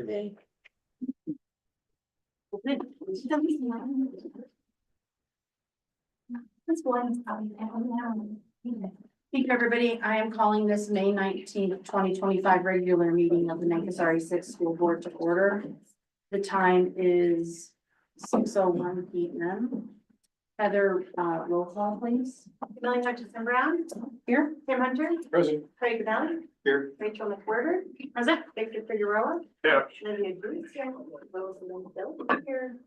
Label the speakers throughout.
Speaker 1: today. Thank you, everybody. I am calling this May 19th, 2025 regular meeting of the Nankasari Sixth School Board to order. The time is 6:01 p.m. Heather, roll call, please.
Speaker 2: Millie Hutchinson Brown,
Speaker 1: Here.
Speaker 2: Tim Hunter,
Speaker 3: Present.
Speaker 2: Craig Valley,
Speaker 3: Here.
Speaker 2: Rachel McWhorter, present, Victor Figueroa.
Speaker 3: Yeah.
Speaker 2: Lydia Bruce, here, Wilson Bill, here.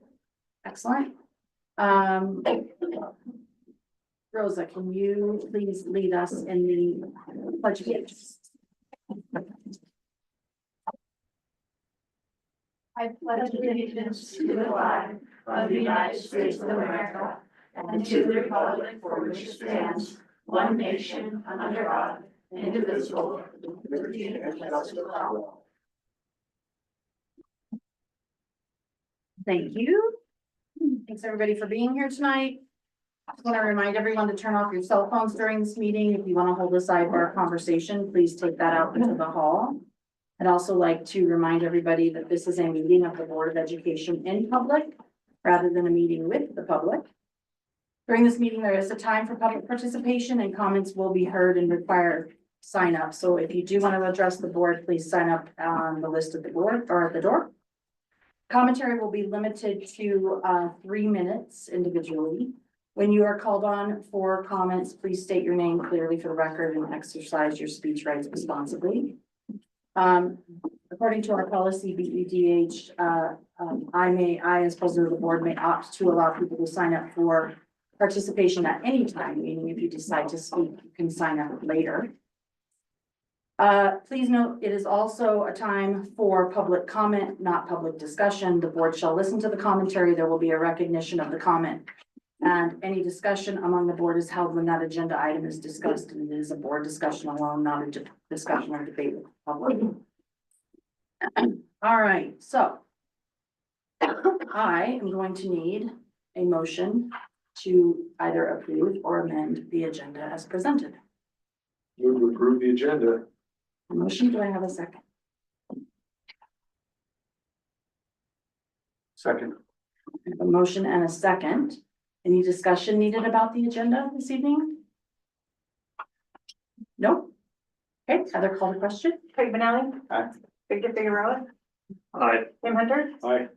Speaker 1: Excellent. Rosa, can you please lead us in the pledge of allegiance?
Speaker 2: I pledge allegiance to the flag of the United States of America and to the republic for which it stands, one nation, under God, indivisible, with liberty and justice for all.
Speaker 1: Thank you. Thanks, everybody, for being here tonight. I want to remind everyone to turn off your cell phones during this meeting. If you want to hold a sidebar conversation, please take that out into the hall. I'd also like to remind everybody that this is a meeting of the Board of Education in public rather than a meeting with the public. During this meeting, there is a time for public participation and comments will be heard and require sign up. So if you do want to address the board, please sign up on the list of the board or at the door. Commentary will be limited to 3 minutes individually. When you are called on for comments, please state your name clearly for the record and exercise your speech rights responsibly. According to our policy, BEDH, I as president of the board may opt to allow people to sign up for participation at any time, meaning if you decide to speak, you can sign up later. Please note, it is also a time for public comment, not public discussion. The board shall listen to the commentary. There will be a recognition of the comment. And any discussion among the board is held when that agenda item is discussed, and it is a board discussion alone, not a discussion or debate with the public. All right, so I am going to need a motion to either approve or amend the agenda as presented.
Speaker 3: Move to approve the agenda.
Speaker 1: A motion, do I have a second?
Speaker 3: Second.
Speaker 1: I have a motion and a second. Any discussion needed about the agenda this evening? No? Okay, Heather, call the question.
Speaker 2: Craig Valley.
Speaker 3: Aye.
Speaker 2: Victor Figueroa,
Speaker 3: Aye.
Speaker 2: Tim Hunter,
Speaker 3: Aye.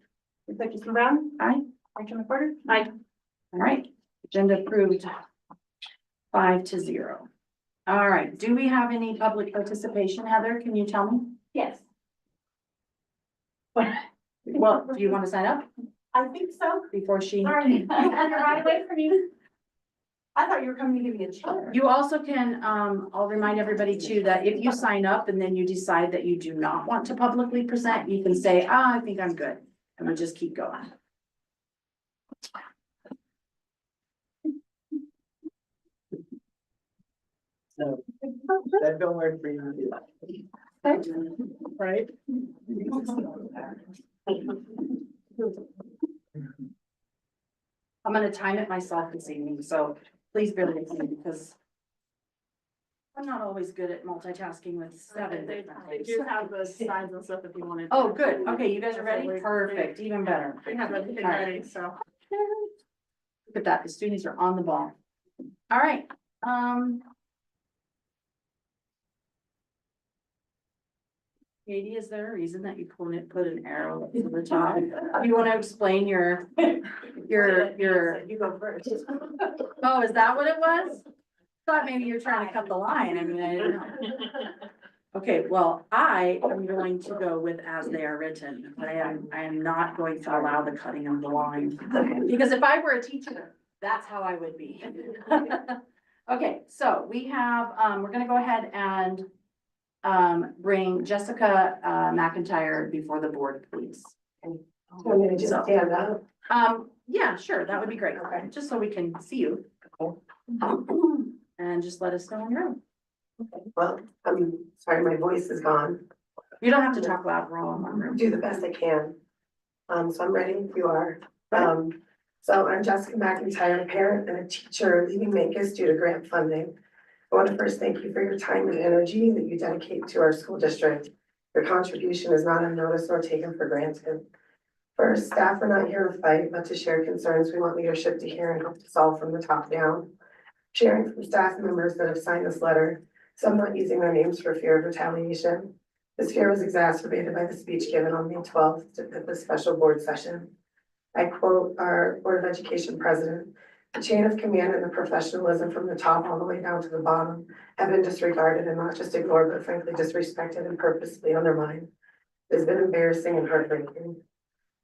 Speaker 2: Hutchinson Brown,
Speaker 1: Aye.
Speaker 2: Rachel McWhorter. Aye.
Speaker 1: All right, agenda approved 5-0. All right, do we have any public participation, Heather? Can you tell me?
Speaker 2: Yes.
Speaker 1: Well, do you want to sign up
Speaker 2: I think so.
Speaker 1: before she?
Speaker 2: Sorry, and you're right away from you. I thought you were coming to give me a chair.
Speaker 1: You also can, I'll remind everybody too, that if you sign up and then you decide that you do not want to publicly present, you can say, I think I'm good. And we just keep going.
Speaker 4: So that don't work for you.
Speaker 1: Right? I'm gonna time it myself this evening, so please bear with me because I'm not always good at multitasking with 7 different
Speaker 2: They
Speaker 1: things.
Speaker 2: do have the signs and stuff if you wanted.
Speaker 1: Oh, good. Okay, you guys are ready? Perfect, even better.
Speaker 2: We have everything
Speaker 1: All right.
Speaker 2: ready, so.
Speaker 1: Look at that, the students are on the ball. All right, Katie, is there a reason that you put an arrow up to the top? You want to explain your,
Speaker 2: You go first.
Speaker 1: oh, is that what it was? Thought maybe you're trying to cut the line, I mean, I didn't know. Okay, well, I am going to go with as they are written. I am not going to allow the cutting of the line. Because if I were a teacher, that's how I would be. Okay, so we have, we're gonna go ahead and bring Jessica McIntyre before the board, please.
Speaker 2: Want me to just stand up?
Speaker 1: Yeah, sure, that would be great,
Speaker 2: Okay.
Speaker 1: just so we can see you. And just let us know when you're on.
Speaker 5: Well, I'm sorry, my voice is gone.
Speaker 1: You don't have to talk loud, we're all in one room.
Speaker 5: Do the best I can. So I'm ready if you are. So I'm Jessica McIntyre, a parent and a teacher leaving Mancos due to grant funding. I want to first thank you for your time and energy that you dedicate to our school district. Your contribution is not unnoticed nor taken for granted. First, staff are not here to fight, but to share concerns we want leadership to hear and help to solve from the top down. Sharing from staff members that have signed this letter, some not using their names for fear of retaliation. This fear was exacerbated by the speech given on May 12th at the special board session. I quote our Board of Education president, "The chain of command and the professionalism from the top all the way down to the bottom have been disregarded and not just ignored, but frankly disrespected and purposely undermined. It has been embarrassing and heartbreaking."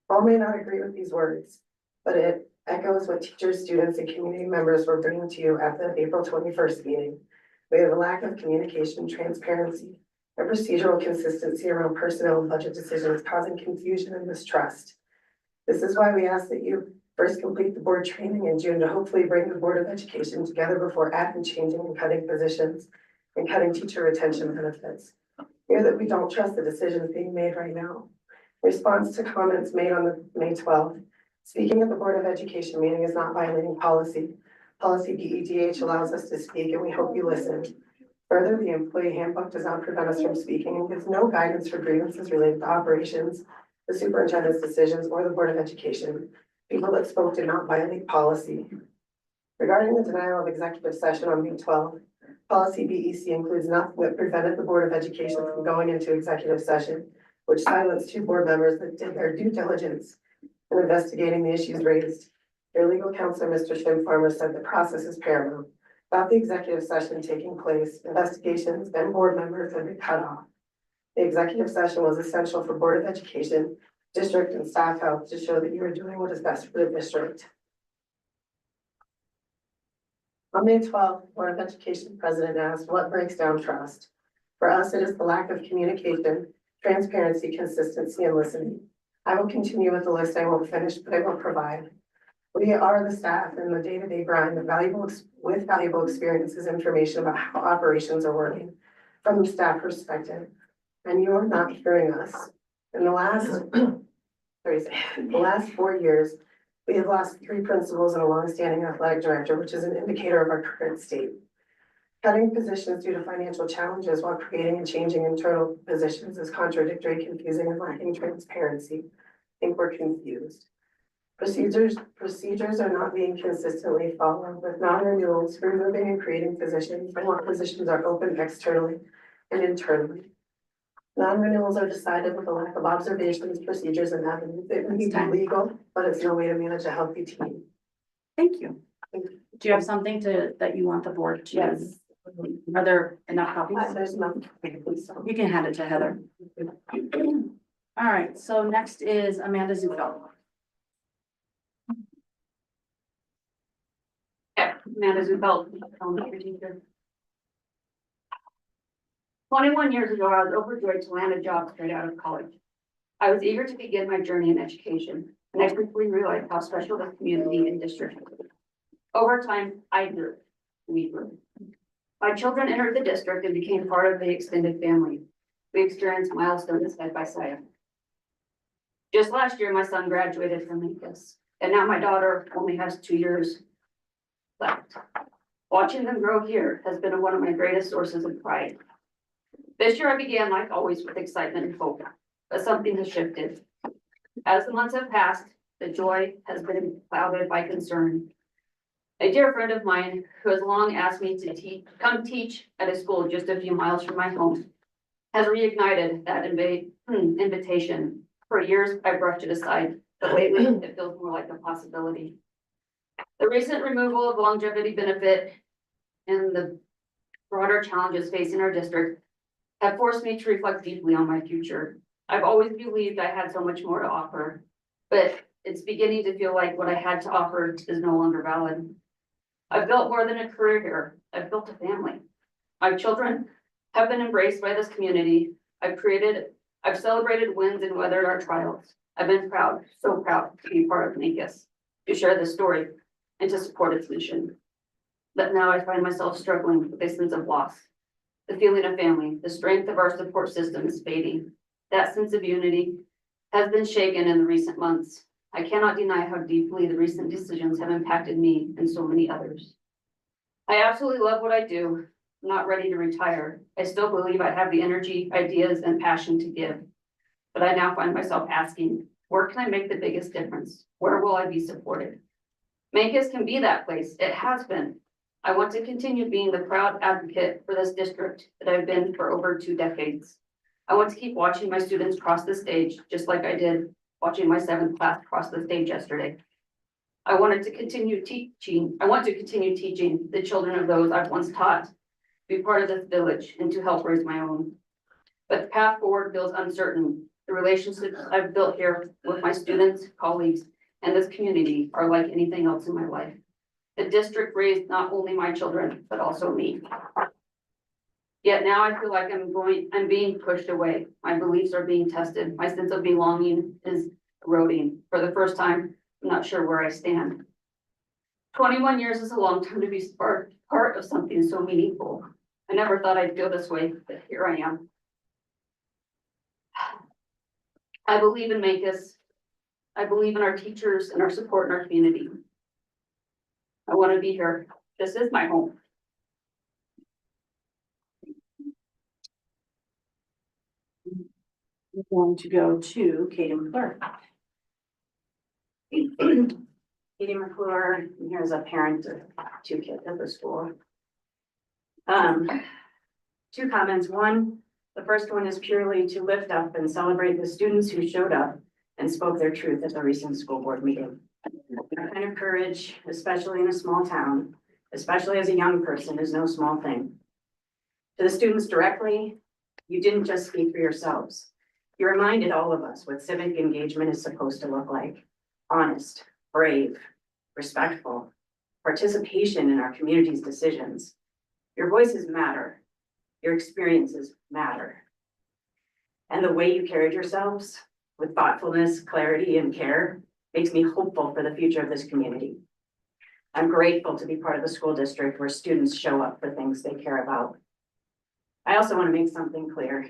Speaker 5: All may not agree with these words, but it echoes what teachers, students, and community members were bringing to you at the April 21st meeting. We have a lack of communication, transparency, and procedural consistency around personnel and budget decisions, causing confusion and mistrust. This is why we ask that you first complete the board training in June to hopefully bring the Board of Education together before adding, changing, and cutting positions and cutting teacher retention benefits. Hear that we don't trust the decisions being made right now. Response to comments made on the May 12th. Speaking at the Board of Education meeting is not violating policy. Policy BEDH allows us to speak and we hope you listen. Further, the employee handbook does not prevent us from speaking and gives no guidance for grievances related to operations, the superintendent's decisions, or the Board of Education. People that spoke did not violate policy. Regarding the denial of executive session on May 12th, policy BEC includes nothing that prevented the Board of Education from going into executive session, which silenced two board members that did their due diligence in investigating the issues raised. Your legal counsel, Mr. Shim Farmer, said the process is paramount. Without the executive session taking place, investigations and board members have been cut off. The executive session was essential for Board of Education, district, and staff health to show that you are doing what is best for the district. On May 12th, Board of Education president asked, "What breaks down trust?" For us, it is the lack of communication, transparency, consistency, and listening. I will continue with the list. I won't finish, but I will provide. We are the staff in the day-to-day grind with valuable experiences, information about how operations are working from the staff perspective. And you are not hearing us. In the last 4 years, we have lost 3 principals and a longstanding athletic director, which is an indicator of our current state. Cutting positions due to financial challenges while creating and changing internal positions is contradictory, confusing, and lacking transparency. I think we're confused. Procedures are not being consistently followed with non-renewals, removing and creating positions, and what positions are open externally and internally. Non-renewals are decided with a lack of observations, procedures, and avenues. It may be legal, but it's no way to manage a healthy team.
Speaker 1: Thank you. Do you have something that you want the board to?
Speaker 5: Yes.
Speaker 1: Are there enough copies?
Speaker 5: There's enough. Please don't.
Speaker 1: You can hand it to Heather. All right, so next is Amanda Zufeld.
Speaker 2: Amanda Zufeld, elementary teacher. 21 years ago, I was overjoyed to land a job straight out of college. I was eager to begin my journey in education, and I quickly realized how special the community and district was. Over time, I grew. We grew. My children entered the district and became part of the extended family. We experienced milestones side by side. Just last year, my son graduated from Memphis, and now my daughter only has 2 years left. Watching them grow here has been one of my greatest sources of pride. This year I began, like always, with excitement and hope, but something has shifted. As the months have passed, the joy has been clouded by concern. A dear friend of mine who has long asked me to come teach at a school just a few miles from my home has reignited that invitation. For years, I brushed it aside, but lately it feels more like a possibility. The recent removal of longevity benefit and the broader challenges facing our district have forced me to reflect deeply on my future. I've always believed I had so much more to offer, but it's beginning to feel like what I had to offer is no longer valid. I've built more than a career here. I've built a family. My children have been embraced by this community. I've celebrated wins and weathered our trials. I've been proud, so proud to be part of NACUS, to share this story and to support its mission. But now I find myself struggling with a sense of loss. The feeling of family, the strength of our support system is fading. That sense of unity has been shaken in the recent months. I cannot deny how deeply the recent decisions have impacted me and so many others. I absolutely love what I do, I'm not ready to retire. I still believe I have the energy, ideas, and passion to give. But I now find myself asking, where can I make the biggest difference? Where will I be supported? Mancos can be that place. It has been. I want to continue being the proud advocate for this district that I've been for over 2 decades. I want to keep watching my students cross the stage, just like I did watching my 7th class cross the stage yesterday. I want to continue teaching the children of those I've once taught, be part of this village, and to help raise my own. But the path forward feels uncertain. The relationships I've built here with my students, colleagues, and this community are like anything else in my life. The district raised not only my children, but also me. Yet now I feel like I'm being pushed away. My beliefs are being tested. My sense of belonging is eroding. For the first time, I'm not sure where I stand. 21 years is a long time to be part of something so meaningful. I never thought I'd feel this way, but here I am. I believe in Mancos. I believe in our teachers and our support in our community. I want to be here. This is my home.
Speaker 1: We're going to go to Katie McClure. Katie McClure, here's a parent of 2 kids at the school. 2 comments. One, the first one is purely to lift up and celebrate the students who showed up and spoke their truth at the recent school board meeting. That kind of courage, especially in a small town, especially as a young person, is no small thing. To the students directly, you didn't just speak for yourselves. You reminded all of us what civic engagement is supposed to look like. Honest, brave, respectful, participation in our community's decisions. Your voices matter. Your experiences matter. And the way you carried yourselves with thoughtfulness, clarity, and care makes me hopeful for the future of this community. I'm grateful to be part of the school district where students show up for things they care about. I also want to make something clear.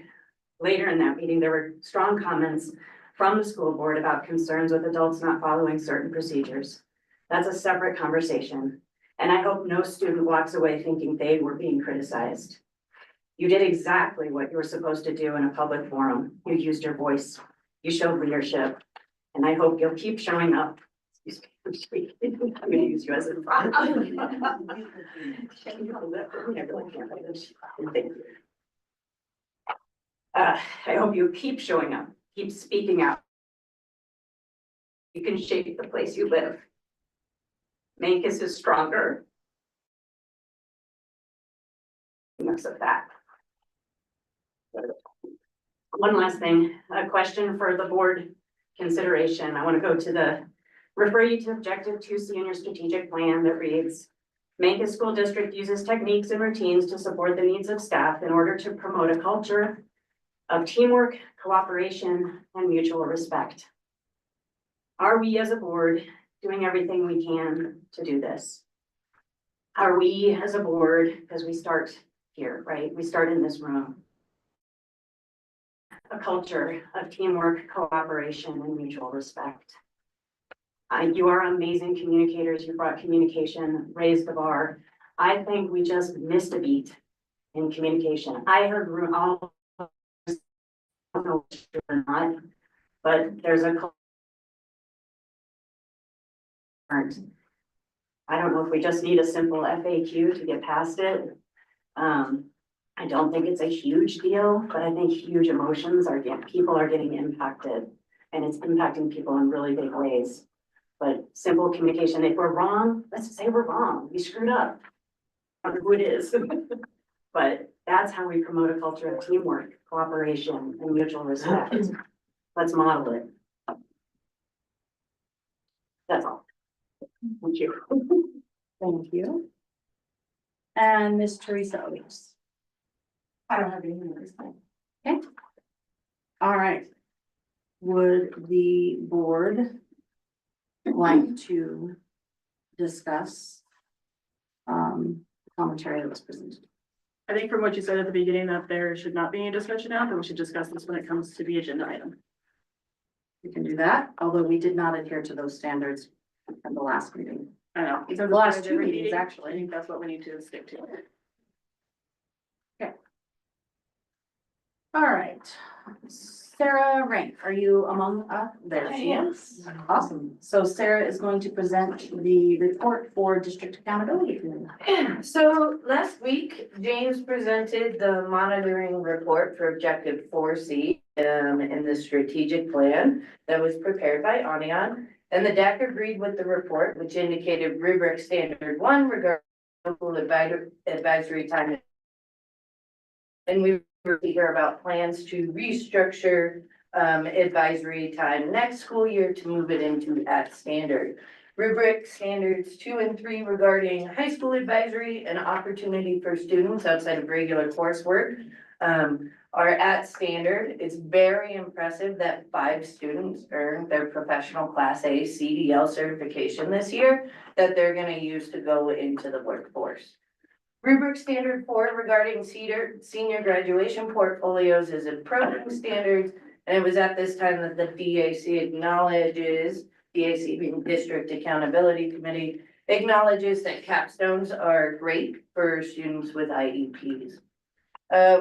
Speaker 1: Later in that meeting, there were strong comments from the school board about concerns with adults not following certain procedures. That's a separate conversation, and I hope no student walks away thinking they were being criticized. You did exactly what you were supposed to do in a public forum. You used your voice, you showed leadership, and I hope you'll keep showing up. Excuse me, I'm gonna use you as a. I hope you keep showing up, keep speaking out. You can shape the place you live. Mancos is stronger. Enough of that. One last thing, a question for the board consideration. I want to go to refer you to objective 2C in your strategic plan that reads, Mancos School District uses techniques and routines to support the needs of staff in order to promote a culture of teamwork, cooperation, and mutual respect. Are we as a board doing everything we can to do this? Are we as a board, because we start here, right? We start in this room. A culture of teamwork, cooperation, and mutual respect. You are amazing communicators. You brought communication, raised the bar. I think we just missed a beat in communication. I heard all, I don't know if it's true or not, but there's a I don't know if we just need a simple FAQ to get past it. I don't think it's a huge deal, but I think huge emotions people are getting impacted, and it's impacting people in really big ways. But simple communication, if we're wrong, let's say we're wrong, we screwed up. I don't know who it is, but that's how we promote a culture of teamwork, cooperation, and mutual respect. Let's model it. That's all. Thank you.
Speaker 6: Thank you. And Miss Teresa Oaks.
Speaker 1: I don't have any numbers.
Speaker 6: Okay. All right. Would the board like to discuss commentary that was presented?
Speaker 7: I think from what you said at the beginning, that there should not be any discussion now, that we should discuss this when it comes to the agenda item.
Speaker 6: We can do that, although we did not adhere to those standards at the last meeting.
Speaker 7: I know.
Speaker 6: The last 2 meetings,
Speaker 7: I
Speaker 6: actually.
Speaker 7: think that's what we need to stick to.
Speaker 1: All right. Sarah Rank, are you among us? There she is. Awesome. So Sarah is going to present the report for District Accountability Committee.
Speaker 2: So last week, James presented the monitoring report for objective 4C in the strategic plan that was prepared by Anion. And the DAC agreed with the report, which indicated rubric standard 1 regarding local advisory time. And we were to hear about plans to restructure advisory time next school year to move it into at standard. Rubric standards 2 and 3 regarding high school advisory and opportunity for students outside of regular coursework are at standard. It's very impressive that 5 students earned their professional class A CDL certification this year that they're gonna use to go into the workforce. Rubric standard 4 regarding senior graduation portfolios is approaching standards. And it was at this time that the DAC acknowledges, DAC being District Accountability Committee, acknowledges that capstones are great for students with IEPs.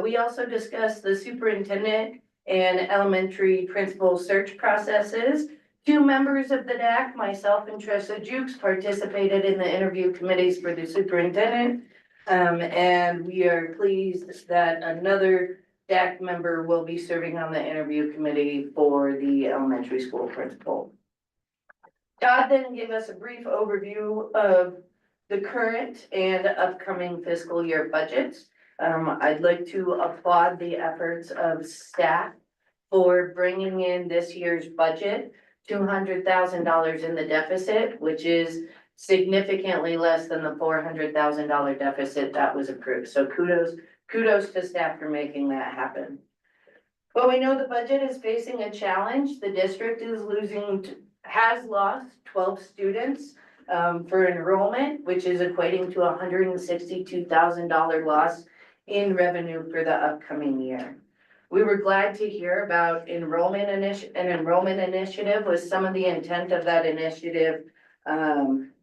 Speaker 2: We also discussed the superintendent and elementary principal search processes. 2 members of the DAC, myself and Tressa Jukes, participated in the interview committees for the superintendent. And we are pleased that another DAC member will be serving on the interview committee for the elementary school principal. Todd then gave us a brief overview of the current and upcoming fiscal year budgets. I'd like to applaud the efforts of staff for bringing in this year's budget, $200,000 in the deficit, which is significantly less than the $400,000 deficit that was approved. So kudos to staff for making that happen. But we know the budget is facing a challenge. The district has lost 12 students for enrollment, which is equating to $162,000 loss in revenue for the upcoming year. We were glad to hear about an enrollment initiative with some of the intent of that initiative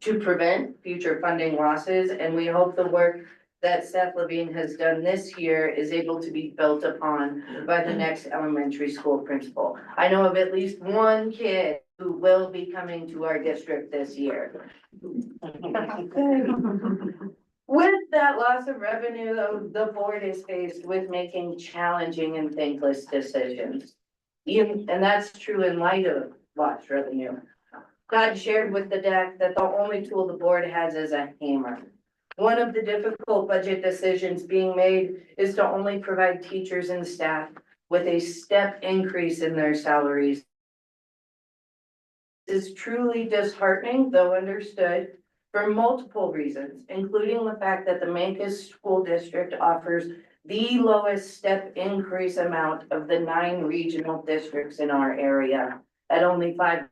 Speaker 2: to prevent future funding losses. And we hope the work that Seth Levine has done this year is able to be built upon by the next elementary school principal. I know of at least one kid who will be coming to our district this year. With that loss of revenue, though, the board is faced with making challenging and thankless decisions. And that's true in light of lost revenue. Todd shared with the DAC that the only tool the board has is a hammer. One of the difficult budget decisions being made is to only provide teachers and staff with a step increase in their salaries. This is truly disheartening, though understood, for multiple reasons, including the fact that the Mancos School District offers the lowest step increase amount of the 9 regional districts in our area at only 5.25.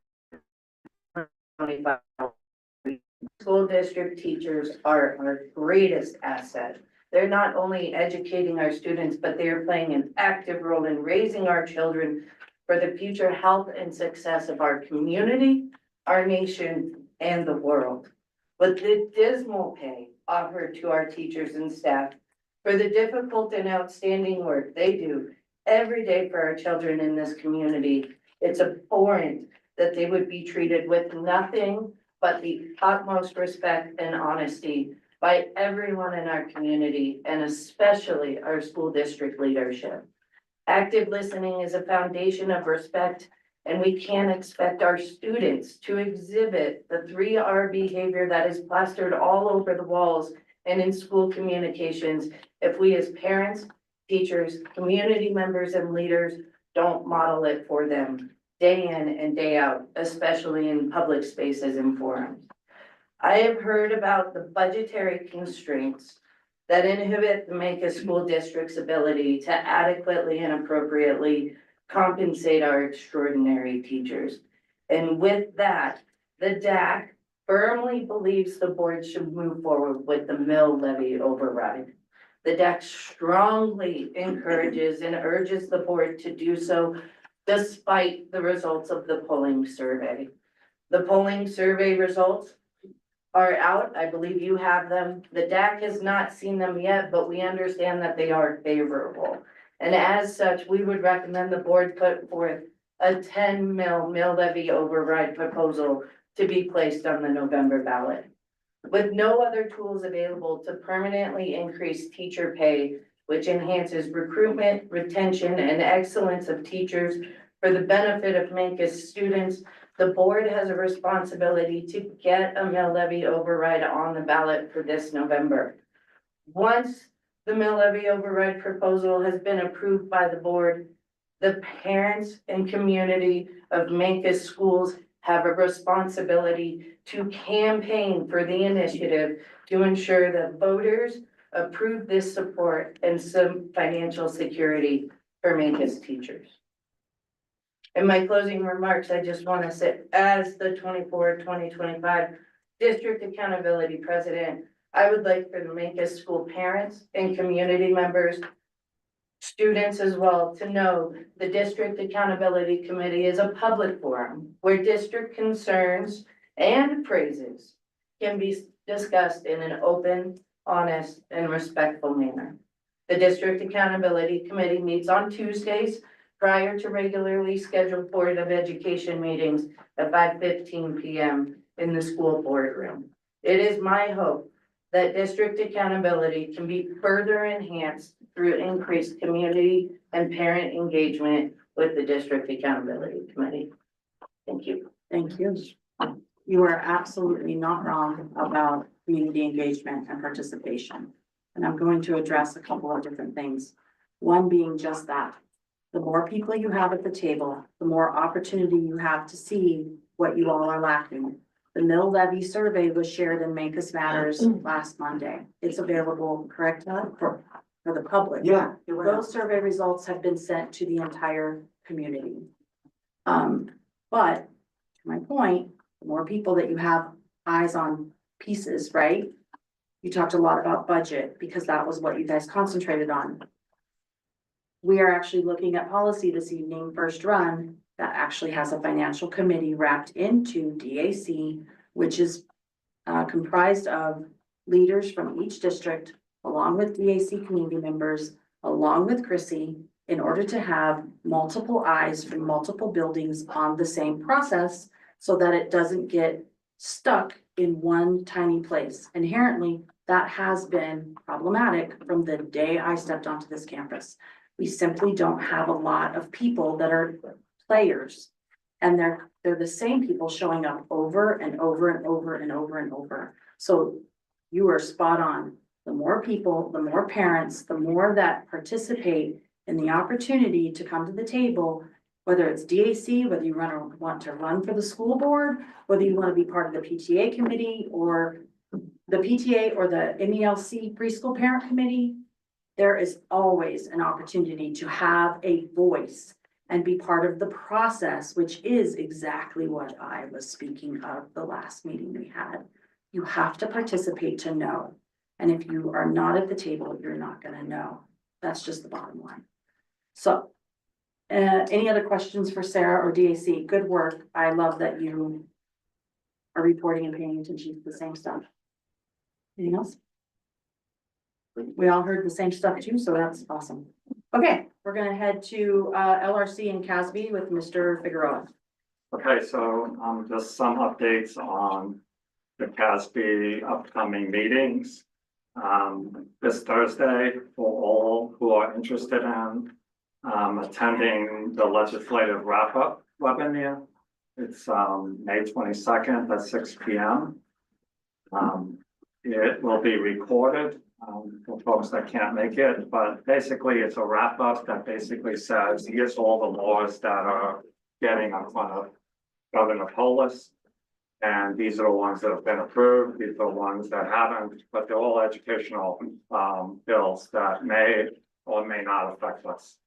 Speaker 2: School district teachers are our greatest asset. They're not only educating our students, but they are playing an active role in raising our children for the future health and success of our community, our nation, and the world. But the dismal pay offered to our teachers and staff for the difficult and outstanding work they do every day for our children in this community, it's abhorrent that they would be treated with nothing but the utmost respect and honesty by everyone in our community, and especially our school district leadership. Active listening is a foundation of respect, and we can't expect our students to exhibit the 3R behavior that is plastered all over the walls and in school communications if we as parents, teachers, community members, and leaders don't model it for them day in and day out, especially in public spaces and forums. I have heard about the budgetary constraints that inhibit the Mancos School District's ability to adequately and appropriately compensate our extraordinary teachers. And with that, the DAC firmly believes the board should move forward with the mill levy override. The DAC strongly encourages and urges the board to do so despite the results of the polling survey. The polling survey results are out. I believe you have them. The DAC has not seen them yet, but we understand that they are favorable. And as such, we would recommend the board put forth a 10 mill levy override proposal to be placed on the November ballot. With no other tools available to permanently increase teacher pay, which enhances recruitment, retention, and excellence of teachers for the benefit of Mancus students, the board has a responsibility to get a mill levy override on the ballot for this November. Once the mill levy override proposal has been approved by the board, the parents and community of Mancus schools have a responsibility to campaign for the initiative to ensure that voters approve this support and some financial security for Mancus teachers. In my closing remarks, I just want to say, as the 2024-2025 District Accountability President, I would like for the Mancus school parents and community members, students as well, to know the District Accountability Committee is a public forum where district concerns and praises can be discussed in an open, honest, and respectful manner. The District Accountability Committee meets on Tuesdays prior to regularly scheduled Board of Education meetings at 5:15 p.m. in the school boardroom. It is my hope that district accountability can be further enhanced through increased community and parent engagement with the District Accountability Committee. Thank you.
Speaker 6: Thank you. You are absolutely not wrong about community engagement and participation. And I'm going to address a couple of different things. One being just that. The more people you have at the table, the more opportunity you have to see what you all are lacking. The mill levy survey was shared in Mancus Matters last Monday. It's available, correct, Todd? For the public.
Speaker 4: Yeah.
Speaker 6: Those survey results have been sent to the entire community. But to my point, the more people that you have eyes on pieces, right? You talked a lot about budget because that was what you guys concentrated on. We are actually looking at policy this evening, first run, that actually has a financial committee wrapped into DAC, which is comprised of leaders from each district, along with DAC community members, along with Chrissy, in order to have multiple eyes from multiple buildings on the same process so that it doesn't get stuck in one tiny place. Inherently, that has been problematic from the day I stepped onto this campus. We simply don't have a lot of people that are players. And they're the same people showing up over and over and over and over and over. So you are spot on. The more people, the more parents, the more that participate in the opportunity to come to the table, whether it's DAC, whether you want to run for the school board, whether you want to be part of the PTA committee or the PTA or the MELC preschool parent committee, there is always an opportunity to have a voice and be part of the process, which is exactly what I was speaking of the last meeting we had. You have to participate to know. And if you are not at the table, you're not going to know. That's just the bottom line. So any other questions for Sarah or DAC? Good work. I love that you are reporting and paying attention to the same stuff. Anything else? We all heard the same stuff too, so that's awesome. Okay, we're gonna head to LRC and CASB with Mr. Figueroa.
Speaker 8: Okay, so just some updates on the CASB upcoming meetings. This Thursday, for all who are interested in attending the legislative wrap-up webinar. It's May 22nd at 6 p.m. It will be recorded for folks that can't make it, but basically it's a wrap-up that basically says, here's all the laws that are getting in front of Governor Polis. And these are the ones that have been approved, these are the ones that haven't, but they're all educational bills that may or may not affect us.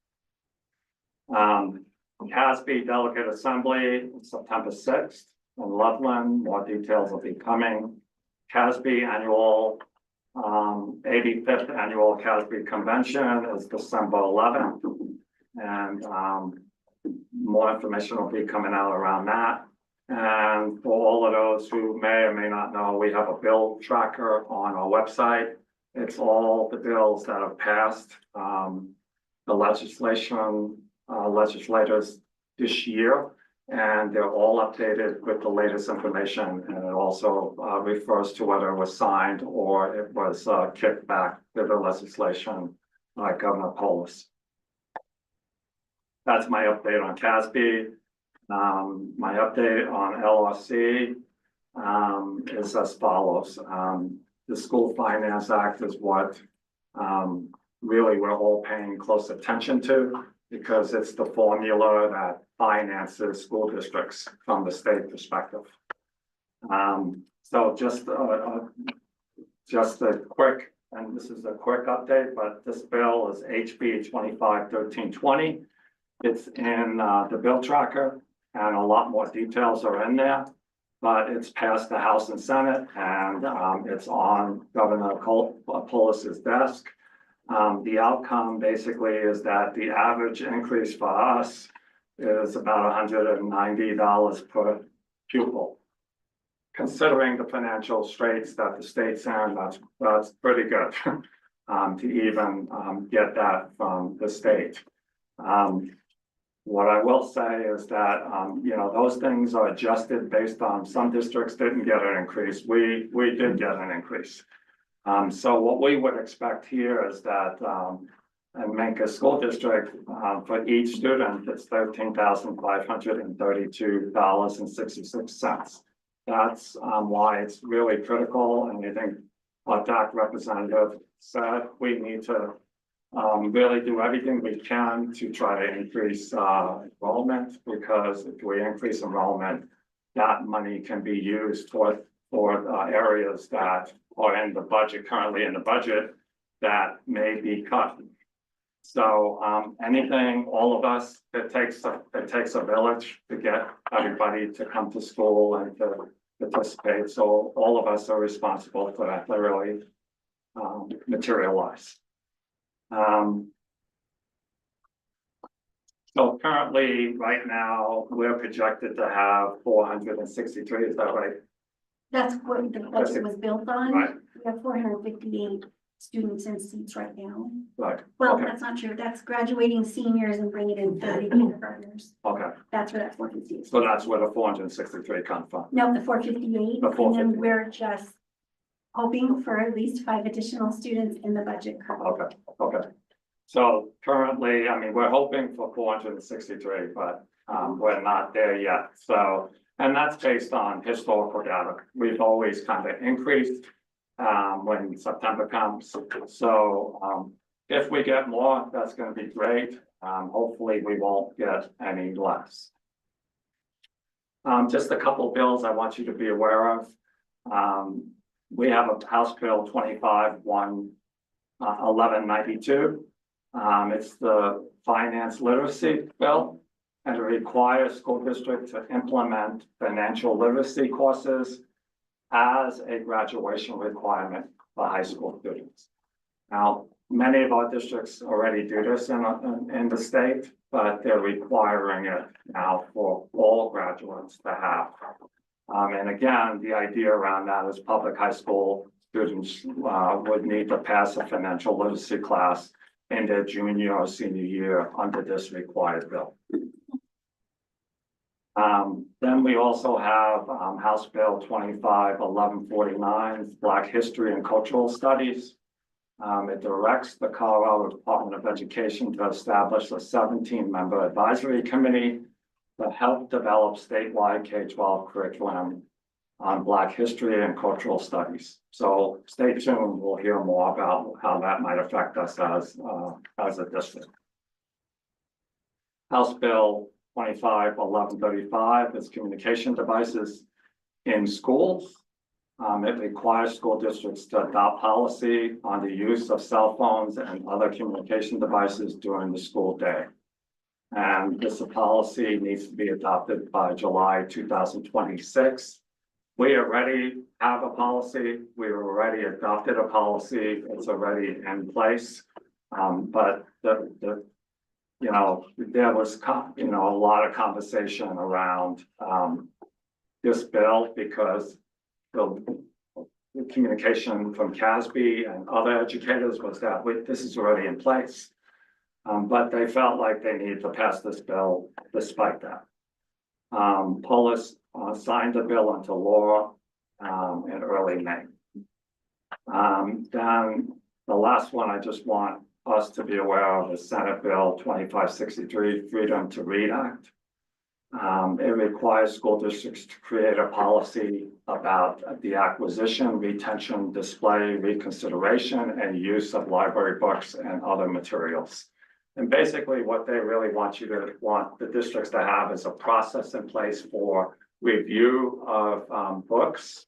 Speaker 8: CASB Delegate Assembly, September 6th in Loveland, more details will be coming. CASB Annual 85th Annual CASB Convention is December 11th. And more information will be coming out around that. And for all of those who may or may not know, we have a bill tracker on our website. It's all the bills that have passed the legislators this year. And they're all updated with the latest information, and it also refers to whether it was signed or it was kicked back to the legislation by Governor Polis. That's my update on CASB. My update on LRC is as follows. The School Finance Act is what really we're all paying close attention to, because it's the formula that finances school districts from the state perspective. So just a quick, and this is a quick update, but this bill is HB 25-1320. It's in the bill tracker, and a lot more details are in there, but it's passed the House and Senate, and it's on Governor Polis's desk. The outcome basically is that the average increase for us is about $190 per pupil. Considering the financial straits that the state's in, that's pretty good to even get that from the state. What I will say is that, you know, those things are adjusted based on some districts didn't get an increase. We did get an increase. So what we would expect here is that, in Minka School District, for each student, it's $13,532.66. That's why it's really critical. And I think what that representative said, we need to really do everything we can to try to increase enrollment, because if we increase enrollment, that money can be used for areas that are in the budget, currently in the budget, that may be cut. So anything, all of us, it takes a village to get everybody to come to school and to participate. So all of us are responsible for that to really materialize. So currently, right now, we're projected to have 463, is that right?
Speaker 2: That's what the budget was built on.
Speaker 8: Right.
Speaker 2: We have 458 students in seats right now.
Speaker 8: Right,
Speaker 2: Well,
Speaker 8: okay.
Speaker 2: that's not true. That's graduating seniors and bringing in 30 kindergartners.
Speaker 8: Okay,
Speaker 2: That's where that 458.
Speaker 8: so that's where the 463 come from.
Speaker 2: No, the 458.
Speaker 8: The
Speaker 2: And
Speaker 8: 458.
Speaker 2: then we're just hoping for at least 5 additional students in the budget currently.
Speaker 8: Okay. So currently, I mean, we're hoping for 463, but we're not there yet. So, and that's based on historical data. We've always kind of increased when September comes. So if we get more, that's going to be great. Hopefully we won't get any less. Just a couple of bills I want you to be aware of. We have a House Bill 25-1192. It's the finance literacy bill, and it requires school districts to implement financial literacy courses as a graduation requirement for high school students. Now, many of our districts already do this in the state, but they're requiring it now for all graduates to have. And again, the idea around that is public high school students would need to pass a financial literacy class in their junior or senior year under this required bill. Then we also have House Bill 25-1149, Black History and Cultural Studies. It directs the Colorado Department of Education to establish a 17-member advisory committee to help develop statewide K-12 curriculum on Black history and cultural studies. So stay tuned, we'll hear more about how that might affect us as a district. House Bill 25-1135 is communication devices in schools. It requires school districts to adopt policy on the use of cell phones and other communication devices during the school day. And this policy needs to be adopted by July 2026. We already have a policy. We already adopted a policy. It's already in place. But there was a lot of conversation around this bill, because the communication from CASB and other educators was that this is already in place. But they felt like they needed to pass this bill despite that. Polis signed the bill into law in early May. Then the last one I just want us to be aware of is Senate Bill 2563, Freedom to Read Act. It requires school districts to create a policy about the acquisition, retention, display, reconsideration, and use of library books and other materials. And basically what they really want the districts to have is a process in place for review of books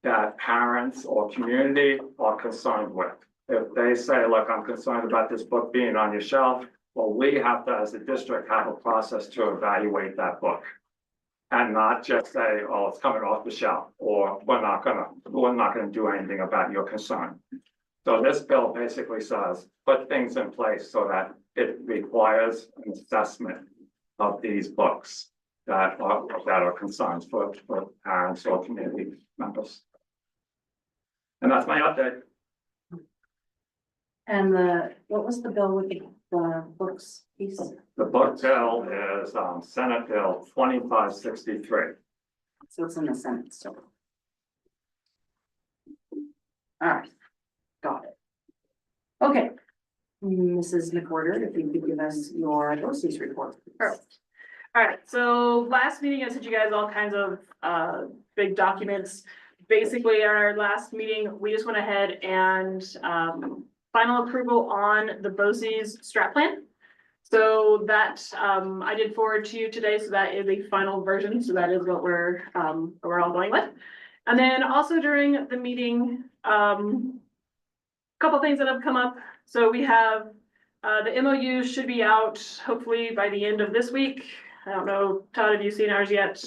Speaker 8: that parents or community are concerned with. If they say, look, I'm concerned about this book being on your shelf, well, we have to, as a district, have a process to evaluate that book. And not just say, oh, it's coming off the shelf, or we're not gonna do anything about your concern. So this bill basically says, put things in place so that it requires an assessment of these books that are concerns for parents or community members. And that's my update.
Speaker 6: And what was the bill with the books piece?
Speaker 8: The book bill is Senate Bill 2563.
Speaker 6: So it's in the Senate still. All right, got it. Okay. Mrs. McWhorter, if you could give us your BOCES report.
Speaker 7: Perfect. All right, so last meeting, I sent you guys all kinds of big documents. Basically, at our last meeting, we just went ahead and final approval on the BOCES strat plan. So that I did forward to you today, so that is a final version. So that is what we're all going with. And then also during the meeting, couple things that have come up. So we have the MOU should be out hopefully by the end of this week. I don't know, Todd, have you seen ours yet?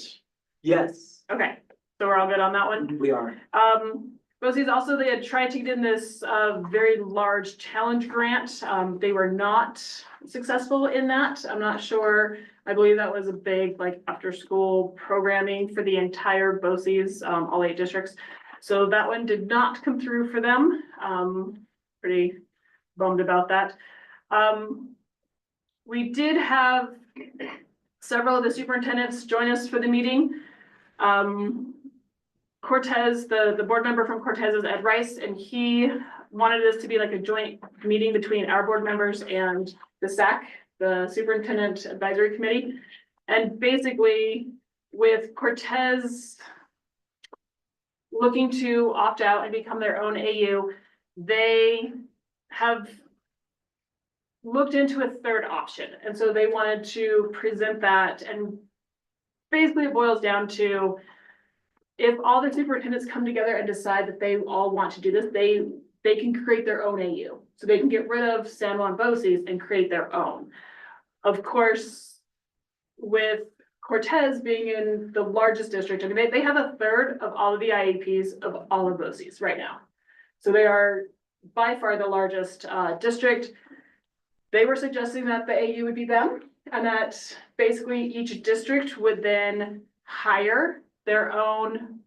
Speaker 4: Yes,
Speaker 7: Okay, so we're all good on that one.
Speaker 4: we are.
Speaker 7: BOCES also, they had tried to get in this very large challenge grant. They were not successful in that. I'm not sure. I believe that was a big like after school programming for the entire BOCES, all 8 districts. So that one did not come through for them. Pretty bummed about that. We did have several of the superintendents join us for the meeting. Cortez, the board member from Cortez is Ed Rice, and he wanted this to be like a joint meeting between our board members and the SAC, the Superintendent Advisory Committee. And basically with Cortez looking to opt out and become their own AU, they have looked into a third option. And so they wanted to present that, and basically it boils down to if all the superintendents come together and decide that they all want to do this, they can create their own AU. So they can get rid of San Juan BOCES and create their own. Of course, with Cortez being in the largest district, I mean, they have a third of all of the IEPs of all of BOCES right now. So they are by far the largest district. They were suggesting that the AU would be them, and that basically each district would then hire their own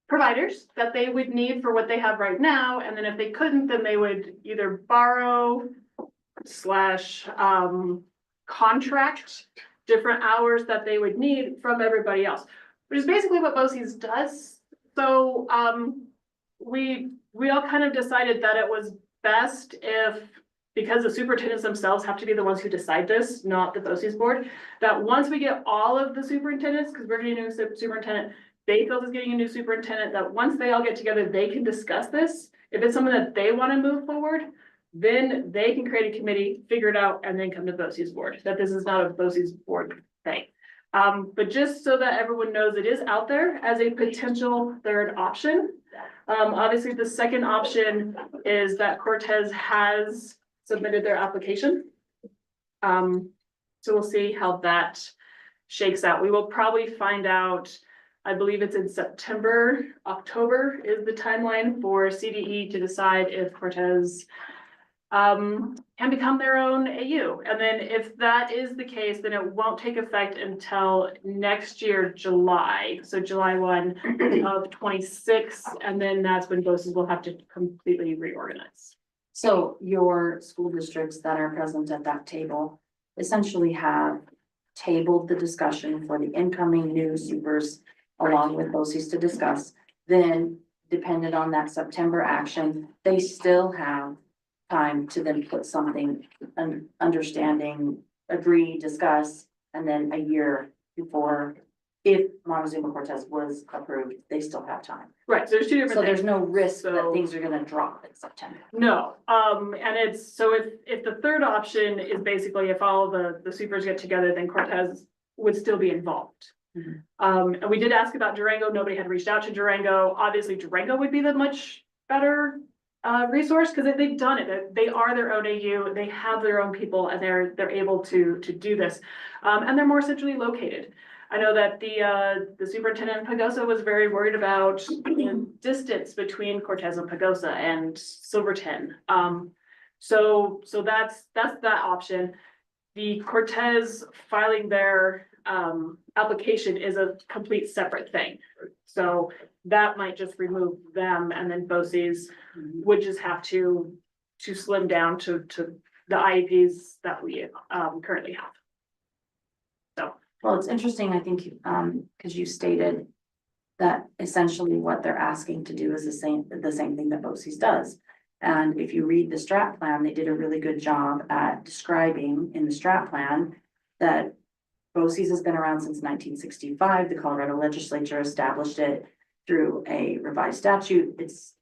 Speaker 7: providers that they would need for what they have right now. And then if they couldn't, then they would either borrow / contract different hours that they would need from everybody else, which is basically what BOCES does. So we all kind of decided that it was best if, because the superintendents themselves have to be the ones who decide this, not the BOCES board, that once we get all of the superintendents, because we're getting a new superintendent, Bayfield is getting a new superintendent, that once they all get together, they can discuss this. If it's something that they want to move forward, then they can create a committee, figure it out, and then come to BOCES board, that this is not a BOCES board thing. But just so that everyone knows, it is out there as a potential third option. Obviously, the second option is that Cortez has submitted their application. So we'll see how that shakes out. We will probably find out, I believe it's in September, October is the timeline for CDE to decide if Cortez can become their own AU. And then if that is the case, then it won't take effect until next year, July. So July 1 of 26, and then that's when BOCES will have to completely reorganize.
Speaker 6: So your school districts that are present at that table essentially have tabled the discussion for the incoming new supers along with BOCES to discuss. Then, dependent on that September action, they still have time to then put something, understanding, agree, discuss, and then a year before, if Montezuma Cortez was approved, they still have time.
Speaker 7: Right, so there's two different
Speaker 6: So
Speaker 7: things.
Speaker 6: there's no risk that
Speaker 7: So-
Speaker 6: things are gonna drop in September.
Speaker 7: No, and it's, so if the third option is basically if all the supers get together, then Cortez would still be involved.
Speaker 6: Mhm.
Speaker 7: And we did ask about Durango, nobody had reached out to Durango, obviously Durango would be the much better resource, because they've done it, they are their own AU, they have their own people, and they're able to do this. And they're more centrally located. I know that the superintendent in Pagosa was very worried about the distance between Cortez and Pagosa and Silverton. So that's that option. The Cortez filing their application is a complete separate thing. So that might just remove them, and then BOCES would just have to slim down to the IEPs that we currently have.
Speaker 6: Well, it's interesting, I think, because you stated that essentially what they're asking to do is the same thing that BOCES does. And if you read the strat plan, they did a really good job at describing in the strat plan that BOCES has been around since 1965. The Colorado legislature established it through a revised statute. It's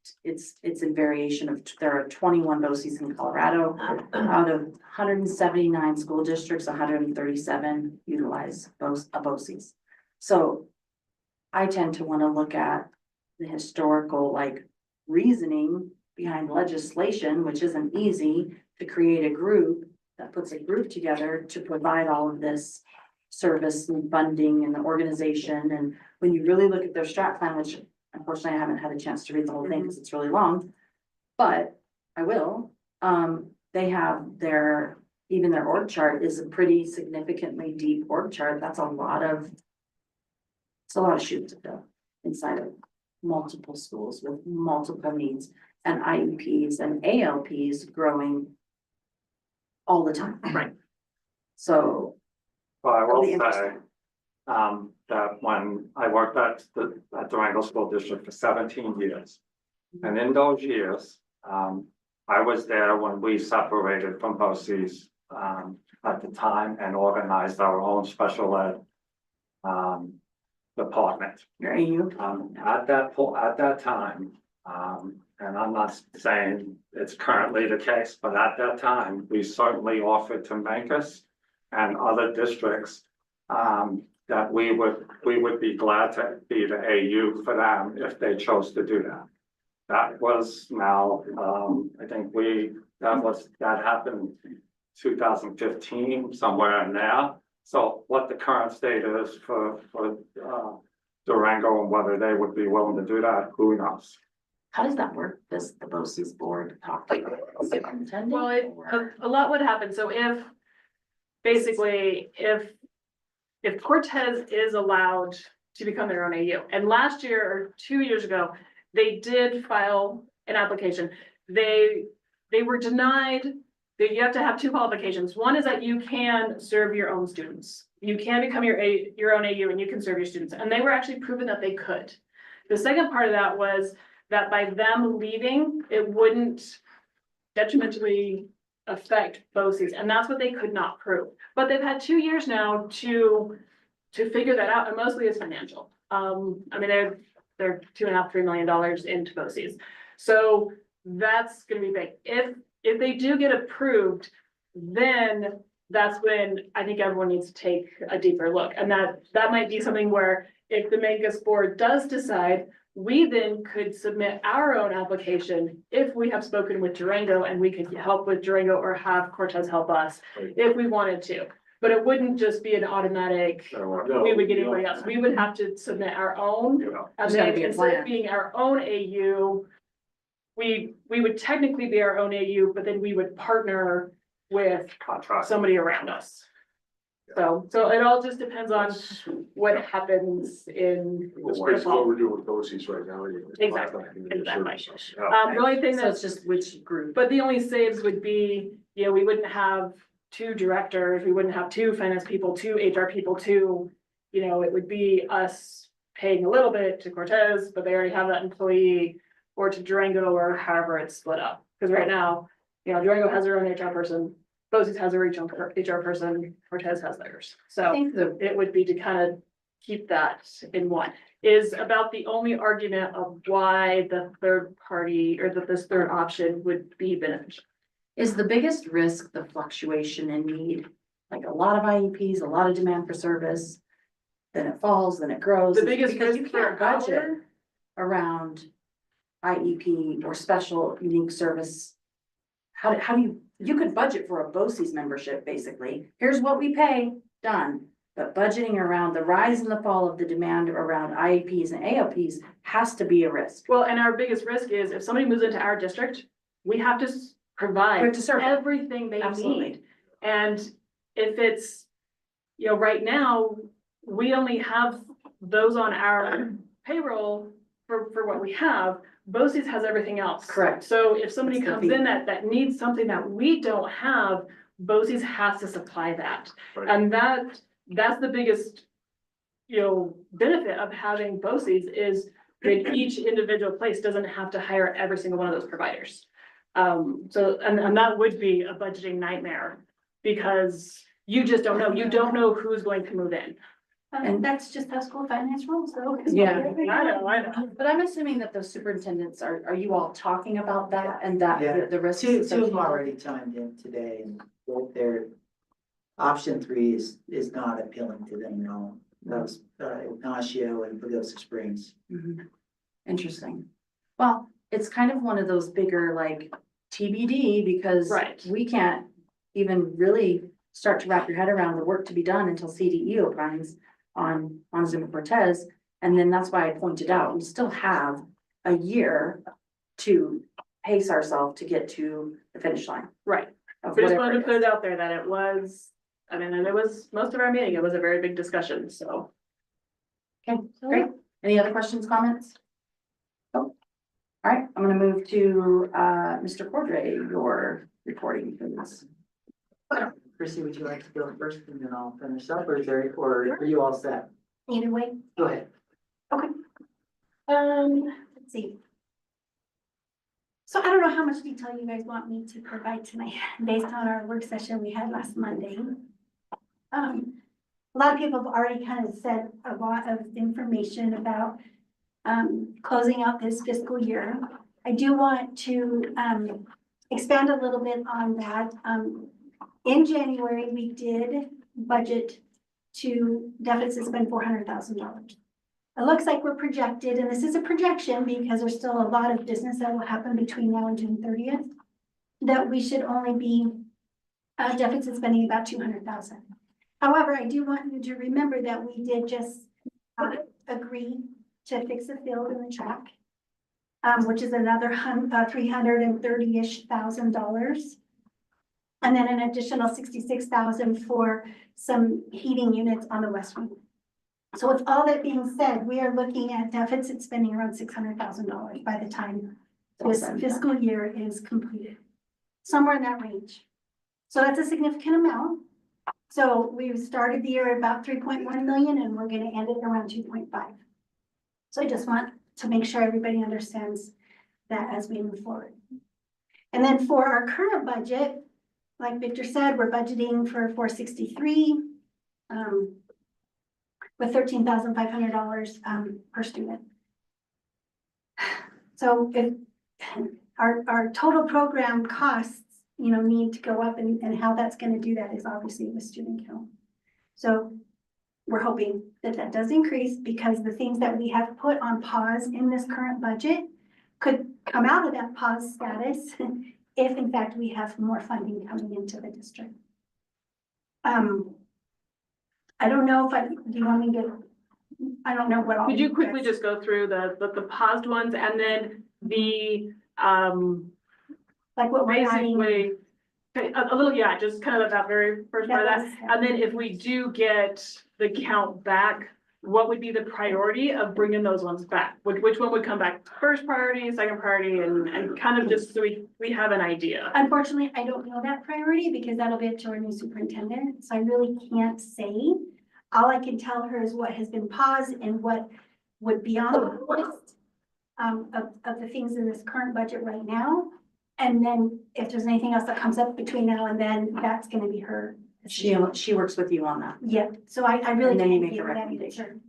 Speaker 6: a variation of, there are 21 BOCES in Colorado. Out of 179 school districts, 137 utilize BOCES. So I tend to want to look at the historical reasoning behind legislation, which isn't easy, to create a group that puts a group together to provide all of this service and funding and the organization. And when you really look at their strat plan, which unfortunately I haven't had a chance to read the whole thing because it's really long, but I will, they have even their org chart is a pretty significantly deep org chart. It's a lot of shoes to fill inside of multiple schools with multiple needs and IEPs and ALPs growing all the time.
Speaker 7: Right.
Speaker 6: So
Speaker 8: Well, I
Speaker 6: It'll be
Speaker 8: will say,
Speaker 6: interesting.
Speaker 8: that when I worked at Durango School District for 17 years. And in those years, I was there when we separated from BOCES, at the time and organized our own special ed, department.
Speaker 6: your AU.
Speaker 8: At that time, and I'm not saying it's currently the case, but at that time, we certainly offered to Mancus and other districts, that we would be glad to be the AU for them if they chose to do that. That was now, I think that happened 2015, somewhere in there. So what the current state is for Durango and whether they would be willing to do that, who knows?
Speaker 6: How does that work? Does the BOCES board talk to the superintendent?
Speaker 7: Well,
Speaker 6: or-
Speaker 7: a lot would happen, so if Cortez is allowed to become their own AU, and last year or 2 years ago, they did file an application. They were denied, that you have to have two qualifications. One is that you can serve your own students. You can become your own AU and you can serve your students, and they were actually proven that they could. The second part of that was that by them leaving, it wouldn't detrimentally affect BOCES, and that's what they could not prove. But they've had 2 years now to figure that out, and mostly it's financial. I mean, they're $2.5–3 million into BOCES. So that's gonna be big. If they do get approved, then that's when I think everyone needs to take a deeper look. And that might be something where if the Mancus board does decide, we then could submit our own application if we have spoken with Durango and we could help with Durango or have Cortez help us if we wanted to. But it wouldn't just be an automatic, we would get anybody else. We would have to submit our own.
Speaker 8: You know,
Speaker 7: And
Speaker 6: There's gotta
Speaker 7: then
Speaker 6: be a
Speaker 7: instead
Speaker 6: plan.
Speaker 7: of being our own AU, we would technically be our own AU, but then we would partner with
Speaker 8: contract.
Speaker 7: somebody around us. So it all just depends on what happens in.
Speaker 3: That's basically what we're doing with BOCES right now. anyways.
Speaker 7: Exactly,
Speaker 3: Contracting their
Speaker 7: exactly.
Speaker 3: services. Yeah.
Speaker 7: The only thing
Speaker 6: So
Speaker 7: that's
Speaker 6: it's just which group?
Speaker 7: But the only saves would be, you know, we wouldn't have two directors, we wouldn't have two finance people, two HR people, two, you know, it would be us paying a little bit to Cortez, but they already have that employee, or to Durango, or however it's split up. Because right now, you know, Durango has their own HR person, BOCES has their HR person, Cortez has theirs.
Speaker 6: I
Speaker 7: So
Speaker 6: think
Speaker 7: it would be to kind of keep that in one. Is about the only argument of why the third party, or that this third option would be beneficial.
Speaker 6: is the biggest risk the fluctuation in need? Like a lot of IEPs, a lot of demand for service, then it falls, then it grows.
Speaker 7: The biggest
Speaker 6: Because you
Speaker 7: risk for
Speaker 6: can't budget
Speaker 7: our,
Speaker 6: around IEP or special unique service. How do you could budget for a BOCES membership, basically. Here's what we pay, done. But budgeting around the rise and the fall of the demand around IEPs and AOPs has to be a risk.
Speaker 7: well, and our biggest risk is if somebody moves into our district, we have to
Speaker 6: We
Speaker 7: provide
Speaker 6: have to serve them.
Speaker 7: everything they
Speaker 6: Absolutely.
Speaker 7: need. And if it's, you know, right now, we only have those on our payroll for what we have. BOCES has everything else.
Speaker 6: Correct.
Speaker 7: So if somebody
Speaker 6: It's the
Speaker 7: comes
Speaker 6: fee.
Speaker 7: in that needs something that we don't have, BOCES has to supply that.
Speaker 3: Right.
Speaker 7: And that's the biggest, you know, benefit of having BOCES is that each individual place doesn't have to hire every single one of those providers. So, and that would be a budgeting nightmare because you just don't know. You don't know who's going to move in.
Speaker 6: And-
Speaker 2: That's just how school finance rules, though.
Speaker 6: Yeah.
Speaker 7: I know.
Speaker 6: But I'm assuming that those superintendents are you all talking about that and that
Speaker 4: Yeah.
Speaker 6: the risks?
Speaker 4: Two of them
Speaker 6: associated?
Speaker 4: already chimed in today and their option 3 is not appealing to them at all. That was Ignacio and Pagosa Springs.
Speaker 6: Mhm. Interesting. Well, it's kind of one of those bigger like TBD because
Speaker 7: Right.
Speaker 6: we can't even really start to wrap your head around the work to be done until CDE opines on Zuma Cortez. And then that's why I pointed out, we still have a year to pace ourselves to get to the finish line.
Speaker 7: Right.
Speaker 6: Of
Speaker 7: We just
Speaker 6: whatever
Speaker 7: wanted to
Speaker 6: it
Speaker 7: put
Speaker 6: is.
Speaker 7: it out there that it was, I mean, and it was most of our meeting. It was a very big discussion, so.
Speaker 6: Okay, great. Any other questions, comments? Oh, all right, I'm gonna move to, Mr. Cordray, your reporting for this.
Speaker 4: Chrissy, would you like to go first and then I'll finish up, or are you all set?
Speaker 2: Either way,
Speaker 4: Go ahead.
Speaker 2: let's see. So I don't know how much detail you guys want me to provide tonight, based on our work session we had last Monday. A lot of people have already kind of said a lot of information about closing out this fiscal year. I do want to expand a little bit on that. In January, we did budget to deficit spend $400,000. It looks like we're projected, and this is a projection because there's still a lot of business that will happen between now and June 30th, that we should only be deficit spending about 200,000. However, I do want you to remember that we did just agree to fix the field and the track, which is another $330-ish thousand. And then an additional 66,000 for some heating units on the west wing. So with all that being said, we are looking at deficit spending around $600,000 by the time this fiscal year is completed. Somewhere in that range. So that's a significant amount. So we've started the year at about 3.1 million and we're gonna end it around 2.5. So I just want to make sure everybody understands that as we move forward. And then for our current budget, like Victor said, we're budgeting for 463, with $13,500 per student. So if our total program costs, you know, need to go up, and how that's gonna do that is obviously with student count. So we're hoping that that does increase, because the things that we have put on pause in this current budget could come out of that pause status if in fact we have more funding coming into the district. I don't know if do you want me to, I don't know what all.
Speaker 7: Could you quickly just go through the paused ones and then the,
Speaker 2: Like what we're adding,
Speaker 7: basically, Okay, a little, yeah, just kind of that very first part of that. And then if we do get the count back, what would be the priority of bringing those ones back? Which one would come back first priority, second priority, and kind of just so we have an idea?
Speaker 2: Unfortunately, I don't know that priority because that'll be up to our new superintendent, so I really can't say. All I can tell her is what has been paused and what would be on the list of the things in this current budget right now. And then if there's anything else that comes up between now and then, that's gonna be her.
Speaker 6: She works with you on that.
Speaker 2: Yeah, so I really
Speaker 6: And then you
Speaker 2: can't
Speaker 6: make
Speaker 2: give
Speaker 6: a
Speaker 2: that
Speaker 6: recommendation.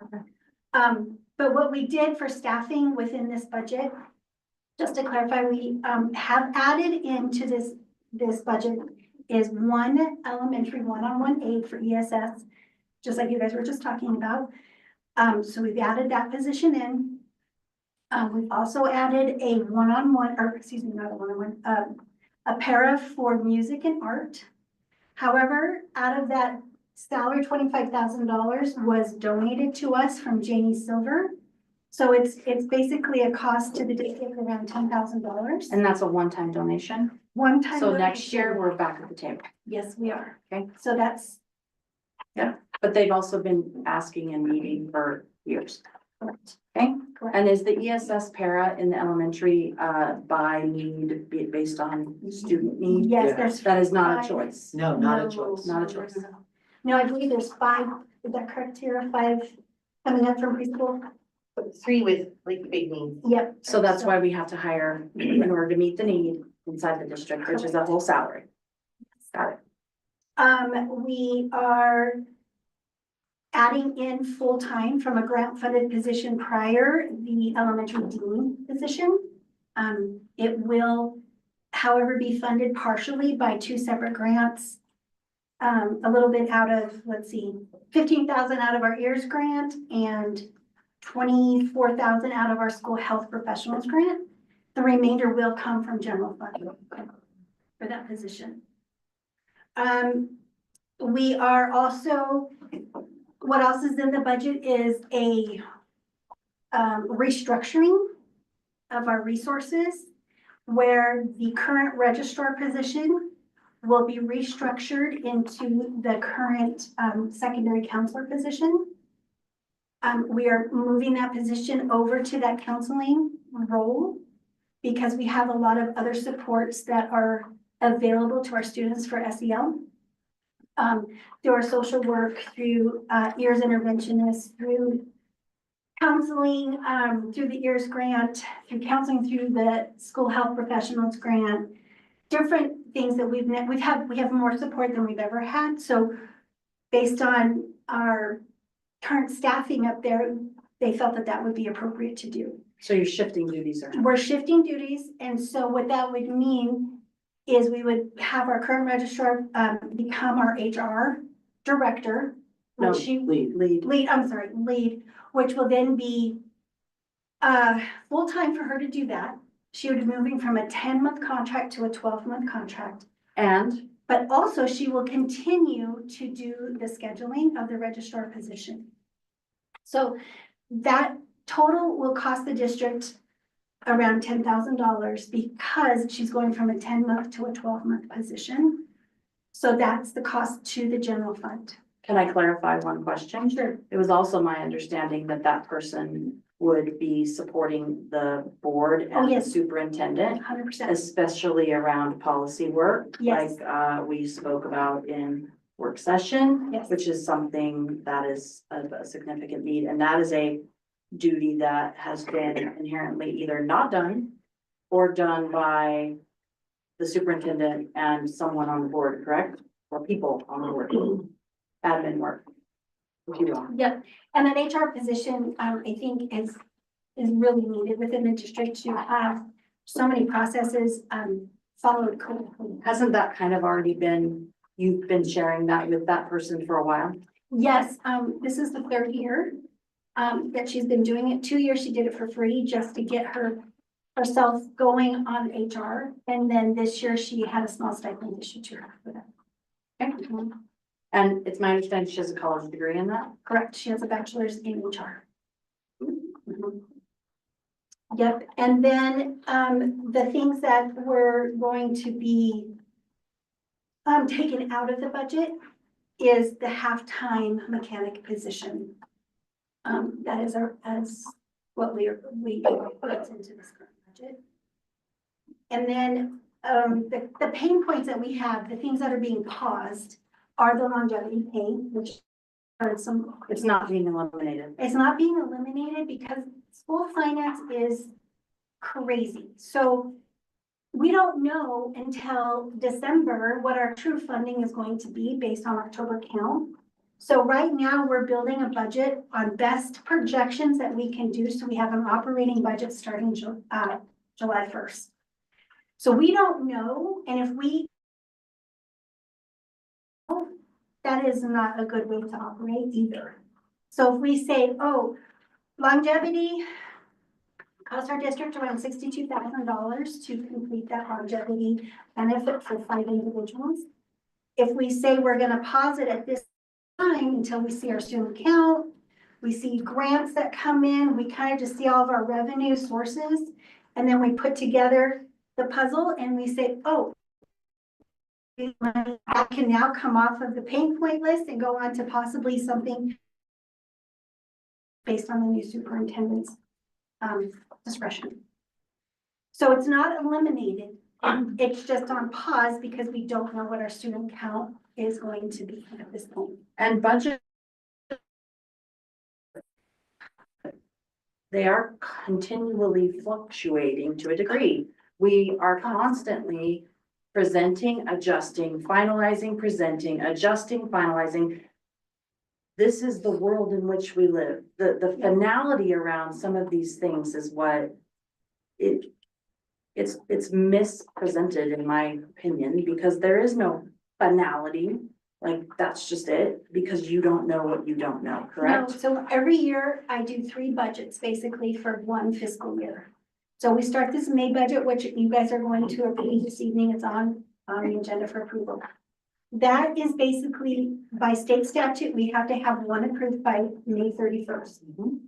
Speaker 2: answer. But what we did for staffing within this budget, just to clarify, we have added into this budget is one elementary one-on-one aide for ESS, just like you guys were just talking about. So we've added that position in. We've also added a one-on-one, or excuse me, not a one-on-one, a para for music and art. However, out of that salary, $25,000 was donated to us from Janie Silver. So it's basically a cost to the district around $10,000.
Speaker 6: And that's a one-time donation.
Speaker 2: One time.
Speaker 6: So next
Speaker 2: donation.
Speaker 6: year, we're back at the table.
Speaker 2: Yes, we are.
Speaker 6: Okay.
Speaker 2: So that's.
Speaker 6: But they've also been asking and meeting for years.
Speaker 2: Correct.
Speaker 6: Okay,
Speaker 2: Correct.
Speaker 6: and is the ESS para in the elementary, by need, be it based on student need?
Speaker 2: Yes,
Speaker 4: Yeah.
Speaker 2: there's.
Speaker 6: That is not a
Speaker 2: five-
Speaker 6: choice.
Speaker 4: No, not a
Speaker 2: No,
Speaker 4: choice.
Speaker 6: Not a choice.
Speaker 2: No, I believe there's 5, is that correct, Tara? 5 coming up from preschool?
Speaker 5: 3 with like big needs.
Speaker 2: Yep.
Speaker 6: So that's why we have to hire in order to meet the need inside the district, which is a whole salary. Got it.
Speaker 2: We are adding in full-time from a grant-funded position prior, the elementary dean position. It will, however, be funded partially by 2 separate grants. A little bit out of, let's see, 15,000 out of our EARS grant and 24,000 out of our school health professionals grant. The remainder will come from general fund for that position. We are also, what else is in the budget is a restructuring of our resources where the current registrar position will be restructured into the current secondary counselor position. We are moving that position over to that counseling role because we have a lot of other supports that are available to our students for SEL. Through our social work, through EARS interventionists, through counseling, through the EARS grant, through counseling through the school health professionals grant, different things that we have more support than we've ever had. So based on our current staffing up there, they felt that that would be appropriate to do.
Speaker 6: So you're shifting duties around.
Speaker 2: We're shifting duties, and so what that would mean is we would have our current registrar become our HR director.
Speaker 6: No,
Speaker 2: Which she
Speaker 6: lead.
Speaker 2: lead, which will then be full-time for her to do that. She would be moving from a 10-month contract to a 12-month contract.
Speaker 6: And
Speaker 2: But also she will continue to do the scheduling of the registrar position. So that total will cost the district around $10,000 because she's going from a 10-month to a 12-month position. So that's the cost to the general fund.
Speaker 6: can I clarify one question?
Speaker 2: Sure.
Speaker 6: It was also my understanding that that person would be supporting the board
Speaker 2: Oh,
Speaker 6: and the
Speaker 2: yes.
Speaker 6: superintendent,
Speaker 2: 100%.
Speaker 6: especially around policy work.
Speaker 2: Yes.
Speaker 6: Like, we spoke about in work session,
Speaker 2: Yes.
Speaker 6: which is something that is a significant need. And that is a duty that has been inherently either not done or done by the superintendent and someone on the board, correct? Or people on the board, admin work, if you will.
Speaker 2: Yep, and an HR position, I think is really needed within the district to have so many processes, followed correctly.
Speaker 6: Hasn't that kind of already been, you've been sharing that with that person for a while?
Speaker 2: Yes, this is the 3rd year, that she's been doing it. 2 years she did it for free just to get herself going on HR. And then this year she had a small stipend issue to her for that.
Speaker 6: Okay. And it's my understanding she has a college degree in that?
Speaker 2: Correct, she has a bachelor's in HR. Yep, and then, the things that we're going to be taken out of the budget is the half-time mechanic position. That is as what we put into this current budget. And then, the pain points that we have, the things that are being paused are the longevity pay, which are some.
Speaker 6: It's not being eliminated.
Speaker 2: It's not being eliminated because school finance is crazy. So we don't know until December what our true funding is going to be based on October count. So right now, we're building a budget on best projections that we can do, so we have an operating budget starting July 1st. So we don't know, and if we, that is not a good way to operate either. So if we say, oh, longevity cost our district around $62,000 to complete that longevity benefit for 5 individuals. If we say we're gonna pause it at this time until we see our student count, we see grants that come in, we kind of just see all of our revenue sources, and then we put together the puzzle and we say, oh, I can now come off of the pain point list and go on to possibly something based on the new superintendent's discretion. So it's not eliminated, it's just on pause because we don't know what our student count is going to be at this point.
Speaker 6: And budget. They are continually fluctuating to a degree. We are constantly presenting, adjusting, finalizing, presenting, adjusting, finalizing. This is the world in which we live. The finality around some of these things is what it's mispresented in my opinion, because there is no finality. Like, that's just it, because you don't know what you don't know,
Speaker 2: No,
Speaker 6: correct?
Speaker 2: so every year I do 3 budgets basically for 1 fiscal year. So we start this May budget, which you guys are going to approve this evening. It's on the agenda for approval. That is basically by state statute, we have to have 1 approved by May 31st.
Speaker 6: Mhm.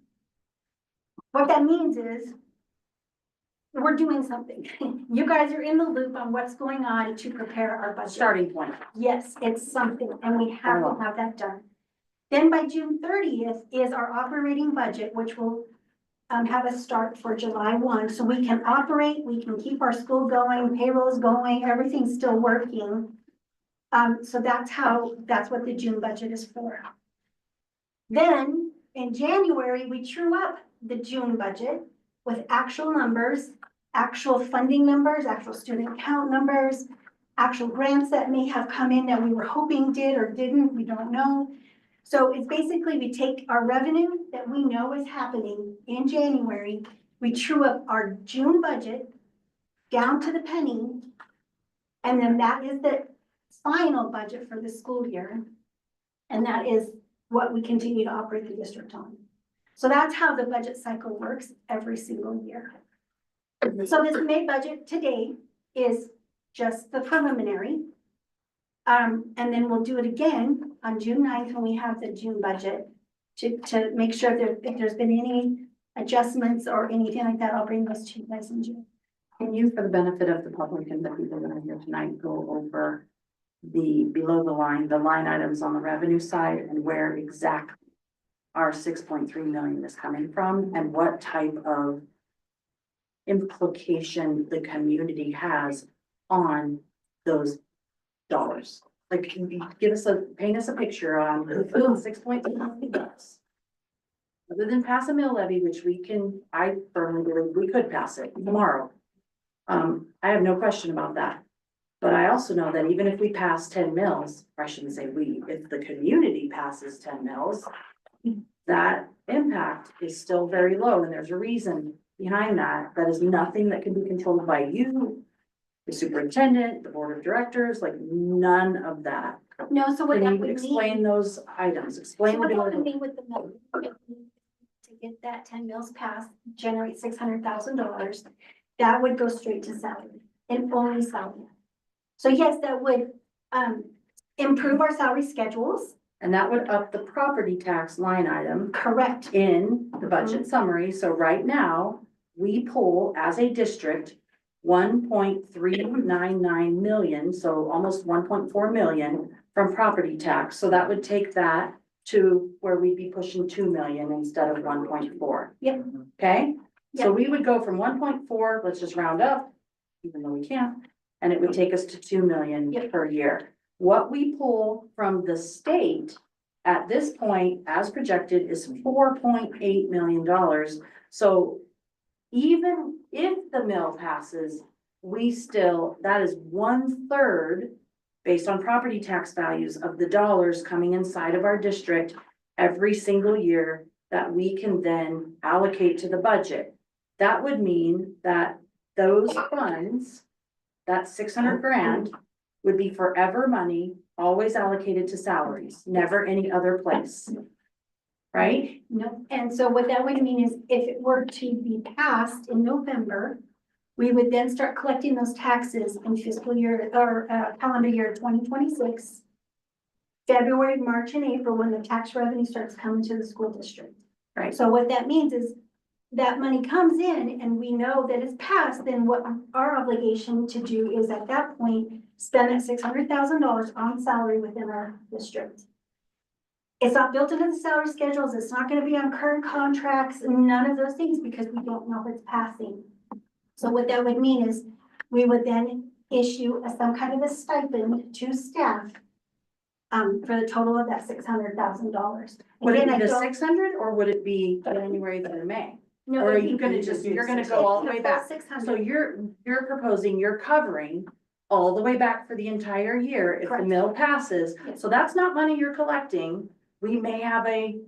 Speaker 2: What that means is we're doing something. You guys are in the loop on what's going on to prepare our budget.
Speaker 6: Starting point.
Speaker 2: Yes, it's something, and we have to have that done. Then by June 30th is our operating budget, which will have us start for July 1, so we can operate, we can keep our school going, payroll's going, everything's still working. So that's what the June budget is for. Then in January, we true up the June budget with actual numbers, actual funding numbers, actual student count numbers, actual grants that may have come in that we were hoping did or didn't, we don't know. So it's basically, we take our revenue that we know is happening in January, we true up our June budget down to the penny, and then that is the final budget for the school year. And that is what we continue to operate the district on. So that's how the budget cycle works every single year. So this May budget today is just the preliminary. And then we'll do it again on June 9th when we have the June budget to make sure that if there's been any adjustments or anything like that, I'll bring those to you guys in June.
Speaker 6: Can you, for the benefit of the public and the people that are here tonight, go over the below the line items on the revenue side and where exactly our 6.3 million is coming from and what type of implication the community has on those dollars? Like, can you paint us a picture on who 6.3 million does? Other than pass a mill levy, which I firmly believe we could pass it tomorrow. I have no question about that. But I also know that even if we pass 10 mills, or I shouldn't say we, if the community passes 10 mills, that impact is still very low, and there's a reason behind that. That is nothing that can be controlled by you, the superintendent, the board of directors, like none of that.
Speaker 2: No, so what
Speaker 6: Can
Speaker 2: that
Speaker 6: you
Speaker 2: would
Speaker 6: explain
Speaker 2: mean,
Speaker 6: those items?
Speaker 2: so
Speaker 6: Explain
Speaker 2: what
Speaker 6: what
Speaker 2: that would
Speaker 6: it
Speaker 2: mean with the mill, to get that 10 mills passed, generate $600,000, that would go straight to salary and only salary. So yes, that would improve our salary schedules.
Speaker 6: And that would up the property tax line item
Speaker 2: Correct.
Speaker 6: in the budget summary. So right now, we pull as a district 1.399 million, so almost 1.4 million from property tax. So that would take that to where we'd be pushing 2 million instead of 1.4.
Speaker 1: Yep.
Speaker 6: Okay, so
Speaker 1: Yep.
Speaker 6: we would go from 1.4, let's just round up, even though we can't, and it would take us to 2 million
Speaker 1: Yep.
Speaker 6: per year. What we pull from the state at this point, as projected, is $4.8 million. So even if the mill passes, we still, that is 1/3 based on property tax values of the dollars coming inside of our district every single year that we can then allocate to the budget. That would mean that those funds, that 600 grand, would be forever money, always allocated to salaries, never any other place. Right?
Speaker 2: No, and so what that would mean is if it were to be passed in November, we would then start collecting those taxes in fiscal year or calendar year 2026. February, March and April, when the tax revenue starts coming to the school district.
Speaker 6: Right.
Speaker 2: So what that means is that money comes in and we know that it's passed, then what our obligation to do is at that point, spend that $600,000 on salary within our district. It's not built into the salary schedules. It's not gonna be on current contracts, none of those things, because we don't know if it's passing. So what that would mean is we would then issue some kind of a stipend to staff for the total of that $600,000.
Speaker 6: Would it
Speaker 2: Again,
Speaker 6: be
Speaker 2: I
Speaker 6: the
Speaker 2: don't-
Speaker 6: 600 or would it be January through May?
Speaker 2: No,
Speaker 6: Or are
Speaker 2: it'd
Speaker 6: you
Speaker 2: be-
Speaker 6: gonna
Speaker 4: you
Speaker 6: just,
Speaker 4: just
Speaker 6: you're
Speaker 4: do
Speaker 6: gonna
Speaker 4: the
Speaker 6: go all the
Speaker 2: It's
Speaker 6: way
Speaker 2: full
Speaker 6: back?
Speaker 2: 600.
Speaker 6: So you're proposing, you're covering all the way back for the entire year if the
Speaker 2: Correct.
Speaker 6: mill passes.
Speaker 2: Yes.
Speaker 6: So that's not money you're collecting. We may have a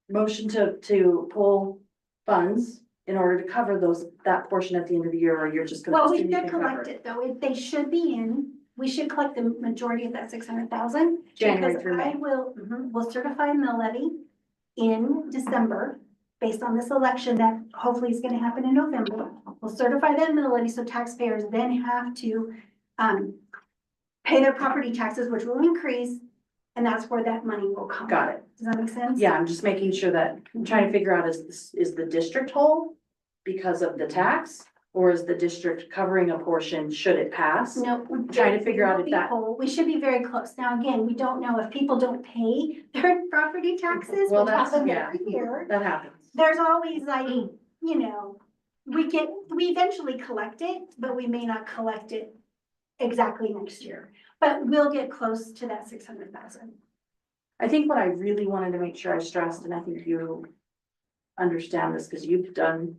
Speaker 6: motion to pull funds in order to cover that portion at the end of the year, or you're just gonna
Speaker 2: Well, we
Speaker 6: assume you
Speaker 2: should
Speaker 6: can cover
Speaker 2: collect
Speaker 6: it.
Speaker 2: it though. They should be in. We should collect the majority of that 600,000.
Speaker 6: January
Speaker 2: Because
Speaker 6: through May.
Speaker 2: I will
Speaker 6: Mhm.
Speaker 2: certify a mill levy in December based on this election that hopefully is gonna happen in November. We'll certify that mill levy, so taxpayers then have to, pay their property taxes, which will increase, and that's where that money will come.
Speaker 6: Got it.
Speaker 2: Does that make sense?
Speaker 6: Yeah, I'm just making sure that, I'm trying to figure out is the district whole because of the tax? Or is the district covering a portion should it pass?
Speaker 2: No.
Speaker 6: Trying to figure out if
Speaker 2: we
Speaker 6: that-
Speaker 2: won't be whole. We should be very close. Now, again, we don't know if people don't pay their property taxes,
Speaker 6: Well,
Speaker 2: which
Speaker 6: that's-
Speaker 2: happens
Speaker 6: yeah.
Speaker 2: every year.
Speaker 6: That happens.
Speaker 2: There's always like, you know, we eventually collect it, but we may not collect it exactly next year. But we'll get close to that 600,000.
Speaker 6: I think what I really wanted to make sure I stressed, and I think you understand this because you've done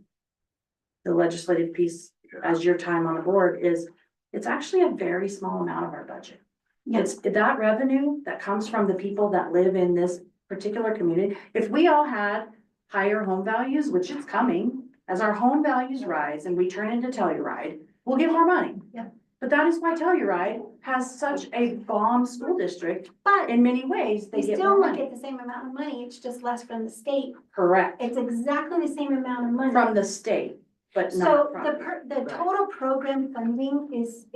Speaker 6: the legislative piece as your time on the board, is it's actually a very small amount of our budget. It's that revenue that comes from the people that live in this particular community. If we all had higher home values, which it's coming, as our home values rise and we turn into Telluride, we'll get more money.
Speaker 2: Yeah.
Speaker 6: But that is why Telluride has such a bomb school district.
Speaker 2: But
Speaker 6: In many ways, they
Speaker 2: we
Speaker 6: get
Speaker 2: still
Speaker 6: more
Speaker 2: only
Speaker 6: money.
Speaker 2: get the same amount of money. It's just less from the state.
Speaker 6: Correct,
Speaker 2: It's exactly the same amount of money.
Speaker 6: from the state, but
Speaker 2: So
Speaker 6: not
Speaker 2: the
Speaker 6: from.
Speaker 2: the total program funding is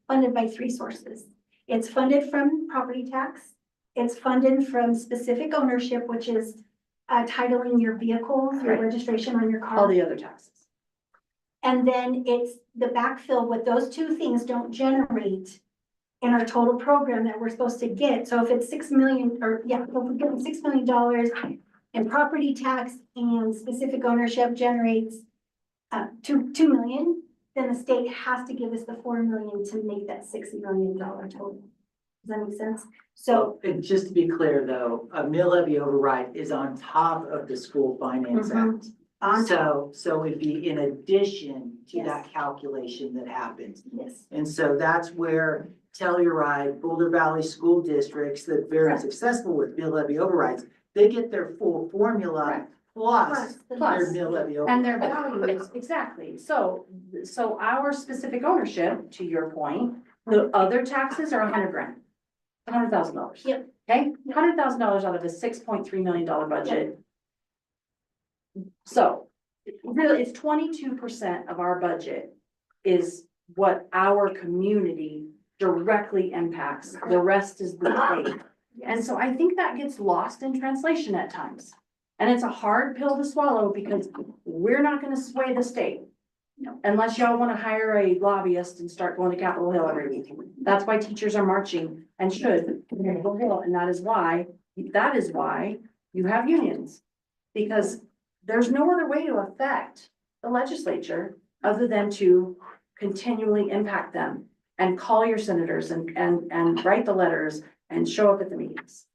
Speaker 2: funded by 3 sources. It's funded from property tax. It's funded from specific ownership, which is titling your vehicle, your
Speaker 6: Right.
Speaker 2: registration on your car.
Speaker 6: All the other taxes.
Speaker 2: And then it's the backfill, what those 2 things don't generate in our total program that we're supposed to get. So if it's 6 million, or yeah, if we're getting $6 million in property tax and specific ownership generates 2 million, then the state has to give us the 4 million to make that $6 million total. Does that make sense? So,
Speaker 4: And just to be clear though, a mill levy override is on top of the school finance
Speaker 2: Mhm.
Speaker 4: act.
Speaker 2: on top,
Speaker 4: So it'd be in addition to
Speaker 2: Yes.
Speaker 4: that calculation that happens.
Speaker 2: yes,
Speaker 4: And so that's where Telluride, Boulder Valley School Districts that are very
Speaker 6: Right.
Speaker 4: successful with mill levy overrides, they get their full formula
Speaker 6: Right.
Speaker 4: plus their
Speaker 6: Plus.
Speaker 4: mill levy
Speaker 6: And their
Speaker 4: override.
Speaker 6: values, exactly. So our specific ownership, to your point, the other taxes are 100 grand. $100,000.
Speaker 2: Yep.
Speaker 6: Okay, $100,000 out of a $6.3 million budget. So really, it's 22% of our budget is what our community directly impacts. The rest is the state. And so I think that gets lost in translation at times. And it's a hard pill to swallow because we're not gonna sway the state.
Speaker 2: No.
Speaker 6: Unless y'all wanna hire a lobbyist and start going to Capitol Hill every week. That's why teachers are marching and should, to Capitol Hill, and that is why you have unions. Because there's no other way to affect the legislature other than to continually impact them and call your senators and write the letters and show up at the meetings.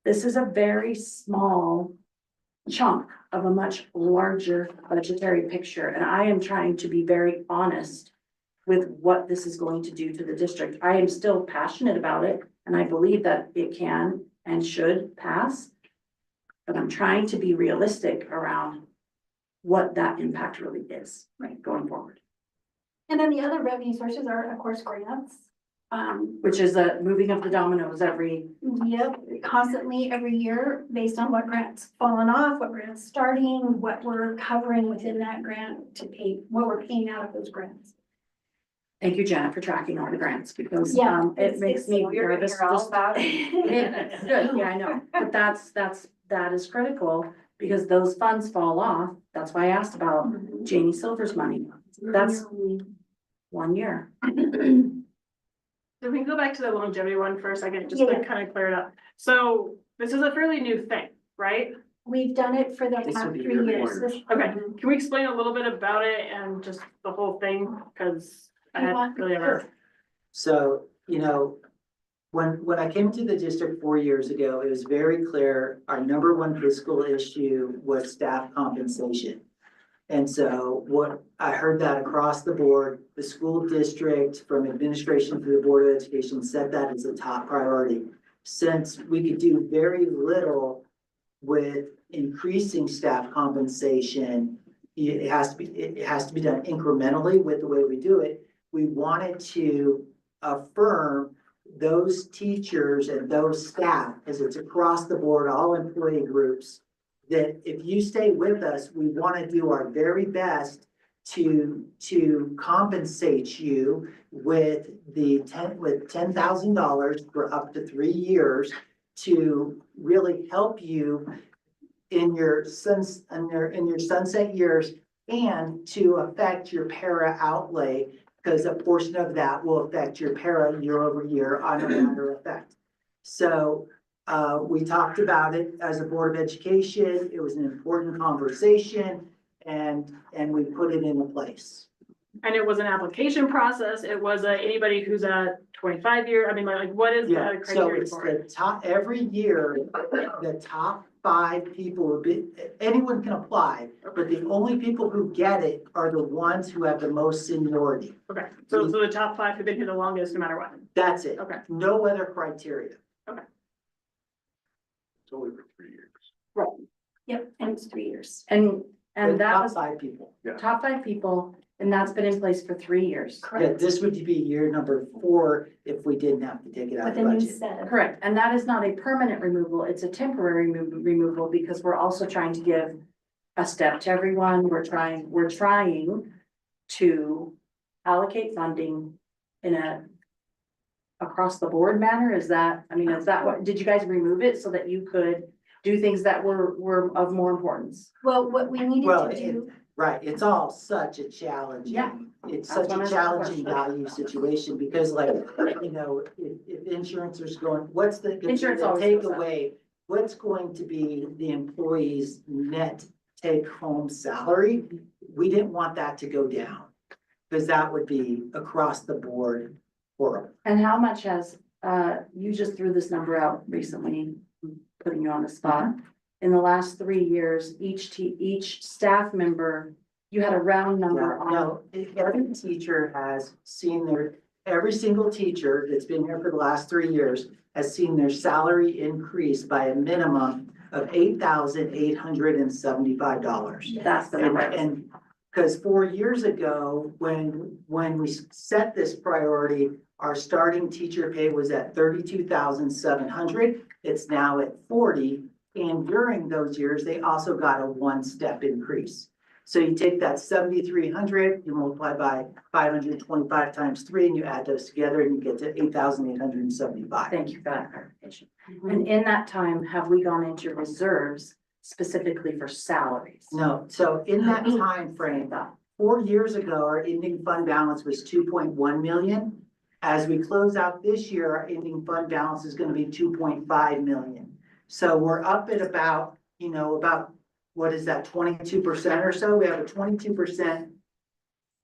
Speaker 6: This is a very small chunk of a much larger budgetary picture, and I am trying to be very honest with what this is going to do to the district. I am still passionate about it, and I believe that it can and should pass. But I'm trying to be realistic around what that impact really is, right, going forward.
Speaker 2: And then the other revenue sources are, of course, grants.
Speaker 6: Which is a moving of the dominoes every,
Speaker 2: Yep, constantly every year, based on what grants falling off, what grants starting, what we're covering within that grant to pay, what we're paying out of those grants.
Speaker 6: thank you, Janet, for tracking all the grants, because,
Speaker 2: Yeah,
Speaker 6: it makes me nervous. just-
Speaker 2: about
Speaker 6: Good, yeah, I know, but that is critical, because those funds fall off. That's why I asked about Jamie Silver's money. That's 1 year.
Speaker 7: So we can go back to the longevity one for a second, just
Speaker 2: Yeah.
Speaker 7: to kind of clear it up. So this is a fairly new thing, right?
Speaker 2: We've done it for the
Speaker 3: This
Speaker 2: past
Speaker 3: would be
Speaker 2: 3 years.
Speaker 3: required.
Speaker 7: Okay, can we explain a little bit about it and just the whole thing? Cause I hadn't really ever.
Speaker 4: So, you know, when I came to the district 4 years ago, it was very clear our number one fiscal issue was staff compensation. And so what, I heard that across the board, the school district, from administration to the Board of Education, set that as a top priority. Since we could do very little with increasing staff compensation, it has to be done incrementally with the way we do it. We wanted to affirm those teachers and those staff, as it's across the board, all employee groups, that if you stay with us, we want to do our very best to compensate you with $10,000 for up to 3 years to really help you in your sunset years, and to affect your para outlay, because a portion of that will affect your para year over year on a ladder effect. So we talked about it as a Board of Education. It was an important conversation, and we put it into place.
Speaker 7: And it was an application process. It was anybody who's a 25-year, I mean, like, what is the
Speaker 4: Yeah, so
Speaker 7: criteria
Speaker 4: it's
Speaker 7: for it?
Speaker 4: the top, every year, the top 5 people will be, anyone can apply, but the only people who get it are the ones who have the most seniority.
Speaker 7: Okay, so the top 5 have been here the longest, no matter what.
Speaker 4: That's it.
Speaker 7: Okay.
Speaker 4: No other criteria.
Speaker 3: It's only for 3 years.
Speaker 2: Yep, and it's 3 years.
Speaker 6: And
Speaker 4: The
Speaker 6: that
Speaker 4: top
Speaker 6: was
Speaker 4: 5 people.
Speaker 6: top 5 people, and that's been in place for 3 years.
Speaker 4: Yeah, this would be year number 4 if we didn't have to take it out
Speaker 2: With
Speaker 4: of
Speaker 2: a new
Speaker 4: budget.
Speaker 2: set of.
Speaker 6: Correct, and that is not a permanent removal, it's a temporary removal, because we're also trying to give a step to everyone. We're trying to allocate funding in a across the board manner. Is that what, did you guys remove it so that you could do things that were of more importance?
Speaker 2: Well, what we needed
Speaker 4: Well,
Speaker 2: to do,
Speaker 4: Right, it's all such a challenging.
Speaker 6: Yeah.
Speaker 4: It's
Speaker 6: That's
Speaker 4: such
Speaker 6: one
Speaker 4: a
Speaker 6: of the
Speaker 4: challenging
Speaker 6: questions.
Speaker 4: value situation, because like, you know, if insurance is going, what's the
Speaker 6: Insurance always goes up.
Speaker 4: takeaway? What's going to be the employee's net take-home salary? We didn't want that to go down, because that would be across the board horrible.
Speaker 6: And how much has, you just threw this number out recently, putting you on the spot. In the last 3 years, each staff member, you had a round number
Speaker 4: Yeah,
Speaker 6: on.
Speaker 4: no, every teacher has seen every single teacher that's been here for the last 3 years has seen their salary increase by a minimum of $8,875.
Speaker 6: That's the number.
Speaker 4: And because 4 years ago, when we set this priority, our starting teacher pay was at $32,700. It's now at 40. And during those years, they also got a 1-step increase. So you take that 7,300, you multiply by 525 times 3, and you add those together, and you get to 8,875.
Speaker 6: Thank you for that clarification. And in that time, have we gone into reserves specifically for salaries?
Speaker 4: No, so in that time frame, 4 years ago, our ending fund balance was 2.1 million. As we close out this year, our ending fund balance is gonna be 2.5 million. So we're up at about, what is that, 22% or so? We have a 22%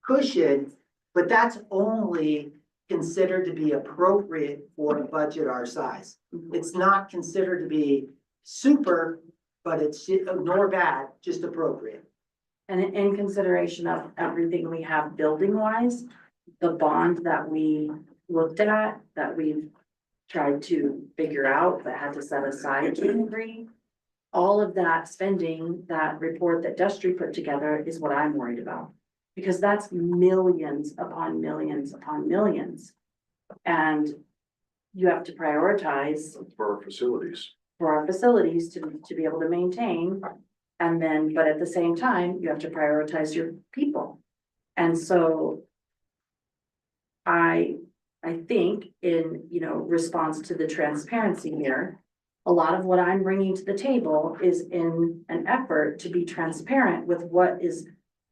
Speaker 4: cushion, but that's only considered to be appropriate for a budget our size. It's not considered to be super, but it's nor bad, just appropriate.
Speaker 6: And in consideration of everything we have building wise, the bond that we looked at, that we've tried to figure out, but had to set aside to agree. All of that spending, that report that Destry put together is what I'm worried about. Because that's millions upon millions upon millions. And you have to prioritize
Speaker 3: For our facilities.
Speaker 6: for our facilities to be able to maintain. And then, but at the same time, you have to prioritize your people. And so I think in, response to the transparency here, a lot of what I'm bringing to the table is in an effort to be transparent with what is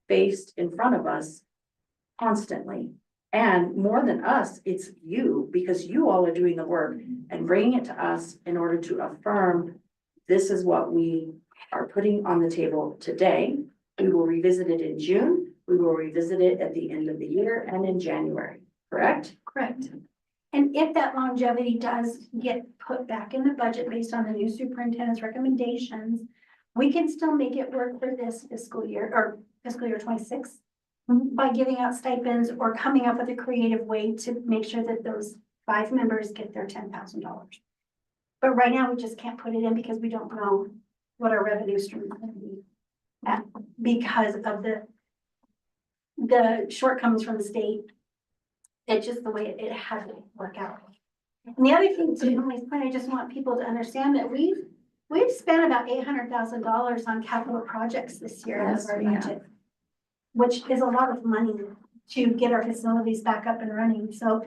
Speaker 6: faced in front of us constantly. And more than us, it's you, because you all are doing the work and bringing it to us in order to affirm this is what we are putting on the table today. We will revisit it in June. We will revisit it at the end of the year and in January, correct?
Speaker 2: Correct. And if that longevity does get put back in the budget based on the new superintendent's recommendations, we can still make it work for this fiscal year or fiscal year 26 by giving out stipends or coming up with a creative way to make sure that those 5 members get their $10,000. But right now, we just can't put it in because we don't know what our revenue stream is going to be because of the shortcomings from the state. It's just the way it had to work out. And the other thing, to Emily's point, I just want people to understand that we've spent about $800,000 on capital projects this year out of
Speaker 6: Yes,
Speaker 2: our
Speaker 6: we have.
Speaker 2: budget, which is a lot of money to get our facilities back up and running. So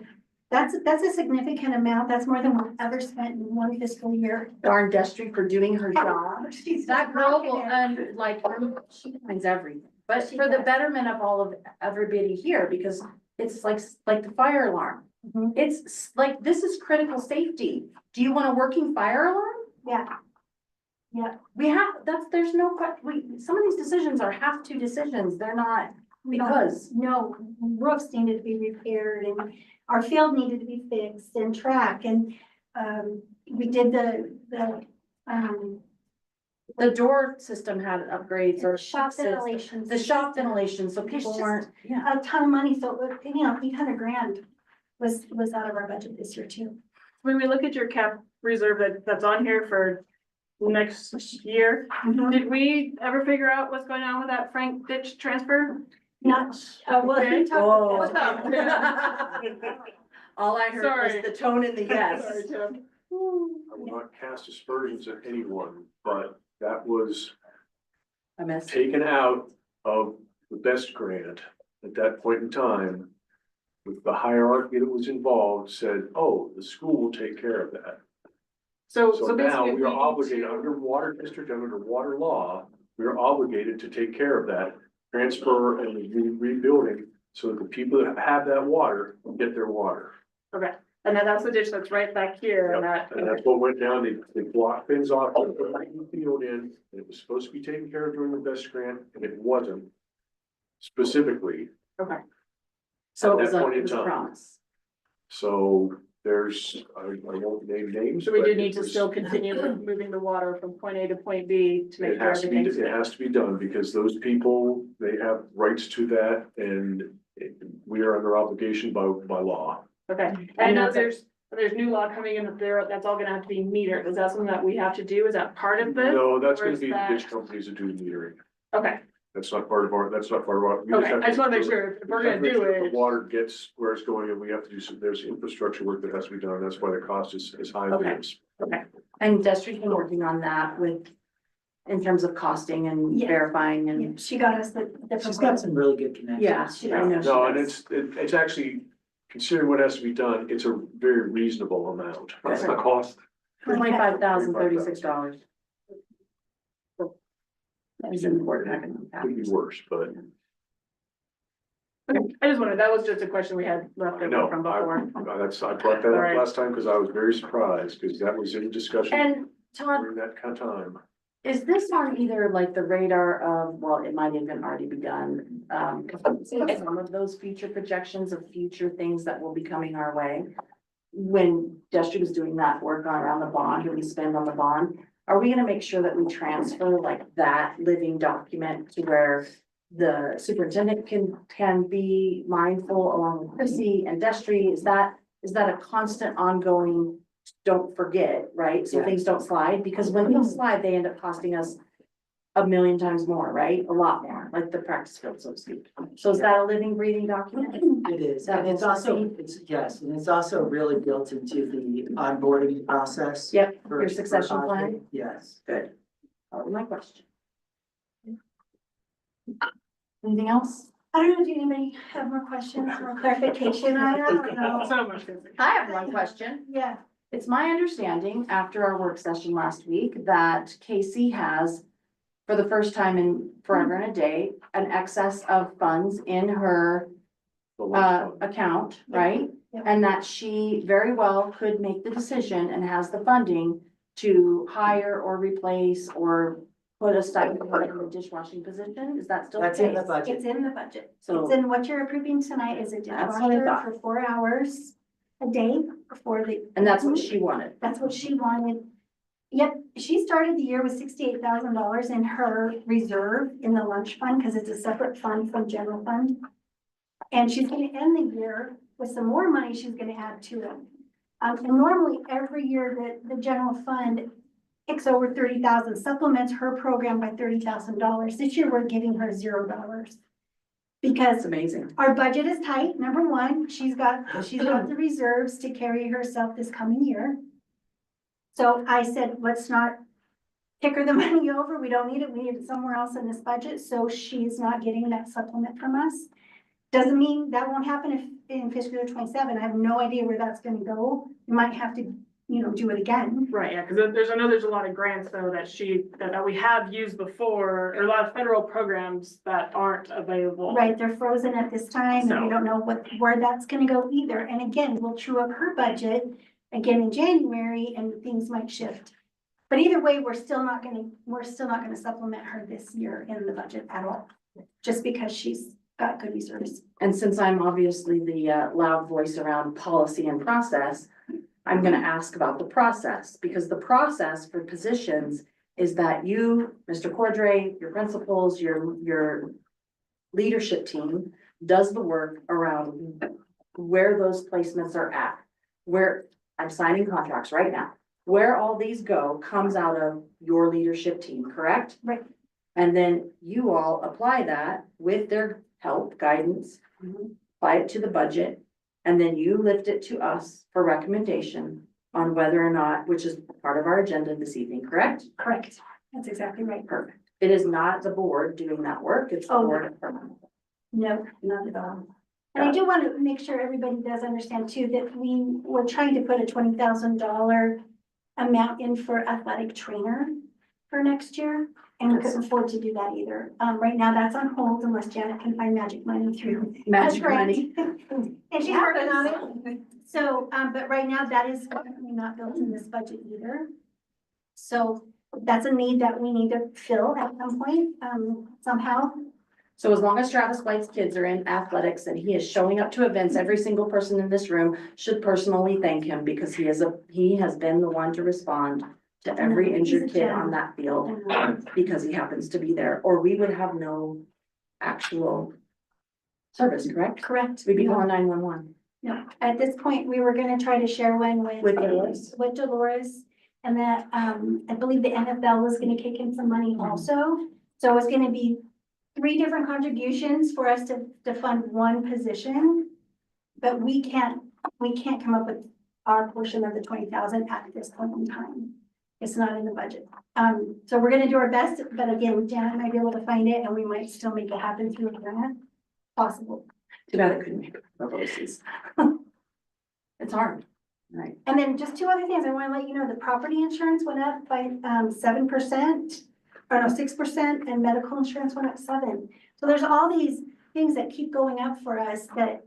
Speaker 2: that's a significant amount. That's more than we've ever spent in one fiscal year.
Speaker 6: Darn Destry for doing her job.
Speaker 2: She's
Speaker 6: That girl will,
Speaker 2: rocking it.
Speaker 6: and like, she finds everything, but
Speaker 2: She
Speaker 6: for the
Speaker 2: does.
Speaker 6: betterment of all of everybody here, because it's like the fire alarm.
Speaker 2: Mhm.
Speaker 6: It's like, this is critical safety. Do you want a working fire alarm?
Speaker 2: Yeah. Yeah.
Speaker 6: We have, there's no, some of these decisions are have to decisions. They're not
Speaker 2: We don't-
Speaker 6: because.
Speaker 2: No, roofs needed to be repaired and our field needed to be fixed and track and, we did
Speaker 6: The door system had upgrades or
Speaker 2: shop
Speaker 6: fixes.
Speaker 2: ventilation.
Speaker 6: The shop ventilation, so people
Speaker 2: just-
Speaker 6: weren't, yeah.
Speaker 2: A ton of money, so, $800,000 was out of our budget this year too.
Speaker 7: When we look at your cap reserve that's on here for next year, did we ever figure out what's going on with that Frank ditch transfer?
Speaker 2: Not, well,
Speaker 7: Okay.
Speaker 2: we talked about
Speaker 6: Whoa.
Speaker 2: that.
Speaker 6: All I heard
Speaker 7: Sorry.
Speaker 6: was the tone in the yes.
Speaker 7: Sorry, Tim.
Speaker 3: I will not cast aspersions at anyone, but that was
Speaker 6: I missed.
Speaker 3: taken out of the best grant at that point in time. With the hierarchy that was involved, said, oh, the school will take care of that.
Speaker 7: So
Speaker 3: So now
Speaker 7: basically
Speaker 3: we are
Speaker 7: need
Speaker 3: obligated
Speaker 7: to-
Speaker 3: under water district, under water law, we are obligated to take care of that. Transfer and rebuilding, so that the people that have that water get their water.
Speaker 7: Okay, and then that's the ditch that's right back here and that.
Speaker 3: And that's what went down, they blocked things off, put the field in, and it was supposed to be taken care of during the best grant, and it wasn't. Specifically,
Speaker 6: Okay. So it
Speaker 3: At
Speaker 6: was
Speaker 3: that
Speaker 6: a,
Speaker 3: point in
Speaker 6: it was a
Speaker 3: time.
Speaker 6: promise.
Speaker 3: so there's, I won't name names.
Speaker 7: So we
Speaker 3: but
Speaker 7: do
Speaker 3: it
Speaker 7: need to
Speaker 3: was-
Speaker 7: still continue moving the water from point A to point B to make
Speaker 3: It
Speaker 7: sure
Speaker 3: has to be,
Speaker 7: everything's.
Speaker 3: it has to be done, because those people, they have rights to that, and we are under obligation by law.
Speaker 7: Okay, I know
Speaker 6: that's
Speaker 7: there's new law coming in that that's all gonna have to be metered. Is that something that we have to do? Is that part of this?
Speaker 3: No, that's
Speaker 7: or
Speaker 3: gonna
Speaker 7: is
Speaker 3: be the
Speaker 7: that-
Speaker 3: ditch companies that do the metering.
Speaker 7: Okay,
Speaker 3: That's not part of our, that's not part of our. we
Speaker 7: okay,
Speaker 3: have
Speaker 7: I just wanna make
Speaker 3: do it.
Speaker 7: sure if we're
Speaker 3: We have
Speaker 7: gonna
Speaker 3: to
Speaker 7: do
Speaker 3: make sure
Speaker 7: it.
Speaker 3: The water gets where it's going, and we have to do some, there's infrastructure work that has to be done, that's why the cost is as high as
Speaker 7: Okay.
Speaker 3: it is.
Speaker 6: And Destry's been working on that in terms of costing and
Speaker 2: Yeah.
Speaker 6: verifying
Speaker 2: Yeah,
Speaker 6: and,
Speaker 2: she got us the.
Speaker 4: She's got some really good connections.
Speaker 6: yeah, I know she
Speaker 3: No, and
Speaker 6: does.
Speaker 3: it's actually, considering what has to be done, it's a very reasonable amount.
Speaker 8: What's the cost?
Speaker 6: $25,036. That was in the board packet.
Speaker 3: Could be worse, but
Speaker 7: Okay, I just wanted, that was just a question we had left
Speaker 3: I
Speaker 7: over
Speaker 3: know,
Speaker 7: from before.
Speaker 3: I brought that
Speaker 7: Alright.
Speaker 3: up last time because I was very surprised, because that was in discussion
Speaker 6: And Todd,
Speaker 3: during that kind of time.
Speaker 6: is this on either like the radar of, well, it might even already begun, some of those future projections of future things that will be coming our way? When Destry was doing that work on around the bond, what we spend on the bond, are we gonna make sure that we transfer like that living document to where the superintendent can be mindful along with Chrissy and Destry? Is that a constant ongoing, don't forget, right? So
Speaker 4: Yeah.
Speaker 6: things don't slide, because when things slide, they end up costing us a million times more, right? A lot more, like the practice field, so to speak. So is that a living, breathing document?
Speaker 4: It is,
Speaker 6: That
Speaker 4: and it's
Speaker 6: will
Speaker 4: also,
Speaker 6: proceed.
Speaker 4: yes, and it's also really built into the onboarding process.
Speaker 6: Yep,
Speaker 4: for-
Speaker 6: your
Speaker 4: for
Speaker 6: succession
Speaker 4: Audrey.
Speaker 6: plan.
Speaker 4: Yes.
Speaker 6: Good. That was my question. Anything else?
Speaker 2: I don't know, do anybody have more questions or clarification? I don't know.
Speaker 7: So much. Busy.
Speaker 6: I have one question.
Speaker 2: Yeah,
Speaker 6: It's my understanding after our work session last week that Casey has, for the first time in forever and a day, an excess of funds in her
Speaker 3: The lunch fund.
Speaker 6: account, right?
Speaker 2: Yep.
Speaker 6: And that she very well could make the decision and has the funding to hire or replace or put a stipend in the dishwashing position. Is that still the
Speaker 4: That's in the
Speaker 6: case?
Speaker 4: budget.
Speaker 2: it's in the budget.
Speaker 6: So-
Speaker 2: It's in what you're approving tonight is a
Speaker 6: That's what I
Speaker 2: dishwasher
Speaker 6: thought.
Speaker 2: for 4 hours a day for the,
Speaker 6: And that's what she wanted.
Speaker 2: that's what she wanted. Yep, she started the year with $68,000 in her reserve in the lunch fund, because it's a separate fund from general fund. And she's gonna end the year with some more money she's gonna add to it. And normally, every year that the general fund kicks over 30,000, supplements her program by $30,000. This year, we're giving her $0. Because
Speaker 6: It's amazing.
Speaker 2: our budget is tight, number one, she's got the reserves to carry herself this coming year. So I said, let's not kick her the money over, we don't need it, we need it somewhere else in this budget, so she's not getting that supplement from us. Doesn't mean that won't happen if, in fiscal year 27, I have no idea where that's gonna go, we might have to, do it again.
Speaker 7: Right, yeah, because I know there's a lot of grants though that we have used before, or a lot of federal programs that aren't available.
Speaker 2: Right, they're frozen at this time, and we
Speaker 7: So-
Speaker 2: don't know where that's gonna go either, and again, we'll true up her budget again in January, and things might shift. But either way, we're still not gonna supplement her this year in the budget at all, just because she's got good reserves.
Speaker 6: And since I'm obviously the loud voice around policy and process, I'm gonna ask about the process, because the process for positions is that you, Mr. Cordray, your principals, your leadership team does the work around where those placements are at. Where I'm signing contracts right now, where all these go comes out of your leadership team, correct?
Speaker 2: Right.
Speaker 6: And then you all apply that with their help, guidance, apply it to the budget. And then you lift it to us for recommendation on whether or not, which is part of our agenda this evening, correct?
Speaker 2: Correct, that's exactly right.
Speaker 6: Perfect. It is not the board doing that work, it's the
Speaker 2: Oh,
Speaker 6: board. of-
Speaker 2: No, not at all. And I do want to make sure everybody does understand too, that we were trying to put a $20,000 amount in for athletic trainer for next year. And we couldn't afford to do that either. Right now, that's on hold unless Janet can find magic money through.
Speaker 6: Magic
Speaker 2: a grant.
Speaker 6: money.
Speaker 2: And she's working on it. So, but right now, that is currently not built in this budget either. So that's a need that we need to fill at some point, somehow.
Speaker 6: So as long as Travis White's kids are in athletics and he is showing up to events, every single person in this room should personally thank him, because he has been the one to respond to every injured kid on that field, because he happens to be there, or we would have no actual service, correct?
Speaker 2: Correct.
Speaker 6: We'd be calling 911.
Speaker 2: No, at this point, we were gonna try to share one
Speaker 6: With Dolores?
Speaker 2: With Dolores, and that, I believe the NFL was gonna kick in some money also. So it's gonna be 3 different contributions for us to fund one position. But we can't come up with our portion of the 20,000 at this point in time. It's not in the budget. So we're gonna do our best, but again, Janet might be able to find it, and we might still make it happen through a grant, possible.
Speaker 6: Too bad I couldn't make it overseas. It's hard, right?
Speaker 2: And then just 2 other things, I wanna let you know, the property insurance went up by 7%, or no, 6%, and medical insurance went up 7%. So there's all these things that keep going up for us that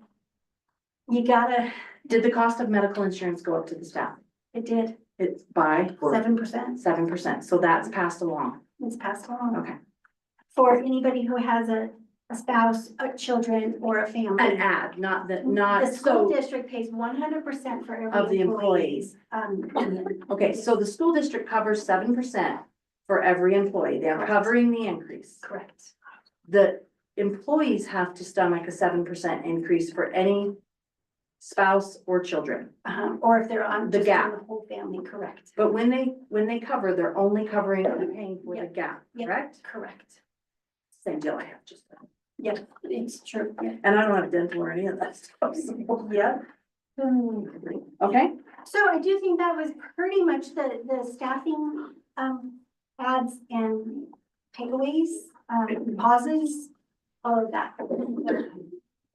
Speaker 2: you gotta,
Speaker 6: Did the cost of medical insurance go up to the staff?
Speaker 2: it did,
Speaker 6: It's by
Speaker 2: 7%,
Speaker 6: 7%, so that's passed along.
Speaker 2: it's passed along.
Speaker 6: Okay.
Speaker 2: For anybody who has a spouse, children, or a family.
Speaker 6: An ad, not the,
Speaker 2: The
Speaker 6: not
Speaker 2: school
Speaker 6: so,
Speaker 2: district pays 100% for
Speaker 6: Of the
Speaker 2: every employee.
Speaker 6: okay, so the school district covers 7% for every employee. They're covering the increase.
Speaker 2: Correct.
Speaker 6: The employees have to stomach a 7% increase for any spouse or children.
Speaker 2: Or if they're on
Speaker 6: The
Speaker 2: just
Speaker 6: gap.
Speaker 2: on the whole family, correct.
Speaker 6: But when they cover, they're only covering and paying for the gap,
Speaker 2: Yep.
Speaker 6: correct?
Speaker 2: Correct.
Speaker 6: Same deal I have, just,
Speaker 2: Yeah, it's true. Yeah.
Speaker 6: and I don't have dental or any of that stuff, so.
Speaker 2: Yep.
Speaker 6: Okay,
Speaker 2: So I do think that was pretty much the staffing, ads and takeaways, pauses, all of that.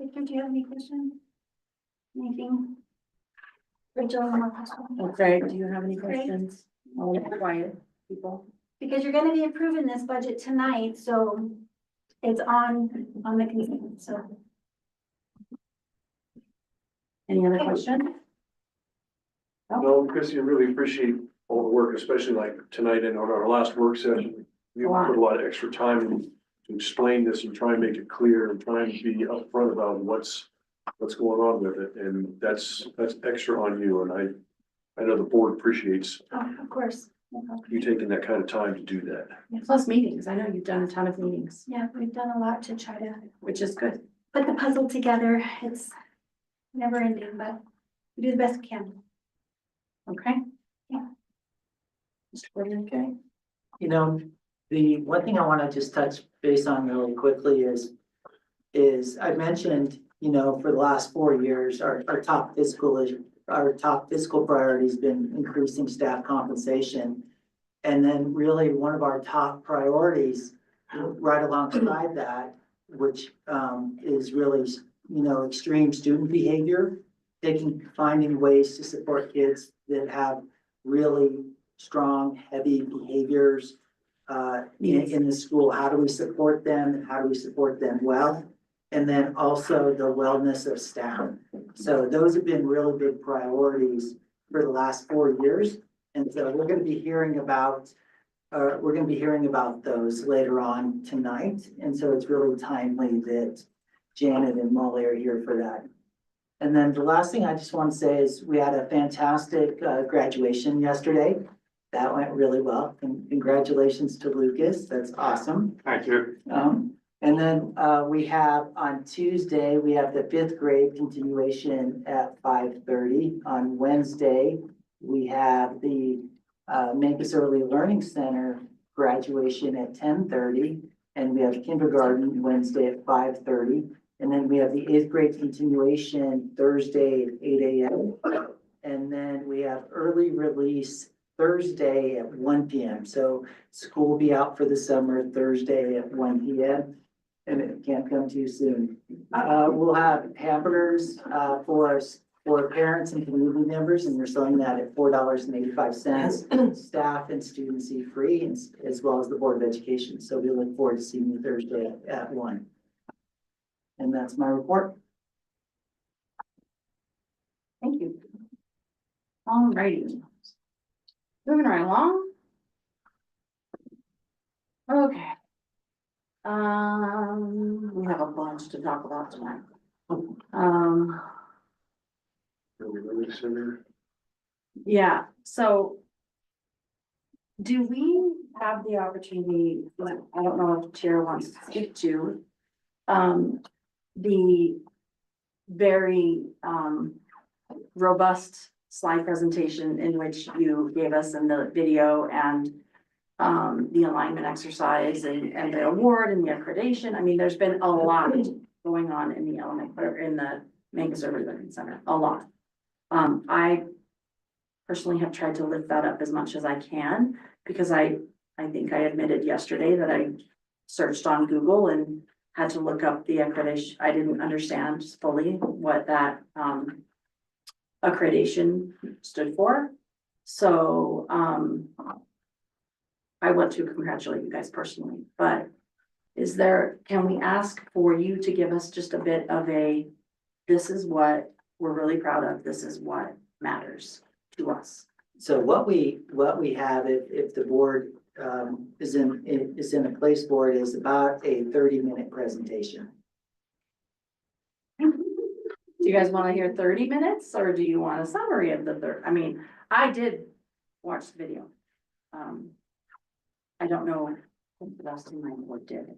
Speaker 2: Victor, do you have any questions? Anything? Rachel, any more questions?
Speaker 6: okay, do you have any questions? I'll be quiet, people.
Speaker 2: Because you're gonna be approving this budget tonight, so it's on the consent, so.
Speaker 6: Any other questions?
Speaker 3: No, because you really appreciate all the work, especially like tonight and on our last work session. You put a lot of extra time in to explain this and try and make it clear and try and be upfront about what's going on with it. And that's extra on you. And I know the board appreciates
Speaker 2: Oh, of course. No problem.
Speaker 3: you taking that kind of time to do that.
Speaker 6: Plus meetings, I know you've done a ton of meetings,
Speaker 2: Yeah, we've done a lot to try to
Speaker 6: which is good.
Speaker 2: put the puzzle together. It's never ending, but we do the best we can.
Speaker 6: Okay?
Speaker 2: Yeah.
Speaker 6: Mr. Gordon, okay?
Speaker 4: You know, the one thing I want to just touch base on really quickly is I mentioned, you know, for the last 4 years, our top fiscal priority has been increasing staff compensation. And then really one of our top priorities right alongside that, which is really, you know, extreme student behavior, finding ways to support kids that have really strong, heavy behaviors in the school. How do we support them and how do we support them well? And then also the wellness of staff. So those have been really big priorities for the last 4 years. And so we're gonna be hearing about those later on tonight. And so it's really timely that Janet and Molly are here for that. And then the last thing I just want to say is we had a fantastic graduation yesterday. That went really well. And congratulations to Lucas. That's awesome.
Speaker 8: Thank you.
Speaker 4: And then we have on Tuesday, we have the 5th grade continuation at 5:30. On Wednesday, we have the Memphis Early Learning Center graduation at 10:30. And we have kindergarten Wednesday at 5:30. And then we have the 8th grade continuation Thursday at 8 a.m. And then we have early release Thursday at 1 p.m. So school will be out for the summer Thursday at 1 p.m. And it can't come too soon. We'll have hamburgers for parents and community members, and we're selling that at $4.85. Staff and students eat free, as well as the Board of Education. So we look forward to seeing you Thursday at 1. And that's my report.
Speaker 6: Thank you. Alrighty. Moving right along. Okay. We have a bunch to talk about tonight. Yeah, so. Do we have the opportunity, I don't know if Chair wants to speak to, the very, robust slide presentation in which you gave us in the video and the alignment exercise and the award and the accreditation. I mean, there's been a lot going on in the in the Memphis Early Learning Center, a lot. I personally have tried to lift that up as much as I can because I think I admitted yesterday that I searched on Google and had to look up the accreditation. I didn't understand fully what that accreditation stood for. So I want to congratulate you guys personally, but Can we ask for you to give us just a bit of this is what we're really proud of, this is what matters to us?
Speaker 4: So what we have, if the board, is in a place for it, is about a 30-minute presentation.
Speaker 6: Do you guys wanna hear 30 minutes, or do you want a summary of I mean, I did watch the video. I don't know if the rest of my board did.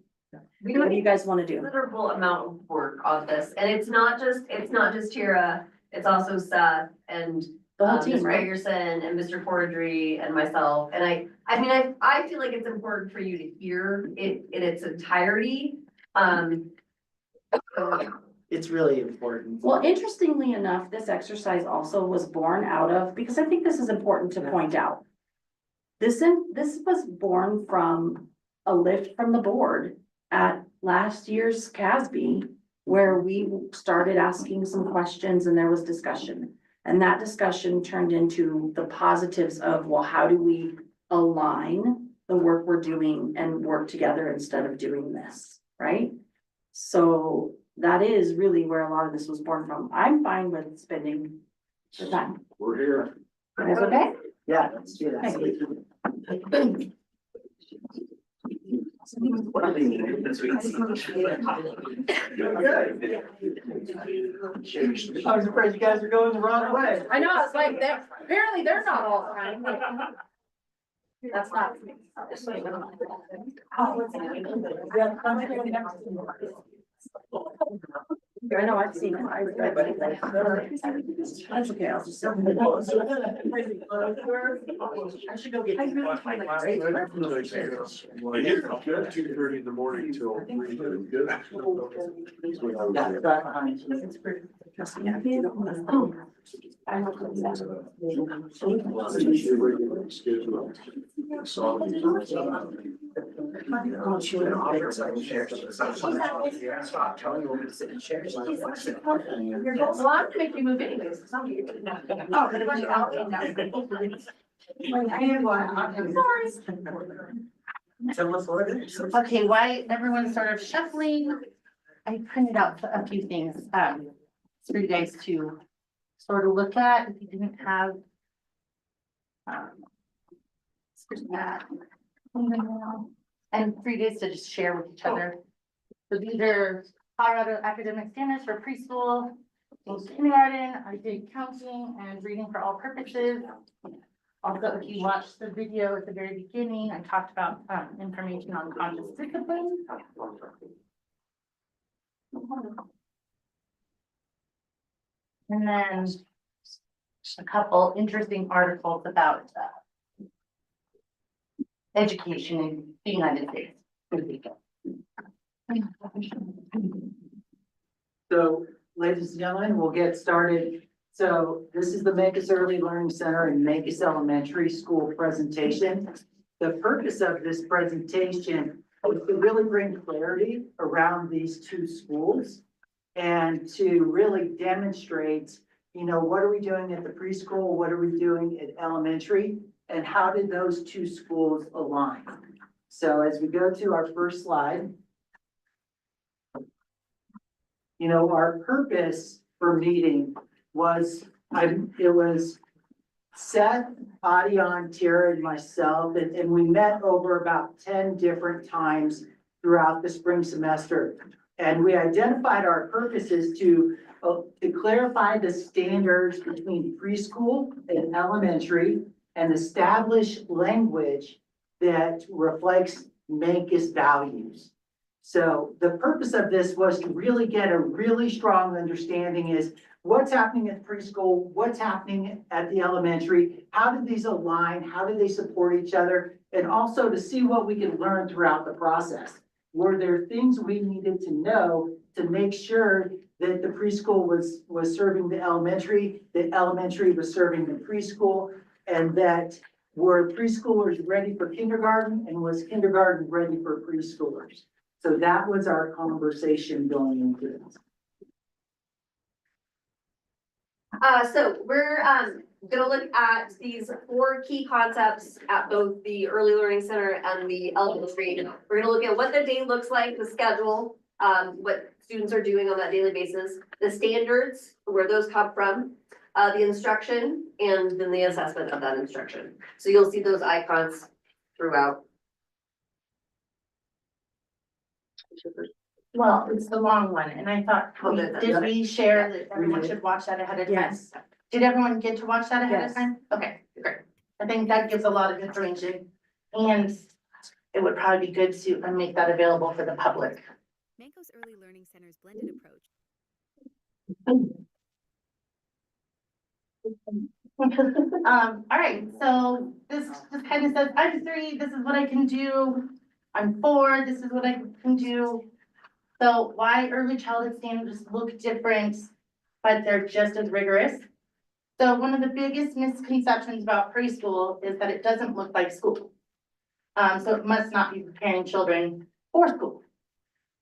Speaker 6: What do you guys wanna do?
Speaker 2: Considerable amount of work on this, and it's not just Tira, it's also Seth and
Speaker 6: The whole team,
Speaker 2: Mr.
Speaker 6: right?
Speaker 2: Gregerson and Mr. Cordry and myself, and I mean, I feel like it's important for you to hear it in its entirety.
Speaker 4: It's really important.
Speaker 6: Well, interestingly enough, this exercise also was born out of, because I think this is important to point out. This was born from a lift from the board at last year's CASB, where we started asking some questions and there was discussion. And that discussion turned into the positives of, well, how do we align the work we're doing and work together instead of doing this, right? So that is really where a lot of this was born from. I'm fine with spending the time.
Speaker 3: We're here.
Speaker 6: You guys okay?
Speaker 4: Yeah, let's do that. I was afraid you guys were going the wrong way.
Speaker 6: I know, it's like, apparently they're not all fine. That's not. I know, I've seen it. That's okay, I'll just. I should go get.
Speaker 3: Well, here, 2:30 in the morning till 3. Good.
Speaker 4: Yeah, right behind you.
Speaker 2: Well, I'm gonna make you move anyways.
Speaker 9: Okay, while everyone's sort of shuffling, I printed out a few things, for you guys to sort of look at if you didn't have. That. And for you guys to just share with each other. So these are Colorado academic standards for preschool, and kindergarten. I did counting and reading for all purposes. Also, if you watched the video at the very beginning, I talked about information on conscious discipline. And then a couple interesting articles about education in the United States.
Speaker 4: So, ladies and gentlemen, we'll get started. So this is the Make Us Early Learning Center and Make Us Elementary School presentation. The purpose of this presentation is to really bring clarity around these two schools and to really demonstrate, what are we doing at the preschool? What are we doing at elementary? And how did those two schools align? So as we go to our first slide, our purpose for meeting was, it was Seth, Adion, Tira, and myself, and we met over about 10 different times throughout the spring semester. And we identified our purposes to clarify the standards between preschool and elementary and establish language that reflects MAKES values. So the purpose of this was to really get a really strong understanding is what's happening at preschool, what's happening at the elementary, how did these align, how do they support each other, and also to see what we can learn throughout the process. Were there things we needed to know to make sure that the preschool was serving the elementary was serving the preschool, and that were preschoolers ready for kindergarten and was kindergarten ready for preschoolers? So that was our conversation going into this.
Speaker 2: So we're, gonna look at these 4 key concepts at both the Early Learning Center and the elementary. We're gonna look at what the day looks like, the schedule, what students are doing on that daily basis, the standards, where those come from, the instruction, and then the assessment of that instruction. So you'll see those icons throughout.
Speaker 9: Well, it's the long one, and I thought, did we share that everyone should watch that ahead of time?
Speaker 6: Yes.
Speaker 9: Did everyone get to watch that ahead of
Speaker 6: Yes.
Speaker 9: time? Okay, great. I think that gives a lot of information, and it would probably be good to make that available for the public.
Speaker 10: Manco's Early Learning Center's blended approach.
Speaker 9: All right, so this just kind of says, I'm 3, this is what I can do. I'm 4, this is what I can do. So why early childhood standards look different, but they're just as rigorous? So one of the biggest misconceptions about preschool is that it doesn't look like school. So it must not be preparing children for school.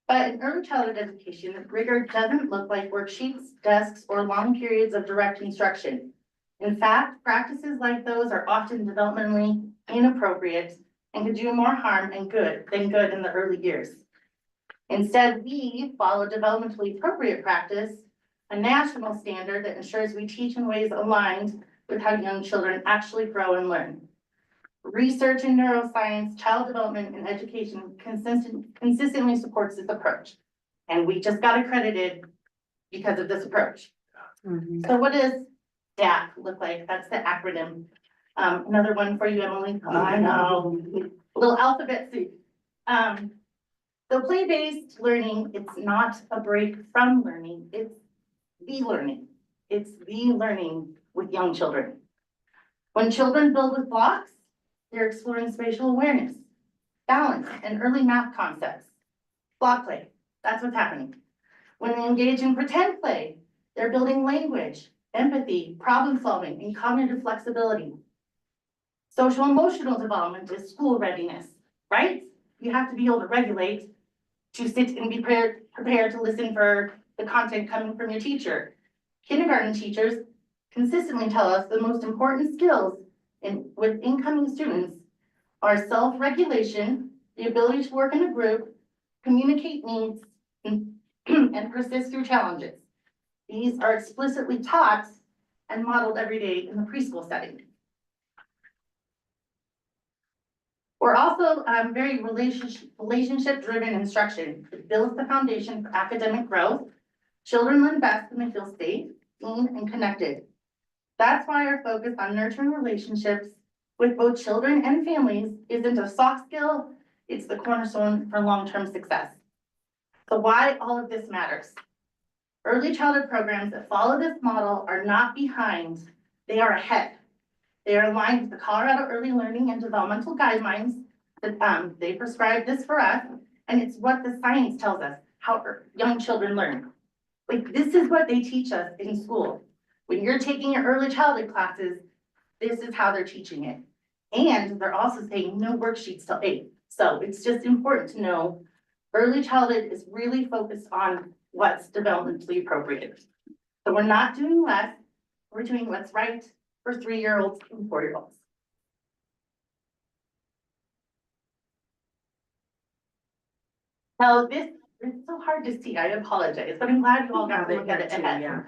Speaker 9: But in early childhood education, rigor doesn't look like worksheets, desks, or long periods of direct instruction. In fact, practices like those are often developmentally inappropriate and could do more harm than good in the early years. Instead, we follow developmentally appropriate practice, a national standard that ensures we teach in ways aligned with how young children actually grow and learn. Research in neuroscience, child development, and education consistently supports this approach. And we just got accredited because of this approach. So what does DAP look like? That's the acronym. Another one for you, Emily. I know, a little alphabet soup. So play-based learning, it's not a break from learning, it's the learning. It's the learning with young children. When children build with blocks, they're exploring spatial awareness, balance, and early math concepts. Block play, that's what's happening. When they engage in pretend play, they're building language, empathy, problem solving, and cognitive flexibility. Social emotional development is school readiness, right? You have to be able to regulate, to sit and be prepared to listen for the content coming from your teacher. Kindergarten teachers consistently tell us the most important skills with incoming students are self-regulation, the ability to work in a group, communicate needs, and persist through challenges. These are explicitly taught and modeled every day in the preschool setting. We're also very relationship-driven instruction. It builds the foundation for academic growth. Children learn best when they feel safe, seen, and connected. That's why our focus on nurturing relationships with both children and families isn't a soft skill, it's the cornerstone for long-term success. So why all of this matters? Early childhood programs that follow this model are not behind, they are ahead. They are aligned with the Colorado Early Learning and Developmental Guidelines that they prescribe this for us, and it's what the science tells us, how young children learn. Like, this is what they teach us in school. When you're taking your early childhood classes, this is how they're teaching it. And they're also saying no worksheets till 8. So it's just important to know early childhood is really focused on what's developmentally appropriate. So we're not doing less, we're doing what's right for 3-year-olds and 4-year-olds. Now it's so hard to see, I apologize, but I'm glad you all got to look at it ahead.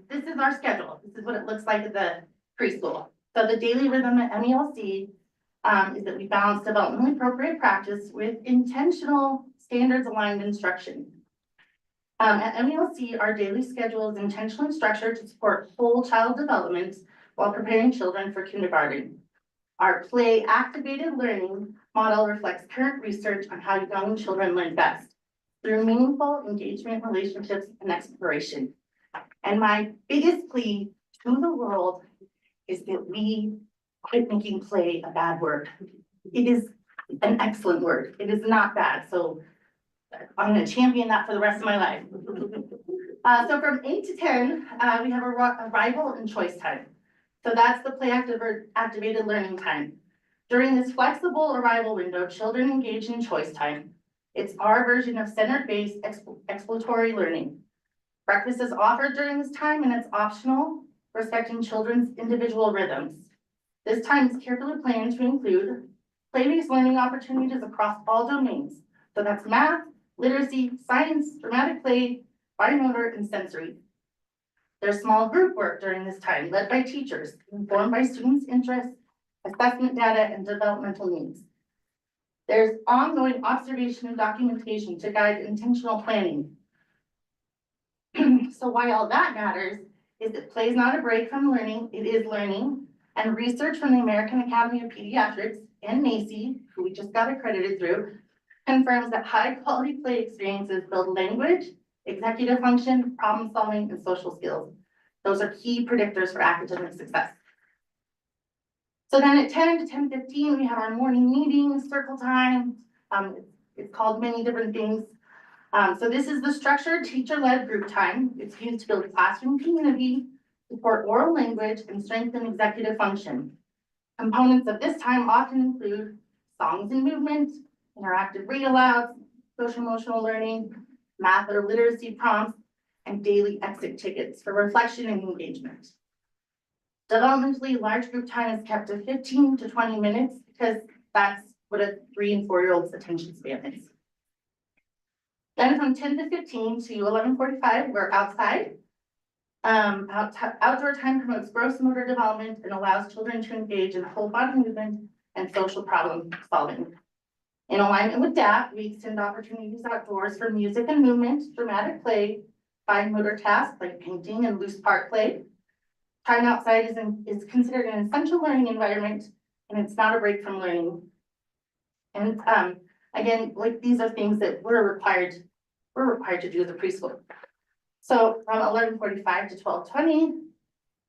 Speaker 9: This is our schedule. This is what it looks like at the preschool. So the daily rhythm at MELC is that we balance developmentally appropriate practice with intentional standards aligned instruction. At MELC, our daily schedule is intentionally structured to support whole child development while preparing children for kindergarten. Our play activated learning model reflects current research on how young children learn best through meaningful engagement, relationships, and exploration. And my biggest plea to the world is that we quit making play a bad word. It is an excellent word. It is not bad. So I'm going to champion that for the rest of my life. So from 8 to 10, we have arrival and choice time. So that's the play activated learning time. During this flexible arrival window, children engage in choice time. It's our version of center-based exploratory learning. Breakfast is offered during this time and it's optional. respecting children's individual rhythms. This time is carefully planned to include play-based learning opportunities across all domains. So that's math, literacy, science, dramatic play, biomotor, and sensory. There's small group work during this time led by teachers, informed by students' interests, assessment data, and developmental needs. There's ongoing observation and documentation to guide intentional planning. So why all that matters is that play is not a break from learning, it is learning. And research from the American Academy of Pediatrics and NACE, who we just got accredited through, confirms that high quality play experiences build language, executive function, problem solving, and social skills. Those are key predictors for academic success. So then at 10 to 10:15, we have our morning meeting, circle time. It's called many different things. So this is the structured teacher-led group time. It's used to build classroom community, support oral language, and strengthen executive function. Components of this time often include songs and movement, interactive read alouds, social emotional learning, math or literacy prompts, and daily exit tickets for reflection and engagement. Developmentally, large group time is kept to 15 to 20 minutes because that's what a 3 and 4-year-old's attention span is. Then from 10 to 15 to 11:45, we're outside. Outdoor time promotes gross motor development and allows children to engage in whole body movement and social problem solving. In alignment with DAP, we extend opportunities outdoors for music and movement, dramatic play, fine motor tasks like painting and loose park play. Time outside is considered an essential learning environment, and it's not a break from learning. And again, like these are things that we're required to do as a preschool. So from 11:45 to 12:20,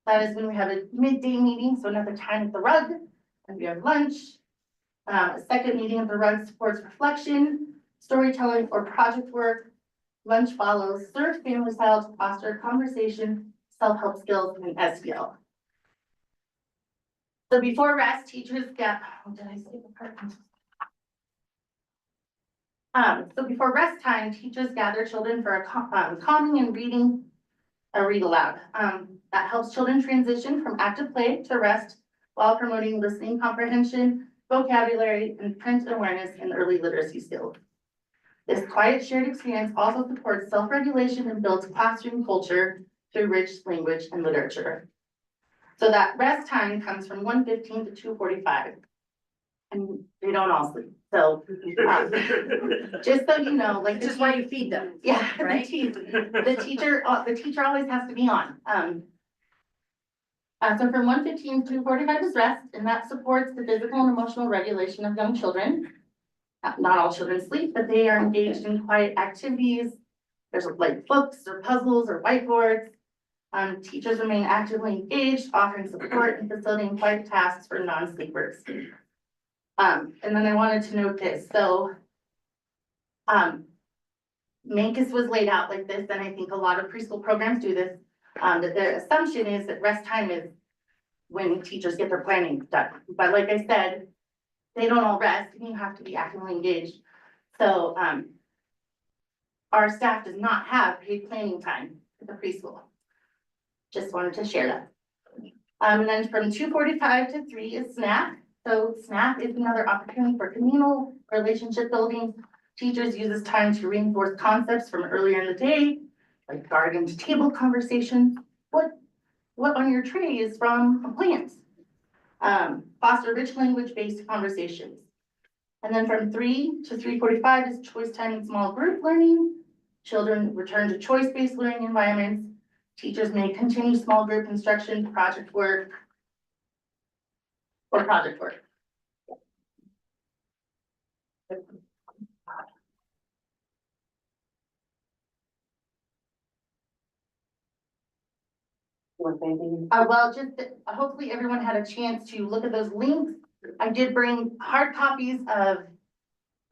Speaker 9: that is when we have a midday meeting, so another time at the rug, and we have lunch. A second meeting at the rug supports reflection, storytelling, or project work. Lunch follows, serve family style to foster conversation, self-help skills, and SEL. So before rest, teachers get, did I say the part? So before rest time, teachers gather children for a calming and reading a read aloud. That helps children transition from active play to rest while promoting listening comprehension, vocabulary, and print awareness and early literacy skills. This quiet shared experience also supports self-regulation and builds classroom culture through rich language and literature. So that rest time comes from 1:15 to 2:45. And they don't all sleep, so, just so you know, like.
Speaker 6: Which is why you feed them.
Speaker 9: Yeah,
Speaker 6: right?
Speaker 9: the teacher always has to be on. So from 1:15 to 2:45 is rest, and that supports the physical and emotional regulation of young children. Not all children sleep, but they are engaged in quiet activities. There's like books or puzzles or whiteboards. Teachers remain actively engaged, offering support and facilitating quiet tasks for non-sleepers. And then I wanted to note this, so. Mancus was laid out like this, and I think a lot of preschool programs do this. That their assumption is that rest time is when teachers get their planning done. But like I said, they don't all rest and you have to be actively engaged. So, our staff does not have paid planning time at the preschool. Just wanted to share that. And then from 2:45 to 3 is snack. So snack is another opportunity for communal relationship building. Teachers use this time to reinforce concepts from earlier in the day, like garden to table conversations. What on your tray is from a plant? Foster rich language-based conversations. And then from 3 to 3:45 is choice time and small group learning. Children return to choice-based learning environments. Teachers may continue small group instruction, project work. Or project work. Well, just hopefully everyone had a chance to look at those links. I did bring hard copies of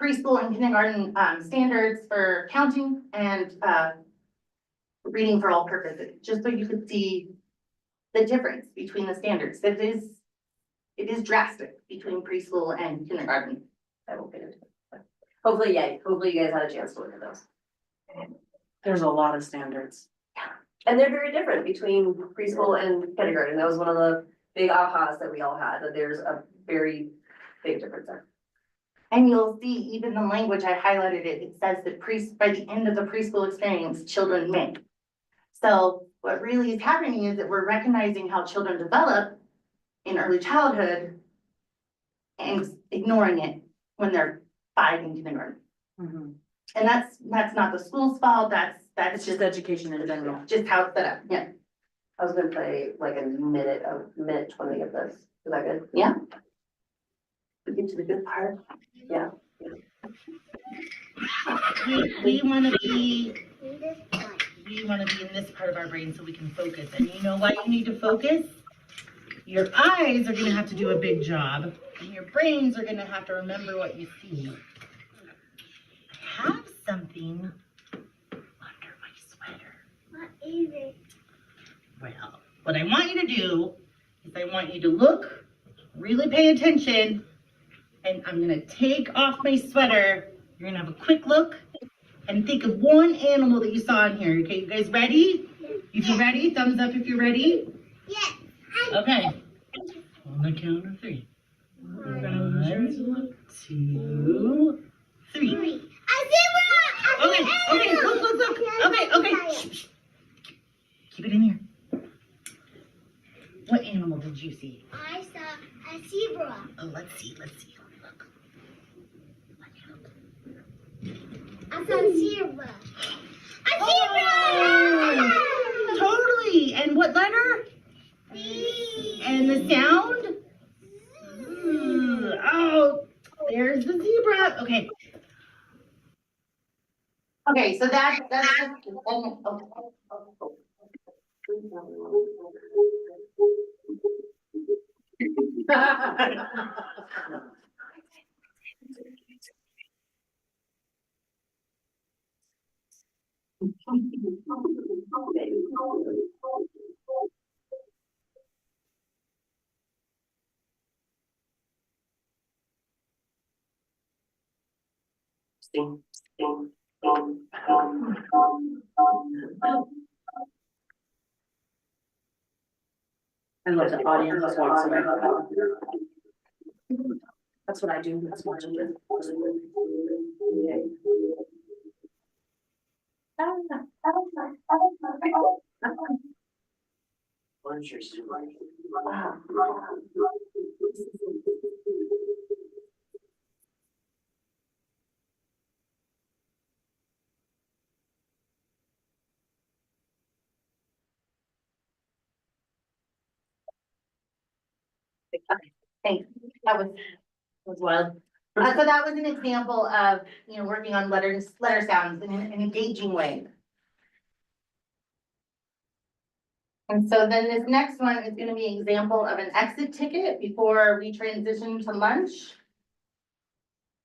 Speaker 9: preschool and kindergarten standards for counting and reading for all purposes, just so you could see the difference between the standards. It is drastic between preschool and kindergarten.
Speaker 2: I will get into it. Hopefully you guys had a chance to look at those.
Speaker 6: There's a lot of standards.
Speaker 2: And they're very different between preschool and kindergarten. That was one of the big ahas that we all had, that there's a very big difference there.
Speaker 9: And you'll see even the language, I highlighted it, it says that by the end of the preschool experience, children may. So what really is happening is that we're recognizing how children develop in early childhood and ignoring it when they're 5 in kindergarten.
Speaker 6: Mhm.
Speaker 9: And that's not the school's fault, that's
Speaker 6: It's just education in general.
Speaker 9: just how it's set up, yeah.
Speaker 2: I was gonna play like a minute 20 of this. Is that good?
Speaker 9: Yeah.
Speaker 2: We get to the good part. Yeah.
Speaker 11: We wanna be in this part of our brain so we can focus. And you know why you need to focus? Your eyes are gonna have to do a big job, and your brains are gonna have to remember what you see. I have something under my sweater.
Speaker 12: What is it?
Speaker 11: Well, what I want you to do is I want you to look, really pay attention, and I'm gonna take off my sweater. You're gonna have a quick look and think of one animal that you saw in here. Okay, you guys ready? If you're ready, thumbs up if you're ready.
Speaker 12: Yes.
Speaker 11: Okay. On the count of 3. 1, 2, 3. Okay, look. Okay. Shh. Keep it in here. What animal did you see?
Speaker 12: I saw a zebra.
Speaker 11: Oh, let's see. Let me look.
Speaker 12: I saw a zebra. A
Speaker 11: Oh, totally. And what letter?
Speaker 12: zebra!
Speaker 11: And the sound? Oh, there's the zebra. Okay.
Speaker 9: Okay, so that's just,
Speaker 6: I love the audience just walks away. That's what I do, that's what I do.
Speaker 9: thanks, that was wild. So that was an example of, working on letter sounds in an engaging way. And so then this next one is gonna be an example of an exit ticket before we transition to lunch.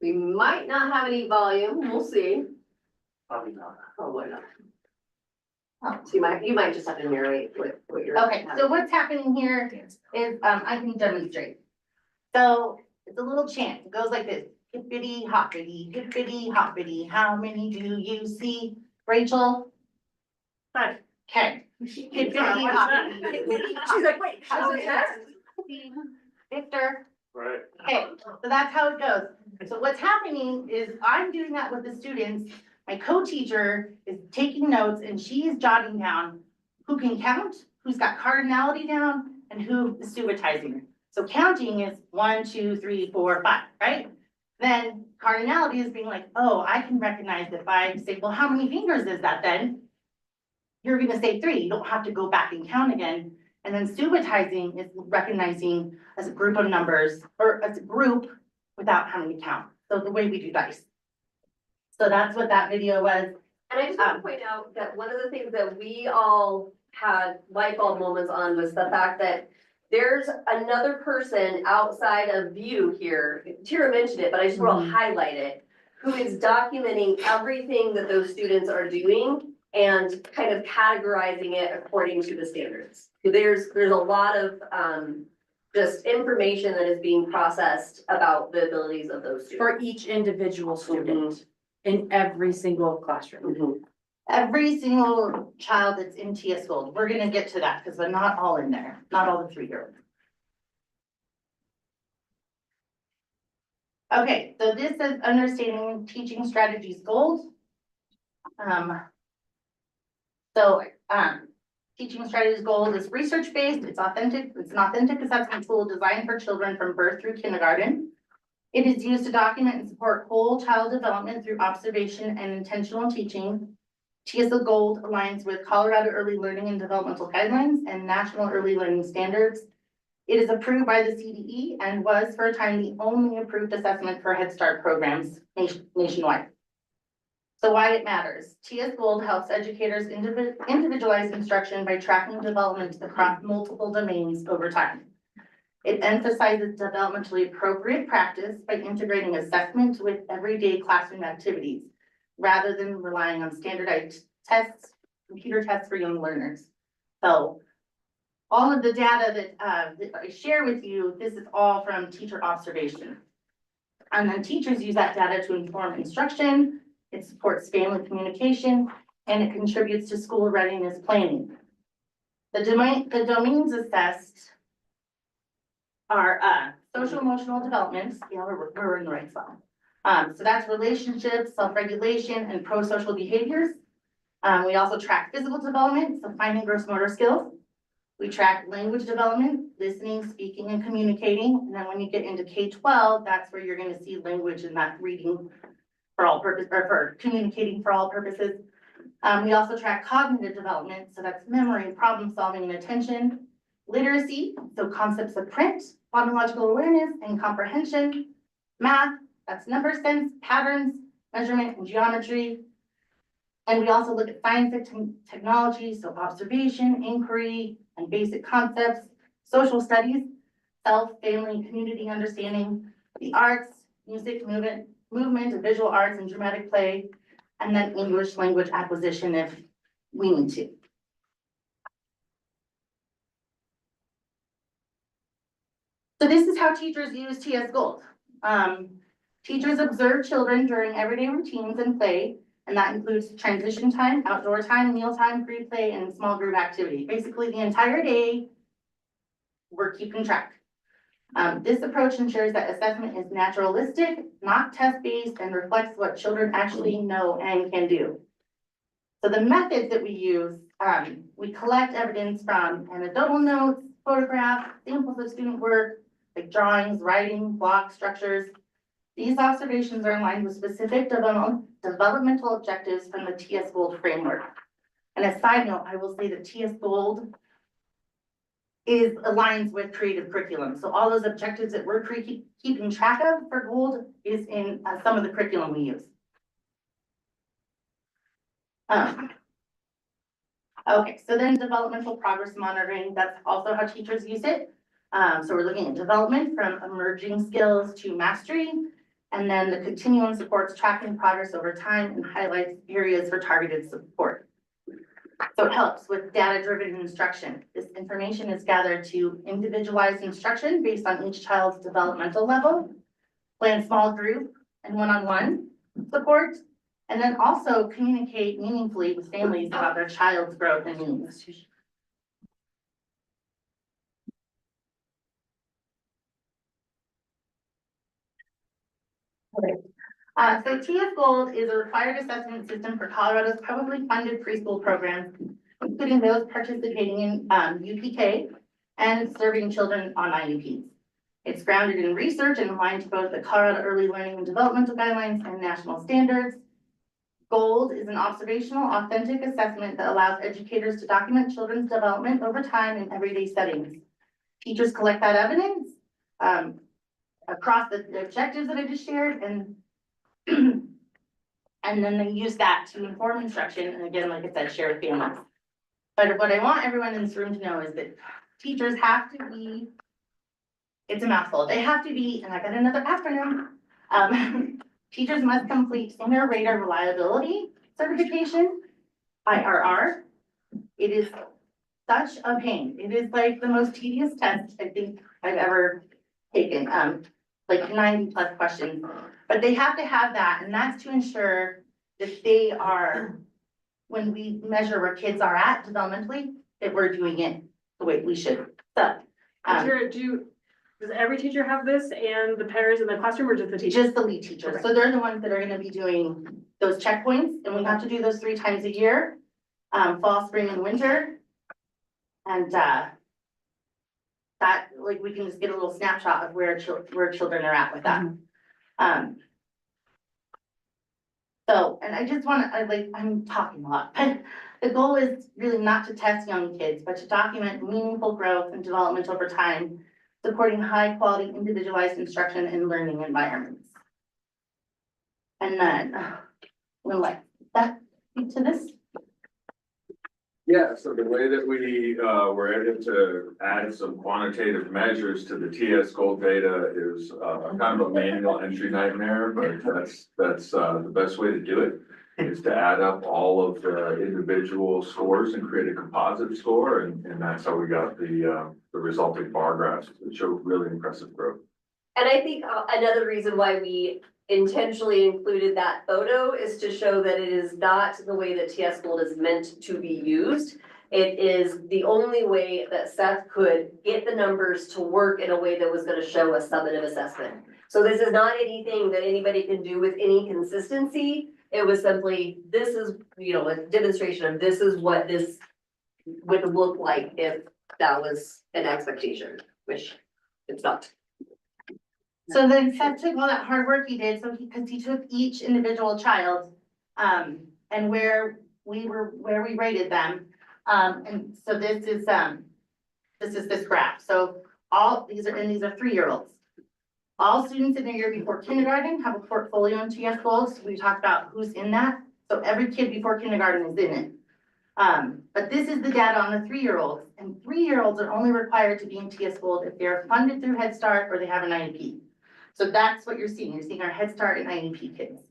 Speaker 2: We might not have any volume, we'll see.
Speaker 8: Probably not.
Speaker 2: Probably not.
Speaker 9: Oh.
Speaker 2: So you might just have to narrate what you're.
Speaker 9: Okay, so what's happening here is, I can demonstrate. So it's a little chant, it goes like this, hippity hoppity, how many do you see? Rachel?
Speaker 7: 5.
Speaker 9: Okay. Hippity hoppity.
Speaker 7: She's like, wait, how's it test?
Speaker 9: Victor?
Speaker 3: Right.
Speaker 9: Okay, so that's how it goes. So what's happening is I'm doing that with the students. My co-teacher is taking notes and she is jotting down who can count, who's got cardinality down, and who is suetizing. So counting is 1, 2, 3, 4, 5, right? Then cardinality is being like, oh, I can recognize if I say, well, how many fingers is that then? You're gonna say 3, you don't have to go back and count again. And then suetizing is recognizing as a group of numbers or as a group without having to count. So the way we do dice. So that's what that video was.
Speaker 2: And I just want to point out that one of the things that we all had light bulb moments on was the fact that there's another person outside of view here. Tira mentioned it, but I just want to highlight it, who is documenting everything that those students are doing and kind of categorizing it according to the standards. There's a lot of just information that is being processed about the abilities of those students.
Speaker 6: For each individual student in every single classroom.
Speaker 9: every single child that's in TS Gold, we're gonna get to that, because they're not all in there, not all the 3-year-olds. Okay, so this is understanding teaching strategies gold. Teaching strategies gold is research-based, it's authentic, it's an authentic assessment tool designed for children from birth through kindergarten. It is used to document and support whole child development through observation and intentional teaching. TSL Gold aligns with Colorado Early Learning and Developmental Guidelines and National Early Learning Standards. It is approved by the CDE and was for a time the only approved assessment for Head Start programs nationwide. So why it matters. TS Gold helps educators individualize instruction by tracking development across multiple domains over time. It emphasizes developmentally appropriate practice by integrating assessment with everyday classroom activities, rather than relying on standardized tests, computer tests for young learners. So all of the data that I share with you, this is all from teacher observation. And then teachers use that data to inform instruction, it supports family communication, and it contributes to school readiness planning. The domains assessed are social emotional development. Yeah, we're in the right spot. So that's relationships, self-regulation, and pro-social behaviors. We also track physical development, so fine and gross motor skills. We track language development, listening, speaking, and communicating. And then when you get into K-12, that's where you're gonna see language and that reading for all purposes, or for communicating for all purposes. We also track cognitive development, so that's memory, problem solving, and attention. Literacy, so concepts of print, phonological awareness, and comprehension. Math, that's number sense, patterns, measurement, and geometry. And we also look at science and technology, so observation, inquiry, and basic concepts. Social studies, self, family, and community understanding. The arts, music, movement, and visual arts, and dramatic play. And then English language acquisition if we need to. So this is how teachers use TS Gold. Teachers observe children during everyday routines and play, and that includes transition time, outdoor time, mealtime, free play, and small group activity. Basically, the entire day, we're keeping track. This approach ensures that assessment is naturalistic, not test-based, and reflects what children actually know and can do. So the methods that we use, we collect evidence from anecdotal notes, photographs, samples of student work, like drawings, writing, block structures. These observations are aligned with specific developmental objectives from the TS Gold framework. And a side note, I will say that TS Gold aligns with creative curriculum. So all those objectives that we're keeping track of for Gold is in some of the curriculum we use. Okay, so then developmental progress monitoring, that's also how teachers use it. So we're looking at development from emerging skills to mastery. And then the continuum supports tracking progress over time and highlights areas for targeted support. So it helps with data-driven instruction. This information is gathered to individualize instruction based on each child's developmental level, plan small group and one-on-one support, and then also communicate meaningfully with families about their child's growth and needs. So TS Gold is a required assessment system for Colorado's publicly funded preschool programs, including those participating in UPK and serving children on IEPs. It's grounded in research and aligned to both the Colorado Early Learning and Developmental Guidelines and national standards. Gold is an observational, authentic assessment that allows educators to document children's development over time in everyday settings. Teachers collect that evidence across the objectives that I just shared, and then they use that to inform instruction, and again, like I said, share with families. But what I want everyone in this room to know is that teachers have to be, it's a mouthful, they have to be, and I got another acronym, teachers must complete Senior Rater Reliability Certification, IRR. It is such a pain. It is like the most tedious test I think I've ever taken, like 90+ questions. But they have to have that, and that's to ensure that they are
Speaker 6: when we measure where kids are at developmentally, that we're doing it the way we should. So,
Speaker 7: Tara, does every teacher have this and the pairs in the classroom or just the teachers?
Speaker 6: just the lead teachers. So they're the ones that are gonna be doing those checkpoints, and we have to do those 3 times a year, fall, spring, and winter. And, that, like, we can just get a little snapshot of where children are at with that. So, and I just wanna, I'm talking a lot, but the goal is really not to test young kids, but to document meaningful growth and development over time, supporting high quality individualized instruction and learning environments. And then, we'll like that to this.
Speaker 13: Yeah, so the way that we were able to add some quantitative measures to the TS goal data is kind of a manual entry nightmare, but that's the best way to do it. Is to add up all of the individual scores and create a composite score, and that's how we got the resulting bar graphs that show really impressive growth.
Speaker 2: And I think another reason why we intentionally included that photo is to show that it is not the way that TS Gold is meant to be used. It is the only way that Seth could get the numbers to work in a way that was gonna show a summative assessment. So this is not anything that anybody can do with any consistency. It was simply, this is, a demonstration of this is what this would look like if that was an expectation, which it's not.
Speaker 6: So then Seth took all that hard work he did, because he took each individual child, and where we rated them. And so this is this graph. So these are 3-year-olds. All students in the year before kindergarten have a portfolio in TS goals. We talked about who's in that. So every kid before kindergarten is in it. But this is the data on the 3-year-olds, and 3-year-olds are only required to be in TS Gold if they're funded through Head Start or they have an IEP. So that's what you're seeing. You're seeing our Head Start and IEP kids.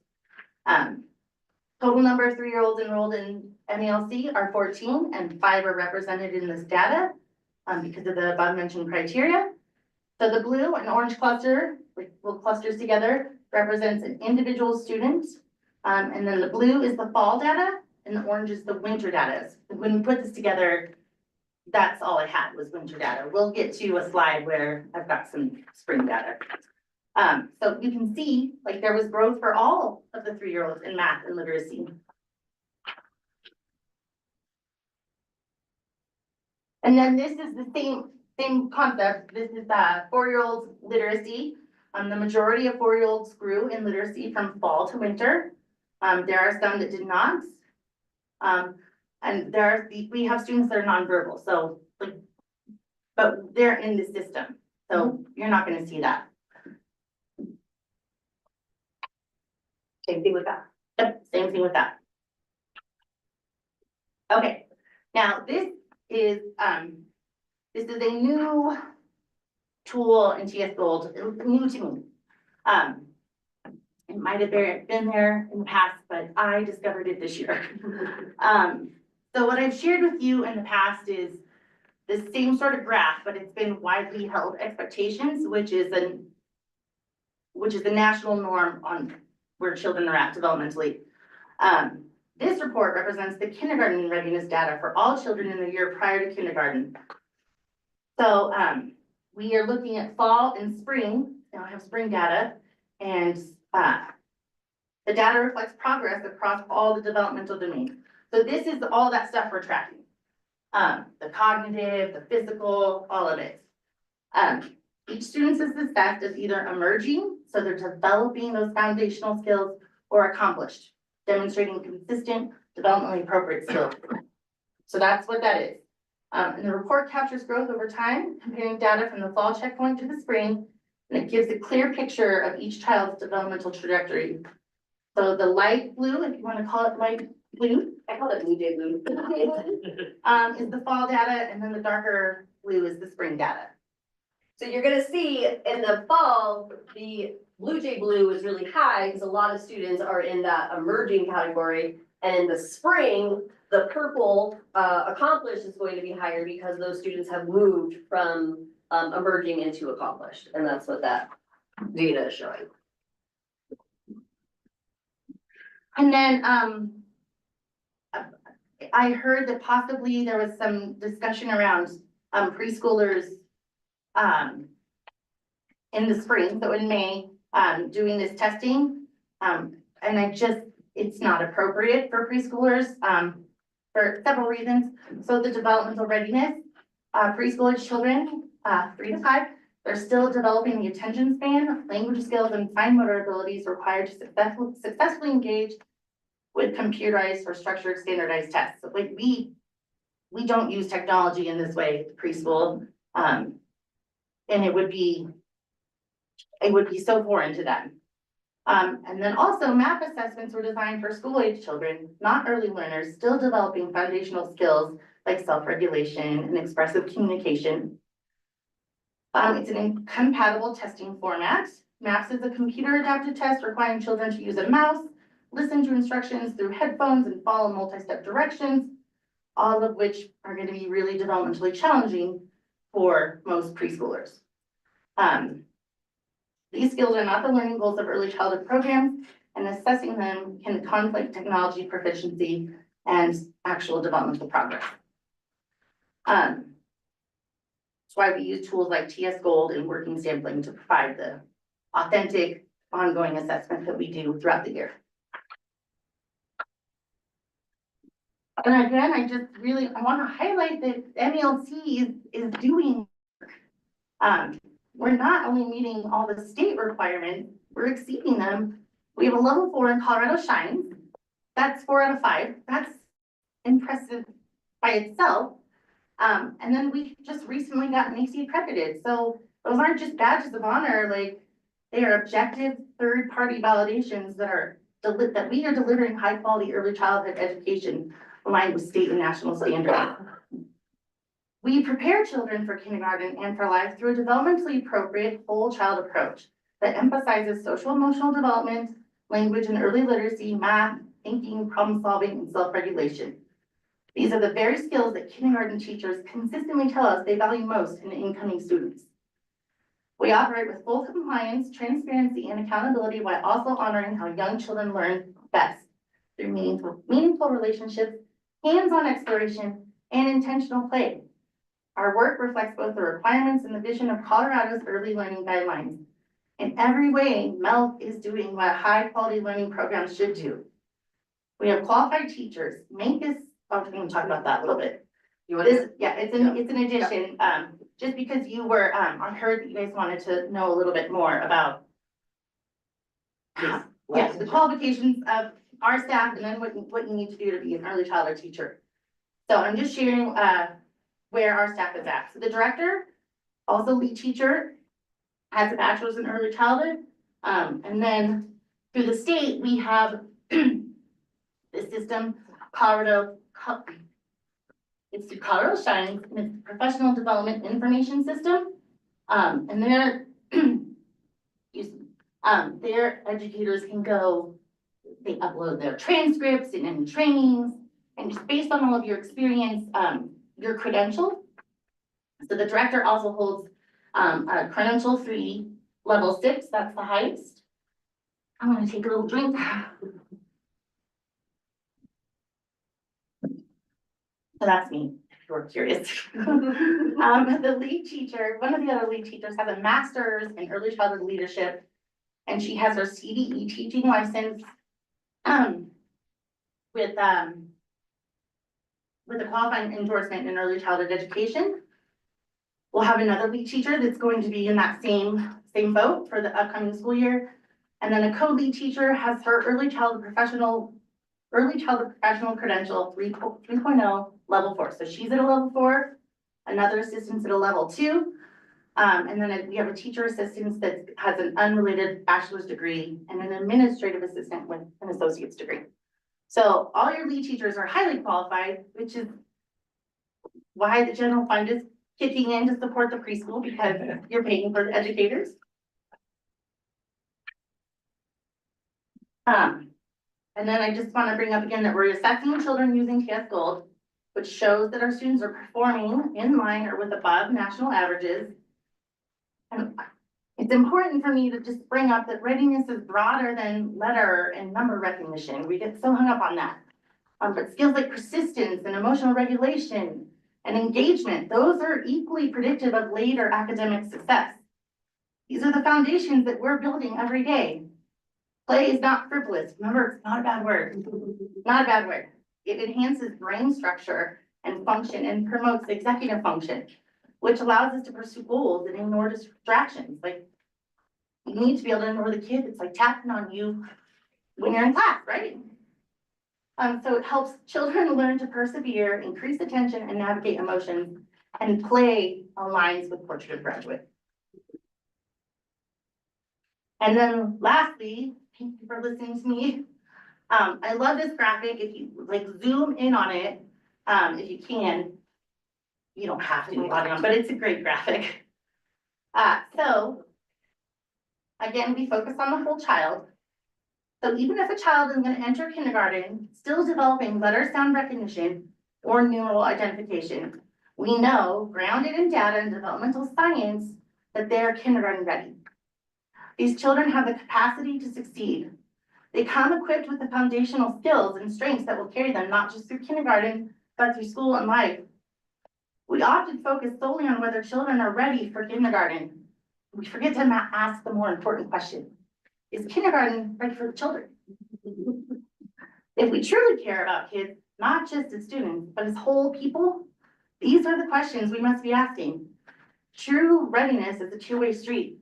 Speaker 6: Total number of 3-year-olds enrolled in MELC are 14, and 5 are represented in this data because of the above mentioned criteria. So the blue and orange cluster, little clusters together, represents an individual student. And then the blue is the fall data and the orange is the winter data. When we put this together, that's all I had was winter data. We'll get to a slide where I've got some spring data. So you can see, there was growth for all of the 3-year-olds in math and literacy. And then this is the same concept. This is 4-year-olds literacy. The majority of 4-year-olds grew in literacy from fall to winter. There are some that did not. And we have students that are nonverbal, so but they're in the system, so you're not gonna see that.
Speaker 2: Same thing with that.
Speaker 6: Yep, same thing with that. Okay, now this is a new tool in TS Gold, new to me. It might have been there in the past, but I discovered it this year. So what I've shared with you in the past is the same sort of graph, but it's been widely held expectations, which is the national norm on where children are at developmentally. This report represents the kindergarten readiness data for all children in the year prior to kindergarten. So we are looking at fall and spring. Now I have spring data, and the data reflects progress across all the developmental domains. So this is all that stuff we're tracking. The cognitive, the physical, all of it. Each student is assessed as either emerging, so they're developing those foundational skills, or accomplished, demonstrating consistent, developmentally appropriate skills. So that's what that is. And the report captures growth over time, comparing data from the fall checkpoint to the spring, and it gives a clear picture of each child's developmental trajectory. So the light blue, if you want to call it light blue,
Speaker 2: I call it blue jay blue.
Speaker 6: is the fall data, and then the darker blue is the spring data.
Speaker 2: So you're gonna see in the fall, the blue jay blue is really high because a lot of students are in that emerging category. And in the spring, the purple accomplished is going to be higher because those students have moved from emerging into accomplished. And that's what that data is showing.
Speaker 6: And then
Speaker 9: I heard that possibly there was some discussion around, preschoolers, in the spring, so in May, doing this testing. And it's not appropriate for preschoolers, for several reasons. So the developmental readiness, preschool age children, 3 to 5, they're still developing the attention span, language skills, and fine motor abilities required to successfully engage with computerized or structured standardized tests. So, like, we don't use technology in this way at preschool. And it would be so foreign to them. And then also math assessments were designed for school age children, not early learners, still developing foundational skills like self-regulation and expressive communication. It's an incompatible testing format. MAPS is a computer adapted test requiring children to use a mouse, listen to instructions through headphones, and follow multi-step directions, all of which are going to be really developmentally challenging for most preschoolers. These skills are not the learning goals of early childhood programs, and assessing them can conflict technology proficiency and actual developmental progress. That's why we use tools like TS Gold and working sampling to provide the authentic, ongoing assessment that we do throughout the year. And again, I want to highlight that MELC is doing work. We're not only meeting all the state requirements, we're exceeding them. We have a level 4 in Colorado Shines. That's 4 out of 5. That's impressive by itself. And then we just recently got NACE accredited. So those aren't just badges of honor, like they are objective third-party validations that we are delivering high quality early childhood education aligned with state and national standards. We prepare children for kindergarten and for life through a developmentally appropriate whole child approach that emphasizes social emotional development, language and early literacy, math, thinking, problem solving, and self-regulation. These are the very skills that kindergarten teachers consistently tell us they value most in incoming students. We operate with full compliance, transparency, and accountability while also honoring how young children learn best through meaningful relationships, hands-on exploration, and intentional play. Our work reflects both the requirements and the vision of Colorado's early learning guidelines. In every way, MELC is doing what high-quality learning programs should do. We have qualified teachers. We're going to talk about that a little bit. It's an addition. Just because you were, I heard that you guys wanted to know a little bit more about the qualifications of our staff and then what you need to do to be an early childhood teacher. So I'm just sharing where our staff is at. So the director, also lead teacher, has a bachelor's in early childhood. And then through the state, we have the system, it's through Colorado Shines, and it's a professional development information system. And their educators can go, they upload their transcripts and any trainings, and just based on all of your experience, your credential. So the director also holds a credential 3, level 6, that's the highest. I'm gonna take a little drink. So that's me, if you're curious. The lead teacher, one of the other lead teachers has a master's in early childhood leadership, and she has her CDE teaching license with a qualifying endorsement in early childhood education. We'll have another lead teacher that's going to be in that same boat for the upcoming school year. And then a co-lead teacher has her early childhood professional credential 3.0 level 4. So she's at a level 4, another assistant's at a level 2. And then we have a teacher assistant that has an unrelated bachelor's degree and an administrative assistant with an associate's degree. So all your lead teachers are highly qualified, which is why the general fund is kicking in to support the preschool, because you're paying for the educators. And then I just want to bring up again that we're assessing children using TS Gold, which shows that our students are performing in line or with above national averages. And it's important for me to just bring up that readiness is broader than letter and number recognition. We get so hung up on that. But skills like persistence and emotional regulation and engagement, those are equally predictive of later academic success. These are the foundations that we're building every day. Play is not frivolous. Remember, it's not a bad word. Not a bad word. It enhances brain structure and function and promotes executive function, which allows us to pursue goals and ignore distractions. Like, you need to be able to ignore the kid that's like tapping on you when you're in class, right? So it helps children learn to persevere, increase attention, and navigate emotions, and play aligns with Portrait of Graduate. And then lastly, thank you for listening to me. I love this graphic. If you like zoom in on it, if you can, you don't have to, but it's a great graphic. So again, we focus on the whole child. So even if a child is going to enter kindergarten, still developing letter sound recognition or numeral identification, we know, grounded in data and developmental science, that they are kindergarten ready. These children have the capacity to succeed. They come equipped with the foundational skills and strengths that will carry them not just through kindergarten, but through school and life. We often focus solely on whether children are ready for kindergarten. We forget to ask the more important question. Is kindergarten ready for the children? If we truly care about kids, not just as students, but as whole people, these are the questions we must be asking. True readiness is a two-way street.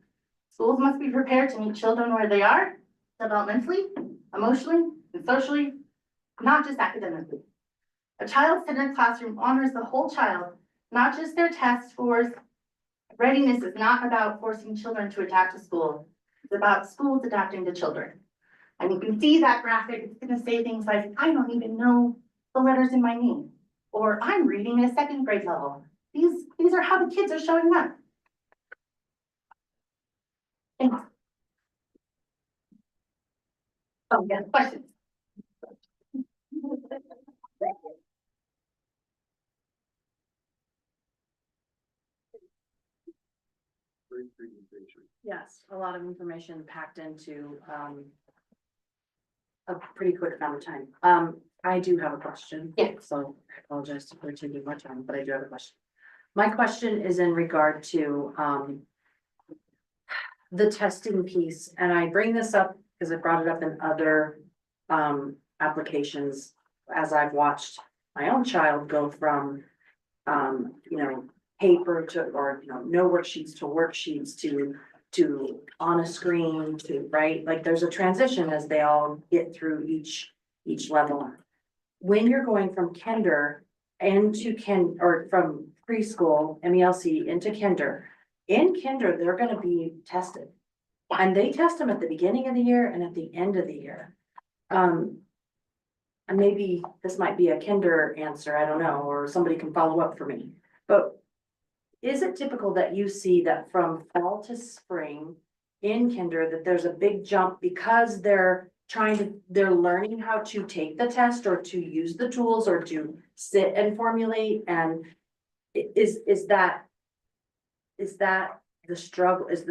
Speaker 9: Schools must be prepared to meet children where they are, developmentally, emotionally, and socially, not just academically. A child-centered classroom honors the whole child, not just their test scores. Readiness is not about forcing children to adapt to school. It's about schools adapting to children. And you can see that graphic, it's gonna say things like, I don't even know the letters in my name, or I'm reading at a second grade level. These are how the kids are showing up. Thanks. Oh, yeah, questions?
Speaker 3: Great presentation.
Speaker 6: Yes, a lot of information packed into, a pretty quick amount of time. I do have a question.
Speaker 9: Yeah.
Speaker 6: So I apologize for taking my time, but I do have a question. My question is in regard to, the testing piece, and I bring this up because I brought it up in other, applications as I've watched my own child go from, paper to, or, no worksheets to worksheets to on a screen to, right? Like there's a transition as they all get through each level. When you're going from kinder into or from preschool, MELC into kinder, in kinder, they're gonna be tested. And they test them at the beginning of the year and at the end of the year. And maybe this might be a kinder answer, I don't know, or somebody can follow up for me. But is it typical that you see that from fall to spring in kinder, that there's a big jump because they're learning how to take the test or to use the tools or to sit and formulate? And is that the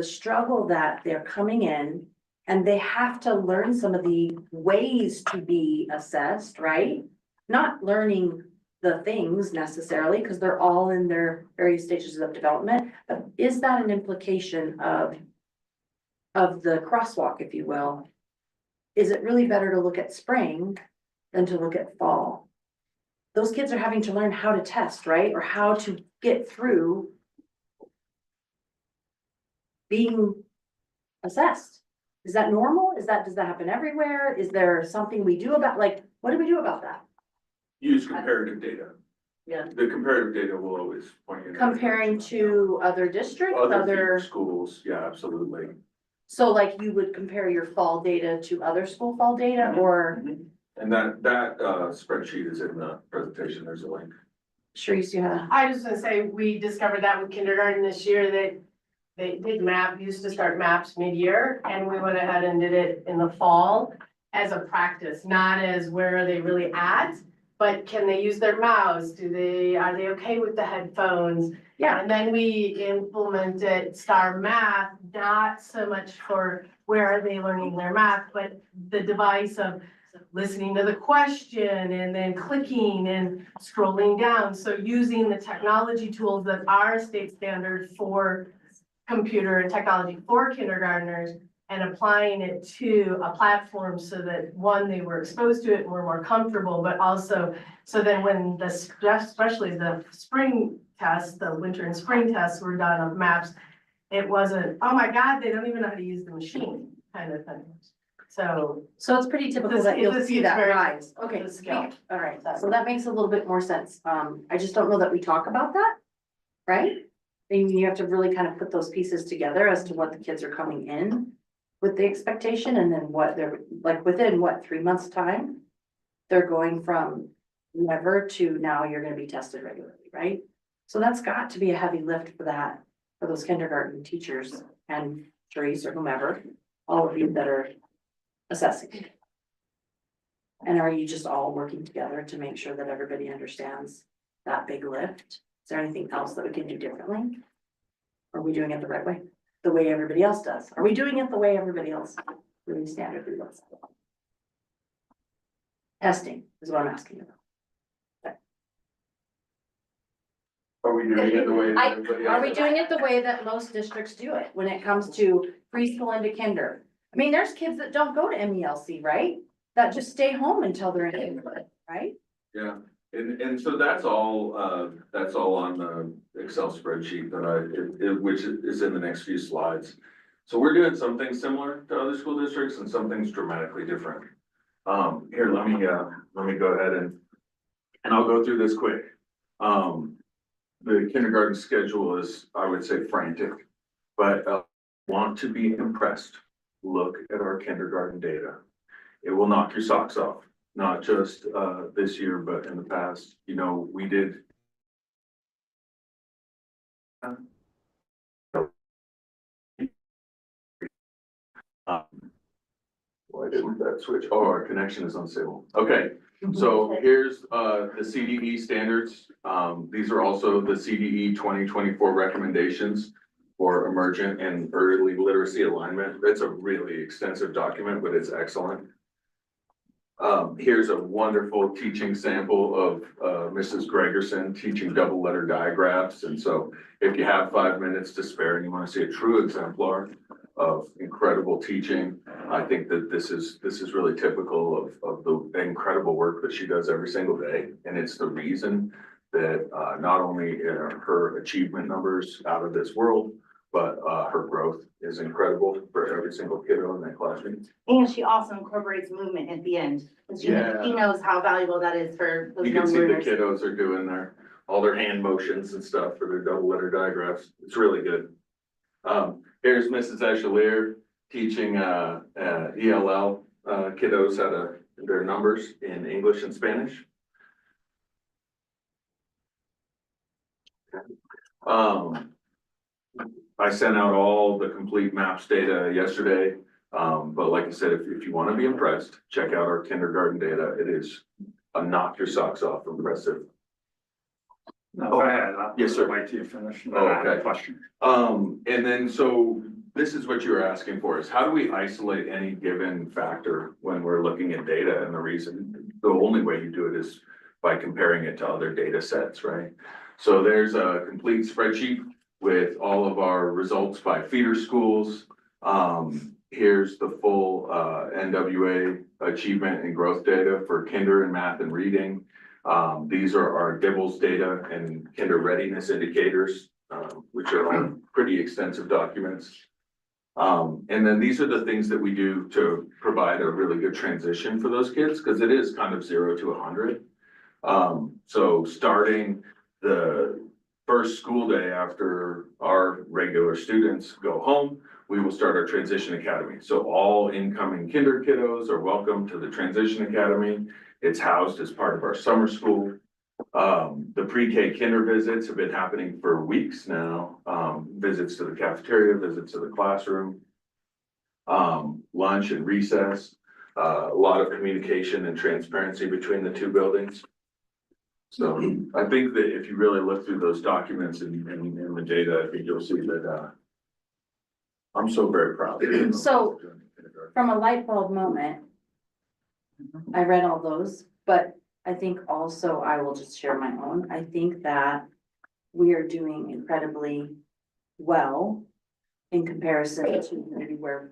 Speaker 6: struggle that they're coming in and they have to learn some of the ways to be assessed, right? Not learning the things necessarily, because they're all in their various stages of development, but is that an implication of the crosswalk, if you will? Is it really better to look at spring than to look at fall? Those kids are having to learn how to test, right? Or how to get through being assessed. Is that normal? Does that happen everywhere? Is there something we do about, like, what do we do about that?
Speaker 13: Use comparative data.
Speaker 6: Yeah.
Speaker 13: The comparative data will always point in.
Speaker 6: Comparing to other districts,
Speaker 13: Other schools, yeah, absolutely.
Speaker 6: so like you would compare your fall data to other school fall data, or?
Speaker 13: And that spreadsheet is in the presentation, there's a link.
Speaker 6: Sharice, you had.
Speaker 14: I was gonna say, we discovered that with kindergarten this year, that they did used to start maps mid-year, and we went ahead and did it in the fall as a practice, not as where are they really at, but can they use their mouse? Are they okay with the headphones?
Speaker 6: Yeah.
Speaker 14: And then we implemented Star Math, not so much for where are they learning their math, but the device of listening to the question and then clicking and scrolling down. So using the technology tools that are state standard for computer and technology for kindergartners and applying it to a platform so that, one, they were exposed to it and were more comfortable, but also, so then when the, especially the spring tests, the winter and spring tests were done of maps, it wasn't, oh my God, they don't even know how to use the machine kind of thing. So
Speaker 6: So it's pretty typical
Speaker 14: This-
Speaker 6: that you'll
Speaker 14: this
Speaker 6: see
Speaker 14: is
Speaker 6: that
Speaker 14: very-
Speaker 6: rise. Okay,
Speaker 14: the skill.
Speaker 6: all right, so that makes a little bit more sense. I just don't know that we talk about that, right? And you have to really kind of put those pieces together as to what the kids are coming in with the expectation and then what they're, like, within what, 3 months' time? They're going from never to now you're gonna be tested regularly, right? So that's got to be a heavy lift for that, for those kindergarten teachers and Therese or whomever, all of you that are assessing. And are you just all working together to make sure that everybody understands that big lift? Is there anything else that we can do differently? Are we doing it the right way? The way everybody else does? Are we doing it the way everybody else really standardly does? Testing is what I'm asking about.
Speaker 13: Are we doing it the way that everybody else?
Speaker 6: Are we doing it the way that most districts do it when it comes to preschool into kinder? I mean, there's kids that don't go to MELC, right? That just stay home until they're in kindergarten, right?
Speaker 13: Yeah, and so that's all on the Excel spreadsheet that which is in the next few slides. So we're doing some things similar to other school districts and some things dramatically different. Here, let me go ahead and I'll go through this quick. The kindergarten schedule is, I would say, frantic, but want to be impressed, look at our kindergarten data. It will knock your socks off, not just this year, but in the past. You know, we did. Why didn't that switch? Oh, our connection is unstable. Okay, so here's the CDE standards. These are also the CDE 2024 recommendations for emergent and early literacy alignment. That's a really extensive document, but it's excellent. Here's a wonderful teaching sample of Mrs. Gregerson teaching double letter diagraphs. And so if you have 5 minutes to spare and you want to see a true exemplar of incredible teaching, I think that this is really typical of the incredible work that she does every single day. And it's the reason that not only are her achievement numbers out of this world, but her growth is incredible for every single kiddo in that classroom.
Speaker 11: And she also incorporates movement at the end. She
Speaker 13: Yeah.
Speaker 11: she knows how valuable that is for those
Speaker 13: You
Speaker 11: young
Speaker 13: can see the
Speaker 11: learners.
Speaker 13: kiddos are doing all their hand motions and stuff for their double letter diagrams. It's really good. Here's Mrs. Echelier teaching ELL kiddos how to their numbers in English and Spanish. I sent out all the complete maps data yesterday. But like I said, if you want to be impressed, check out our kindergarten data. It is a knock your socks off impressive.
Speaker 8: No, go ahead.
Speaker 13: Yes, sir.
Speaker 8: Wait till you finish.
Speaker 13: Oh,
Speaker 8: I have a
Speaker 13: okay.
Speaker 8: question.
Speaker 13: And then, so this is what you were asking for, is how do we isolate any given factor when we're looking at data? And the only way you do it is by comparing it to other data sets, right? So there's a complete spreadsheet with all of our results by feeder schools. Here's the full NWA achievement and growth data for kinder and math and reading. These are our DIBELS data and kinder readiness indicators, which are all pretty extensive documents. And then these are the things that we do to provide a really good transition for those kids, because it is kind of 0 to 100. So starting the first school day after our regular students go home, we will start our transition academy. So all incoming kinder kiddos are welcome to the transition academy. It's housed as part of our summer school. The pre-K kinder visits have been happening for weeks now. Visits to the cafeteria, visits to the classroom, lunch and recess, a lot of communication and transparency between the two buildings. So I think that if you really look through those documents and the data, I think you'll see that I'm so very proud.
Speaker 6: So, from a light bulb moment, I read all those, but I think also I will just share my own. I think that we are doing incredibly well in comparison to maybe where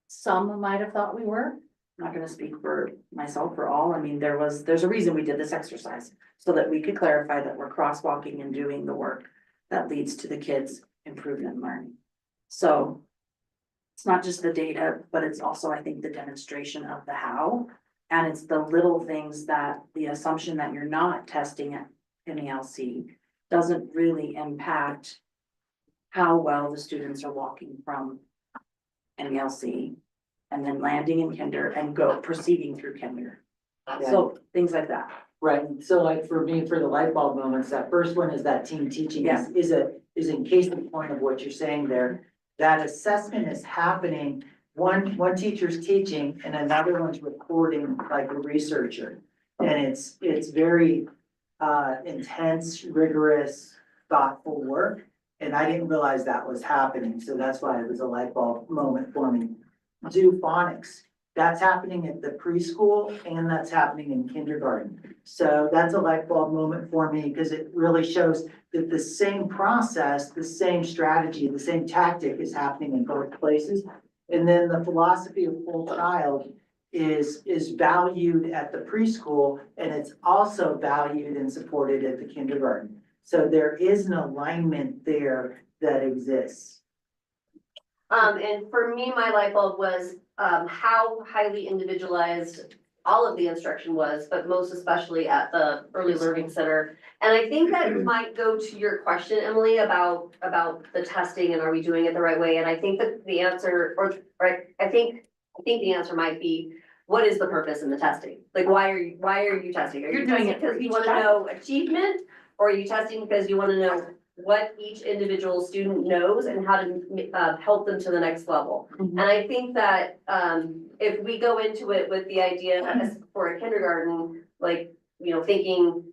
Speaker 6: some might have thought we were. I'm not gonna speak for myself or all. I mean, there's a reason we did this exercise so that we could clarify that we're crosswalking and doing the work that leads to the kids' improvement in learning. So it's not just the data, but it's also, I think, the demonstration of the how. And it's the little things that the assumption that you're not testing at MELC doesn't really impact how well the students are walking from MELC and then landing in kinder and proceeding through kinder. So things like that.
Speaker 4: Right, so like for me, for the light bulb moments, that first one is that team teaching is in case in point of what you're saying there. That assessment is happening, one teacher's teaching and another one's recording like a researcher. And it's very intense, rigorous, thoughtful work. And I didn't realize that was happening, so that's why it was a light bulb moment for me. Do phonics, that's happening at the preschool and that's happening in kindergarten. So that's a light bulb moment for me because it really shows that the same process, the same strategy, the same tactic is happening in both places. And then the philosophy of full child is valued at the preschool and it's also valued and supported at the kindergarten. So there is an alignment there that exists.
Speaker 15: And for me, my light bulb was, how highly individualized all of the instruction was, but most especially at the early learning center. And I think that might go to your question, Emily, about the testing and are we doing it the right way? And I think that the answer, I think the answer might be, what is the purpose in the testing? Like, why are you testing? Are you
Speaker 6: You're doing
Speaker 15: testing
Speaker 6: it for
Speaker 15: because you
Speaker 6: each
Speaker 15: wanna
Speaker 6: child.
Speaker 15: know achievement? Or are you testing because you wanna know what each individual student knows and how to help them to the next level?
Speaker 6: Mhm.
Speaker 15: And I think that if we go into it with the idea as for a kindergarten, like, you know, thinking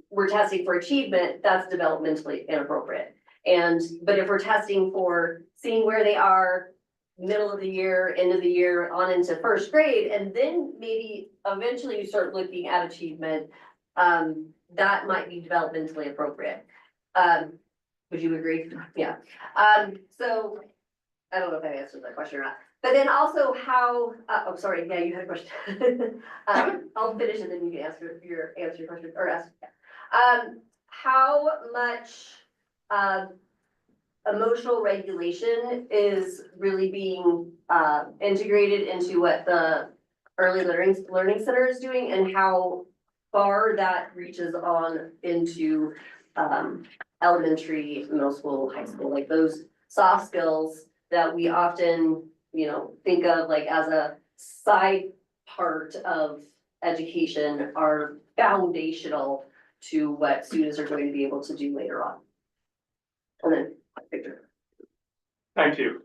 Speaker 15: we're testing for achievement, that's developmentally inappropriate. But if we're testing for seeing where they are middle of the year, end of the year, on into first grade, and then maybe eventually you start looking at achievement, that might be developmentally appropriate. Would you agree? Yeah. So I don't know if I answered that question or not. But then also how, oh, sorry, yeah, you had a question. I'll finish and then you can answer your question or ask. How much emotional regulation is really being integrated into what the early learning center is doing and how far that reaches on into elementary, middle school, high school, like those soft skills that we often, you know, think of like as a side part of education are foundational to what students are going to be able to do later on. And then Victor.
Speaker 8: Thank you.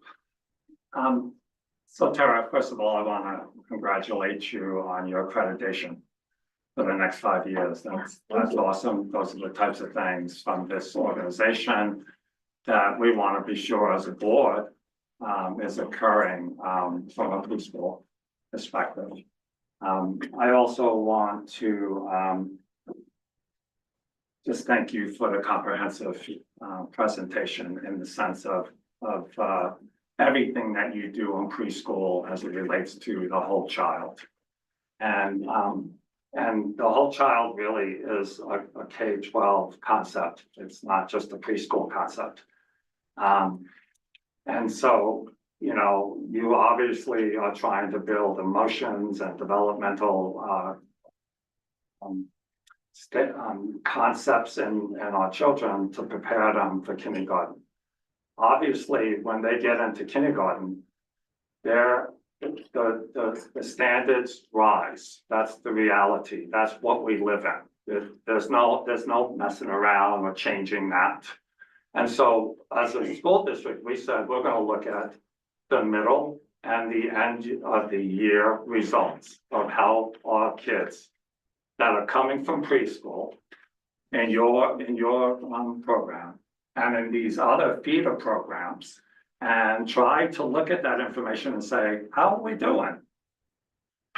Speaker 8: So Tara, first of all, I want to congratulate you on your accreditation for the next 5 years. That's awesome. Those are the types of things from this organization that we want to be sure as a board is occurring from a preschool perspective. I also want to just thank you for the comprehensive presentation in the sense of everything that you do in preschool as it relates to the whole child. And the whole child really is a K-12 concept. It's not just a preschool concept. And so, you know, you obviously are trying to build emotions and developmental concepts in our children to prepare them for kindergarten. Obviously, when they get into kindergarten, the standards rise. That's the reality. That's what we live in. There's no messing around or changing that. And so as a school district, we said, we're going to look at the middle and the end of the year results of how our kids that are coming from preschool in your program and in these other feeder programs, and try to look at that information and say, how are we doing?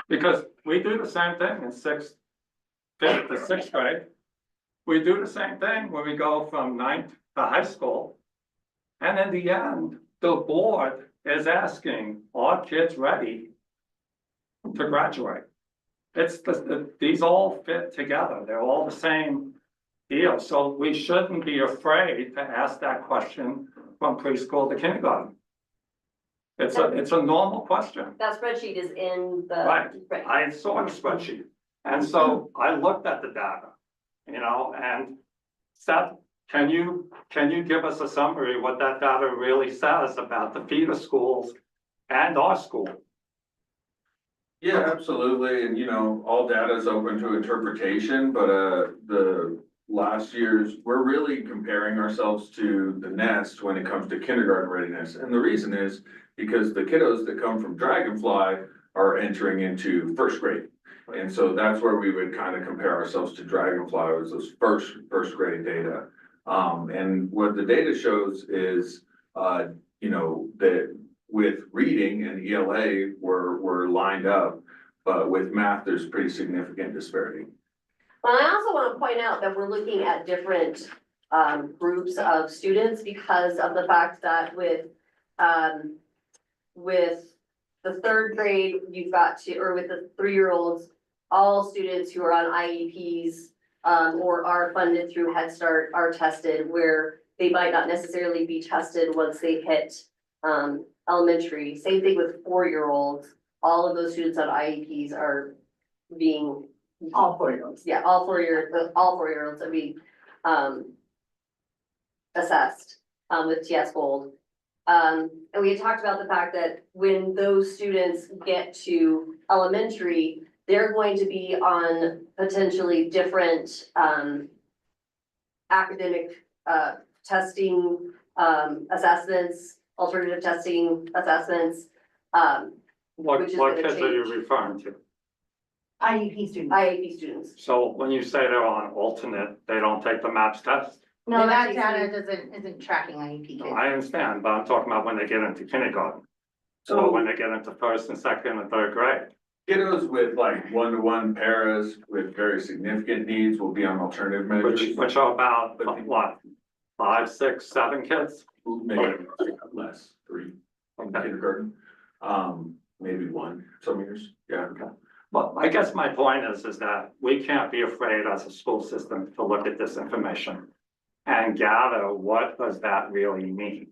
Speaker 8: Because we do the same thing in fifth to sixth grade. We do the same thing when we go from ninth to high school. And in the end, the board is asking, are kids ready to graduate? It's these all fit together. They're all the same deal. So we shouldn't be afraid to ask that question from preschool to kindergarten. It's a normal question.
Speaker 15: That spreadsheet is in the.
Speaker 8: Right. I saw the spreadsheet. And so I looked at the data, and Seth, can you give us a summary of what that data really says about the feeder schools and our school?
Speaker 13: Yeah, absolutely. And all data is open to interpretation, but the last year's, we're really comparing ourselves to the nest when it comes to kindergarten readiness. And the reason is because the kiddos that come from Dragonfly are entering into first grade. And so that's where we would kind of compare ourselves to Dragonfly, was those first grade data. And what the data shows is, that with reading and ELA, we're lined up, but with math, there's pretty significant disparity.
Speaker 15: Well, I also want to point out that we're looking at different groups of students because of the fact that with the third grade, you've got or with the 3-year-olds, all students who are on IEPs or are funded through Head Start are tested, where they might not necessarily be tested once they hit elementary. Same thing with 4-year-olds. All of those students on IEPs are being.
Speaker 14: All 4-year-olds.
Speaker 15: Yeah, all 4-year-olds are being assessed with TS Gold. And we had talked about the fact that when those students get to elementary, they're going to be on potentially different academic testing assessments, alternative testing assessments.
Speaker 8: What
Speaker 15: Which is
Speaker 8: kids
Speaker 15: gonna
Speaker 8: are you
Speaker 15: change.
Speaker 8: referring to?
Speaker 14: IEP students.
Speaker 15: IEP students.
Speaker 8: So when you say they're on alternate, they don't take the MAPS test?
Speaker 9: No, that
Speaker 15: takes
Speaker 9: data isn't tracking IEP kids.
Speaker 8: I understand, but I'm talking about when they get into kindergarten. So when they get into first and second and third grade.
Speaker 13: Kiddos with like one-to-one paras with very significant needs will be on alternative measures.
Speaker 8: Which are about, what, 5, 6, 7 kids?
Speaker 13: Maybe less, 3 in kindergarten, maybe 1 some years, yeah.
Speaker 8: Okay. But I guess my point is that we can't be afraid as a school system to look at this information and gather what does that really mean.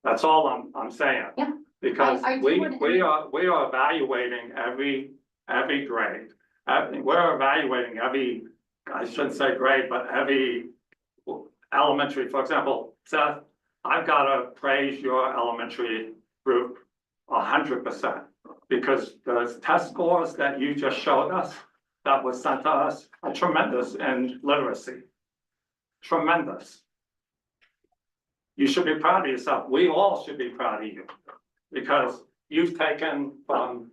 Speaker 8: That's all I'm saying.
Speaker 9: Yeah.
Speaker 8: Because
Speaker 9: I do
Speaker 8: we
Speaker 9: want-
Speaker 8: are evaluating every grade. We're evaluating every, I shouldn't say grade, but every elementary. For example, Seth, I've got to praise your elementary group 100%. Because the test scores that you just showed us, that was sent to us, are tremendous in literacy. Tremendous. You should be proud of yourself. We all should be proud of you. Because you've taken from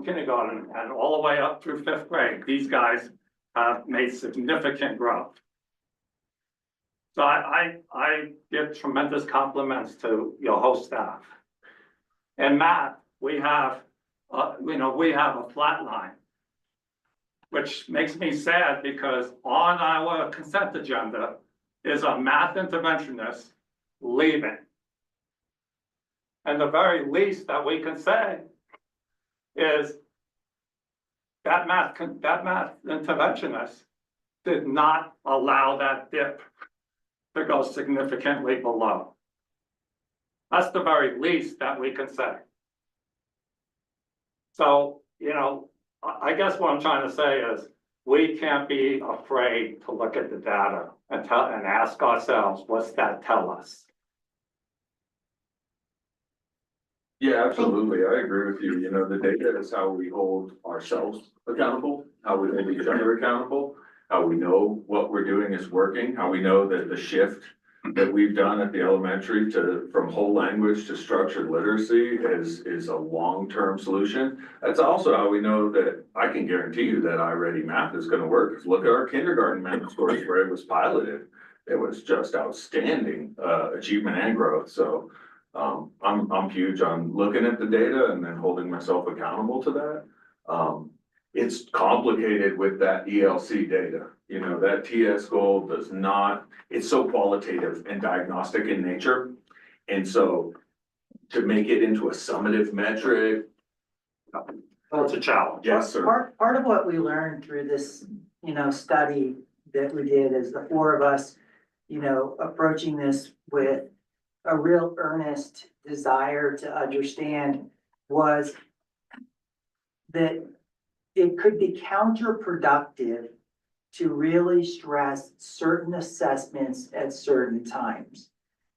Speaker 8: kindergarten and all the way up through 5th grade, these guys have made significant growth. So I give tremendous compliments to your whole staff. In math, we have a flat line, which makes me sad because on our consent agenda is a math interventionist leaving. And the very least that we can say is that math interventionist did not allow that dip to go significantly below. That's the very least that we can say. So, I guess what I'm trying to say is we can't be afraid to look at the data and ask ourselves, what's that tell us?
Speaker 13: Yeah, absolutely. I agree with you. The data is how we hold ourselves accountable, how we hold each other accountable, how we know what we're doing is working, how we know that the shift that we've done at the elementary from whole language to structured literacy is a long-term solution. That's also how we know that I can guarantee you that iReady Math is gonna work. 'Cause look at our kindergarten math scores where it was piloted. It was just outstanding, achievement and growth. So, I'm huge on looking at the data and then holding myself accountable to that. it's complicated with that ELC data. You know, that TS goal does not, it's so qualitative and diagnostic in nature. And so to make it into a summative metric,
Speaker 8: It's a challenge.
Speaker 13: yes, sir.
Speaker 4: Part of what we learned through this, study that we did is the four of us, approaching this with a real earnest desire to understand was that it could be counterproductive to really stress certain assessments at certain times.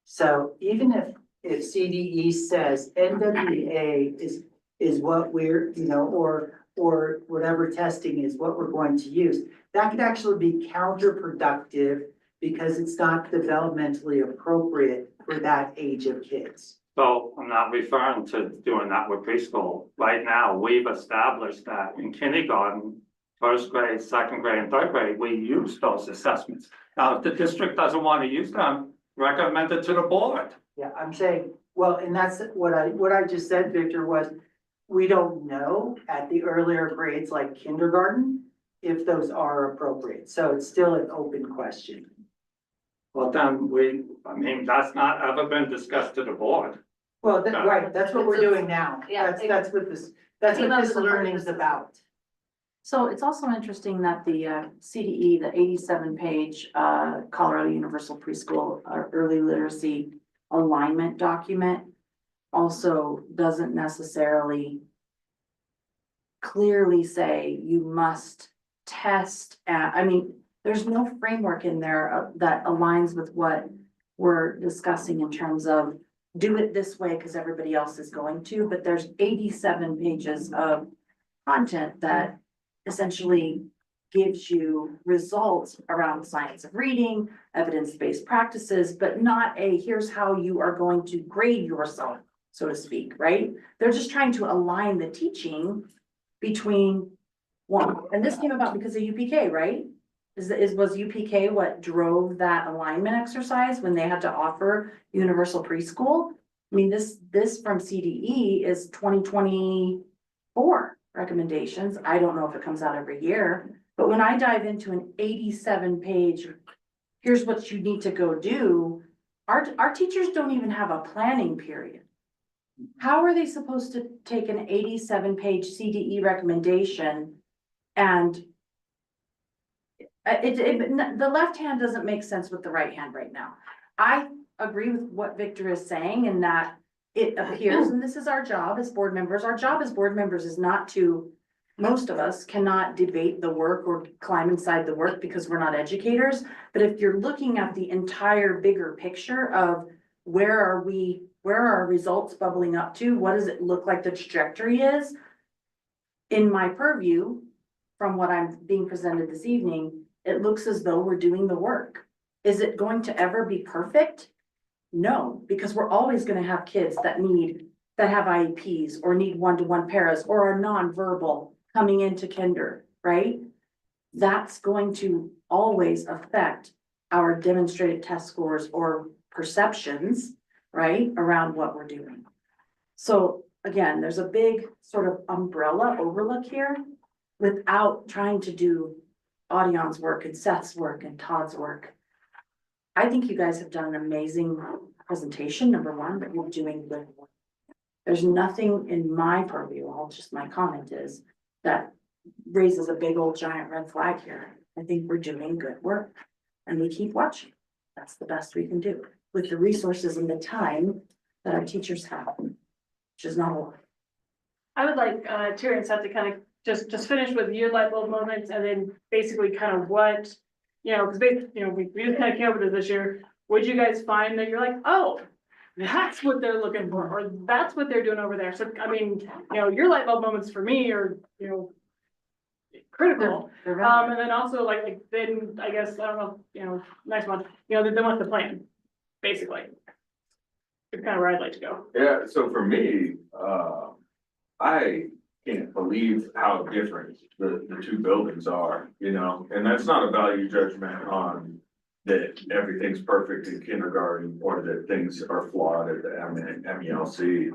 Speaker 4: So even if CDE says NWA is what we're, or whatever testing is what we're going to use, that could actually be counterproductive because it's not developmentally appropriate for that age of kids.
Speaker 8: So I'm not referring to doing that with preschool. Right now, we've established that in kindergarten, first grade, second grade, and third grade, we use those assessments. Now, if the district doesn't want to use them, recommend it to the board.
Speaker 4: Yeah, I'm saying, well, and that's what I just said, Victor, was we don't know at the earlier grades like kindergarten if those are appropriate. So it's still an open question.
Speaker 8: Well, then that's not ever been discussed to the board.
Speaker 4: Well, right, that's what we're doing now.
Speaker 15: Yeah.
Speaker 4: That's what this learning is about.
Speaker 6: So it's also interesting that the CDE, the 87-page Colorado Universal Preschool Early Literacy Alignment document also doesn't necessarily clearly say you must test there's no framework in there that aligns with what we're discussing in terms of do it this way because everybody else is going to, but there's 87 pages of content that essentially gives you results around science of reading, evidence-based practices, but not here's how you are going to grade yourself, so to speak, right? They're just trying to align the teaching between one, and this came about because of UPK, right? Was UPK what drove that alignment exercise when they had to offer universal preschool? I mean, this from CDE is 2024 recommendations. I don't know if it comes out every year, but when I dive into an 87-page, here's what you need to go do, our teachers don't even have a planning period. How are they supposed to take an 87-page CDE recommendation and the left hand doesn't make sense with the right hand right now. I agree with what Victor is saying in that it appears, and this is our job as board members, is not to, most of us cannot debate the work or climb inside the work because we're not educators. But if you're looking at the entire bigger picture of where are our results bubbling up to, what does it look like the trajectory is? In my purview, from what I'm being presented this evening, it looks as though we're doing the work. Is it going to ever be perfect? No, because we're always going to have kids that have IEPs or need one-to-one paras or are nonverbal coming into kinder, right? That's going to always affect our demonstrated test scores or perceptions, right, around what we're doing. So again, there's a big sort of umbrella overlook here without trying to do Audion's work and Seth's work and Todd's work. I think you guys have done an amazing presentation, number one, but you're doing good work. There's nothing in my purview, my comment is, that raises a big old giant red flag here. I think we're doing good work and we keep watching. That's the best we can do with the resources and the time that our teachers have, which is not a lot.
Speaker 7: I would like Terry and Seth to kind of just finish with your light bulb moments and then basically kind of what, because we just kind of came up with this year. Would you guys find that you're like, oh, that's what they're looking for, or that's what they're doing over there? So, I mean, your light bulb moments for me are, critical. And then also then I guess, I don't know, next month, then what's the plan, basically? It's kind of where I'd like to go.
Speaker 13: Yeah, so for me, I can't believe how different the two buildings are, and that's not a value judgment on that everything's perfect in kindergarten or that things are flawed at the MELC.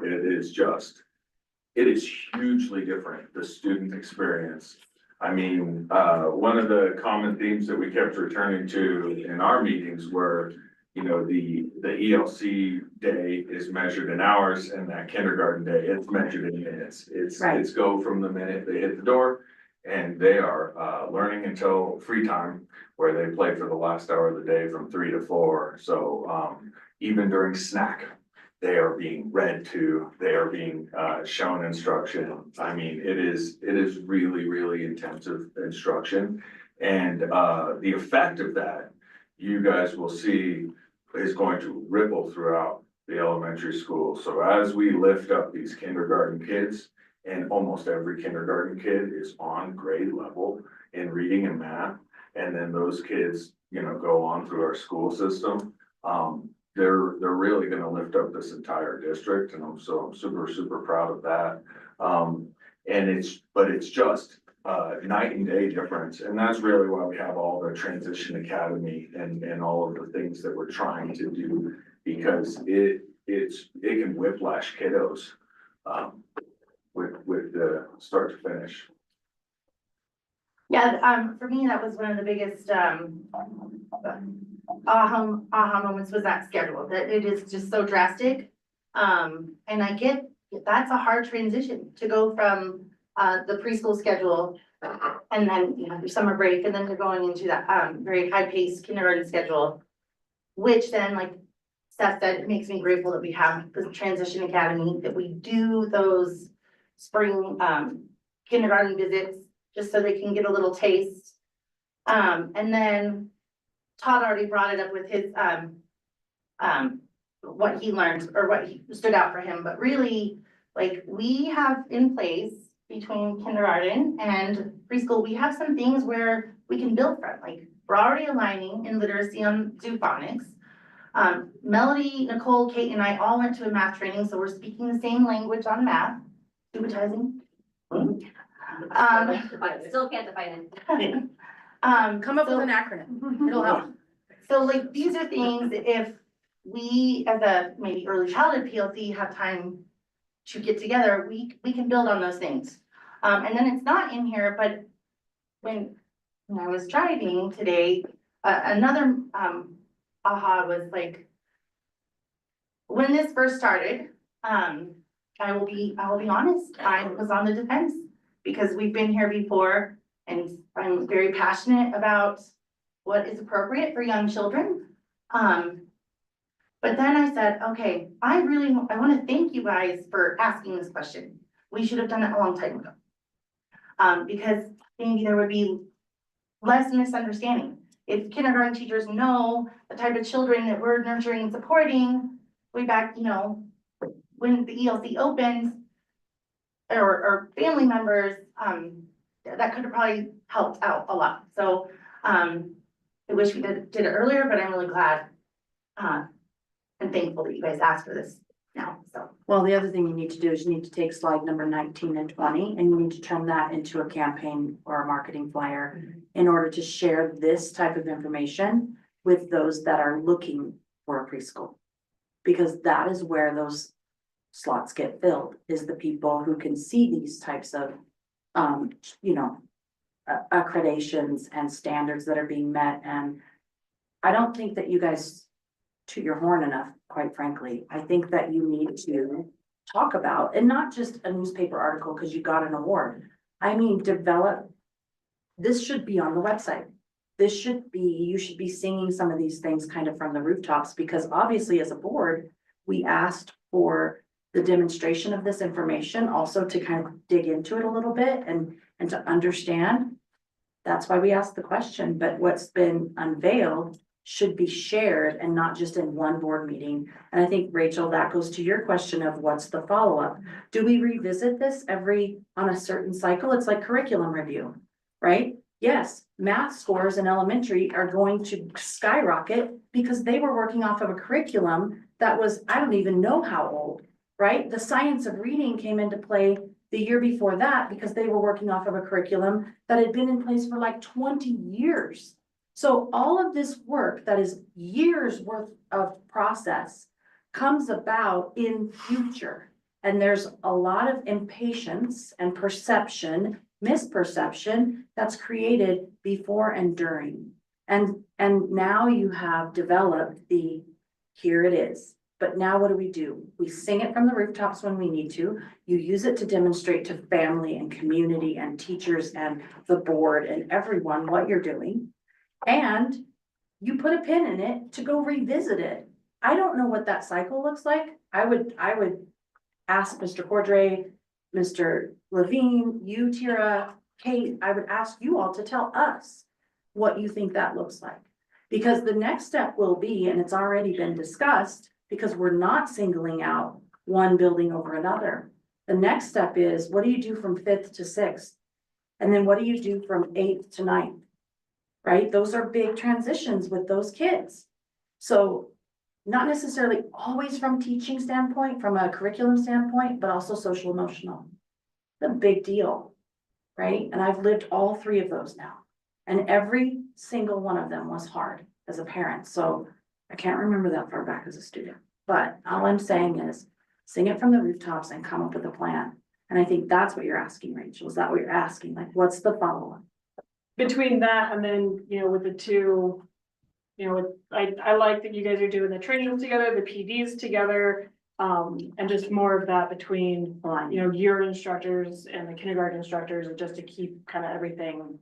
Speaker 13: It is hugely different, the student experience. I mean, one of the common themes that we kept returning to in our meetings were, you know, the ELC day is measured in hours and that kindergarten day, it's measured in minutes. It's go from the minute they hit the door and they are, learning until free time where they play for the last hour of the day from 3 to 4. So, even during snack, they are being read to, they are being, shown instruction. I mean, it is really, really intensive instruction. And, the effect of that, you guys will see is going to ripple throughout the elementary school. So as we lift up these kindergarten kids, and almost every kindergarten kid is on grade level in reading and math, and then those kids, you know, go on through our school system, they're really gonna lift up this entire district, and I'm super, super proud of that. And it's just night and day difference, and that's really why we have all the transition academy and all of the things that we're trying to do, because it can whiplash kiddos with the start to finish.
Speaker 9: Yeah, for me, that was one of the biggest, aha moments was that schedule, that it is just so drastic. And I get, that's a hard transition to go from, the preschool schedule. And then you have your summer break, and then you're going into that, very high paced kindergarten schedule. Which then, like Steph said, it makes me grateful that we have the transition academy, that we do those spring, kindergarten visits, just so they can get a little taste. And then Todd already brought it up with his, what he learned or what he stood out for him, but really, like, we have in place between kindergarten and preschool, we have some things where we can build from, like, we're already aligning in literacy on zoophonics. Melody, Nicole, Kate, and I all went to a math training, so we're speaking the same language on math, advertising.
Speaker 15: Still can't define it.
Speaker 6: Come up with an acronym, it'll help.
Speaker 9: So like, these are things, if we, as a maybe early childhood PLC, have time to get together, we can build on those things. And then it's not in here, but when I was driving today, another, aha was like, when this first started, I will be honest, I was on the defense, because we've been here before, and I'm very passionate about what is appropriate for young children. But then I said, okay, I want to thank you guys for asking this question. We should have done it a long time ago. Because maybe there would be less misunderstanding. If kindergarten teachers know the type of children that we're nurturing and supporting, way back, you know, when the ELC opened, or family members, that could have probably helped out a lot. So, I wish we did it earlier, but I'm really glad, and thankful that you guys asked for this now, so.
Speaker 6: Well, the other thing you need to do is you need to take slide number 19 and 20, and you need to turn that into a campaign or a marketing flyer in order to share this type of information with those that are looking for a preschool. Because that is where those slots get filled, is the people who can see these types of, you know, accreditations and standards that are being met. And I don't think that you guys toot your horn enough, quite frankly. I think that you need to talk about, and not just a newspaper article because you got an award. I mean, develop, this should be on the website. This should be, you should be singing some of these things kind of from the rooftops, because obviously as a board, we asked for the demonstration of this information also to kind of dig into it a little bit and to understand. That's why we asked the question, but what's been unveiled should be shared and not just in one board meeting. And I think, Rachel, that goes to your question of what's the follow-up? Do we revisit this on a certain cycle? It's like curriculum review, right? Yes, math scores in elementary are going to skyrocket because they were working off of a curriculum that was, I don't even know how old, right? The science of reading came into play the year before that because they were working off of a curriculum that had been in place for like 20 years. So all of this work that is years worth of process comes about in future. And there's a lot of impatience and perception misperception that's created before and during. And now you have developed here it is. But now what do? We sing it from the rooftops when we need to. You use it to demonstrate to family and community and teachers and the board and everyone what you're doing. And you put a pin in it to go revisit it. I don't know what that cycle looks like. I would ask Mr. Cordray, Mr. Levine, you, Tira, Kate, I would ask you all to tell us what you think that looks like. Because the next step will be, and it's already been discussed, because we're not singling out one building over another. The next step is, what do you do from 5th to 6th? And then what do you do from 8th to 9th? Right? Those are big transitions with those kids. So not necessarily always from teaching standpoint, from a curriculum standpoint, but also social emotional. The big deal, right? And I've lived all 3 of those now. And every single one of them was hard as a parent. So I can't remember that far back as a student, but all I'm saying is sing it from the rooftops and come up with a plan. And I think that's what you're asking, Rachel. Is that what you're asking? Like, what's the follow-up?
Speaker 7: Between that and then, with the two, I like that you guys are doing the trainings together, the PDs together. And just more of that between, your instructors and the kindergarten instructors, just to keep kind of everything,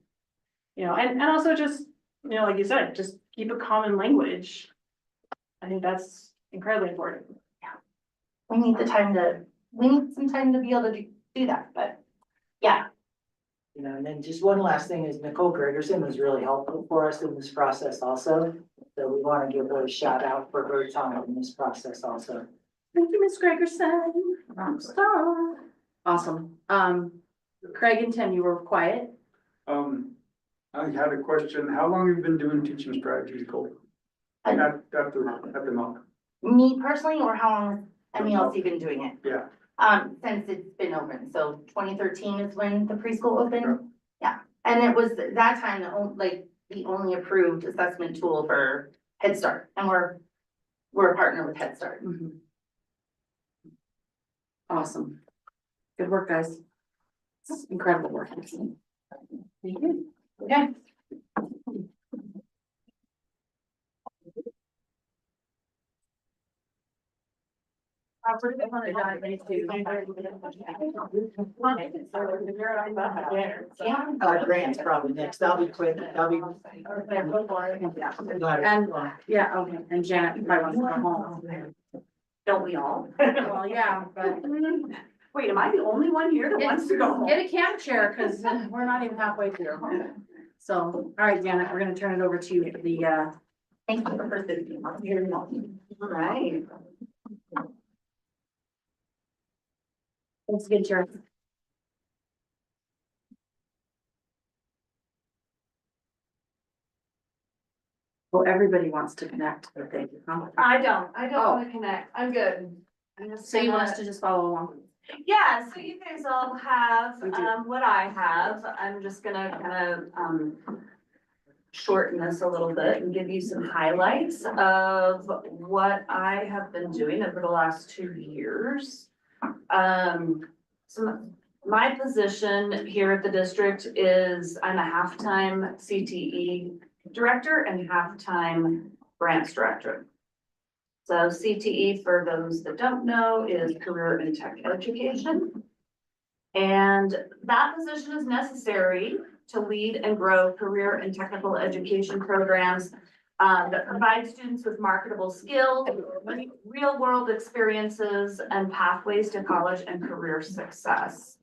Speaker 7: and also just, like you said, just keep a common language. I think that's incredibly important.
Speaker 9: We need some time to be able to do that, but yeah.
Speaker 4: And then just one last thing is Nicole Gregerson was really helpful for us in this process also. So we want to give her a shout out for her time in this process also.
Speaker 6: Thank you, Ms. Gregerson. Rock star. Awesome. Craig and Tim, you were quiet.
Speaker 16: I had a question. How long have you been doing teaching strategies, Cole? At the Knock?
Speaker 9: Me personally, or how long has MELC been doing it?
Speaker 16: Yeah.
Speaker 9: Since it's been open, so 2013 is when the preschool opened. Yeah, and it was that time the only approved assessment tool for Head Start, and we're a partner with Head Start.
Speaker 6: Awesome. Good work, guys. It's incredible work. Thank you. Okay.
Speaker 4: Grant's probably next. That'll be quick. That'll be.
Speaker 6: And, yeah, okay, and Janet, you probably wants to go home.
Speaker 15: Don't we all?
Speaker 6: Well, yeah, but.
Speaker 15: Wait, am I the only one here that wants to go home?
Speaker 6: Get a camp chair, cause we're not even halfway through. So, all right, Janet, we're gonna turn it over to you for the,
Speaker 9: Thank you for sitting.
Speaker 15: All right.
Speaker 6: thanks again, Chair. Well, everybody wants to connect, but they do not.
Speaker 14: I don't
Speaker 6: Oh.
Speaker 14: wanna connect, I'm good. I'm just
Speaker 6: So you want
Speaker 14: gonna-
Speaker 6: us to just follow along?
Speaker 15: Yeah, so you guys all have,
Speaker 6: We do.
Speaker 15: what I have. I'm just gonna kind of, shorten this a little bit and give you some highlights of what I have been doing over the last 2 years. So my position here at the district is I'm a half-time CTE director and half-time grants director. So CTE, for those that don't know, is career and tech education. And that position is necessary to lead and grow career and technical education programs that provide students with marketable skills, real world experiences, and pathways to college and career success.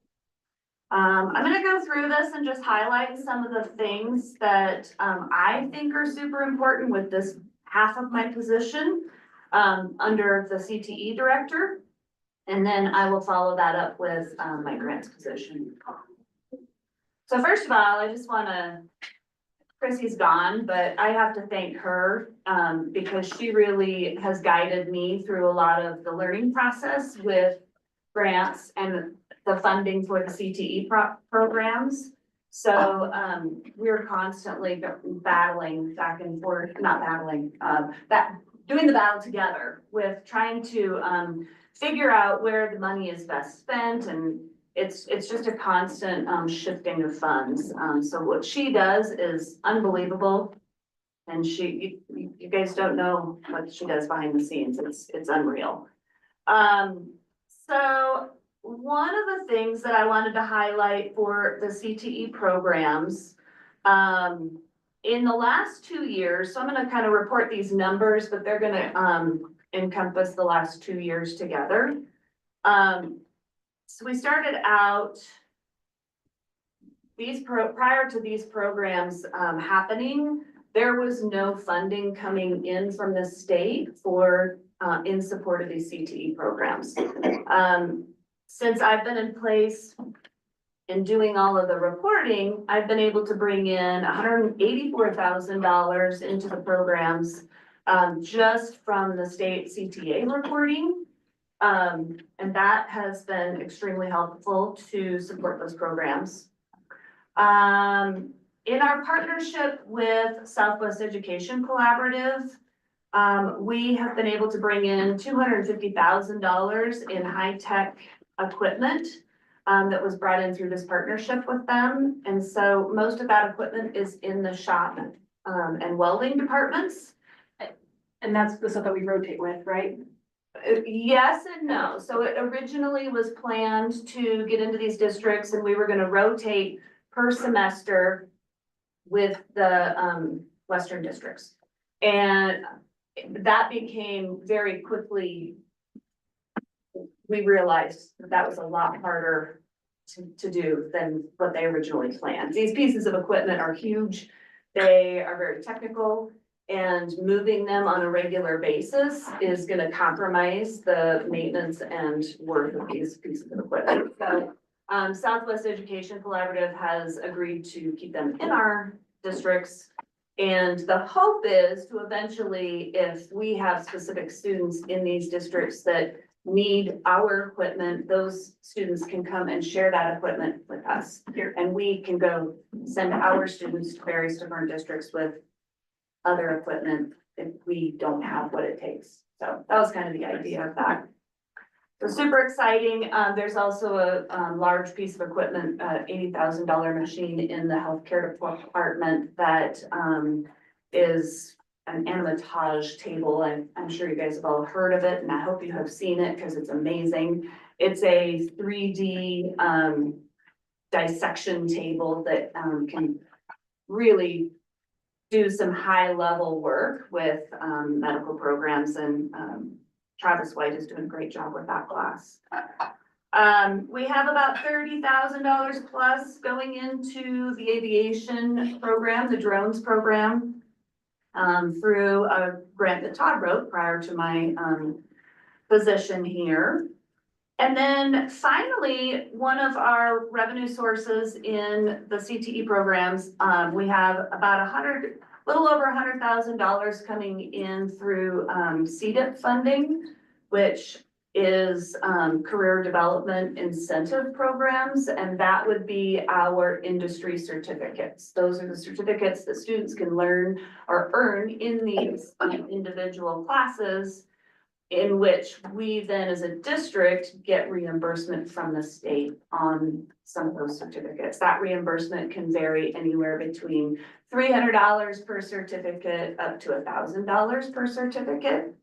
Speaker 15: I'm gonna go through this and just highlight some of the things that I think are super important with this half of my position under the CTE director. And then I will follow that up with my grants position. So first of all, I just wanna, Chrissy's gone, but I have to thank her because she really has guided me through a lot of the learning process with grants and the funding for the CTE programs. So we're constantly battling back and forth, not battling, doing the battle together with trying to figure out where the money is best spent and
Speaker 6: it's just a constant, shifting of funds. So what she does is unbelievable. And you guys don't know what she does behind the scenes. It's unreal. So one of the things that I wanted to highlight for the CTE programs, in the last 2 years, so I'm gonna kind of report these numbers, but they're gonna, encompass the last 2 years together. So we started out prior to these programs, happening, there was no funding coming in from the state for, in support of these CTE programs. Since I've been in place and doing all of the reporting, I've been able to bring in $184,000 into the programs, just from the state CTA reporting. And that has been extremely helpful to support those programs. In our partnership with Southwest Education Collaborative, we have been able to bring in $250,000 in high-tech equipment that was brought in through this partnership with them. And so most of that equipment is in the shop and welding departments.
Speaker 7: And that's the stuff that we rotate with, right?
Speaker 6: Yes and no. So it originally was planned to get into these districts and we were gonna rotate per semester with the western districts. And that became very quickly, we realized that was a lot harder to do than what they originally planned. These pieces of equipment are huge. They are very technical, and moving them on a regular basis is gonna compromise the maintenance and work of these pieces of equipment. So Southwest Education Collaborative has agreed to keep them in our districts. And the hope is to eventually, if we have specific students in these districts that need our equipment, those students can come and share that equipment with us here. And we can go send our students to various different districts with other equipment if we don't have what it takes. So that was kind of the idea of that. So super exciting. There's also a large piece of equipment, $80,000 machine in the healthcare department that is an animatage table. I'm sure you guys have all heard of it, and I hope you have seen it because it's amazing. It's a 3D dissection table that can really do some high level work with medical programs, and Travis White is doing a great job with that class. We have about $30,000 plus going into the aviation program, the drones program, through a grant that Todd wrote prior to my position here. And then finally, one of our revenue sources in the CTE programs, we have about little over $100,000 coming in through CDIP funding, which is career development incentive programs, and that would be our industry certificates. Those are the certificates that students can learn or earn in these individual classes, in which we then as a district get reimbursement from the state on some of those certificates. That reimbursement can vary anywhere between $300 per certificate up to $1,000 per certificate.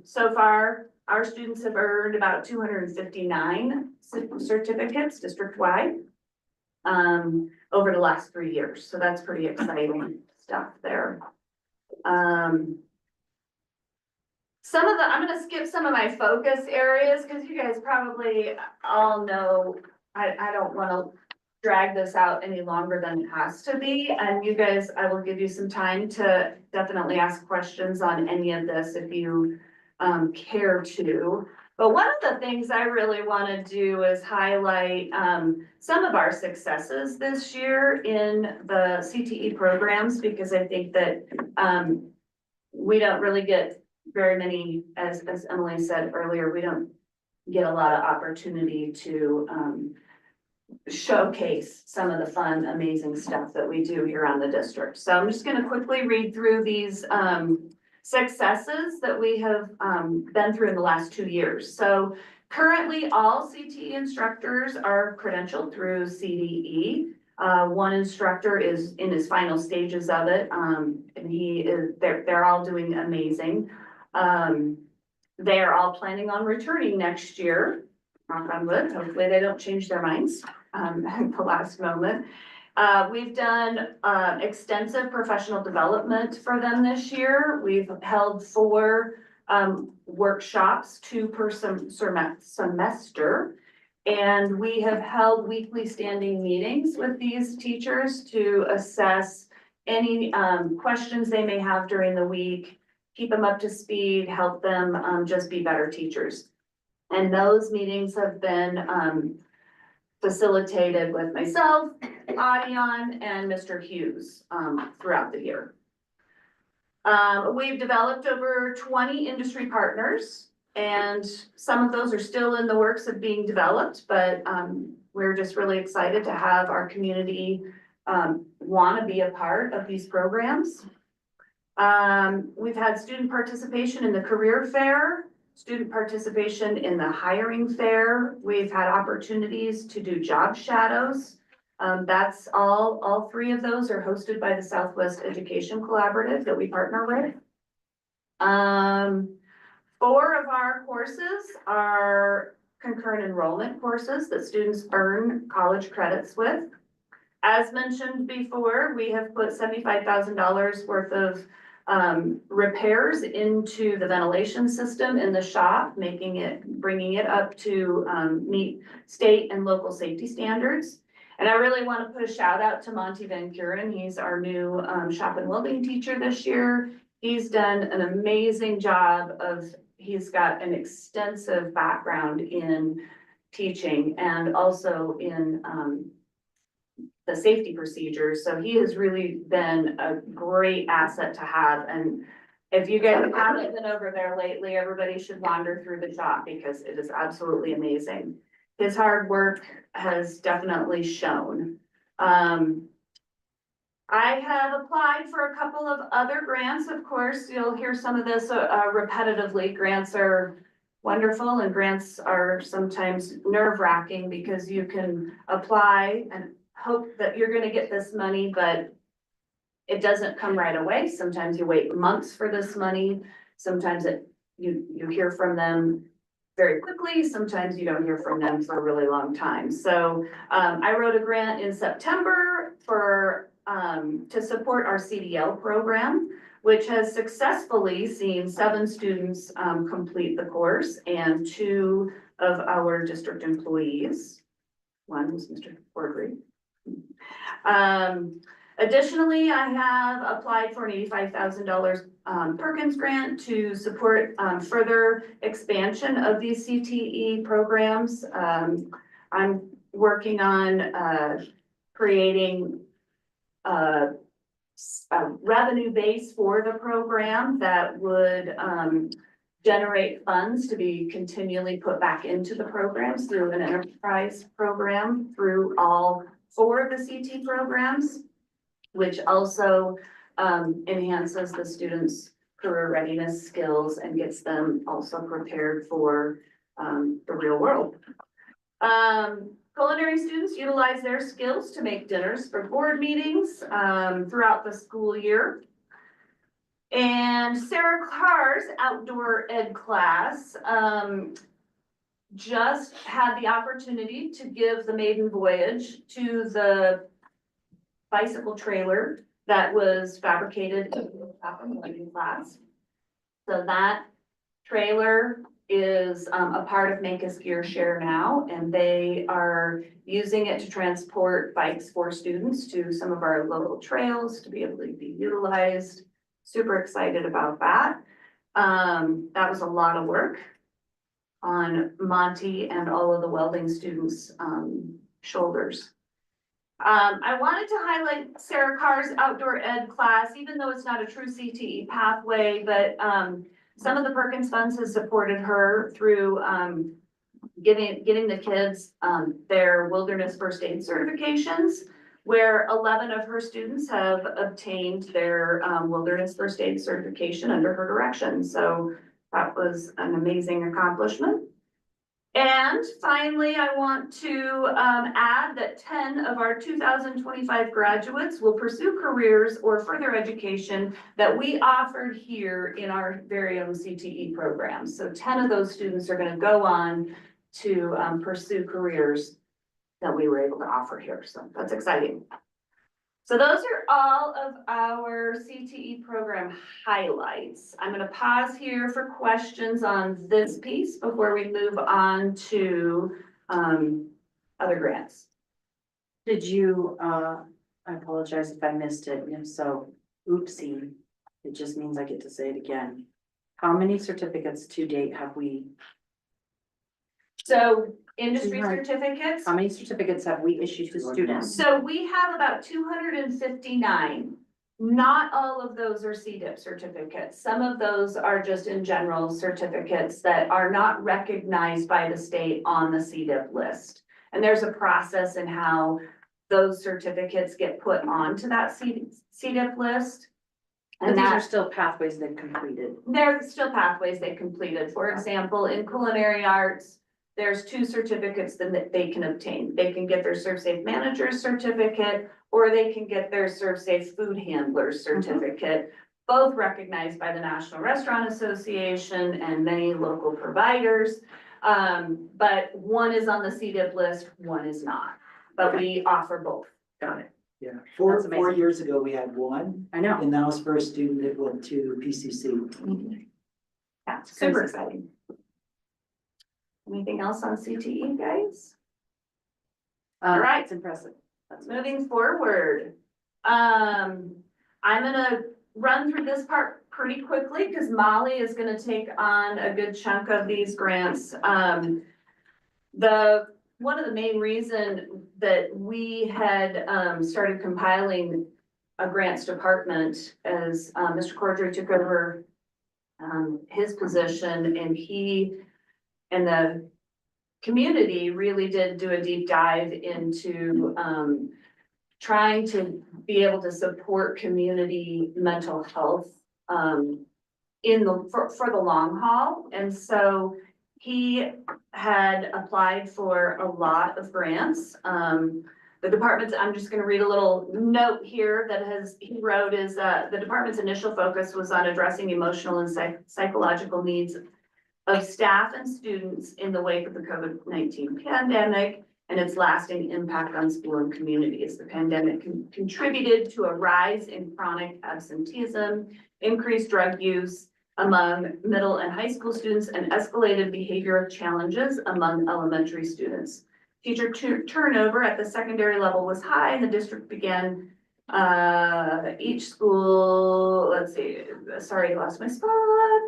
Speaker 6: So far, our students have earned about 259 certificates district-wide over the last 3 years. So that's pretty exciting stuff there. I'm gonna skip some of my focus areas because you guys probably all know, I don't wanna drag this out any longer than it has to be. And you guys, I will give you some time to definitely ask questions on any of this if you care to. But one of the things I really wanna do is highlight some of our successes this year in the CTE programs, because I think that we don't really get very many, as Emily said earlier, we don't get a lot of opportunity to showcase some of the fun, amazing stuff that we do here on the district. So I'm just gonna quickly read through these successes that we have been through in the last 2 years. So Currently, all CTE instructors are credentialed through CDE. One instructor is in his final stages of it, and they're all doing amazing. They are all planning on returning next year, knock on wood, hopefully they don't change their minds, at the last moment. We've done, extensive professional development for them this year. We've held 4, workshops, 2 per semester. And we have held weekly standing meetings with these teachers to assess any, questions they may have during the week, keep them up to speed, help them, just be better teachers. And those meetings have been, facilitated with myself, Audion, and Mr. Hughes, throughout the year. We've developed over 20 industry partners, and some of those are still in the works of being developed, but we're just really excited to have our community want to be a part of these programs. We've had student participation in the career fair, student participation in the hiring fair. We've had opportunities to do job shadows. That's all 3 of those are hosted by the Southwest Education Collaborative that we partner with. 4 of our courses are concurrent enrollment courses that students earn college credits with. As mentioned before, we have put $75,000 worth of repairs into the ventilation system in the shop, bringing it up to meet state and local safety standards. And I really want to put a shout out to Monty Van Kuren. He's our new shop and welding teacher this year. He's done an amazing job he's got an extensive background in teaching and also in the safety procedures. So he has really been a great asset to have. And if you guys haven't been over there lately, everybody should wander through the shop because it is absolutely amazing. His hard work has definitely shown. I have applied for a couple of other grants. Of course, you'll hear some of this repetitively. Grants are wonderful and grants are sometimes nerve-wracking because you can apply and hope that you're gonna get this money, but it doesn't come right away. Sometimes you wait months for this money. Sometimes you hear from them very quickly. Sometimes you don't hear from them for a really long time. So I wrote a grant in September to support our CDL program, which has successfully seen 7 students complete the course and 2 of our district employees. One was Mr. Fordry. Additionally, I have applied for an $85,000 Perkins grant to support further expansion of these CTE programs. I'm working on creating a revenue base for the program that would generate funds to be continually put back into the programs through an enterprise program through all 4 of the CT programs, which also enhances the students' career readiness skills and gets them also prepared for the real world. Culinary students utilize their skills to make dinners for board meetings throughout the school year. And Sarah Carr's outdoor ed class just had the opportunity to give the maiden voyage to the bicycle trailer that was fabricated in the learning class. So that trailer is a part of Mancus Gear Share now, and they are using it to transport bikes for students to some of our local trails to be able to be utilized. Super excited about that. That was a lot of work on Monty and all of the welding students' shoulders. I wanted to highlight Sarah Carr's outdoor ed class, even though it's not a true CTE pathway, but some of the Perkins funds has supported her through getting the kids their wilderness first aid certifications, where 11 of her students have obtained their wilderness first aid certification under her direction. So that was an amazing accomplishment.
Speaker 2: And finally, I want to add that 10 of our 2025 graduates will pursue careers or further education that we offered here in our very own CTE program. So 10 of those students are going to go on to pursue careers that we were able to offer here. So that's exciting. So those are all of our CTE program highlights. I'm going to pause here for questions on this piece before we move on to other grants.
Speaker 6: Did you, I apologize if I missed it, and if so, oopsie, it just means I get to say it again. How many certificates to date have we,
Speaker 2: So industry
Speaker 6: Right.
Speaker 2: certificates.
Speaker 6: how many certificates have we issued to students?
Speaker 2: So we have about 259. Not all of those are CDIP certificates. Some of those are just in general certificates that are not recognized by the state on the CDIP list. And there's a process in how those certificates get put onto that CDIP list.
Speaker 6: But
Speaker 2: And
Speaker 6: these are
Speaker 2: that,
Speaker 6: still pathways they've completed.
Speaker 2: they're still pathways they completed. For example, in culinary arts, there's 2 certificates that they can obtain. They can get their ServSafe Manager's certificate, or they can get their ServSafe Food Handler's certificate, both recognized by the National Restaurant Association and many local providers. But one is on the CDIP list, one is not, but we offer both.
Speaker 6: Got it.
Speaker 4: Yeah,
Speaker 6: That's
Speaker 4: four
Speaker 6: amazing.
Speaker 4: years ago, we had one,
Speaker 6: I know.
Speaker 4: and that was for a student that went to PCC.
Speaker 2: Yeah, super exciting. Anything else on CTE, guys? All right.
Speaker 6: It's impressive. That's
Speaker 2: Moving forward, I'm gonna run through this part pretty quickly because Molly is gonna take on a good chunk of these grants. One of the main reason that we had started compiling a grants department as Mr. Cordray took over his position, and he and the community really did do a deep dive into trying to be able to support community mental health for the long haul. And so he had applied for a lot of grants. The department's, I'm just gonna read a little note here that he wrote is the department's initial focus was on addressing emotional and psychological needs of staff and students in the wake of the COVID-19 pandemic and its lasting impact on school and communities. The pandemic contributed to a rise in chronic absenteeism, increased drug use among middle and high school students, and escalated behavioral challenges among elementary students. Teacher turnover at the secondary level was high, and the district began each school, let's see, sorry, I lost my spot.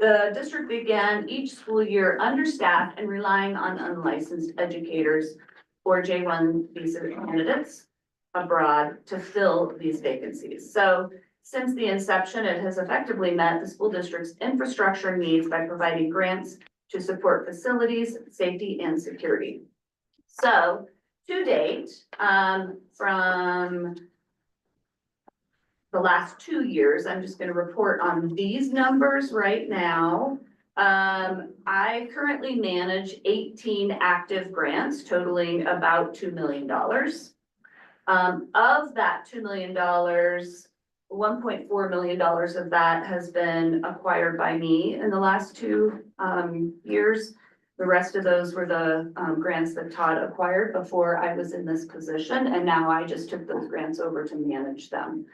Speaker 2: The district began each school year understaffed and relying on unlicensed educators or J1 visa candidates abroad to fill these vacancies. So since the inception, it has effectively met the school district's infrastructure needs by providing grants to support facilities, safety, and security. So to date, from the last 2 years, I'm just gonna report on these numbers right now. I currently manage 18 active grants totaling about $2 million. Of that $2 million, $1.4 million of that has been acquired by me in the last 2 years. The rest of those were the grants that Todd acquired before I was in this position, and now I just took those grants over to manage them.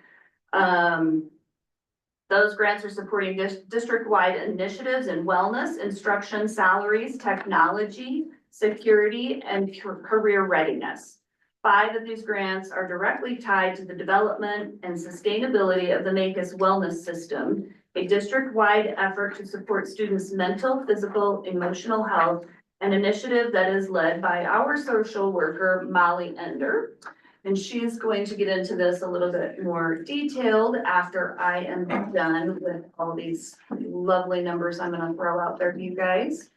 Speaker 2: Those grants are supporting district-wide initiatives in wellness, instruction, salaries, technology, security, and career readiness. 5 of these grants are directly tied to the development and sustainability of the MACUS wellness system, a district-wide effort to support students' mental, physical, emotional health, an initiative that is led by our social worker, Molly Ender. And she's going to get into this a little bit more detailed after I am done with all these lovely numbers I'm gonna throw out there to you guys.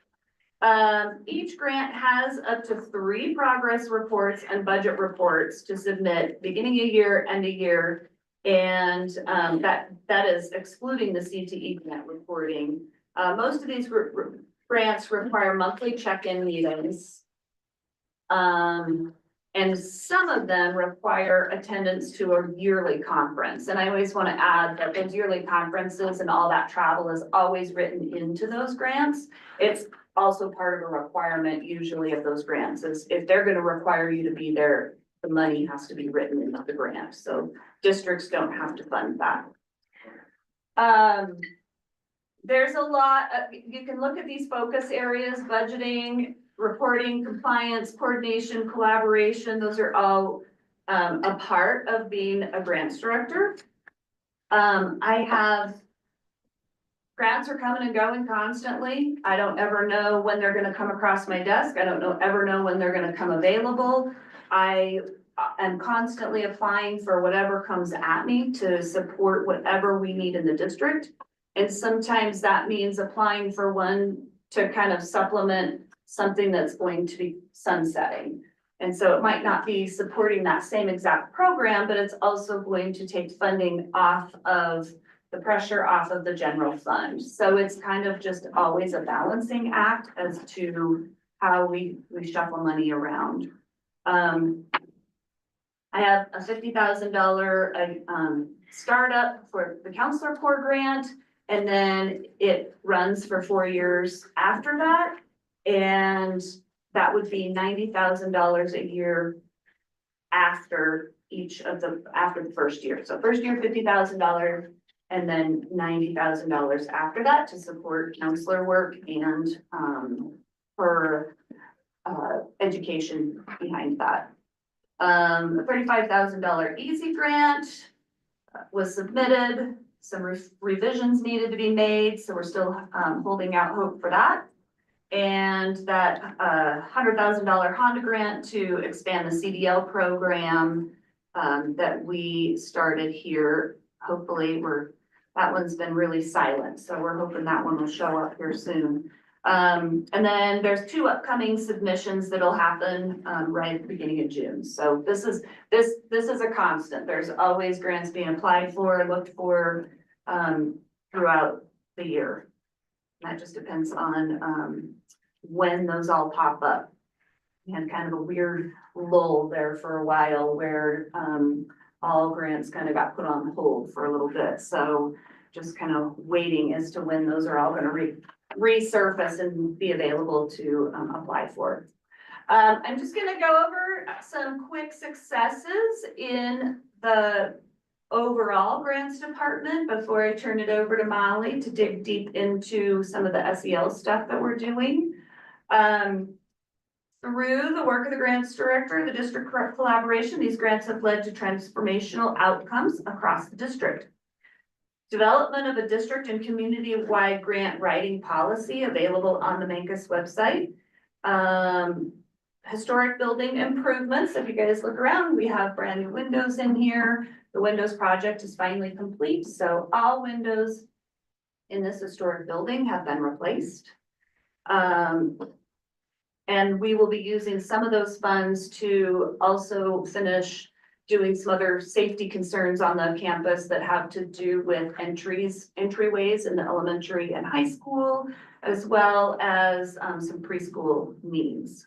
Speaker 2: Each grant has up to 3 progress reports and budget reports to submit beginning a year, end a year. And that is excluding the CTE grant reporting. Most of these grants require monthly check-in meetings. And some of them require attendance to a yearly conference. And I always want to add that those yearly conferences and all that travel is always written into those grants. It's also part of a requirement usually of those grants is if they're going to require you to be there, the money has to be written into the grant. So districts don't have to fund that. There's a lot, you can look at these focus areas, budgeting, reporting, compliance, coordination, collaboration. Those are all a part of being a grants director. Grants are coming and going constantly. I don't ever know when they're gonna come across my desk. I don't ever know when they're gonna come available. I am constantly applying for whatever comes at me to support whatever we need in the district. And sometimes that means applying for one to kind of supplement something that's going to be sunsetting. And so it might not be supporting that same exact program, but it's also going to take funding off of the pressure off of the general fund. So it's kind of just always a balancing act as to how we shuffle money around. I have a $50,000 startup for the Counselor Corps grant, and then it runs for 4 years after that. And that would be $90,000 a year after after the first year. So first year, $50,000, and then $90,000 after that to support counselor work and for education behind that. A $35,000 easy grant was submitted. Some revisions needed to be made, so we're still holding out hope for that. And that $100,000 Honda grant to expand the CDL program that we started here. Hopefully that one's been really silent, so we're hoping that one will show up here soon. And then there's 2 upcoming submissions that'll happen right at the beginning of June. So this is a constant. There's always grants being applied for, looked for throughout the year. That just depends on when those all pop up. We had kind of a weird lull there for a while where all grants kind of got put on hold for a little bit. So just kind of waiting as to when those are all going to resurface and be available to apply for. I'm just going to go over some quick successes in the overall grants department before I turn it over to Molly to dig deep into some of the SEL stuff that we're doing. Through the work of the grants director, the district collaboration, these grants have led to transformational outcomes across the district. Development of a district and community-wide grant writing policy available on the Mancos website. Historic building improvements. If you guys look around, we have brand new windows in here. The windows project is finally complete, so all windows in this historic building have been replaced. And we will be using some of those funds to also finish doing some other safety concerns on the campus that have to do with entryways in the elementary and high school, as well as some preschool needs.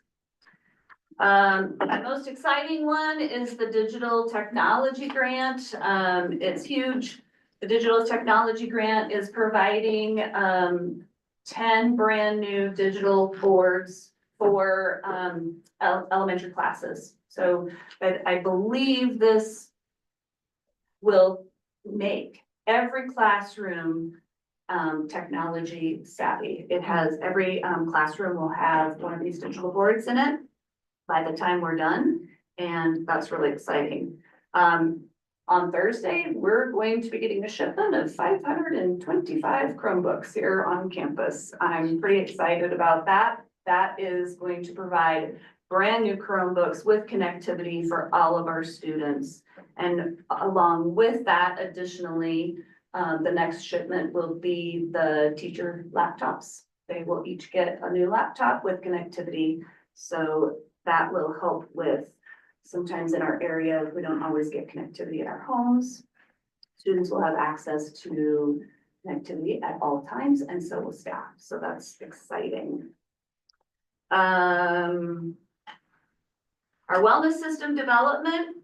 Speaker 2: The most exciting one is the digital technology grant. It's huge. The digital technology grant is providing 10 brand new digital boards for elementary classes. So I believe this will make every classroom technology savvy. It has every classroom will have one of these digital boards in it by the time we're done, and that's really exciting. On Thursday, we're going to be getting a shipment of 525 Chromebooks here on campus. I'm pretty excited about that. That is going to provide brand new Chromebooks with connectivity for all of our students. And along with that, additionally, the next shipment will be the teacher laptops. They will each get a new laptop with connectivity. So that will help with, sometimes in our area, we don't always get connectivity at our homes. Students will have access to connectivity at all times, and so will staff, so that's exciting. Our wellness system development,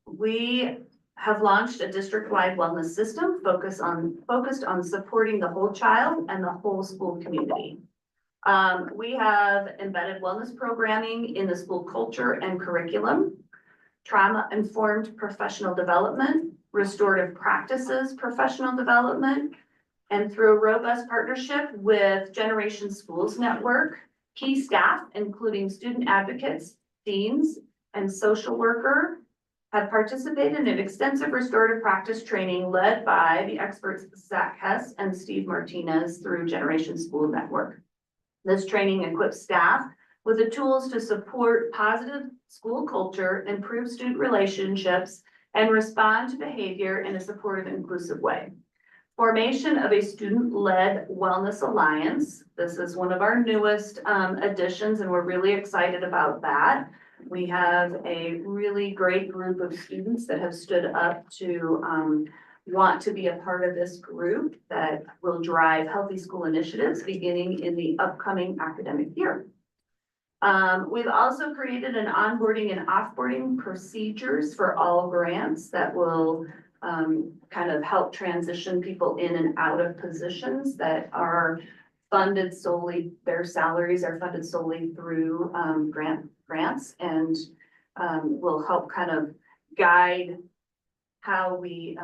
Speaker 2: we have launched a district-wide wellness system focused on supporting the whole child and the whole school community. We have embedded wellness programming in the school culture and curriculum, trauma-informed professional development, restorative practices, professional development, and through a robust partnership with Generation Schools Network, key staff, including student advocates, deans, and social worker, have participated in extensive restorative practice training led by the experts Zach Hess and Steve Martinez through Generation School Network. This training equips staff with the tools to support positive school culture, improve student relationships, and respond to behavior in a supportive, inclusive way. Formation of a student-led wellness alliance. This is one of our newest additions, and we're really excited about that. We have a really great group of students that have stood up to want to be a part of this group that will drive healthy school initiatives beginning in the upcoming academic year. We've also created an onboarding and offboarding procedures for all grants that will kind of help transition people in and out of positions that are funded solely, their salaries are funded solely through grants, and will help kind of guide how we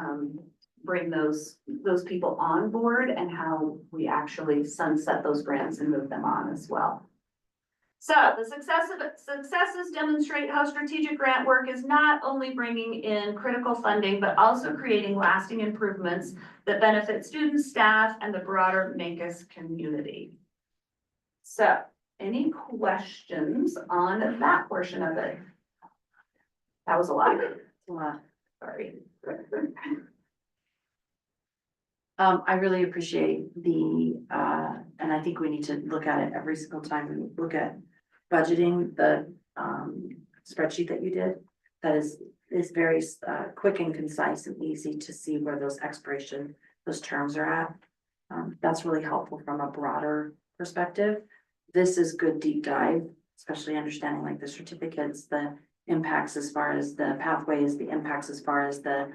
Speaker 2: bring those people on board and how we actually sunset those grants and move them on as well. So the successes demonstrate how strategic grant work is not only bringing in critical funding, but also creating lasting improvements that benefit students, staff, and the broader Mancos community. So any questions on that portion of it? That was a lot. Sorry.
Speaker 6: I really appreciate and I think we need to look at it every single time we look at budgeting, the, spreadsheet that you did. That is very, quick and concise and easy to see where those terms are at. That's really helpful from a broader perspective. This is good deep dive, especially understanding like the certificates, the impacts as far as the pathways, the impacts as far as the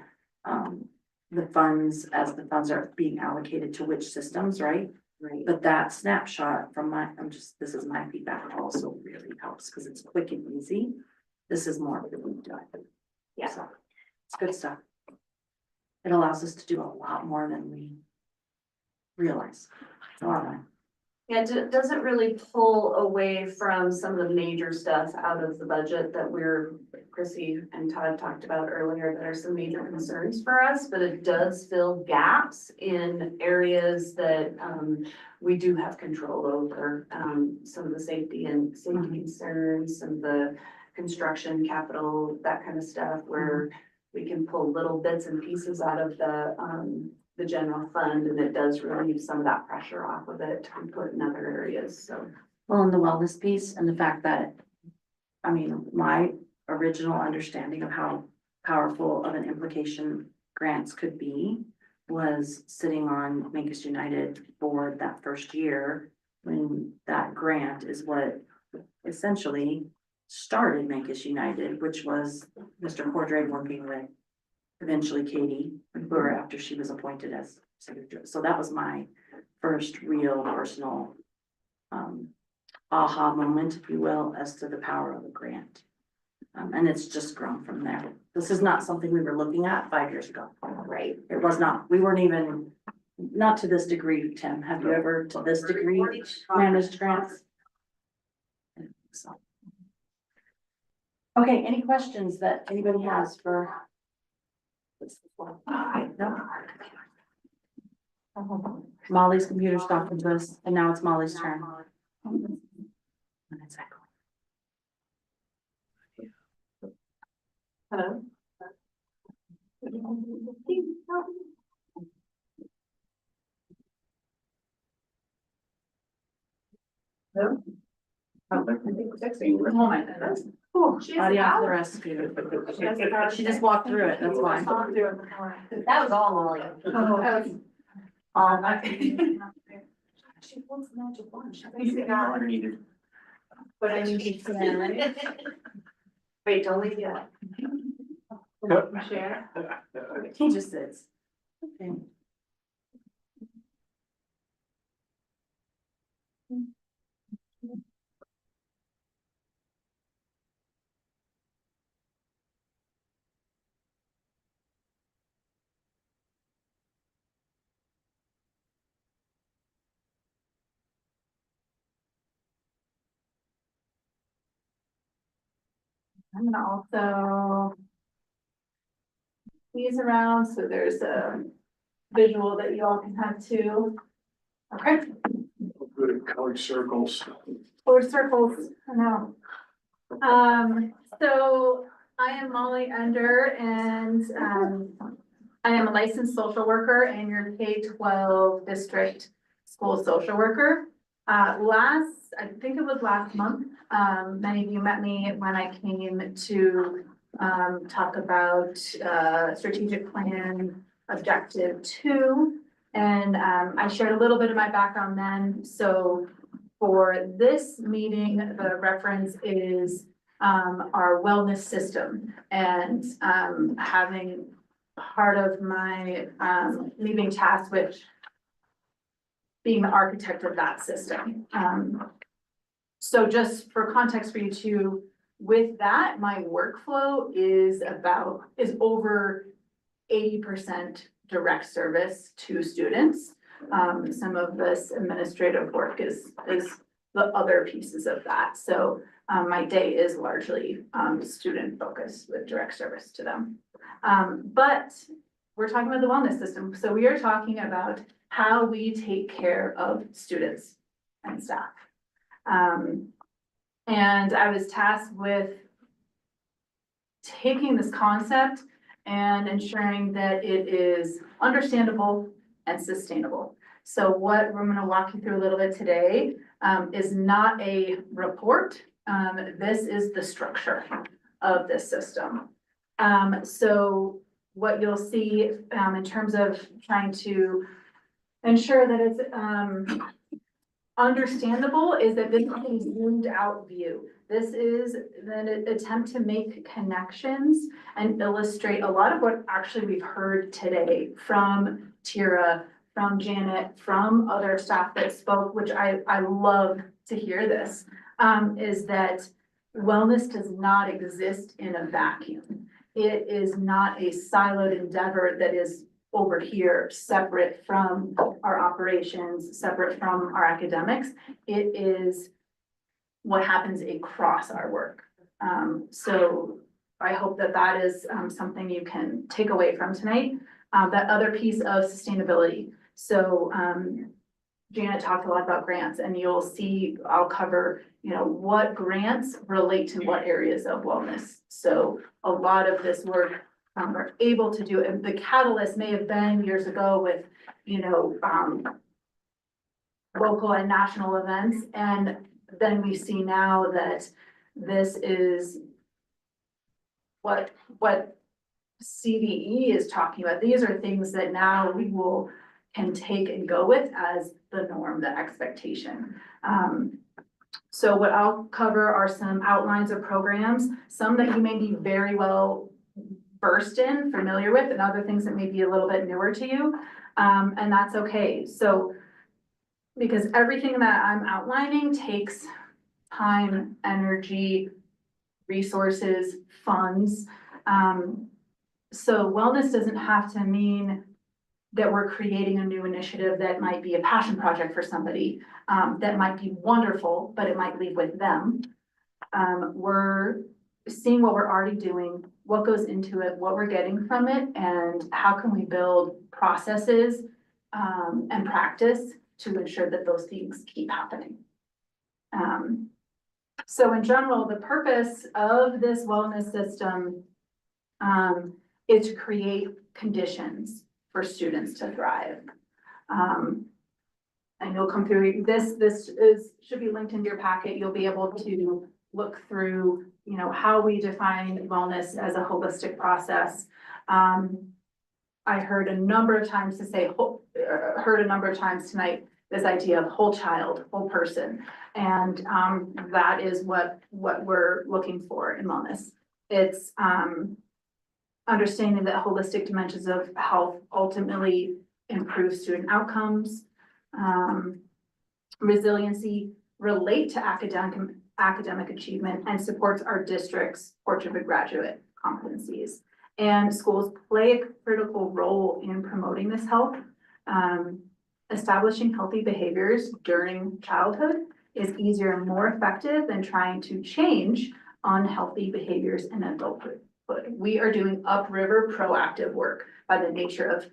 Speaker 6: funds, as the funds are being allocated to which systems, right?
Speaker 2: Right.
Speaker 6: But that snapshot from this is my feedback, also really helps because it's quick and easy. This is more of a deep dive.
Speaker 2: Yeah.
Speaker 6: So it's good stuff. It allows us to do a lot more than we realize. It's a lot of fun.
Speaker 2: Yeah, it doesn't really pull away from some of the major stuff out of the budget that Chrissy and Todd talked about earlier, that are some major concerns for us, but it does fill gaps in areas that we do have control over. Some of the safety concerns, some of the construction capital, that kind of stuff, where we can pull little bits and pieces out of the general fund, and it does relieve some of that pressure off of it to be put in other areas, so.
Speaker 6: Well, and the wellness piece and the fact that, I mean, my original understanding of how powerful of an implication grants could be was sitting on Mancos United board that first year, when that grant is what essentially started Mancos United, which was Mr. Cordray working with eventually Katie Brewer after she was appointed as secretary. So that was my first real personal aha moment, if you will, as to the power of a grant. And it's just grown from there. This is not something we were looking at 5 years ago.
Speaker 2: Right.
Speaker 6: It was not. We weren't even, not to this degree, Tim. Have you ever to this degree managed grants? So. Okay, any questions that anybody has for? No. Molly's computer stopped into us, and now it's Molly's turn.
Speaker 2: Hello? No? I think 6. Oh my goodness.
Speaker 6: Audience to the rescue. She just walked through it, that's why.
Speaker 15: That was all Molly.
Speaker 6: All that.
Speaker 1: She wants the magic wand. She
Speaker 6: But I need to.
Speaker 15: Wait, don't leave yet.
Speaker 6: Share. He just sits. Okay.
Speaker 2: I'm gonna also these around, so there's a visual that you all can have too. Okay,
Speaker 3: Good at colored circles.
Speaker 2: or circles, I know. So I am Molly Ender and, I am a licensed social worker and your K-12 district school social worker. I think it was last month, many of you met me when I came to talk about strategic plan objective 2. And I shared a little bit of my background then. So for this meeting, the reference is our wellness system and having part of my me being tasked with being the architect of that system. So just for context for you too, with that, my workflow is over 80% direct service to students. Some of this administrative work is the other pieces of that. So my day is largely student focused with direct service to them. But we're talking about the wellness system. So we are talking about how we take care of students and staff. And I was tasked with taking this concept and ensuring that it is understandable and sustainable. So what we're gonna walk you through a little bit today is not a report. This is the structure of this system. So what you'll see in terms of trying to ensure that it's understandable is that this is a zoomed out view. This is an attempt to make connections and illustrate a lot of what actually we've heard today from Tira, from Janet, from other staff that spoke, which I love to hear this, is that wellness does not exist in a vacuum. It is not a siloed endeavor that is over here, separate from our operations, separate from our academics. It is what happens across our work. So I hope that that is something you can take away from tonight. That other piece of sustainability. So Janet talked a lot about grants and you'll see, I'll cover, what grants relate to what areas of wellness. So a lot of this work are able to do, and the catalyst may have been years ago with, local and national events. And then we see now that this is what CDE is talking about. These are things that now we can take and go with as the norm, the expectation. So what I'll cover are some outlines of programs, some that you may be very well versed in, familiar with, and other things that may be a little bit newer to you. And that's okay. So, because everything that I'm outlining takes time, energy, resources, funds. So wellness doesn't have to mean that we're creating a new initiative that might be a passion project for somebody, that might be wonderful, but it might leave with them. We're seeing what we're already doing, what goes into it, what we're getting from it, and how can we build processes and practice to ensure that those things keep happening. So in general, the purpose of this wellness system is to create conditions for students to thrive. And you'll come through, this should be linked in your packet. You'll be able to look through,
Speaker 17: you know, how we define wellness as a holistic process. I heard a number of times tonight, this idea of whole child, whole person. And that is what we're looking for in wellness. It's understanding that holistic dimensions of health ultimately improve student outcomes, resiliency, relate to academic achievement, and supports our district's portrait of a graduate competencies. And schools play a critical role in promoting this health. Establishing healthy behaviors during childhood is easier and more effective than trying to change unhealthy behaviors in adulthood. We are doing upriver proactive work by the nature of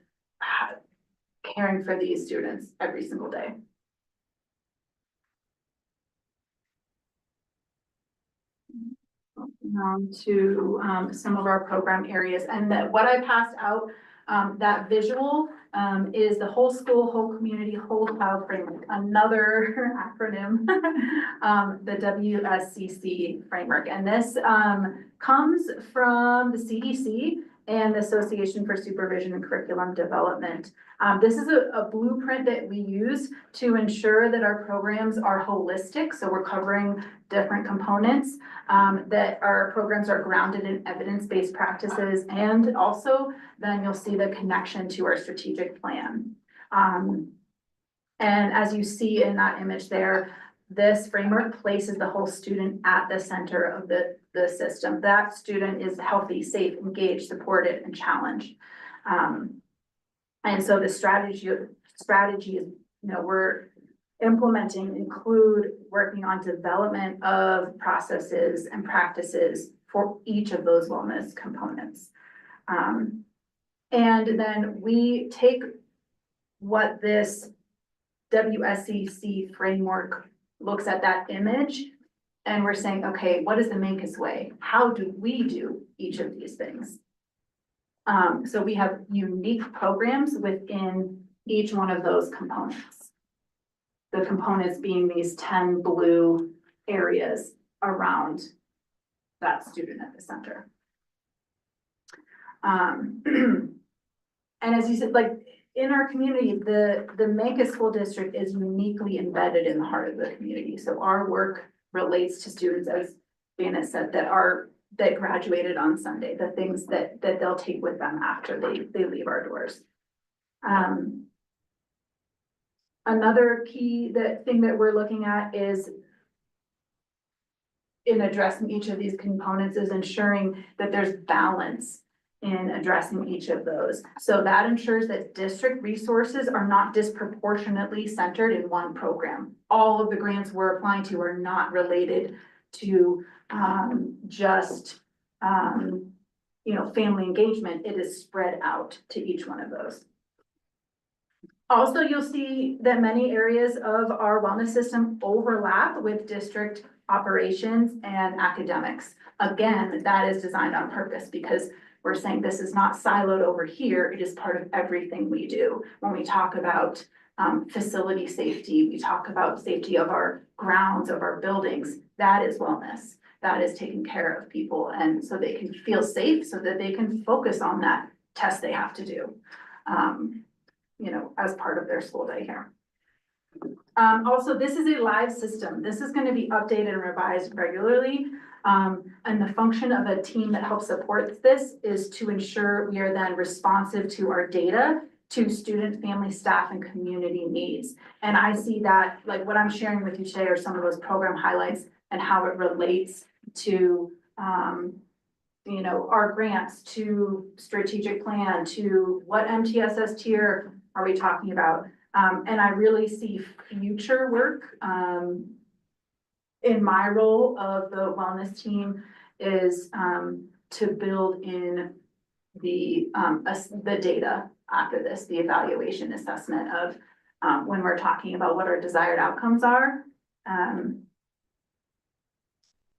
Speaker 17: caring for these students every single day. To some of our program areas, and that what I passed out, that visual is the whole school, whole community, whole child framework, another acronym, the WSCC framework. And this comes from the CDC and the Association for Supervision and Curriculum Development. This is a blueprint that we use to ensure that our programs are holistic. So we're covering different components, that our programs are grounded in evidence-based practices, and also then you'll see the connection to our strategic plan. And as you see in that image there, this framework places the whole student at the center of the system. That student is healthy, safe, engaged, supported, and challenged. And so the strategy is, you know, we're implementing include working on development of processes and practices for each of those wellness components. And then we take what this WSCC framework looks at that image, and we're saying, okay, what is the Mancus way? How do we do each of these things? So we have unique programs within each one of those components. The components being these 10 blue areas around that student at the center. And as you said, like in our community, the Mancus School District is uniquely embedded in the heart of the community. So our work relates to students, as Dana said, that graduated on Sunday, the things that they'll take with them after they leave our doors. Another key thing that we're looking at is in addressing each of these components is ensuring that there's balance in addressing each of those. So that ensures that district resources are not disproportionately centered in one program. All of the grants we're applying to are not related to just family engagement. It is spread out to each one of those. Also, you'll see that many areas of our wellness system overlap with district operations and academics. Again, that is designed on purpose because we're saying this is not siloed over here. It is part of everything we do. When we talk about facility safety, we talk about safety of our grounds, of our buildings. That is wellness. That is taking care of people, and so they can feel safe so that they can focus on that test they have to do, as part of their school day here. Also, this is a live system. This is going to be updated and revised regularly. And the function of a team that helps support this is to ensure we are then responsive to our data, to student, family, staff, and community needs. And I see that, like what I'm sharing with you today are some of those program highlights and how it relates to, our grants, to strategic plan, to what MTSS tier are we talking about? And I really see future work, in my role of the wellness team is to build in the data after this, the evaluation assessment of when we're talking about what our desired outcomes are,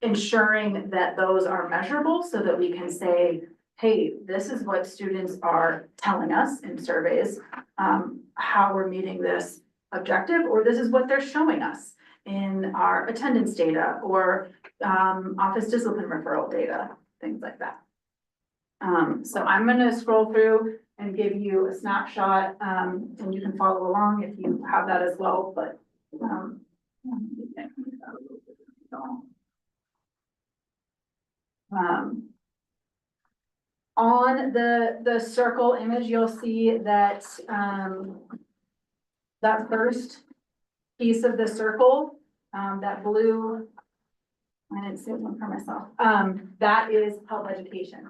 Speaker 17: ensuring that those are measurable so that we can say, hey, this is what students are telling us in surveys, how we're meeting this objective, or this is what they're showing us in our attendance data or office discipline referral data, things like that. So I'm gonna scroll through and give you a snapshot, and you can follow along if you have that as well, but on the circle image, you'll see that, that first piece of the circle, that blue, I didn't see one for myself, that is health education.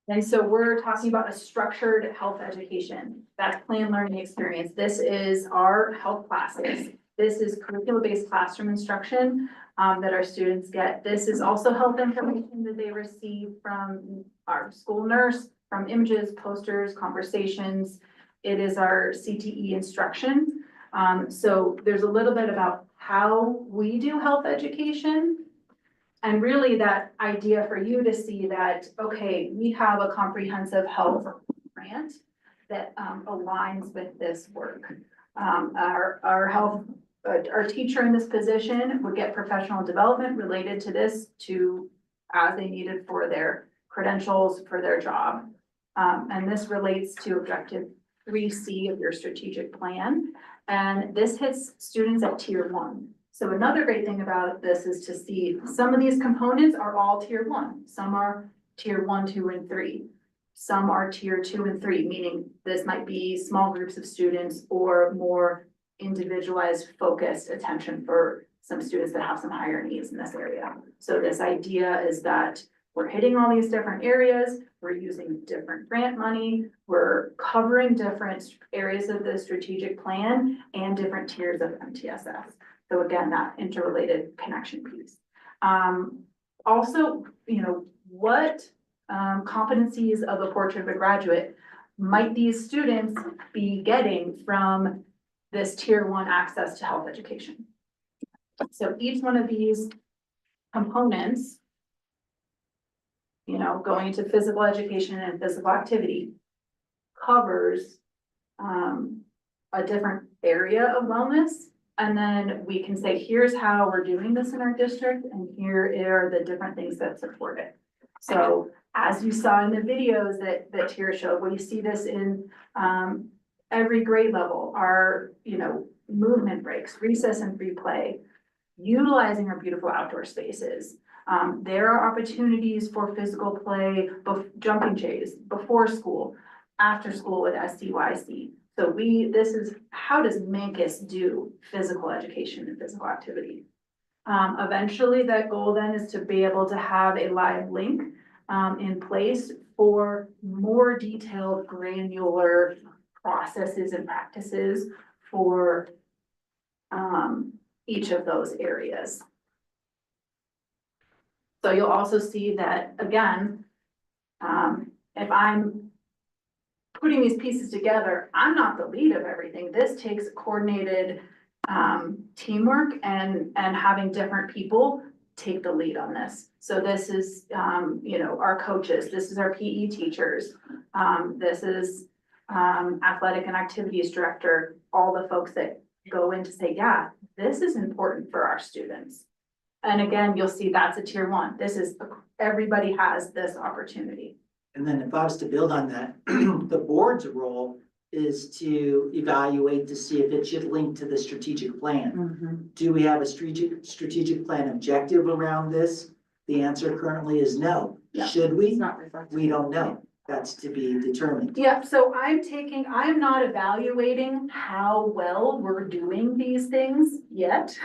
Speaker 17: And so we're talking about a structured health education, that's planned learning experience. This is our health classes. This is curriculum-based classroom instruction that our students get. This is also health information that they receive from our school nurse, from images, posters, conversations. It is our CTE instruction. So there's a little bit about how we do health education. And really that idea for you to see that, okay, we have a comprehensive health grant that aligns with this work. Our teacher in this position would get professional development related to this as they needed for their credentials for their job. And this relates to objective 3C of your strategic plan. And this hits students at tier 1. So another great thing about this is to see some of these components are all tier 1. Some are tier 1, 2, and 3. Some are tier 2 and 3, meaning this might be small groups of students or more individualized focused attention for some students that have some higher needs in this area. So this idea is that we're hitting all these different areas, we're using different grant money, we're covering different areas of the strategic plan and different tiers of MTSS. So again, that interrelated connection piece. Also, what competencies of a portrait of a graduate might these students be getting from this tier 1 access to health education? So each one of these components, going into physical education and physical activity, covers a different area of wellness. And then we can say, here's how we're doing this in our district, and here are the different things that support it. So as you saw in the videos that Tira showed, we see this in every grade level, our, movement breaks, recess and free play, utilizing our beautiful outdoor spaces. There are opportunities for physical play, jumping jays, before school, after school with SCYC. So this is, how does Mancus do physical education and physical activity? Eventually that goal then is to be able to have a live link in place for more detailed granular processes and practices for each of those areas. So you'll also see that, again, if I'm putting these pieces together, I'm not the lead of everything. This takes coordinated teamwork and having different people take the lead on this. So this is, our coaches, this is our PE teachers, this is athletic and activities director, all the folks that go in to say, yeah, this is important for our students. And again, you'll see that's a tier 1. This is, everybody has this opportunity.
Speaker 4: And then if I was to build on that, the board's role is to evaluate to see if it should link to the strategic plan. Do we have a strategic plan objective around this? The answer currently is no.
Speaker 17: Yeah,
Speaker 4: Should we?
Speaker 17: It's not reflected.
Speaker 4: We don't know. That's to be determined.
Speaker 17: Yeah, so I'm not evaluating how well we're doing these things yet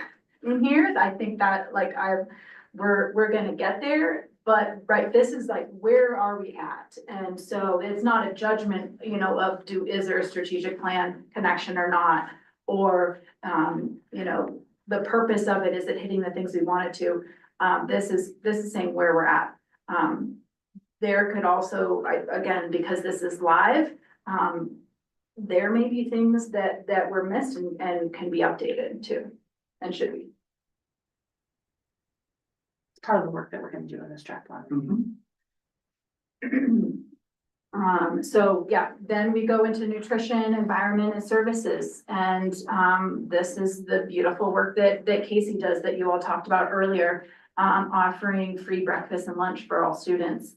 Speaker 17: in here. I think that we're gonna get there, but right, this is like, where are we at? And so it's not a judgment, is there a strategic plan connection or not? Or, the purpose of it, is it hitting the things we want it to? This is saying where we're at. There could also, again, because this is live, there may be things that were missed and can be updated too, and should be. It's part of the work that we're gonna do in this track plan. So yeah, then we go into nutrition, environment and services. And, this is the beautiful work that Casey does that you all talked about earlier, offering free breakfast and lunch for all students.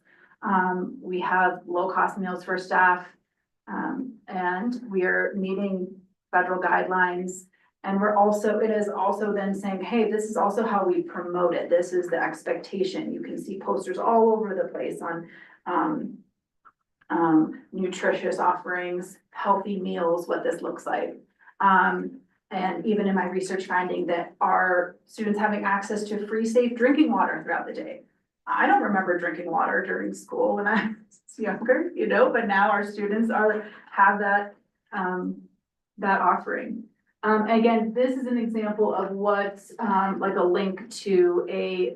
Speaker 17: We have low-cost meals for staff. And we are meeting federal guidelines. And it is also then saying, hey, this is also how we promote it. This is the expectation. You can see posters all over the place on, nutritious offerings, healthy meals, what this looks like. And even in my research finding that our students having access to free, safe drinking water throughout the day. I don't remember drinking water during school when I was younger, but now our students have that, that offering. Again, this is an example of what's, like a link to a,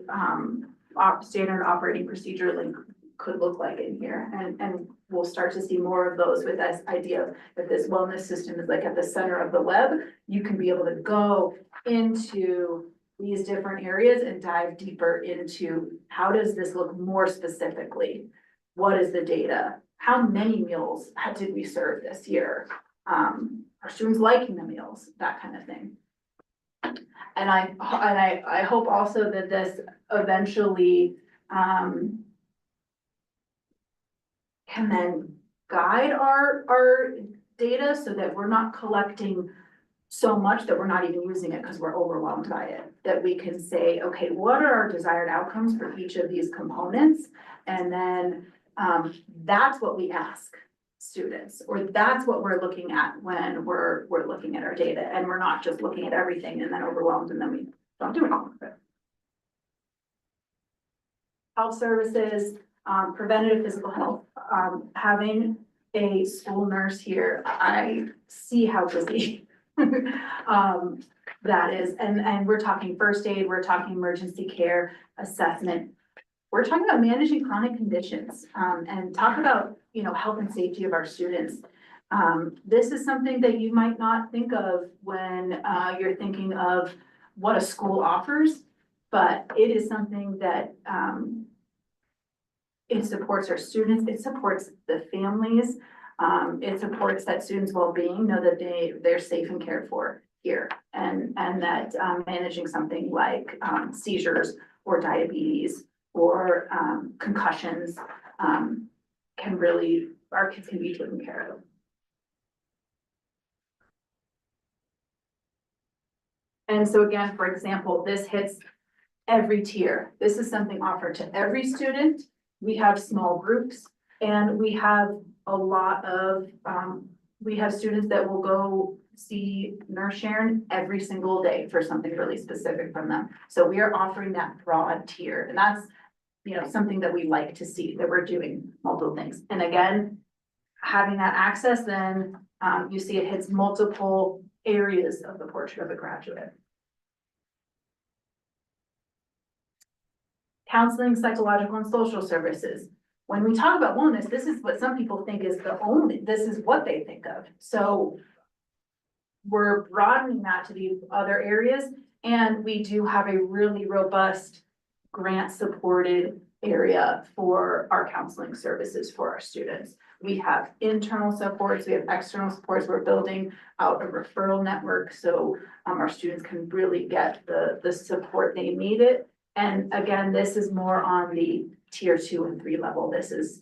Speaker 17: standard operating procedure link could look like in here. And we'll start to see more of those with this idea that this wellness system is like at the center of the web. You can be able to go into these different areas and dive deeper into how does this look more specifically? What is the data? How many meals did we serve this year? Are students liking the meals? That kind of thing. And I hope also that this eventually, can then guide our data so that we're not collecting so much that we're not even using it because we're overwhelmed by it. That we can say, okay, what are our desired outcomes for each of these components? And then that's what we ask students, or that's what we're looking at when we're looking at our data, and we're not just looking at everything and then overwhelmed and then we don't do anything with it. Health services, preventative physical health, having a school nurse here, I see how busy that is. And we're talking first aid, we're talking emergency care, assessment. We're talking about managing chronic conditions, and talk about, health and safety of our students. This is something that you might not think of when you're thinking of what a school offers, but it is something that it supports our students, it supports the families, it supports that students' well-being, know that they're safe and cared for here. And that managing something like seizures or diabetes or concussions our kids can be taken care of. And so again, for example, this hits every tier. This is something offered to every student. We have small groups and we have a lot of, we have students that will go see Nurse Sharon every single day for something really specific from them. So we are offering that broad tier, and that's, something that we like to see, that we're doing multiple things. And again, having that access, then you see it hits multiple areas of the portrait of a graduate. Counseling, psychological and social services. When we talk about wellness, this is what some people think is this is what they think of. So we're broadening that to these other areas, and we do have a really robust grant supported area for our counseling services for our students. We have internal supports, we have external supports. We're building out a referral network so our students can really get the support they need it. And again, this is more on the tier 2 and 3 level. This is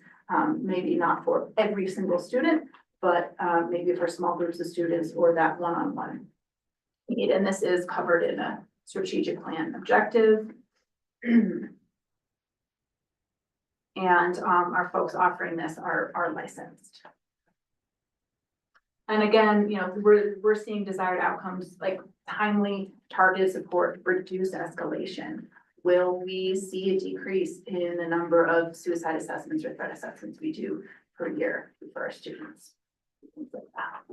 Speaker 17: maybe not for every single student, but maybe for small groups of students or that one-on-one need. And this is covered in a strategic plan objective. And our folks offering this are licensed. And again, we're seeing desired outcomes like timely targeted support, reduced escalation. Will we see a decrease in the number of suicide assessments or threat assessments we do per year for our students? Things like that.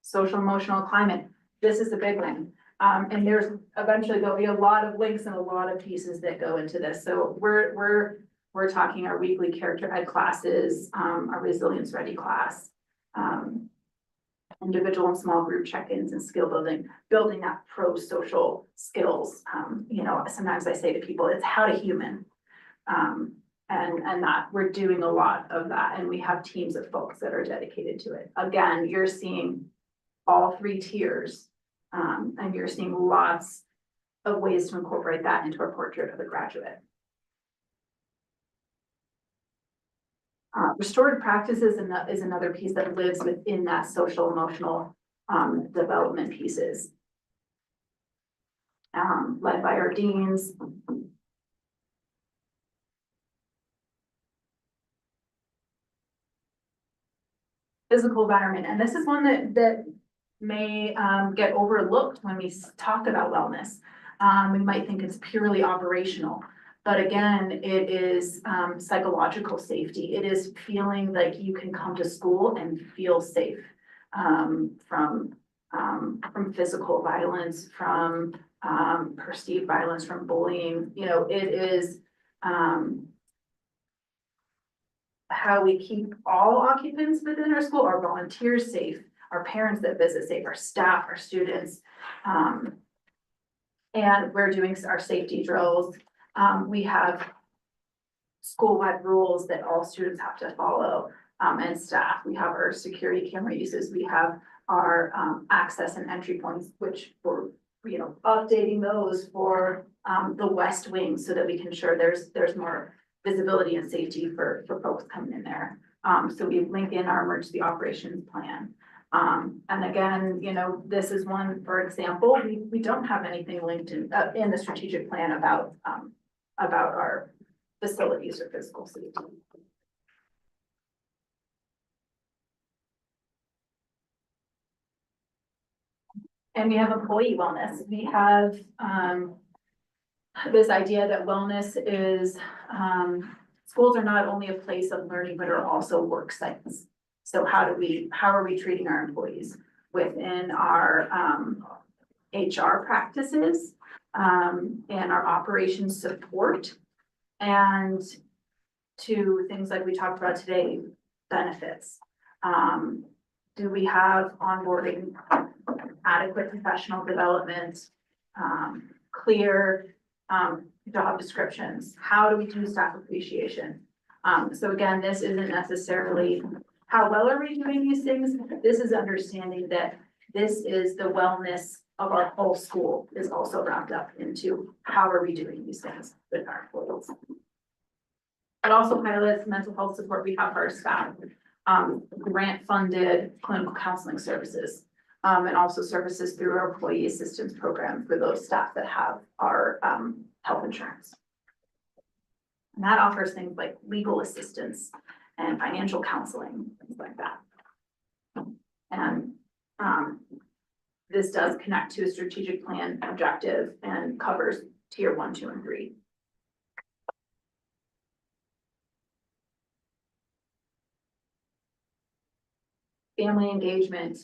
Speaker 17: Social emotional climate. This is a big one. And there'll be a lot of links and a lot of pieces that go into this. So we're talking our weekly character ed classes, our resilience ready class, individual and small group check-ins and skill building that pro-social skills. Sometimes I say to people, it's how to human. And and that we're doing a lot of that, and we have teams of folks that are dedicated to it. Again, you're seeing all three tiers, and you're seeing lots of ways to incorporate that into our portrait of a graduate. Restorative practices is another piece that lives within that social emotional development pieces. Led by our deans. Physical environment, and this is one that may get overlooked when we talk about wellness. We might think it's purely operational, but again, it is psychological safety. It is feeling like you can come to school and feel safe from physical violence, from perceived violence, from bullying. You know, it is how we keep all occupants within our school, our volunteers safe, our parents that visit safe, our staff, our students. And we're doing our safety drills. We have school-wide rules that all students have to follow, and staff. We have our security camera uses. We have our access and entry points, which we're, you know, updating those for the West Wing so that we can ensure there's more visibility and safety for folks coming in there. So we link in our emergency operations plan. And again, you know, this is one, for example, we don't have anything linked in the strategic plan about our facilities or physical safety. And we have employee wellness. We have this idea that wellness is, schools are not only a place of learning, but are also work sites. So how are we treating our employees within our HR practices and our operations support, and to things like we talked about today, benefits. Do we have onboarding, adequate professional development, clear job descriptions? How do we do staff appreciation? So again, this isn't necessarily how well are we doing these things. This is understanding that this is the wellness of our whole school is also wrapped up into how are we doing these things with our employees. It also highlights mental health support we have for our staff, grant funded clinical counseling services, and also services through our employee assistance program for those staff that have our health insurance. And that offers things like legal assistance and financial counseling, things like that. And this does connect to a strategic plan objective and covers tier 1, 2, and 3. Family engagement,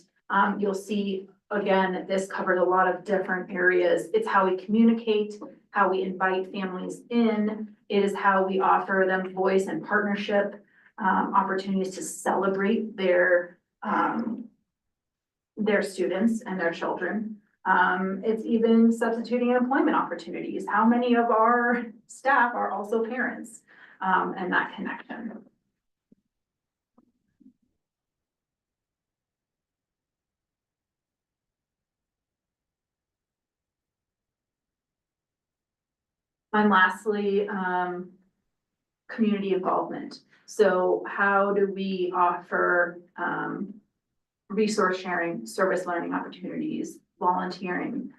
Speaker 17: you'll see, again, this covered a lot of different areas. It's how we communicate, how we invite families in. It is how we offer them voice and partnership, opportunities to celebrate their students and their children. It's even substituting employment opportunities. How many of our staff are also parents, and that connection. And lastly, community involvement. So how do we offer resource sharing, service learning opportunities, volunteering,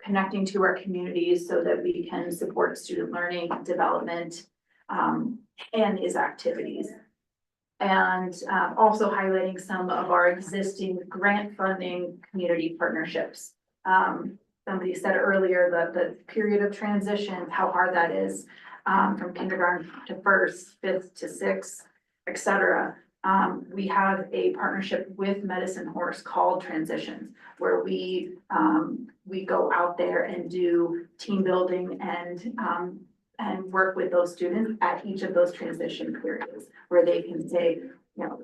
Speaker 17: connecting to our communities so that we can support student learning, development, and these activities. And also highlighting some of our existing grant funding community partnerships. Somebody said earlier that the period of transition, how hard that is, from kindergarten to first, fifth to sixth, et cetera. We have a partnership with Medicine Horse called Transitions, where we go out there and do team building and work with those students at each of those transition periods, where they can say, you know,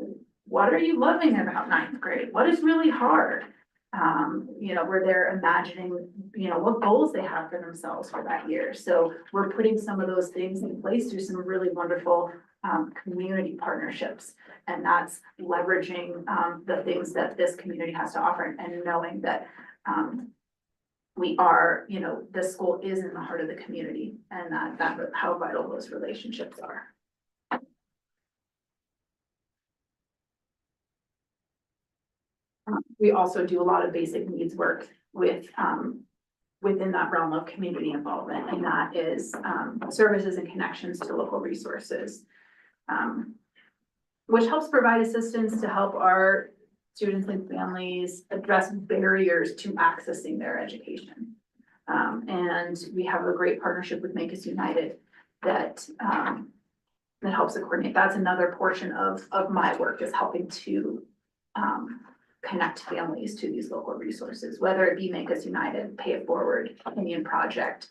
Speaker 17: what are you loving about ninth grade? What is really hard? where they're imagining, what goals they have for themselves for that year. So we're putting some of those things in place through some really wonderful community partnerships. And that's leveraging the things that this community has to offer and knowing that we are, the school is in the heart of the community and that how vital those relationships are. We also do a lot of basic needs work with, within that realm of community involvement, and that is, services and connections to local resources. Which helps provide assistance to help our students and families address barriers to accessing their education. And we have a great partnership with Make Us United that, that helps to coordinate. That's another portion of my work, is helping to, connect families to these local resources, whether it be Make Us United, Pay It Forward, Opinion Project,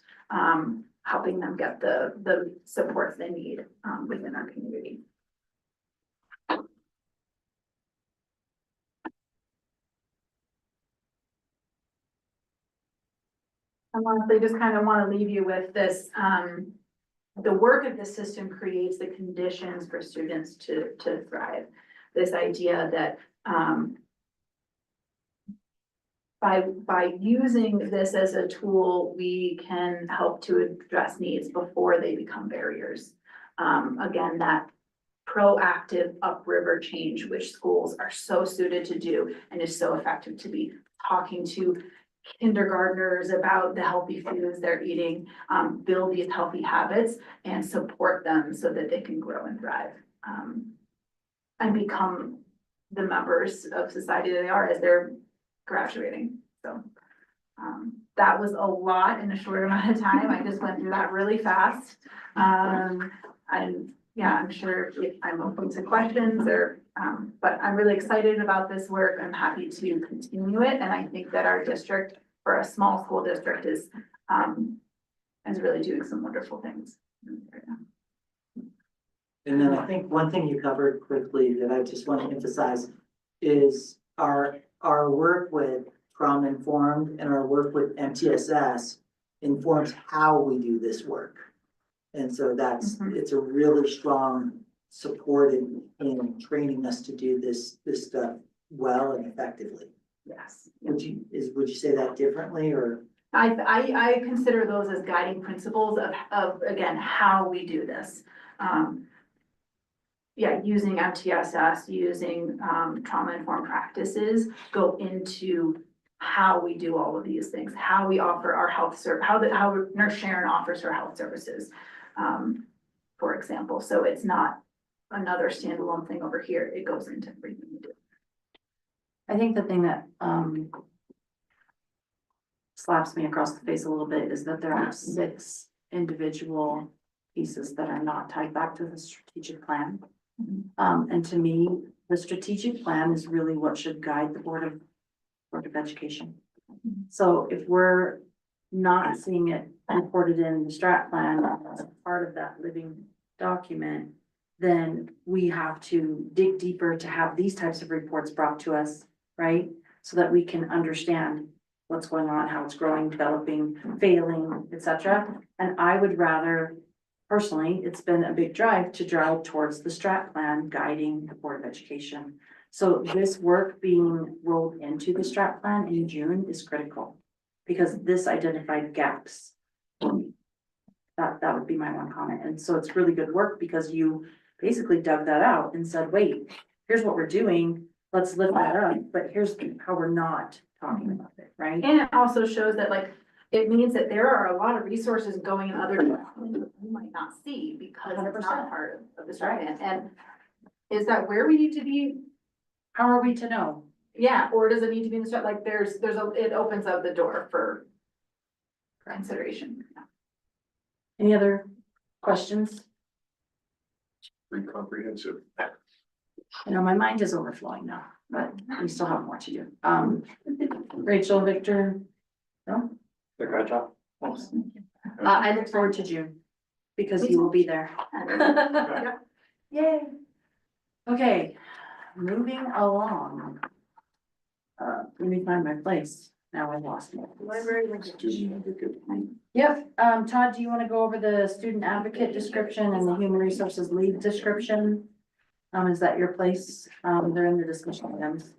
Speaker 17: helping them get the supports they need within our community. I honestly just kind of want to leave you with this, the work of the system creates the conditions for students to thrive. This idea that by using this as a tool, we can help to address needs before they become barriers. Again, that proactive upriver change, which schools are so suited to do and is so effective to be talking to kindergartners about the healthy foods they're eating, build these healthy habits and support them so that they can grow and thrive, and become the members of society that they are as they're graduating. So that was a lot in a short amount of time. I just went through that really fast. And yeah, I'm sure I'm open to questions or, but I'm really excited about this work. I'm happy to continue it. And I think that our district, for a small school district, is really doing some wonderful things.
Speaker 4: And then I think one thing you covered quickly that I just want to emphasize is our work with Trauma Informed and our work with MTSS informs how we do this work. And so it's a really strong support in training us to do this stuff well and effectively.
Speaker 17: Yes.
Speaker 4: Would you say that differently, or?
Speaker 17: I consider those as guiding principles of again, how we do this. Yeah, using MTSS, using trauma-informed practices go into how we do all of these things, how we offer our health how Nurse Sharon offers her health services, for example. So it's not another standalone thing over here. It goes into everything we do.
Speaker 6: I think the thing that slaps me across the face a little bit is that there are 6 individual pieces that are not tied back to the strategic plan. And to me, the strategic plan is really what should guide the Board of Education. So if we're not seeing it reported in the strat plan as part of that living document, then we have to dig deeper to have these types of reports brought to us, right? So that we can understand what's going on, how it's growing, developing, failing, etc. And I would rather, personally, it's been a big drive to drive towards the strat plan guiding the Board of Education. So this work being rolled into the strat plan in June is critical because this identified gaps. That would be my one comment. And so it's really good work because you basically dug that out and said, wait, here's what we're doing. Let's lift that up, but here's how we're not talking about it, right?
Speaker 17: And it also shows that it means that there are a lot of resources going in other directions that you might not see because it's not part of the strat plan. And is that where we need to be?
Speaker 6: How are we to know?
Speaker 17: Yeah, or does it need to be in the strat? It opens up the door for consideration.
Speaker 6: Any other questions?
Speaker 3: Pretty comprehensive.
Speaker 6: My mind is overflowing now, but we still have more to do. Rachel, Victor? No?
Speaker 8: Great job.
Speaker 6: I look forward to June because you will be there. Yay. Okay, moving along. let me find my place. Now I lost it.
Speaker 7: Library linkage.
Speaker 3: Student advocate.
Speaker 6: Yep, Todd, do you wanna go over the student advocate description and the human resources lead description? Is that your place? They're in the discussion items.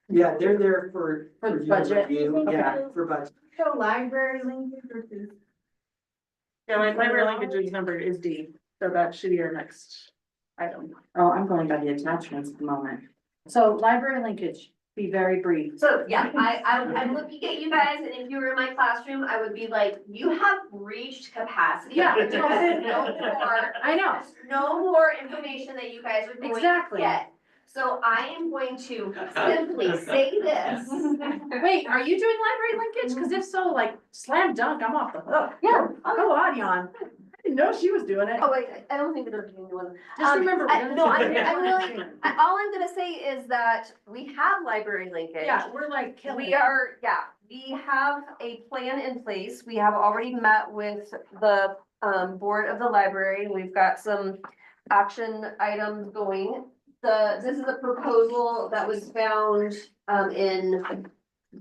Speaker 4: Yeah, they're there for.
Speaker 6: For the
Speaker 4: you to
Speaker 6: budget?
Speaker 4: review. Yeah, for budget.
Speaker 17: So library linkage versus.
Speaker 7: Yeah, my library linkage number is D, so that should be our next item.
Speaker 6: Oh, I'm going by the attachments at the moment. So library linkage, be very brief.
Speaker 15: So, yeah, I'm looking at you guys, and if you were in my classroom, I would be like, you have reached capacity.
Speaker 6: Yeah.
Speaker 15: There's no more,
Speaker 6: I know,
Speaker 15: there's no more information that you guys are going to
Speaker 6: Exactly.
Speaker 15: get. So I am going to simply say this.
Speaker 6: wait, are you doing library linkage? Cause if so, like slam dunk, I'm off the hook.
Speaker 15: Yeah.
Speaker 6: Go on, Jan. I didn't know she was doing it.
Speaker 15: Oh, wait, I don't think there's anyone.
Speaker 6: Just remember.
Speaker 15: No, I'm really, all I'm gonna say is that we have library linkage.
Speaker 6: Yeah, we're like killing
Speaker 15: We
Speaker 6: it.
Speaker 15: are, yeah, we have a plan in place. We have already met with the board of the library. We've got some action items going. This is a proposal that was found in,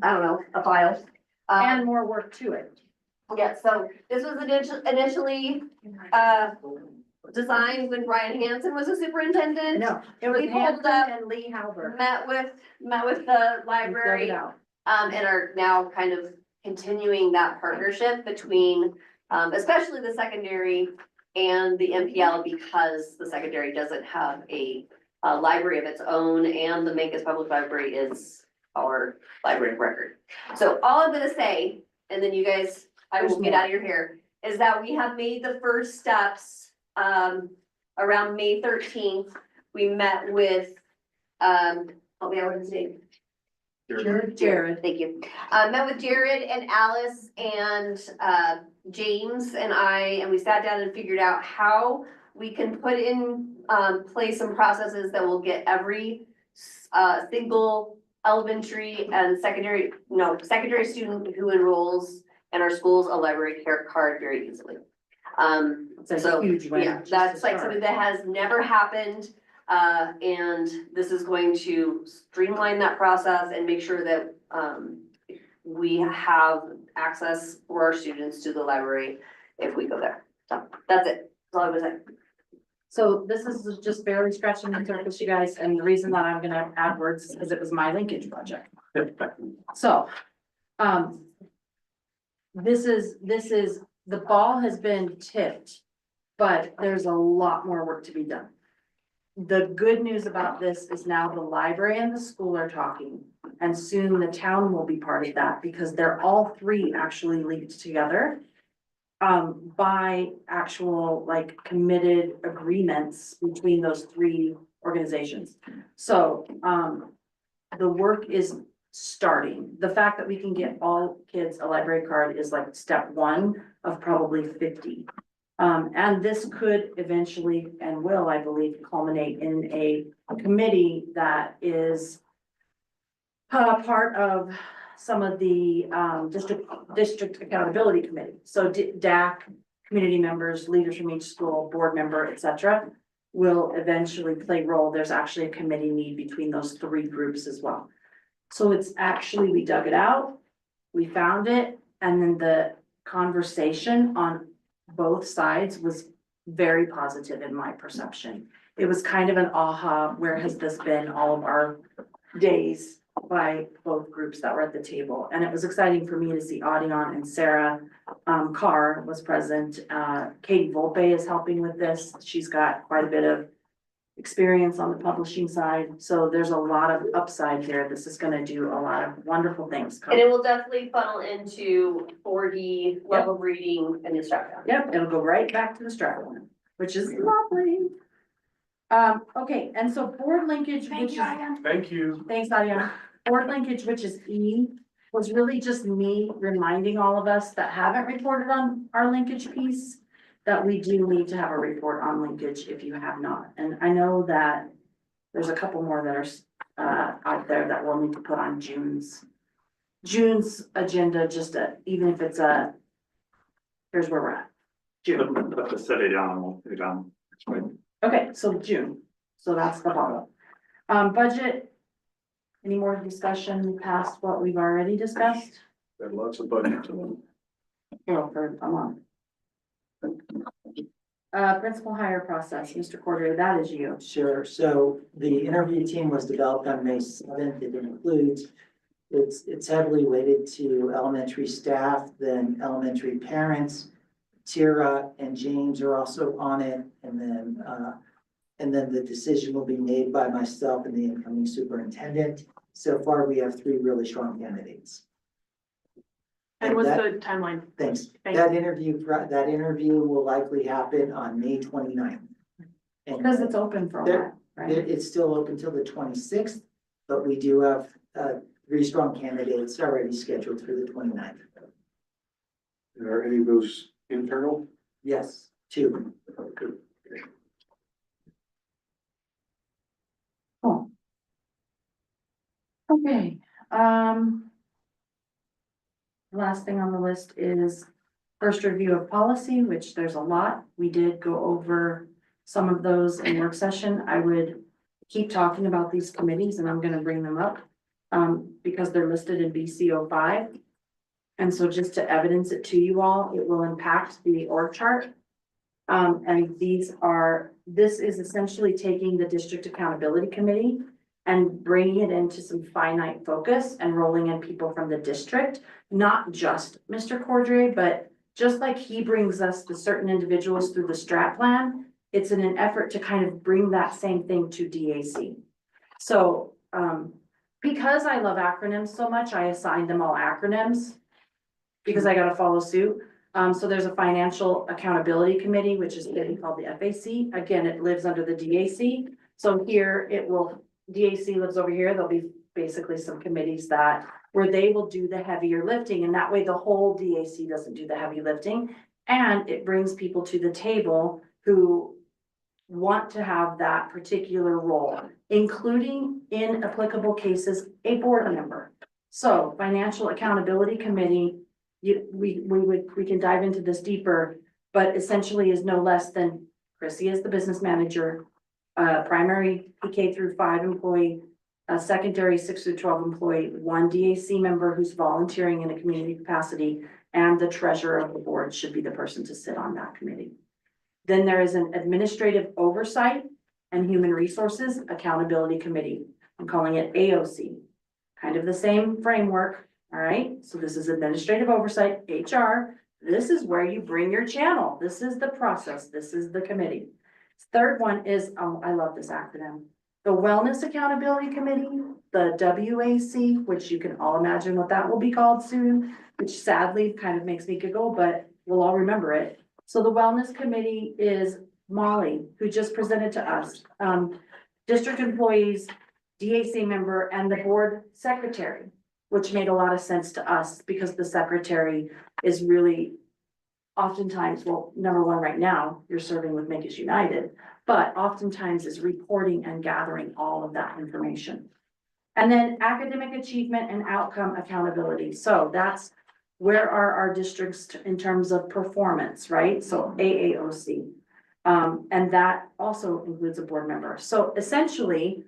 Speaker 15: I don't know, a file.
Speaker 6: And more work to it.
Speaker 15: Yeah, so this was initially designed when Brian Hansen was a superintendent.
Speaker 6: No, it was
Speaker 15: We pulled
Speaker 6: Hampton
Speaker 15: up,
Speaker 6: and Lee Halbert.
Speaker 15: met with the
Speaker 6: We dug
Speaker 15: library.
Speaker 6: it out.
Speaker 15: And are now kind of continuing that partnership between, especially the secondary and the MPL, because the secondary doesn't have a library of its own, and the Mancos Public Library is our library of record. So all I'm gonna say, and then you guys, I will get out of your hair, is that we have made the first steps, around May 13th. We met with, help me out with his name.
Speaker 6: Jared.
Speaker 15: Thank you. Met with Jared and Alice and James and and we sat down and figured out how we can put in place some processes that will get every single elementary and secondary student who enrolls in our schools a library card very easily.
Speaker 6: It's a
Speaker 15: So,
Speaker 6: huge win.
Speaker 15: yeah,
Speaker 6: just
Speaker 15: that's
Speaker 6: to
Speaker 15: like
Speaker 6: start.
Speaker 15: something that has never happened. And this is going to streamline that process and make sure that, we have access for our students to the library if we go there. So that's it. That's all I was saying.
Speaker 6: So this is just barely scratching the surface, you guys, and the reason that I'm gonna add words is because it was my linkage project. So, this is, the ball has been tipped, but there's a lot more work to be done. The good news about this is now the library and the school are talking, and soon the town will be part of that, because they're all three actually linked together. By actual like committed agreements between those three organizations. So, the work is starting. The fact that we can get all kids a library card is like step one of probably 50. And this could eventually and will, I believe, culminate in a committee that is part of some of the district accountability committee. So DAC, community members, leaders from each school, board member, et cetera, will eventually play role. There's actually a committee need between those three groups as well. So it's actually, we dug it out, we found it, and then the conversation on both sides was very positive in my perception. It was kind of an aha, where has this been all of our days by both groups that were at the table. And it was exciting for me to see Audion and Sarah Carr was present. Katie Volpe is helping with this. She's got quite a bit of experience on the publishing side. So there's a lot of upside here. This is gonna do a lot of wonderful things.
Speaker 15: And it will definitely funnel into 4D level reading and instruction.
Speaker 6: Yep, it'll go right back to the Strat one, which is lovely. Okay, and so board linkage, which is,
Speaker 3: Thank you.
Speaker 6: thanks, Nadia. Board linkage, which is E, was really just me reminding all of us that haven't reported on our linkage piece, that we do need to have a report on linkage if you have not. And I know that there's a couple more that are out there that we'll need to put on June's agenda, just even if it's here's where we're at. June.
Speaker 8: Put the city down, we'll be done.
Speaker 6: Okay, so June, so that's the bottom. Budget Any more discussion past what we've already discussed?
Speaker 3: Got lots of budget tonight.
Speaker 6: Well, for a month. Principal hire process, Mr. Corder, that is you.
Speaker 4: Sure, so the interview team was developed on May 7th. It includes, it's heavily weighted to elementary staff, then elementary parents. Tira and James are also on it, and then the decision will be made by myself and the incoming superintendent. So far, we have 3 really strong candidates.
Speaker 7: And what's
Speaker 4: that-
Speaker 7: the timeline?
Speaker 4: Thanks.
Speaker 7: Thank
Speaker 4: That interview will likely happen on May 29th. And
Speaker 6: Because it's open for all that, right?
Speaker 4: it's still open till the 26th, but we do have 3 strong candidates already scheduled for the 29th.
Speaker 3: Are any of those internal?
Speaker 4: Yes, 2.
Speaker 6: Cool. Okay, last thing on the list is first review of policy, which there's a lot. We did go over some of those in work session. I would keep talking about these committees and I'm gonna bring them up because they're listed in BCO 5. And so just to evidence it to you all, it will impact the org chart. And this is essentially taking the district accountability committee and bringing it into some finite focus and rolling in people from the district, not just Mr. Cordray, but just like he brings us the certain individuals through the strat plan, it's in an effort to kind of bring that same thing to DAC. So, because I love acronyms so much, I assigned them all acronyms because I gotta follow suit. So there's a financial accountability committee, which is getting called the FAC. Again, it lives under the DAC. So here DAC lives over here. There'll be basically some committees where they will do the heavier lifting, and that way the whole DAC doesn't do the heavy lifting. And it brings people to the table who want to have that particular role, including in applicable cases, a board member. So financial accountability committee, we can dive into this deeper, but essentially is no less than Chrissy is the business manager, primary K through 5 employee, a secondary 6 through 12 employee, 1 DAC member who's volunteering in a community capacity, and the treasurer of the board should be the person to sit on that committee. Then there is an administrative oversight and human resources accountability committee. I'm calling it AOC. Kind of the same framework, all right? So this is administrative oversight, HR. This is where you bring your channel. This is the process. This is the committee. Third one is, I love this acronym, the Wellness Accountability Committee, the WAC, which you can all imagine what that will be called soon, which sadly kind of makes me giggle, but we'll all remember it. So the Wellness Committee is Molly, who just presented to us, district employees, DAC member, and the board secretary, which made a lot of sense to us because the secretary is really oftentimes, well, number one, right now, you're serving with Make Us United, but oftentimes is reporting and gathering all of that information. And then academic achievement and outcome accountability. So that's where are our districts in terms of performance, right? So AAOC. And that also includes a board member. So essentially,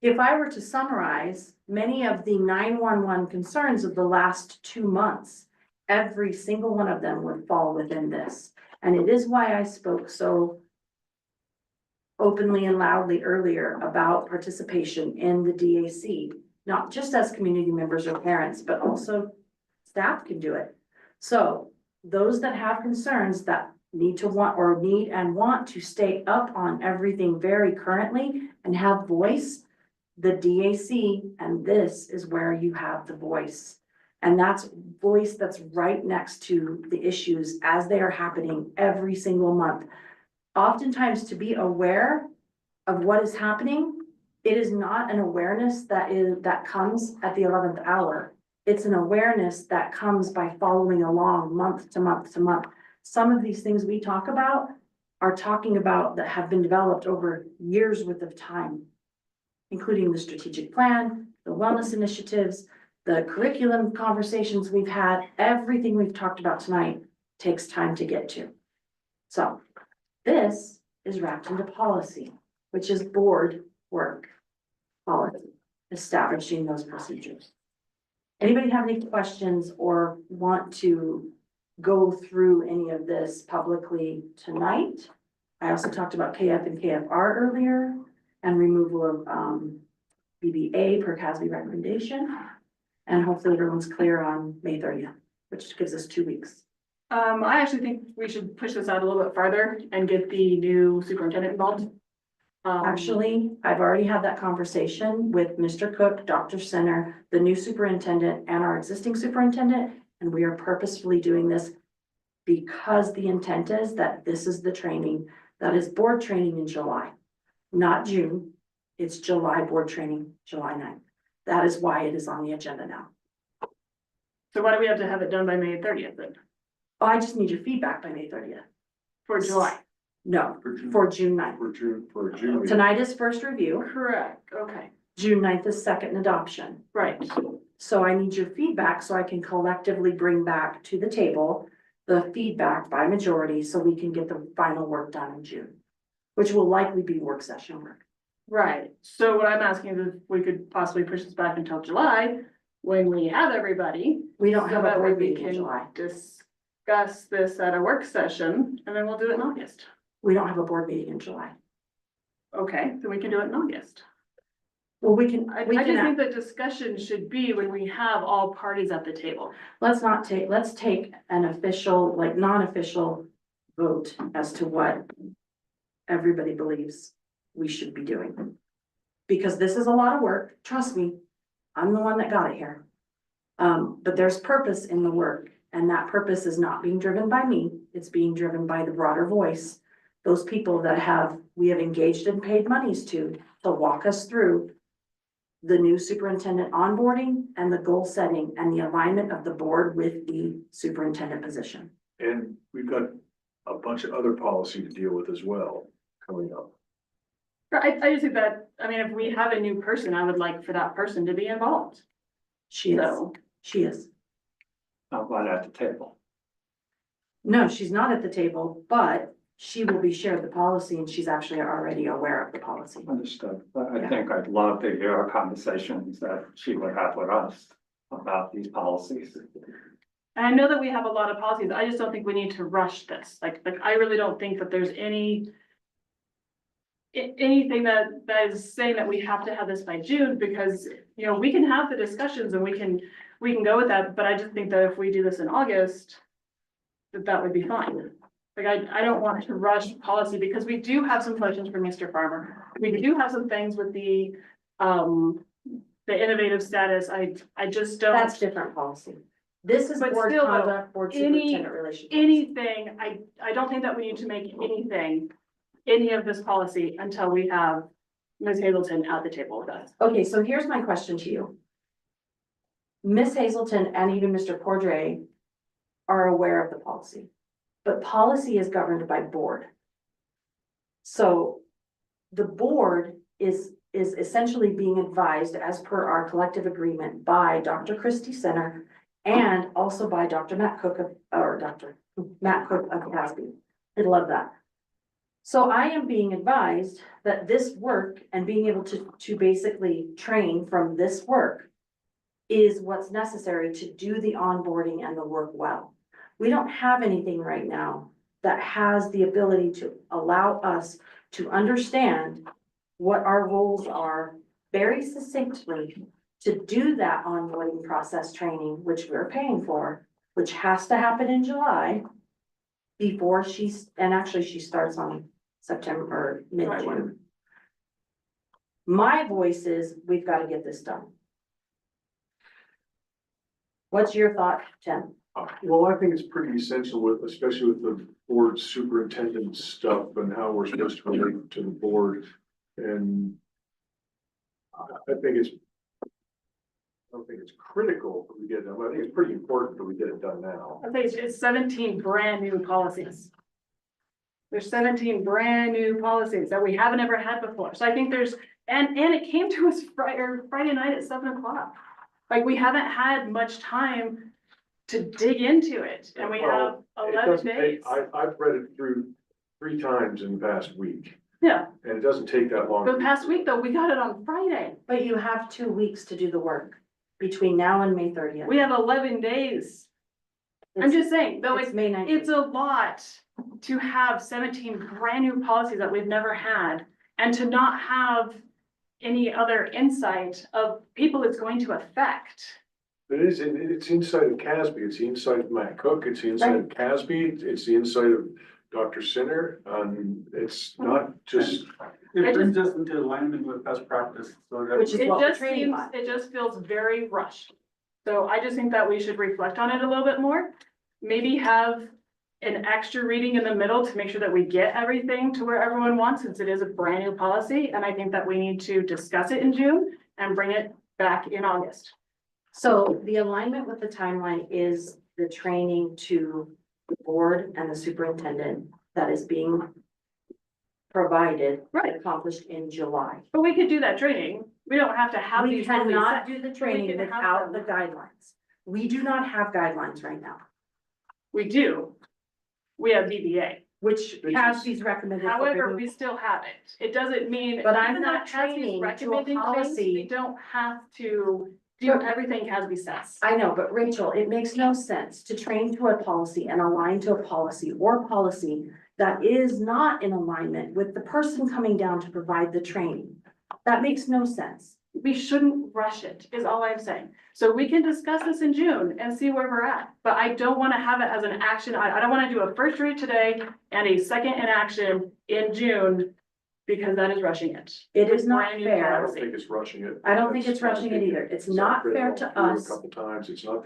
Speaker 6: if I were to summarize many of the 911 concerns of the last 2 months, every single one of them would fall within this. And it is why I spoke so openly and loudly earlier about participation in the DAC, not just as community members or parents, but also staff can do it. So those that have concerns that need and want to stay up on everything very currently and have voice, the DAC, and this is where you have the voice. And that's voice that's right next to the issues as they are happening every single month. Oftentimes, to be aware of what is happening, it is not an awareness that comes at the 11th hour. It's an awareness that comes by following along month to month to month. Some of these things we talk about are talking about that have been developed over years worth of time, including the strategic plan, the wellness initiatives, the curriculum conversations we've had. Everything we've talked about tonight takes time to get to. So this is wrapped into policy, which is board work policy. establishing those procedures. Anybody have any questions or want to go through any of this publicly tonight? I also talked about KF and KFR earlier and removal of, BBA per CASB recommendation. And hopefully everyone's clear on May 30th, which gives us 2 weeks.
Speaker 7: I actually think we should push this out a little bit farther and get the new superintendent involved.
Speaker 6: Actually, I've already had that conversation with Mr. Cook, Dr. Center, the new superintendent and our existing superintendent. And we are purposefully doing this because the intent is that this is the training that is board training in July, not June. It's July board training, July 9th. That is why it is on the agenda now.
Speaker 7: So why do we have to have it done by May 30th then,
Speaker 6: Oh, I just need your feedback by May 30th.
Speaker 7: for July?
Speaker 6: No,
Speaker 3: For June.
Speaker 6: for June 9th.
Speaker 3: For June.
Speaker 6: Tonight is first review.
Speaker 7: Correct, okay,
Speaker 6: June 9th is second adoption.
Speaker 7: right.
Speaker 6: So I need your feedback so I can collectively bring back to the table the feedback by majority so we can get the final work done in June, which will likely be work session work.
Speaker 7: Right, so what I'm asking is if we could possibly push this back until July, when we have everybody.
Speaker 6: We don't
Speaker 7: so
Speaker 6: have a
Speaker 7: that way
Speaker 6: board
Speaker 7: we
Speaker 6: meeting in
Speaker 7: can
Speaker 6: July.
Speaker 7: Discuss this at a work session, and then we'll do it in August.
Speaker 6: We don't have a board meeting in July.
Speaker 7: Okay, then we can do it in August.
Speaker 6: Well, we can,
Speaker 7: I just think the discussion should be when we have all parties at the table.
Speaker 6: let's take an official, like non-official vote as to what everybody believes we should be doing. Because this is a lot of work, trust me, I'm the one that got it here. But there's purpose in the work, and that purpose is not being driven by me, it's being driven by the broader voice. Those people that we have engaged and paid monies to walk us through the new superintendent onboarding and the goal setting and the alignment of the board with the superintendent position.
Speaker 3: And we've got a bunch of other policy to deal with as well coming up.
Speaker 7: I just think that, I mean, if we have a new person, I would like for that person to be involved.
Speaker 6: She is,
Speaker 7: So,
Speaker 6: she is.
Speaker 8: Not right at the table.
Speaker 6: No, she's not at the table, but she will be shared the policy and she's actually already aware of the policy.
Speaker 8: Understood, but I
Speaker 6: Yeah.
Speaker 8: think I'd love to hear conversations that she would have with us about these policies.
Speaker 7: and I know that we have a lot of policies, I just don't think we need to rush this, like, I really don't think that there's anything that is saying that we have to have this by June, because, you know, we can have the discussions and we can go with that, but I just think that if we do this in August, that would be fine. Like, I don't want to rush policy, because we do have some questions for Mr. Farmer. We do have some things with the innovative status, I just don't.
Speaker 6: That's different policy. This is
Speaker 7: But
Speaker 6: board
Speaker 7: still, though,
Speaker 6: conduct, board
Speaker 7: any-
Speaker 6: superintendent relations.
Speaker 7: Anything, I don't think that we need to make any of this policy until we have Ms. Hazelton at the table with us.
Speaker 6: Okay, so here's my question to you. Ms. Hazelton and even Mr. Cordray are aware of the policy, but policy is governed by board. So the board is essentially being advised as per our collective agreement by Dr. Christie Center and also by Dr. Matt Cook of CASB. I love that. So I am being advised that this work and being able to basically train from this work is what's necessary to do the onboarding and the work well. We don't have anything right now that has the ability to allow us to understand what our roles are very succinctly to do that onboarding process training, which we're paying for, which has to happen in July before she starts on September or mid-June. My voice is, we've got to get this done. What's your thought, Tim?
Speaker 3: Well, I think it's pretty essential with, especially with the board superintendent stuff and how we're supposed to relate to the board. And I think I don't think it's critical that we get it done, but I think it's pretty important that we get it done now.
Speaker 7: I think it's 17 brand new policies. There's 17 brand new policies that we haven't ever had before. So I think and it came to us Friday night at 7 o'clock. Like, we haven't had much time to dig into it, and we have
Speaker 3: Well, it
Speaker 7: 11
Speaker 3: doesn't take-
Speaker 7: days.
Speaker 3: I've read it through 3 times in the past week.
Speaker 7: Yeah,
Speaker 3: and it doesn't take that long.
Speaker 7: the past week though, we got it on Friday.
Speaker 6: But you have 2 weeks to do the work between now and May 30th.
Speaker 7: We have 11 days. I'm just saying, though,
Speaker 6: It's May 19th.
Speaker 7: it's a lot to have 17 brand new policies that we've never had and to not have any other insight of people it's going to affect.
Speaker 3: It's inside of CASB, it's the inside of Matt Cook, it's the inside of CASB, it's the inside of Dr. Sinner, it's not just.
Speaker 16: It brings us into alignment with best practice, so that.
Speaker 6: Which is
Speaker 7: It
Speaker 6: what we're
Speaker 7: just
Speaker 6: training
Speaker 7: seems,
Speaker 6: on.
Speaker 7: it just feels very rushed. So I just think that we should reflect on it a little bit more. Maybe have an extra reading in the middle to make sure that we get everything to where everyone wants, since it is a brand new policy. And I think that we need to discuss it in June and bring it back in August.
Speaker 6: So the alignment with the timeline is the training to the board and the superintendent that is being provided,
Speaker 7: Right.
Speaker 6: accomplished in July.
Speaker 7: But we could do that training. We don't have to have
Speaker 6: We
Speaker 7: these. fully
Speaker 6: cannot
Speaker 7: set.
Speaker 6: do the
Speaker 7: We
Speaker 6: training
Speaker 7: can have
Speaker 6: without the
Speaker 7: them.
Speaker 6: guidelines. We do not have guidelines right now,
Speaker 7: We do. We have VBA.
Speaker 6: which CASB's recommended. for
Speaker 7: However,
Speaker 6: removal.
Speaker 7: we still have it. It doesn't mean.
Speaker 6: But I'm
Speaker 7: even though
Speaker 6: not
Speaker 7: CASB's
Speaker 6: training to a
Speaker 7: recommending things,
Speaker 6: policy.
Speaker 7: We don't have to do everything CASB says.
Speaker 6: I know, but Rachel, it makes no sense to train to a policy and align to a policy or policy that is not in alignment with the person coming down to provide the training. That makes no sense.
Speaker 7: We shouldn't rush it, is all I'm saying. So we can discuss this in June and see where we're at. But I don't want to have it as an action. I don't want to do a first read today and a second in action in June, because that is rushing it.
Speaker 6: It is not
Speaker 7: Brand new
Speaker 6: fair.
Speaker 3: I don't
Speaker 7: policy.
Speaker 3: think it's rushing it.
Speaker 6: I don't think
Speaker 3: That's
Speaker 6: it's rushing
Speaker 3: my
Speaker 6: it
Speaker 3: opinion.
Speaker 6: either. It's
Speaker 3: I've
Speaker 6: not
Speaker 3: read
Speaker 6: fair
Speaker 3: all
Speaker 6: to
Speaker 3: through it
Speaker 6: us.
Speaker 3: A couple times, it's not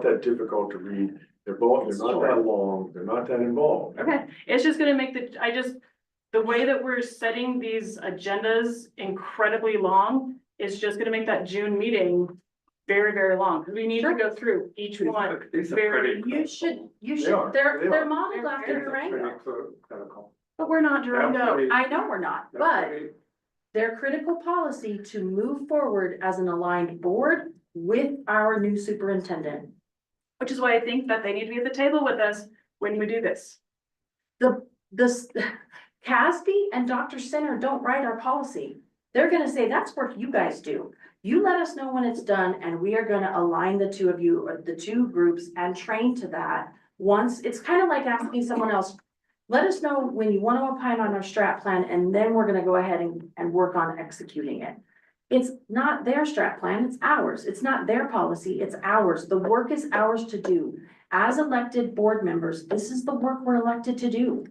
Speaker 3: that difficult to read, they're not that long, they're not that involved.
Speaker 7: Okay, it's just gonna make the way that we're setting these agendas incredibly long is just gonna make that June meeting very, very long, because we need to go through each one.
Speaker 8: These are
Speaker 7: Very,
Speaker 8: pretty.
Speaker 6: You
Speaker 3: They
Speaker 6: should,
Speaker 3: are,
Speaker 6: they're
Speaker 3: they are.
Speaker 6: modeled
Speaker 7: They're
Speaker 6: after
Speaker 7: very
Speaker 6: Durango.
Speaker 7: but we're not Durango.
Speaker 6: I know we're not, but they're critical policy to move forward as an aligned board with our new superintendent.
Speaker 7: Which is why I think that they need to be at the table with us when we do this.
Speaker 6: This CASB and Dr. Center don't write our policy. They're gonna say, that's work you guys do. You let us know when it's done and we are gonna align the two of you, or the two groups, and train to that. Once, it's kind of like asking someone else, let us know when you want to opine on our strat plan, and then we're gonna go ahead and work on executing it. It's not their strat plan, it's ours. It's not their policy, it's ours. The work is ours to do. As elected board members, this is the work we're elected to do.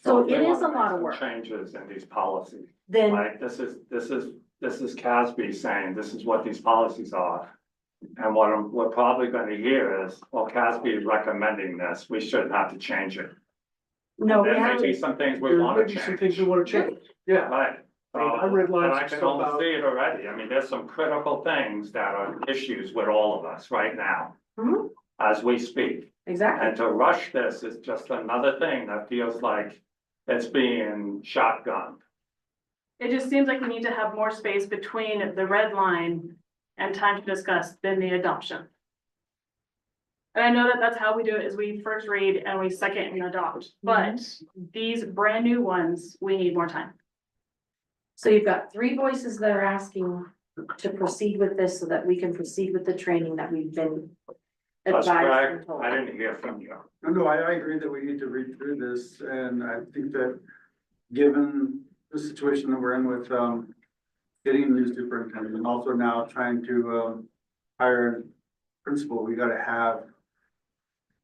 Speaker 6: So
Speaker 8: If they
Speaker 6: it is a
Speaker 8: wanna make
Speaker 6: lot of
Speaker 8: some
Speaker 6: work.
Speaker 8: Changes in these policies,
Speaker 6: Then,
Speaker 8: like this is CASB saying this is what these policies are. And what we're probably gonna hear is, well, CASB is recommending this, we shouldn't have to change it.
Speaker 6: no, we
Speaker 8: There may
Speaker 6: have,
Speaker 8: be some things we
Speaker 3: There
Speaker 8: wanna
Speaker 3: may be some
Speaker 8: change.
Speaker 3: things we wanna change, yeah.
Speaker 8: Right.
Speaker 3: I mean, I read lines
Speaker 8: But I
Speaker 3: of
Speaker 8: can
Speaker 3: stuff
Speaker 8: almost
Speaker 3: out.
Speaker 8: see it already. I mean, there's some critical things that are issues with all of us right now.
Speaker 6: Mhm.
Speaker 8: As we speak.
Speaker 6: exactly.
Speaker 8: And to rush this is just another thing that feels like it's being shotgunned.
Speaker 7: It just seems like we need to have more space between the red line and time to discuss than the adoption. And I know that that's how we do it, is we first read and we second and adopt, but these brand new ones, we need more time.
Speaker 6: So you've got 3 voices that are asking to proceed with this so that we can proceed with the training that we've been
Speaker 8: Plus,
Speaker 6: advised
Speaker 8: Greg,
Speaker 6: and told.
Speaker 8: I didn't hear from you.
Speaker 16: No, I agree that we need to read through this, and I think that given the situation that we're in with, getting a new superintendent, and also now trying to, hire a principal, we gotta have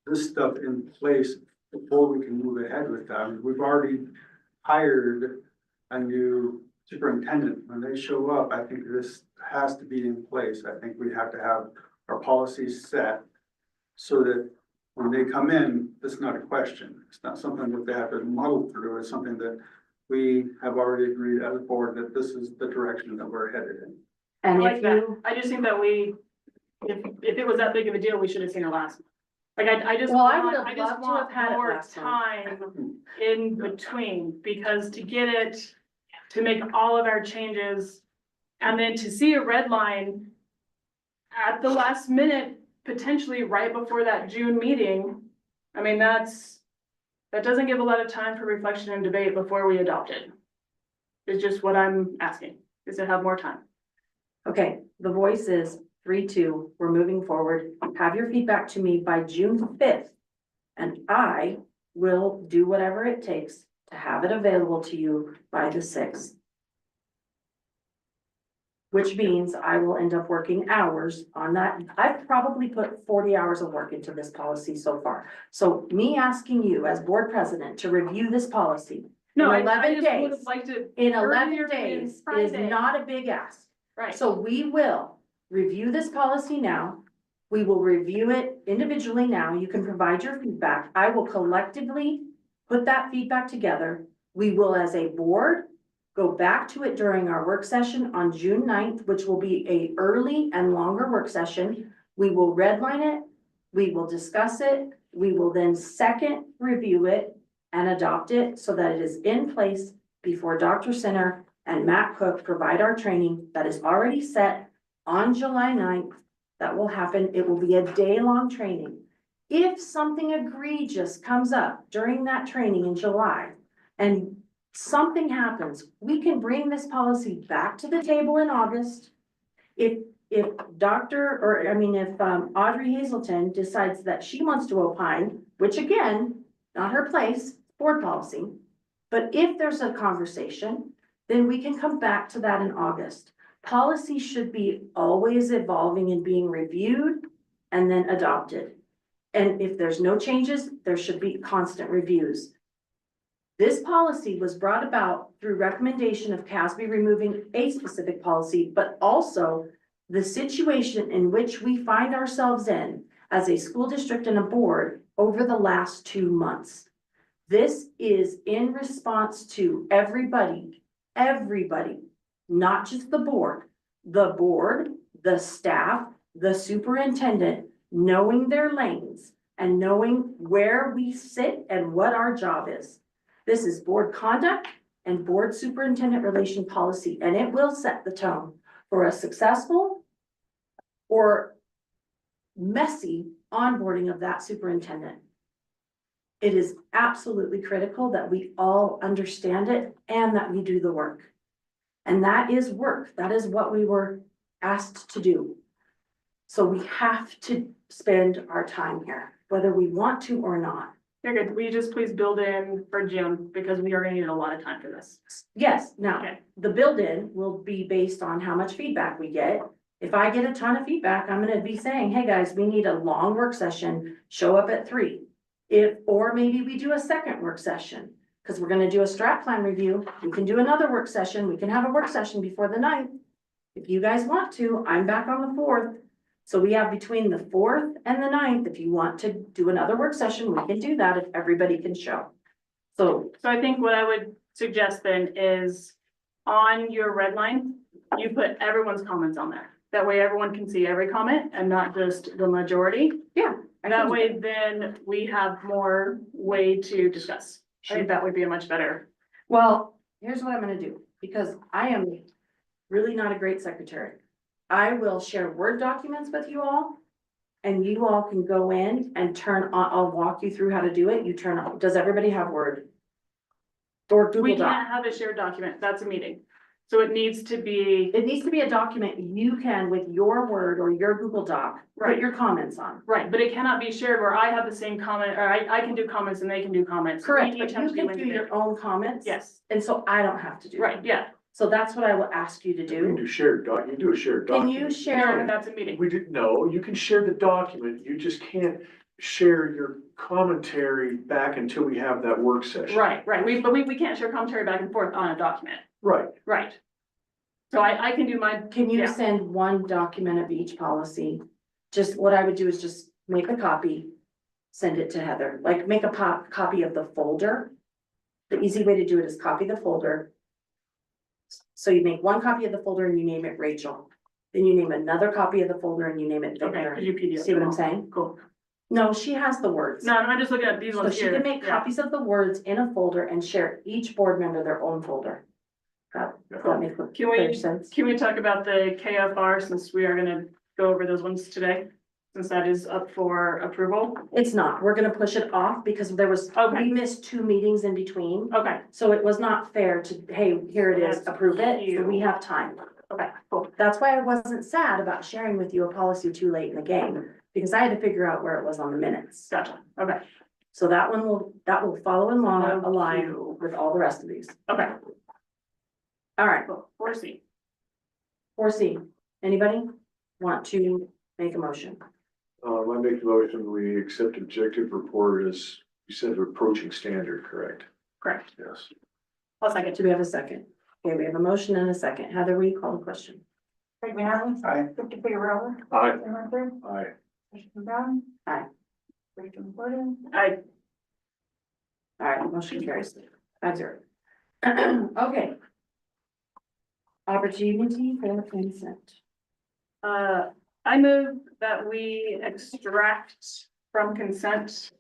Speaker 16: this stuff in place before we can move ahead with that. We've already hired a new superintendent. When they show up, I think this has to be in place. I think we have to have our policies set so that when they come in, it's not a question. It's not something that they have to muddle through. It's something that we have already agreed as a board that this is the direction that we're headed in.
Speaker 7: I
Speaker 6: And
Speaker 7: like
Speaker 6: if
Speaker 7: that.
Speaker 6: you,
Speaker 7: I just think that if it was that big of a deal, we should have seen it last. Like, I just.
Speaker 6: Well, I would
Speaker 7: want-
Speaker 6: have
Speaker 7: just
Speaker 6: loved to have
Speaker 7: want
Speaker 6: had it
Speaker 7: more
Speaker 6: last month.
Speaker 7: time in between, because to get it, to make all of our changes, and then to see a red line at the last minute, potentially right before that June meeting, I mean, that doesn't give a lot of time for reflection and debate before we adopt it. is just what I'm asking, is to have more time.
Speaker 6: Okay, the voice is 3-2, we're moving forward. Have your feedback to me by June 5th. And I will do whatever it takes to have it available to you by the 6th. Which means I will end up working hours on that. I've probably put 40 hours of work into this policy so far. So me asking you as board president to review this policy
Speaker 7: No,
Speaker 6: in
Speaker 7: I
Speaker 6: 11
Speaker 7: just would have
Speaker 6: days,
Speaker 7: liked it.
Speaker 6: in
Speaker 7: earlier
Speaker 6: 11
Speaker 7: than
Speaker 6: days is
Speaker 7: Friday.
Speaker 6: not a big ask.
Speaker 7: Right.
Speaker 6: So we will review this policy now. We will review it individually now. You can provide your feedback. I will collectively put that feedback together. We will, as a board, go back to it during our work session on June 9th, which will be a early and longer work session. We will redline it. We will discuss it. We will then second review it and adopt it so that it is in place before Dr. Sinner and Matt Cook provide our training that is already set on July 9th. That will happen. It will be a day-long training. If something egregious comes up during that training in July and something happens, we can bring this policy back to the table in August. If Audrey Hazelton decides that she wants to opine, which again, not her place, board policy. But if there's a conversation, then we can come back to that in August. Policy should be always evolving and being reviewed and then adopted. And if there's no changes, there should be constant reviews. This policy was brought about through recommendation of CASB removing a specific policy, but also the situation in which we find ourselves in as a school district and a board over the last 2 months. This is in response to everybody, not just the board, the staff, the superintendent, knowing their lanes and knowing where we sit and what our job is. This is board conduct and board superintendent relation policy, and it will set the tone for a successful or messy onboarding of that superintendent. It is absolutely critical that we all understand it and that we do the work. And that is work. That is what we were asked to do. So we have to spend our time here, whether we want to or not.
Speaker 7: You're good. Will you just please build in for June, because we are gonna need a lot of time for this.
Speaker 6: Yes, now,
Speaker 7: Okay.
Speaker 6: the build-in will be based on how much feedback we get. If I get a ton of feedback, I'm gonna be saying, hey, guys, we need a long work session, show up at 3. Or maybe we do a second work session, because we're gonna do a strat plan review. We can do another work session. We can have a work session before the 9th. If you guys want to, I'm back on the 4th. So we have between the 4th and the 9th. If you want to do another work session, we can do that if everybody can show. So
Speaker 7: So I think what I would suggest then is on your red line, you put everyone's comments on there. That way everyone can see every comment and not just the majority.
Speaker 6: yeah.
Speaker 7: That way then we have more way to discuss. I think that would be a much better.
Speaker 6: Well, here's what I'm gonna do, because I am really not a great secretary. I will share Word documents with you all. And you all can go in and turn on, I'll walk you through how to do it. You turn on, does everybody have Word? Or
Speaker 7: We
Speaker 6: Google Doc?
Speaker 7: can't have a shared document. That's a meeting. So it needs to be,
Speaker 6: It needs to be a document you can, with your Word or your Google Doc, put
Speaker 7: Right.
Speaker 6: your comments on.
Speaker 7: right, but it cannot be shared where I have the same comment, or I can do comments and they can do comments.
Speaker 6: Correct,
Speaker 7: We
Speaker 6: but
Speaker 7: each have
Speaker 6: you
Speaker 7: to be
Speaker 6: can do
Speaker 7: limited.
Speaker 6: your own comments.
Speaker 7: Yes,
Speaker 6: And so I don't have to do.
Speaker 7: right,
Speaker 6: them.
Speaker 7: yeah.
Speaker 6: So that's what I will ask you to
Speaker 3: You can
Speaker 6: do.
Speaker 3: do shared doc, you can do a shared
Speaker 6: Can
Speaker 3: document.
Speaker 6: you
Speaker 7: No,
Speaker 6: share?
Speaker 7: that's a meeting.
Speaker 3: We did, no, you can share the document, you just can't share your commentary back until we have that work session.
Speaker 7: Right, right. But we can't share commentary back and forth on a document.
Speaker 3: Right,
Speaker 7: Right. So I can do my,
Speaker 6: Can you
Speaker 7: Yeah.
Speaker 6: send one document of each policy? Just what I would do is just make a copy, send it to Heather, like make a copy of the folder. The easy way to do it is copy the folder. So you make one copy of the folder and you name it Rachel. Then you name another copy of the folder and you name it
Speaker 7: okay,
Speaker 6: Victor.
Speaker 7: could you PDF?
Speaker 6: See what I'm
Speaker 7: them all?
Speaker 6: saying?
Speaker 7: Cool.
Speaker 6: No, she has the words.
Speaker 7: No, I'm just looking at these
Speaker 6: So
Speaker 7: ones
Speaker 6: she
Speaker 7: here.
Speaker 6: can make
Speaker 7: Yeah.
Speaker 6: copies of the words in a folder and share each board member their own folder. That makes
Speaker 7: Can we-
Speaker 6: clear sense.
Speaker 7: Can we talk about the KFR since we are gonna go over those ones today? since that is up for approval?
Speaker 6: It's not, we're gonna push it off because there was,
Speaker 7: Okay.
Speaker 6: we missed 2 meetings in between.
Speaker 7: Okay,
Speaker 6: So it was not fair to, hey, here it is, approve it, so we have time.
Speaker 7: okay, cool.
Speaker 6: That's why I wasn't sad about sharing with you a policy too late in the game, because I had to figure out where it was on the minutes.
Speaker 7: Gotcha, okay,
Speaker 6: So that will follow in line,
Speaker 7: No
Speaker 6: align
Speaker 7: queue.
Speaker 6: with all the rest of these.
Speaker 7: okay,
Speaker 6: All right,
Speaker 7: cool, 4C.
Speaker 6: 4C, anybody want to make a motion?
Speaker 3: I make the motion, we accept objective report as you said, approaching standard, correct?
Speaker 7: Correct.
Speaker 3: Yes.
Speaker 7: I'll second.
Speaker 6: Do we have a second? Okay, we have a motion and a second. Heather, will you call the question?
Speaker 9: Craig Manley.
Speaker 16: Aye.
Speaker 9: Victor Figueroa.
Speaker 8: Aye.
Speaker 9: Sam Hunter.
Speaker 3: Aye.
Speaker 9: Christian Brown.
Speaker 6: Aye.
Speaker 9: Rachel Gordon.
Speaker 7: I,
Speaker 6: All right, motion carries 5-0. Okay. Opportunity for consent.
Speaker 7: I move that we extract from consent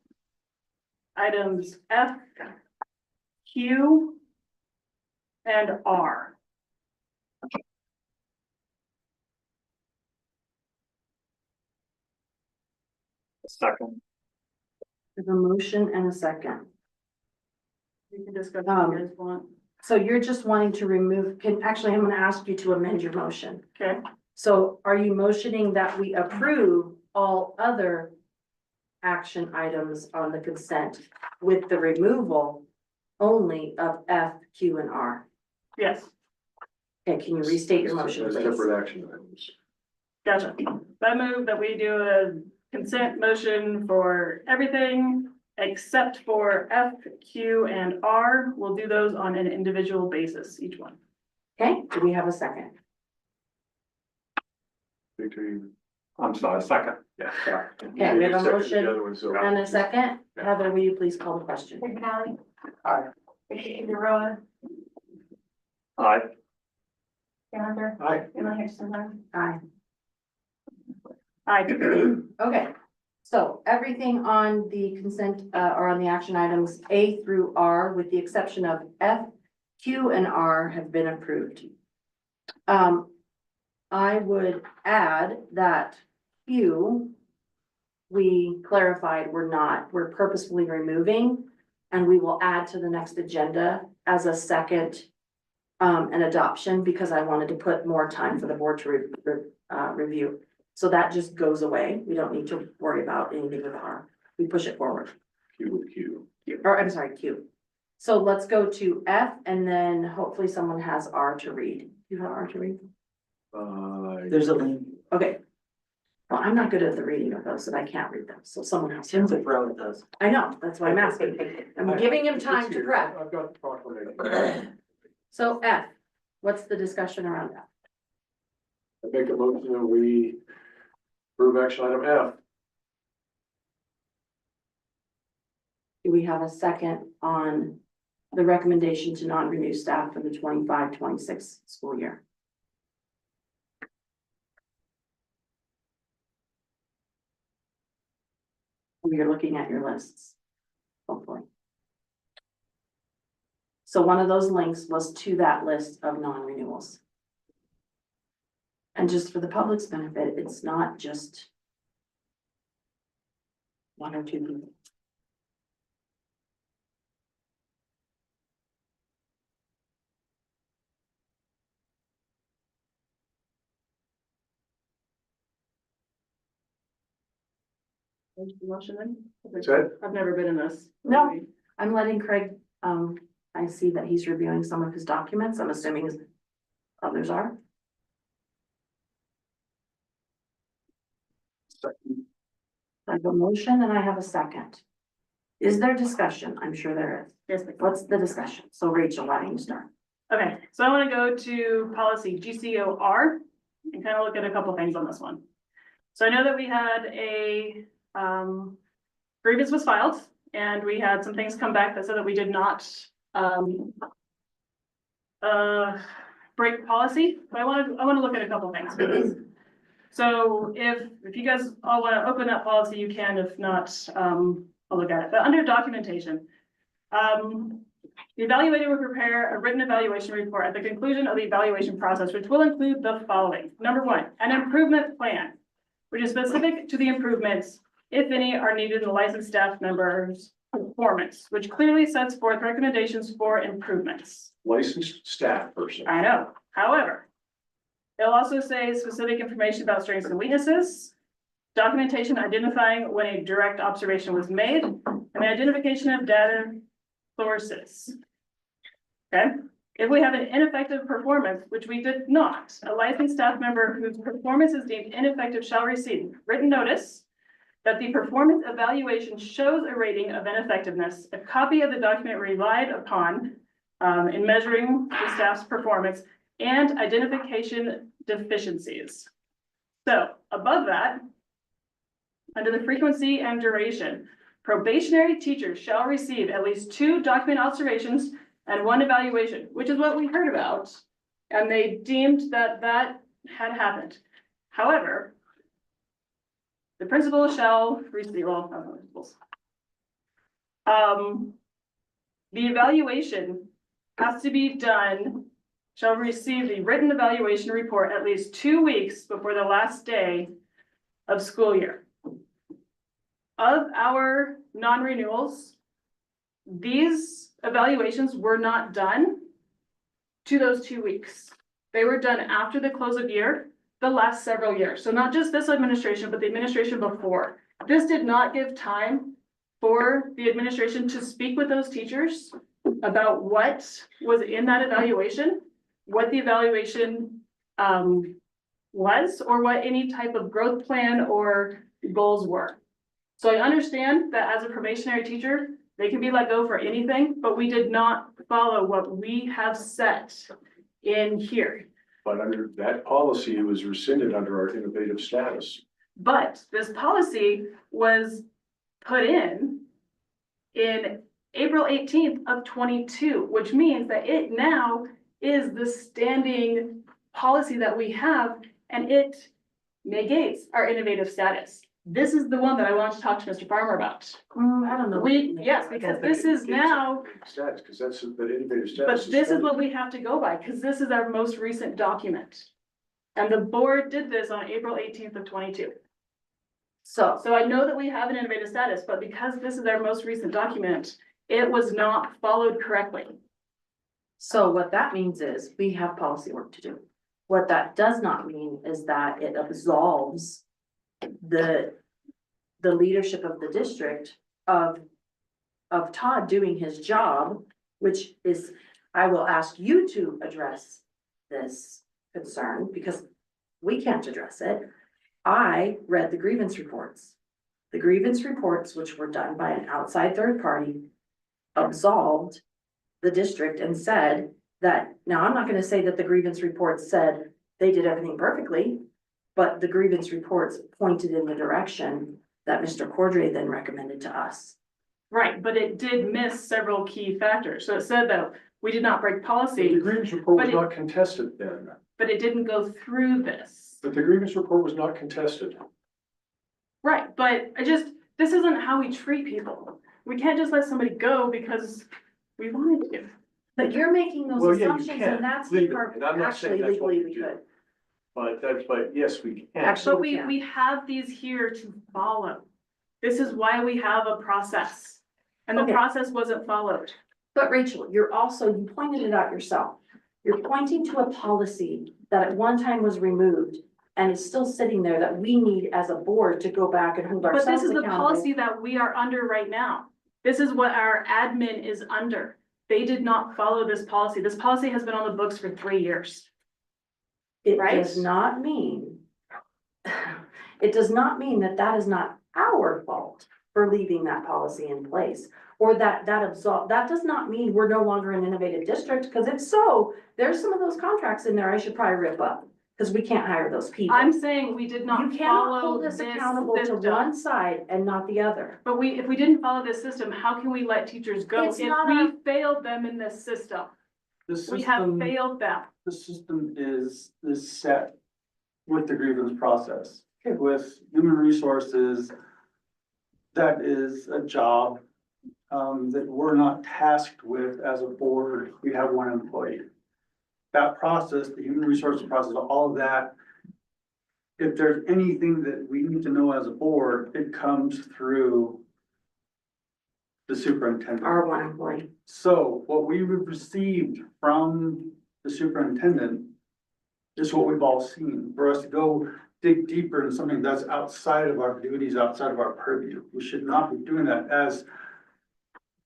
Speaker 7: items F, Q, and R.
Speaker 8: Second.
Speaker 6: There's a motion and a second.
Speaker 7: We can discuss what you guys want.
Speaker 6: So you're just wanting to remove, actually, I'm gonna ask you to amend your motion.
Speaker 7: Okay,
Speaker 6: So are you motioning that we approve all other action items on the consent with the removal only of F, Q, and R?
Speaker 7: yes,
Speaker 6: Okay, can you restate your motion,
Speaker 3: As
Speaker 6: please?
Speaker 3: separate action items.
Speaker 7: gotcha. I move that we do a consent motion for everything except for F, Q, and R. We'll do those on an individual basis, each one.
Speaker 6: Okay, do we have a second?
Speaker 3: Victor,
Speaker 8: I'm sorry, second.
Speaker 3: yeah.
Speaker 6: Okay, we have a
Speaker 3: Second
Speaker 6: motion
Speaker 3: the other one, so-
Speaker 6: and a second. Heather, will you please call the question?
Speaker 9: Craig Manley.
Speaker 16: Aye.
Speaker 9: Victor Figueroa.
Speaker 8: Aye.
Speaker 9: Sam Hunter.
Speaker 16: Aye.
Speaker 9: Emma Hutchinson.
Speaker 6: Aye.
Speaker 7: Aye.
Speaker 6: Okay, so everything on the consent, or on the action items A through R, with the exception of F, Q, and R have been approved. I would add that Q, we clarified we're purposefully removing, and we will add to the next agenda as a second an adoption, because I wanted to put more time for the board to review. So that just goes away. We don't need to worry about anything with R. We push it forward.
Speaker 3: Q with Q.
Speaker 6: Or I'm sorry, Q. So let's go to F, and then hopefully someone has R to read. You have R to read?
Speaker 4: There's a link.
Speaker 6: Okay. Well, I'm not good at the reading of those, and I can't read them, so someone else.
Speaker 4: Tim's a pro with those.
Speaker 6: I know, that's why I'm asking. I'm giving him time to prep.
Speaker 3: I've got the proclamation.
Speaker 6: So F, what's the discussion around F?
Speaker 3: I make a motion that we approve action item F.
Speaker 6: Do we have a second on the recommendation to non-renew staff for the 25-26 school year? You're looking at your lists, hopefully. So one of those links was to that list of non-renewals. And just for the public's benefit, it's not just one or two people.
Speaker 7: Motion then?
Speaker 3: What's that?
Speaker 7: I've never been in this.
Speaker 6: No. I'm letting Craig, I see that he's reviewing some of his documents. I'm assuming others are. I have a motion and I have a second. Is there discussion? I'm sure there is.
Speaker 7: Yes, please.
Speaker 6: What's the discussion? So Rachel, why don't you start?
Speaker 7: Okay, so I want to go to policy GCOR and kind of look at a couple things on this one. So I know that we had a grievance was filed, and we had some things come back that said that we did not break policy, but I want to look at a couple things for this. So if you guys all want to open that policy, you can. If not, I'll look at it. But under documentation, the evaluator will prepare a written evaluation report at the conclusion of the evaluation process, which will include the following. Number one, an improvement plan. which is specific to the improvements, if any, are needed in the licensed staff members' performance, which clearly sets forth recommendations for improvements.
Speaker 3: Licensed staff person.
Speaker 7: I know, however, it'll also say specific information about strengths and weaknesses, documentation identifying when a direct observation was made, and the identification of data sources. Okay, if we have an ineffective performance, which we did not, a licensed staff member whose performance is deemed ineffective shall receive written notice that the performance evaluation shows a rating of ineffectiveness, a copy of the document relied upon in measuring the staff's performance, and identification deficiencies. So above that, under the frequency and duration, probationary teachers shall receive at least 2 document observations and 1 evaluation, which is what we heard about. And they deemed that that had happened. However, the principal shall receive, well, not the principals. The evaluation has to be done, shall receive the written evaluation report at least 2 weeks before the last day of school year. Of our non-renewals, these evaluations were not done to those 2 weeks. They were done after the close of year, the last several years. So not just this administration, but the administration before. This did not give time for the administration to speak with those teachers about what was in that evaluation, what the evaluation was, or what any type of growth plan or goals were. So I understand that as a probationary teacher, they can be let go for anything, but we did not follow what we have set in here.
Speaker 3: But under that policy, it was rescinded under our innovative status.
Speaker 7: But this policy was put in April 18th of 22, which means that it now is the standing policy that we have, and it negates our innovative status. This is the one that I want to talk to Mr. Farmer about.
Speaker 6: I don't know.
Speaker 7: Yes, because this is now,
Speaker 3: Status, because that's the innovative
Speaker 7: but
Speaker 3: status.
Speaker 7: this is what we have to go by, because this is our most recent document. And the board did this on April 18th of 22.
Speaker 6: So,
Speaker 7: So I know that we have an innovative status, but because this is our most recent document, it was not followed correctly.
Speaker 6: so what that means is we have policy work to do. What that does not mean is that it absolves the leadership of the district of Todd doing his job, which is, I will ask you to address this concern because we can't address it. I read the grievance reports. The grievance reports, which were done by an outside third party, absolved the district and said that, now I'm not gonna say that the grievance reports said they did everything perfectly, but the grievance reports pointed in the direction that Mr. Cordray then recommended to us.
Speaker 7: Right, but it did miss several key factors. So it said that we did not break policy,
Speaker 3: The grievance report was
Speaker 7: But it-
Speaker 3: not contested then,
Speaker 7: but it didn't go through this.
Speaker 3: but the grievance report was not contested.
Speaker 7: Right, but this isn't how we treat people. We can't just let somebody go because we wanted to.
Speaker 6: But you're making those
Speaker 3: Well, yeah, you
Speaker 6: assumptions
Speaker 3: can,
Speaker 6: and that's
Speaker 3: legally, and I'm not saying
Speaker 6: actually
Speaker 3: that's what
Speaker 6: legally
Speaker 3: we
Speaker 6: we
Speaker 3: do.
Speaker 6: could.
Speaker 3: But yes, we can.
Speaker 6: Actually,
Speaker 7: But
Speaker 6: we can.
Speaker 7: we have these here to follow. This is why we have a process. And the
Speaker 6: Okay.
Speaker 7: process wasn't followed.
Speaker 6: But Rachel, you're also, you pointed it out yourself. You're pointing to a policy that at one time was removed and is still sitting there that we need as a board to go back and hold
Speaker 7: But this
Speaker 6: ourselves
Speaker 7: is the
Speaker 6: accountable.
Speaker 7: policy that we are under right now. This is what our admin is under. They did not follow this policy. This policy has been on the books for 3 years.
Speaker 6: It
Speaker 7: right?
Speaker 6: does not mean, it does not mean that that is not our fault for leaving that policy in place. Or that does not mean we're no longer an innovative district, because if so, there's some of those contracts in there I should probably rip up, because we can't hire those people.
Speaker 7: I'm saying we did not
Speaker 6: You cannot
Speaker 7: follow
Speaker 6: hold
Speaker 7: this
Speaker 6: us accountable to
Speaker 7: system.
Speaker 6: one side and not the other.
Speaker 7: But if we didn't follow this system, how can we let teachers go
Speaker 6: It's
Speaker 7: if
Speaker 6: not
Speaker 7: we
Speaker 6: our-
Speaker 7: failed them in this system?
Speaker 16: The
Speaker 7: We have
Speaker 16: system,
Speaker 7: failed them.
Speaker 16: the system is set with the grievance process. With human resources, that is a job that we're not tasked with as a board. We have one employee. That process, the human resources process, all of that if there's anything that we need to know as a board, it comes through the superintendent.
Speaker 6: Our one employee.
Speaker 16: So what we received from the superintendent is what we've all seen. For us to go dig deeper into something that's outside of our duties, outside of our purview, we should not be doing that as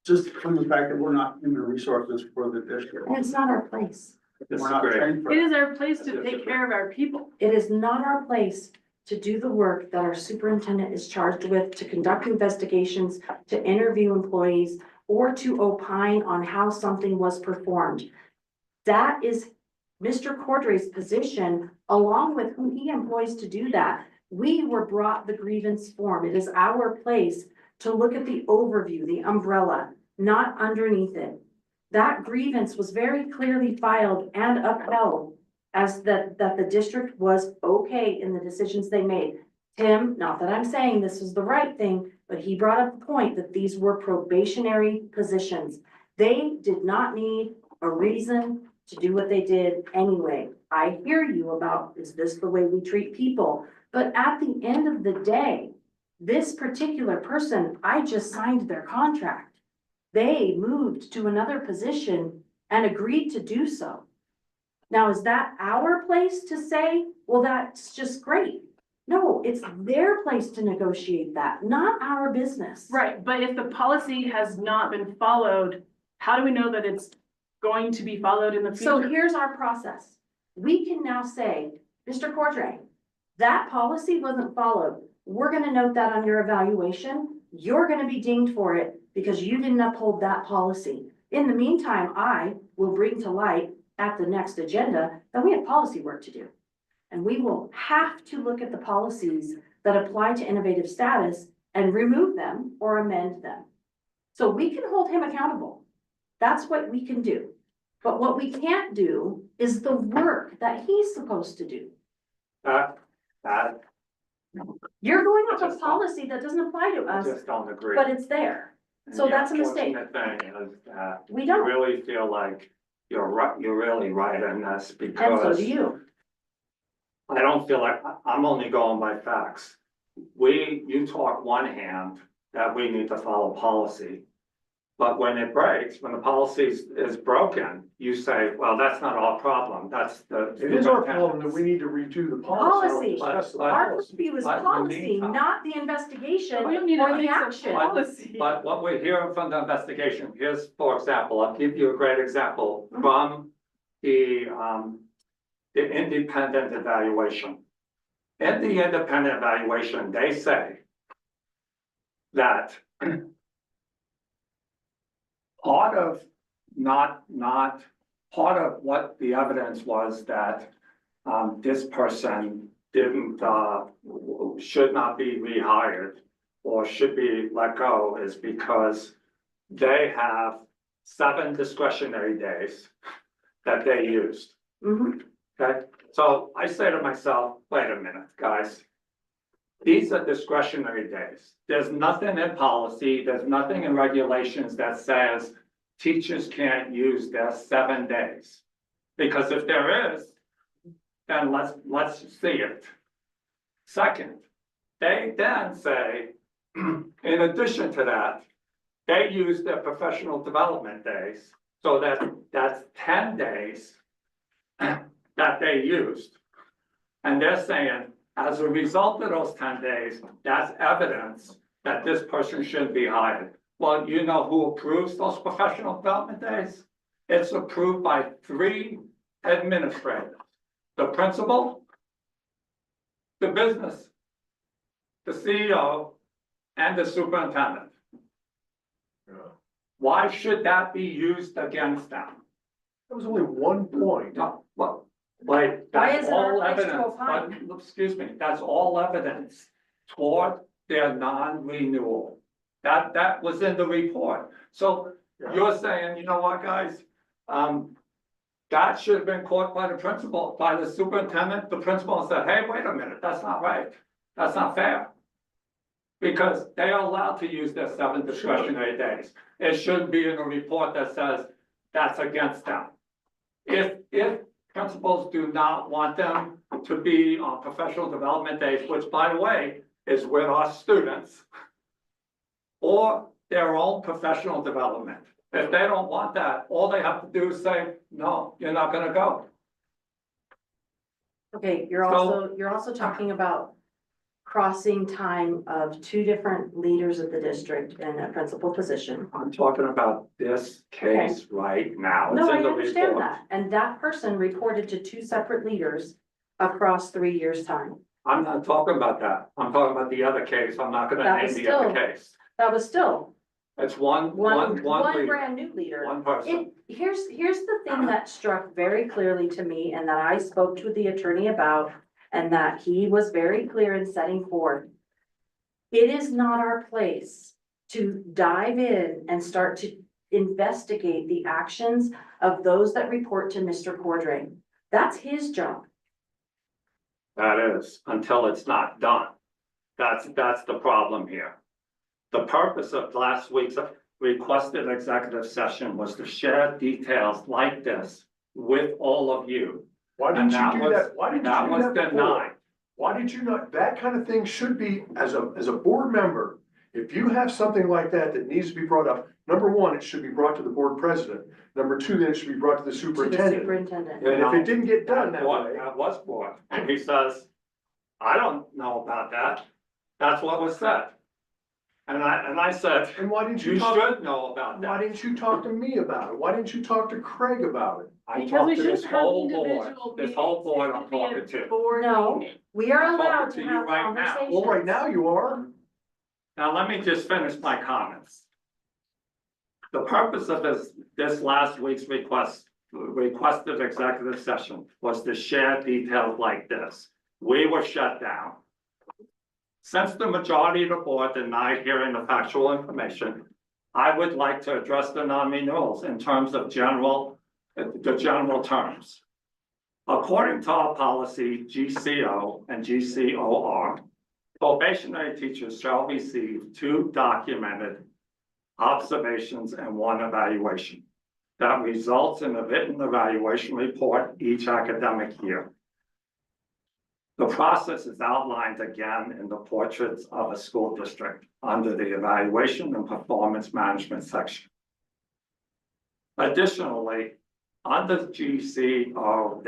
Speaker 16: just from the fact that we're not human resources for the district.
Speaker 6: And it's not our place.
Speaker 16: We're not trained for
Speaker 7: It
Speaker 16: that.
Speaker 7: is our place to take care of our people.
Speaker 6: It is not our place to do the work that our superintendent is charged with, to conduct investigations, to interview employees, or to opine on how something was performed. That is Mr. Cordray's position, along with who he employs to do that. We were brought the grievance form. It is our place to look at the overview, the umbrella, not underneath it. That grievance was very clearly filed and upheld as that the district was okay in the decisions they made. Tim, not that I'm saying this is the right thing, but he brought up the point that these were probationary positions. They did not need a reason to do what they did anyway. I hear you about, is this the way we treat people? But at the end of the day, this particular person, I just signed their contract. They moved to another position and agreed to do so. Now, is that our place to say, well, that's just great? No, it's their place to negotiate that, not our business.
Speaker 7: Right, but if the policy has not been followed, how do we know that it's going to be followed in the
Speaker 6: So
Speaker 7: future?
Speaker 6: here's our process. We can now say, Mr. Cordray, that policy wasn't followed. We're gonna note that on your evaluation. You're gonna be dinged for it because you didn't uphold that policy. In the meantime, I will bring to light at the next agenda that we have policy work to do. And we will have to look at the policies that apply to innovative status and remove them or amend them. So we can hold him accountable. That's what we can do. But what we can't do is the work that he's supposed to do. You're going off a policy that doesn't apply to
Speaker 8: I
Speaker 6: us,
Speaker 8: just don't agree.
Speaker 6: but it's there. So
Speaker 8: And the
Speaker 6: that's a mistake.
Speaker 8: unfortunate thing is that
Speaker 6: We
Speaker 8: I
Speaker 6: don't,
Speaker 8: really feel like you're right, you're really right in this
Speaker 6: and so
Speaker 8: because
Speaker 6: do you.
Speaker 8: I don't feel like, I'm only going by facts. You talk one hand that we need to follow policy. But when it breaks, when the policy is broken, you say, well, that's not our problem, that's the.
Speaker 3: It is our problem that we need to redo the policy.
Speaker 6: Policy.
Speaker 8: But-
Speaker 6: Our purview is
Speaker 8: but in the
Speaker 6: policy,
Speaker 8: meantime-
Speaker 6: not the investigation
Speaker 7: We don't need
Speaker 6: or
Speaker 7: to
Speaker 6: the
Speaker 7: fix the
Speaker 6: action.
Speaker 7: policy.
Speaker 8: But what we're hearing from the investigation, here's, for example, I'll give you a great example from the independent evaluation. In the independent evaluation, they say that part of, part of what the evidence was that this person didn't, should not be rehired or should be let go is because they have 7 discretionary days that they used.
Speaker 6: Mhm.
Speaker 8: Okay, so I say to myself, wait a minute, guys. These are discretionary days. There's nothing in policy, there's nothing in regulations that says teachers can't use their 7 days. Because if there is, then let's see it. Second, they then say, in addition to that, they use their professional development days, so that's 10 days that they used. And they're saying, as a result of those 10 days, that's evidence that this person shouldn't be hired. Well, you know who approves those professional development days? It's approved by 3 administrators. The principal, the business, the CEO, and the superintendent. Why should that be used against them?
Speaker 3: That was only one point.
Speaker 8: No, well, like,
Speaker 6: Why
Speaker 8: that's
Speaker 6: is it our
Speaker 8: all
Speaker 6: place to
Speaker 8: evidence,
Speaker 6: opine?
Speaker 8: but, excuse me, that's all evidence toward their non-renewal. That was in the report. So you're saying, you know what, guys? That should have been caught by the principal, by the superintendent. The principal said, hey, wait a minute, that's not right. That's not fair. Because they are allowed to use their 7 discretionary days. It should be in a report that says that's against them. If principals do not want them to be on professional development days, which by the way, is with our students, or their own professional development. If they don't want that, all they have to do is say, no, you're not gonna go.
Speaker 6: Okay,
Speaker 8: So-
Speaker 6: you're also talking about crossing time of two different leaders of the district in a principal position.
Speaker 8: I'm talking about this case right now. It's
Speaker 6: No, I
Speaker 8: in the
Speaker 6: understand
Speaker 8: report.
Speaker 6: that, and that person reported to two separate leaders across 3 years' time.
Speaker 8: I'm not talking about that. I'm talking about the other case. I'm not gonna
Speaker 6: That
Speaker 8: name
Speaker 6: was
Speaker 8: the other
Speaker 6: still-
Speaker 8: case.
Speaker 6: That was still
Speaker 8: It's one
Speaker 6: one
Speaker 8: leader,
Speaker 6: brand new leader.
Speaker 8: one person.
Speaker 6: Here's the thing that struck very clearly to me and that I spoke to the attorney about, and that he was very clear in setting forth. It is not our place to dive in and start to investigate the actions of those that report to Mr. Cordray. That's his job.
Speaker 8: That is, until it's not done. That's the problem here. The purpose of last week's requested executive session was to share details like this with all of you.
Speaker 3: Why
Speaker 8: And
Speaker 3: didn't you do that? Why didn't you
Speaker 8: That
Speaker 3: do
Speaker 8: was
Speaker 3: that before?
Speaker 8: denied.
Speaker 3: Why did you not, that kind of thing should be, as a board member, if you have something like that that needs to be brought up, number one, it should be brought to the board president. Number two, then it should be brought to the
Speaker 6: To the
Speaker 3: superintendent.
Speaker 6: superintendent.
Speaker 3: And if it didn't get done that way,
Speaker 8: That was brought, and he says, I don't know about that. That's what was said. And I said,
Speaker 3: and why didn't
Speaker 8: you
Speaker 3: you talk,
Speaker 8: should know about
Speaker 3: why
Speaker 8: that.
Speaker 3: didn't you talk to me about it? Why didn't you talk to Craig about it?
Speaker 8: I
Speaker 7: Because
Speaker 8: talked
Speaker 7: we
Speaker 8: to this
Speaker 7: shouldn't have
Speaker 8: whole board,
Speaker 7: individual
Speaker 8: this whole board I'm
Speaker 7: meetings. It should be a
Speaker 8: talking to.
Speaker 7: board
Speaker 6: No,
Speaker 7: meeting.
Speaker 6: we are
Speaker 8: I'm talking
Speaker 6: allowed
Speaker 8: to
Speaker 6: to
Speaker 8: you
Speaker 6: have
Speaker 8: right now.
Speaker 6: conversations.
Speaker 3: Well, right now you are.
Speaker 8: Now, let me just finish my comments. The purpose of this last week's requested executive session was to share details like this. We were shut down. Since the majority of the board denied hearing the factual information, I would like to address the non-renewals in terms of the general terms. According to our policy, GCO and GCOR, probationary teachers shall receive 2 documented observations and 1 evaluation that results in a written evaluation report each academic year. The process is outlined again in the portraits of a school district under the evaluation and performance management section. Additionally, under GCO-R,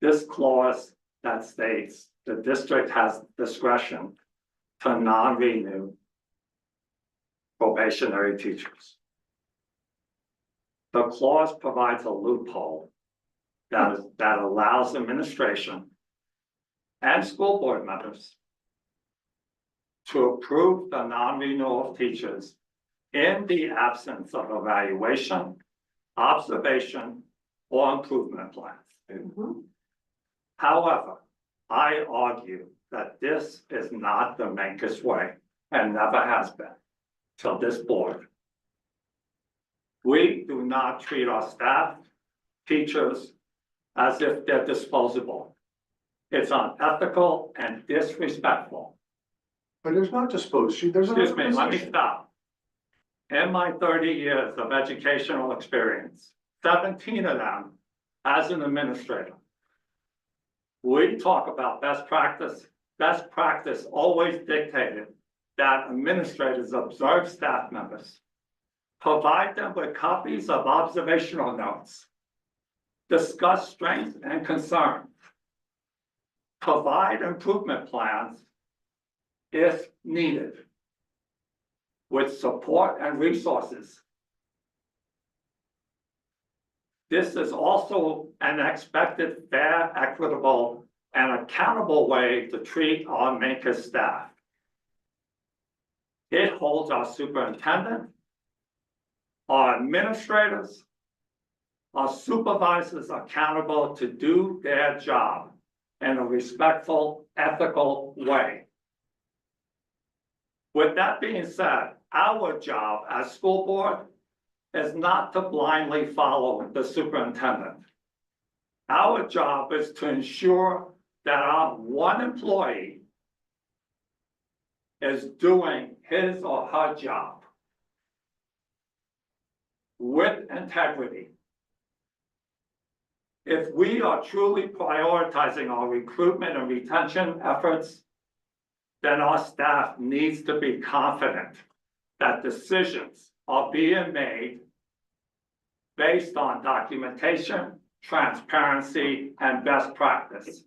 Speaker 8: this clause that states the district has discretion to non-renew probationary teachers. The clause provides a loophole that allows administration and school board members to approve the non-renewal of teachers in the absence of evaluation, observation, or improvement plans. However, I argue that this is not the Mancus way and never has been till this board. We do not treat our staff, teachers, as if they're disposable. It's unethical and disrespectful.
Speaker 3: But there's not disposed, there's another
Speaker 8: Excuse me, let me
Speaker 3: position.
Speaker 8: stop. In my 30 years of educational experience, 17 of them as an administrator, we talk about best practice. Best practice always dictated that administrators observe staff members, provide them with copies of observational notes, discuss strengths and concerns, provide improvement plans if needed, with support and resources. This is also an expected, fair, equitable, and accountable way to treat our Mancus staff. It holds our superintendent, our administrators, our supervisors accountable to do their job in a respectful, ethical way. With that being said, our job as school board is not to blindly follow the superintendent. Our job is to ensure that our one employee is doing his or her job with integrity. if we are truly prioritizing our recruitment and retention efforts, then our staff needs to be confident that decisions are being made based on documentation, transparency, and best practice.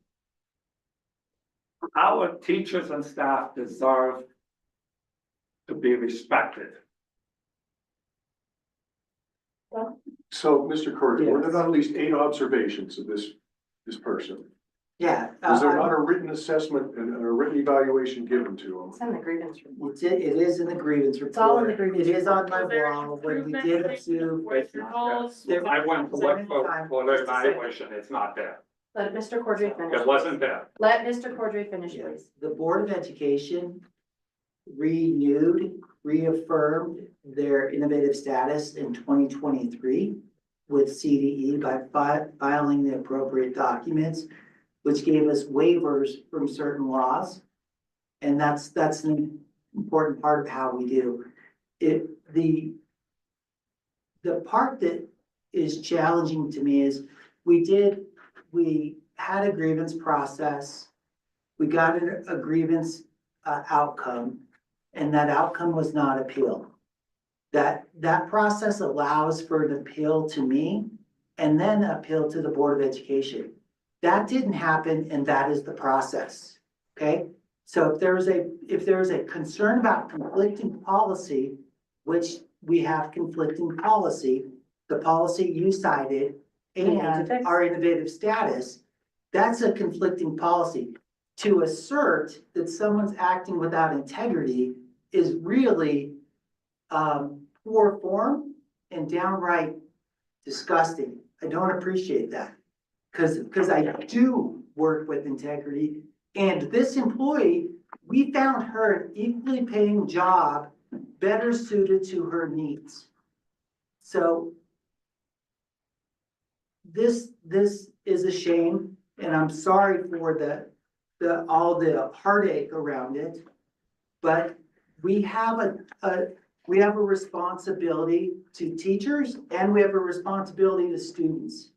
Speaker 8: Our teachers and staff deserve to be respected.
Speaker 3: So, Mr. Corrigan, were there
Speaker 4: Yes.
Speaker 3: not at least 8 observations of this person?
Speaker 4: Yeah.
Speaker 3: Was there not a written assessment and a written evaluation given to
Speaker 6: It's in the grievance report.
Speaker 4: It is in the grievance report.
Speaker 6: all in the grievance
Speaker 4: It is on my
Speaker 7: Was there an
Speaker 4: wall when we
Speaker 7: improvement
Speaker 4: did
Speaker 7: plan
Speaker 4: observe.
Speaker 7: with results?
Speaker 4: There-
Speaker 8: I went to look for the evaluation, it's not there.
Speaker 6: Let Mr. Cordray finish.
Speaker 8: It wasn't there.
Speaker 6: Let Mr. Cordray finish,
Speaker 4: Yes,
Speaker 6: please.
Speaker 4: the Board of Education reaffirmed their innovative status in 2023 with CDE by filing the appropriate documents, which gave us waivers from certain laws. And that's an important part of how we do it. The part that is challenging to me is we had a grievance process. We got a grievance outcome, and that outcome was not appealed. That process allows for an appeal to me and then appeal to the Board of Education. That didn't happen, and that is the process, okay? So if there is a concern about conflicting policy, which we have conflicting policy, the policy you cited and our innovative status, that's a conflicting policy. To assert that someone's acting without integrity is really poor form and downright disgusting. I don't appreciate that. Because I do work with integrity, and this employee, we found her an equally paying job better suited to her needs. So this is a shame, and I'm sorry for all the heartache around it. But we have a responsibility to teachers, and we have a responsibility to students.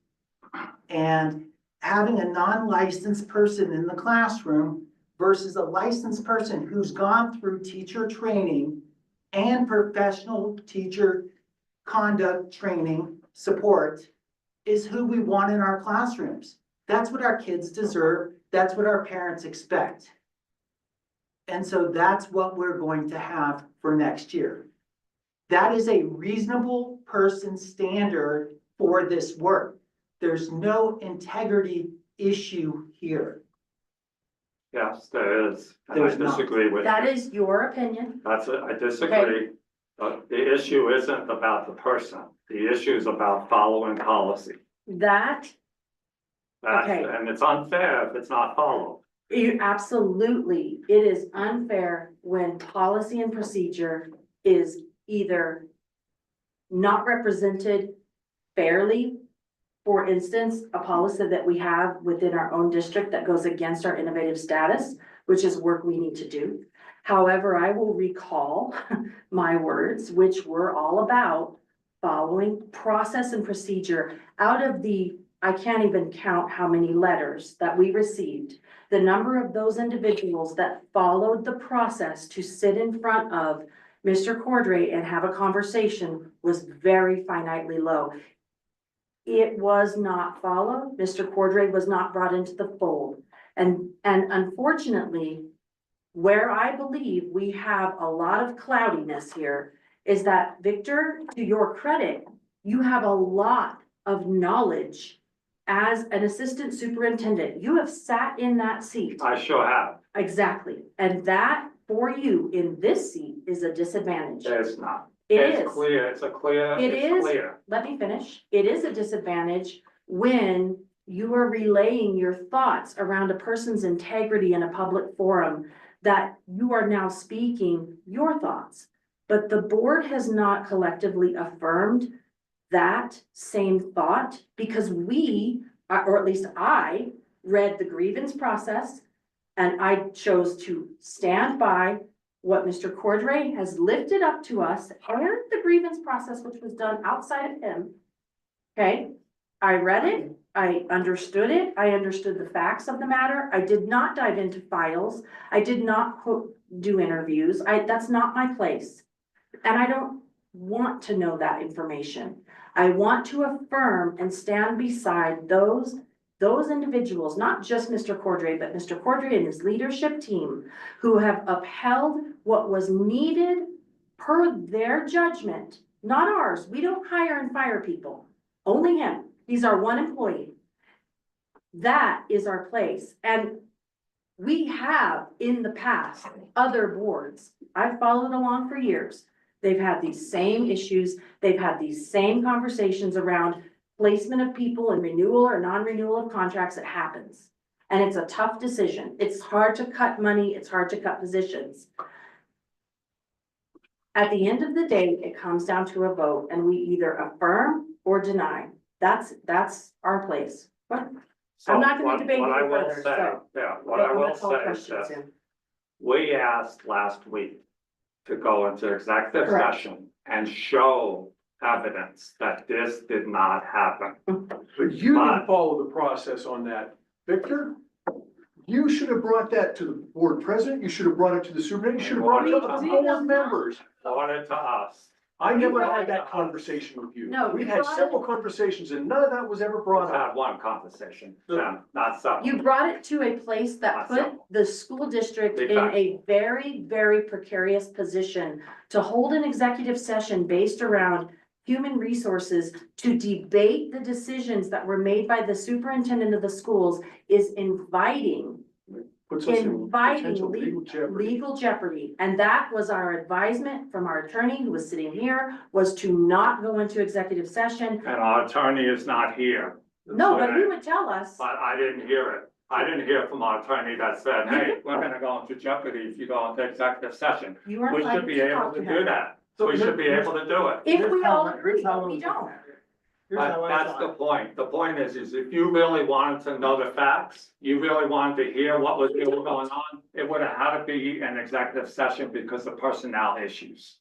Speaker 4: And having a non-licensed person in the classroom versus a licensed person who's gone through teacher training and professional teacher conduct training support is who we want in our classrooms. That's what our kids deserve. That's what our parents expect. And so that's what we're going to have for next year. That is a reasonable person standard for this work. There's no integrity issue here.
Speaker 8: Yes, there is, and I
Speaker 4: There's not.
Speaker 8: disagree with
Speaker 6: That
Speaker 8: you.
Speaker 6: is your opinion.
Speaker 8: I disagree. The issue isn't about the person. The issue is about following policy.
Speaker 6: Okay.
Speaker 8: And it's unfair if it's not followed.
Speaker 6: Absolutely, it is unfair when policy and procedure is either not represented fairly. For instance, a policy that we have within our own district that goes against our innovative status, which is work we need to do. However, I will recall my words, which were all about following process and procedure. Out of I can't even count how many letters that we received. The number of those individuals that followed the process to sit in front of Mr. Cordray and have a conversation was very finitely low. It was not followed. Mr. Cordray was not brought into the fold. And unfortunately, where I believe we have a lot of cloudiness here is that, Victor, to your credit, you have a lot of knowledge as an assistant superintendent. You have sat in that seat.
Speaker 8: I sure have.
Speaker 6: Exactly. And that for you in this seat is a disadvantage.
Speaker 8: It's not.
Speaker 6: It
Speaker 8: It's
Speaker 6: is.
Speaker 8: clear, it's clear.
Speaker 6: Let me finish. It is a disadvantage when you are relaying your thoughts around a person's integrity in a public forum, that you are now speaking your thoughts. But the board has not collectively affirmed that same thought because we, or at least I, read the grievance process and I chose to stand by what Mr. Cordray has lifted up to us and the grievance process, which was done outside of him. Okay, I read it I understood it. I understood the facts of the matter. I did not dive into files. I did not do interviews. That's not my place. And I don't want to know that information. I want to affirm and stand beside those individuals, not just Mr. Cordray, but Mr. Cordray and his leadership team who have upheld what was needed per their judgment, not ours. We don't hire and fire people, only him. He's our one employee. That is our place. And we have in the past, other boards, I've followed along for years. They've had these same issues. They've had these same conversations around placement of people and renewal or non-renewal of contracts. It happens. And it's a tough decision. It's hard to cut money. It's hard to cut positions. At the end of the day, it comes down to a vote and we either affirm or deny. That's our place. But
Speaker 8: So
Speaker 6: I'm not gonna
Speaker 8: what-
Speaker 6: debate
Speaker 8: What I
Speaker 6: you
Speaker 8: will
Speaker 6: further,
Speaker 8: say,
Speaker 6: so.
Speaker 8: yeah, what I will say is
Speaker 6: Questions
Speaker 8: that
Speaker 6: in.
Speaker 8: we asked last week to go into executive
Speaker 6: Correct.
Speaker 8: session and show evidence that this did not happen.
Speaker 3: But you
Speaker 8: But-
Speaker 3: didn't follow the process on that, Victor. You should have brought that to the board president, you should have brought it to the superintendent, you should have brought it to the board members.
Speaker 8: Brought it to us.
Speaker 3: I never had that conversation with you.
Speaker 6: No,
Speaker 3: We
Speaker 6: you
Speaker 3: had
Speaker 6: brought
Speaker 3: several conversations and none of that was ever
Speaker 8: We
Speaker 3: brought up.
Speaker 8: had one conversation, Sam, not several.
Speaker 6: You brought it to a place that put the school district in a very, very precarious position to hold an executive session based around human resources to debate the decisions that were made by the superintendent of the schools is inviting
Speaker 3: Puts us in potential legal jeopardy.
Speaker 6: legal jeopardy. And that was our advisement from our attorney who was sitting here, was to not go into executive session.
Speaker 8: And our attorney is not here.
Speaker 6: No, but he would tell us.
Speaker 8: But I didn't hear it. I didn't hear from our attorney that said, hey, we're gonna go into jeopardy if you go into executive session.
Speaker 6: You are
Speaker 8: We
Speaker 6: allowed
Speaker 8: should be
Speaker 6: to
Speaker 8: able
Speaker 6: talk
Speaker 8: to
Speaker 6: to
Speaker 8: do
Speaker 6: him.
Speaker 8: that.
Speaker 16: So
Speaker 8: We should be able to do it.
Speaker 6: If we
Speaker 16: Here's how
Speaker 6: all
Speaker 16: I-
Speaker 6: agree,
Speaker 16: here's how
Speaker 6: but we
Speaker 16: I-
Speaker 6: don't.
Speaker 16: Here's how
Speaker 8: But
Speaker 16: I
Speaker 8: that's
Speaker 16: saw
Speaker 8: the
Speaker 16: it.
Speaker 8: point. The point is if you really wanted to know the facts, you really wanted to hear what was really going on, it would have had to be an executive session because of personnel issues.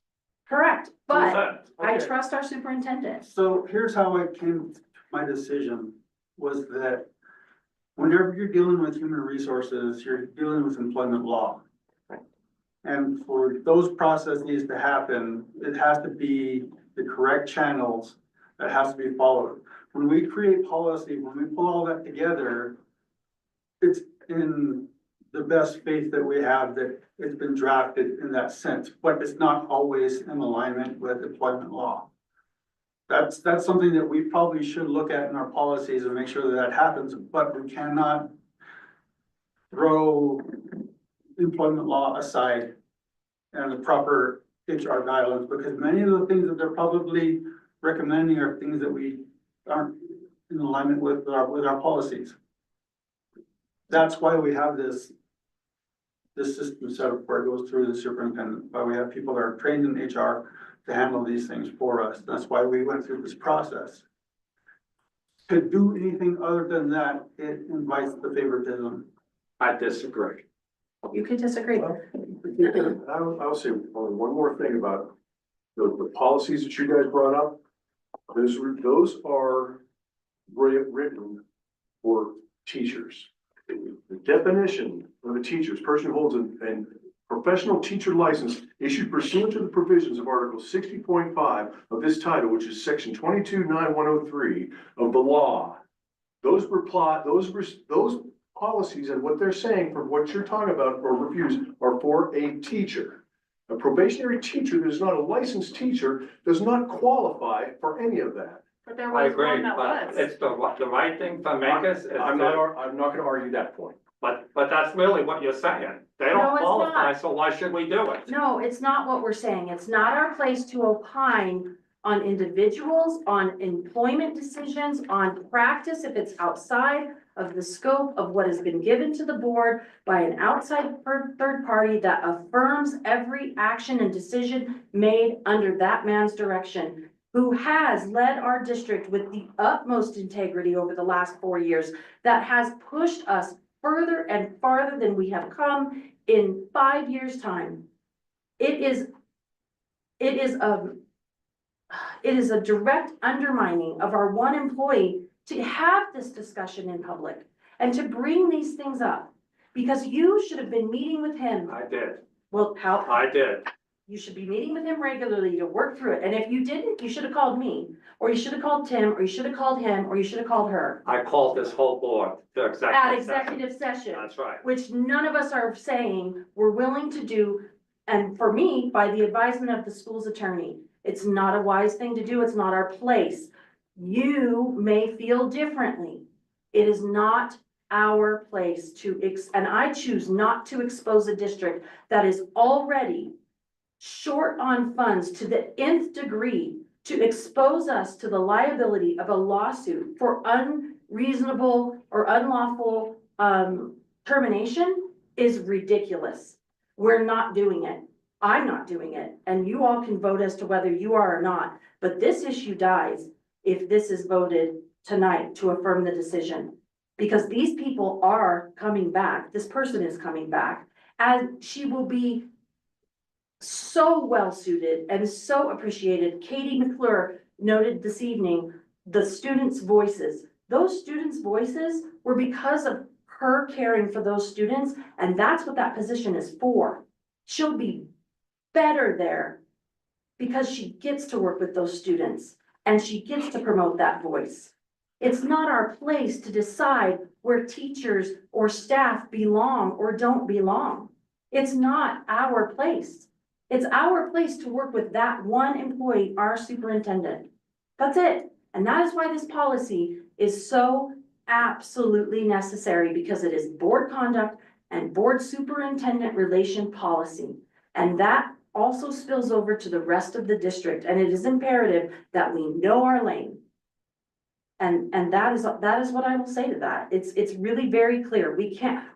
Speaker 6: Correct, but
Speaker 8: That's it.
Speaker 6: I
Speaker 16: Okay.
Speaker 6: trust our superintendent.
Speaker 16: So here's how I came to my decision, was that whenever you're dealing with human resources, you're dealing with employment law. And for those processes to happen, it has to be the correct channels that has to be followed. When we create policy, when we pull all that together, it's in the best faith that we have that it's been drafted in that sense, but it's not always in alignment with employment law. That's something that we probably should look at in our policies and make sure that that happens, but we cannot throw employment law aside and the proper HR guidelines, because many of the things that they're probably recommending are things that we aren't in alignment with our policies. That's why we have this system set up where it goes through the superintendent, why we have people that are trained in HR to handle these things for us. That's why we went through this process. To do anything other than that, it invites the favoritism.
Speaker 8: I disagree.
Speaker 6: You could disagree.
Speaker 3: I'll say only one more thing about the policies that you guys brought up. Those are written for teachers. The definition of a teacher is person who holds a professional teacher license issued pursuant to the provisions of Article 60.5 of this title, which is Section 22-9103 of the law. Those policies and what they're saying for what you're talking about or reviews are for a teacher. A probationary teacher that is not a licensed teacher does not qualify for any of that.
Speaker 7: But there
Speaker 8: I
Speaker 7: was
Speaker 8: agree,
Speaker 7: one that
Speaker 8: but
Speaker 7: was.
Speaker 8: it's the right thing for makers is
Speaker 3: I'm not gonna argue that point.
Speaker 8: but that's really what you're saying. They
Speaker 6: No,
Speaker 8: don't
Speaker 6: it's
Speaker 8: qualify,
Speaker 6: not.
Speaker 8: so why should we do it?
Speaker 6: No, it's not what we're saying. It's not our place to opine on individuals, on employment decisions, on practice, if it's outside of the scope of what has been given to the board by an outside third party that affirms every action and decision made under that man's direction, who has led our district with the utmost integrity over the last 4 years, that has pushed us further and farther than we have come in 5 years' time. It is a direct undermining of our one employee to have this discussion in public and to bring these things up. Because you should have been meeting with him.
Speaker 8: I did,
Speaker 6: Well, how,
Speaker 8: I did.
Speaker 6: you should be meeting with him regularly to work through it. And if you didn't, you should have called me, or you should have called Tim, or you should have called him, or you should have called her
Speaker 8: I called this whole board to
Speaker 6: at
Speaker 8: executive session.
Speaker 6: executive session.
Speaker 8: That's right.
Speaker 6: Which none of us are saying we're willing to do. And for me, by the advisement of the school's attorney, it's not a wise thing to do. It's not our place. You may feel differently. It is not our place to, and I choose not to expose a district that is already short on funds to the nth degree, to expose us to the liability of a lawsuit for unreasonable or unlawful termination is ridiculous. We're not doing it. I'm not doing it. And you all can vote as to whether you are or not. But this issue dies if this is voted tonight to affirm the decision. Because these people are coming back. This person is coming back. And she will be so well suited and so appreciated. Katie McClure noted this evening, the students' voices. Those students' voices were because of her caring for those students, and that's what that position is for. She'll be better there because she gets to work with those students and she gets to promote that voice. It's not our place to decide where teachers or staff belong or don't belong. It's not our place. It's our place to work with that one employee, our superintendent. That's it. And that is why this policy is so absolutely necessary, because it is board conduct and board superintendent relation policy. And that also spills over to the rest of the district. And it is imperative that we know our lane. And that is what I will say to that. It's really very clear.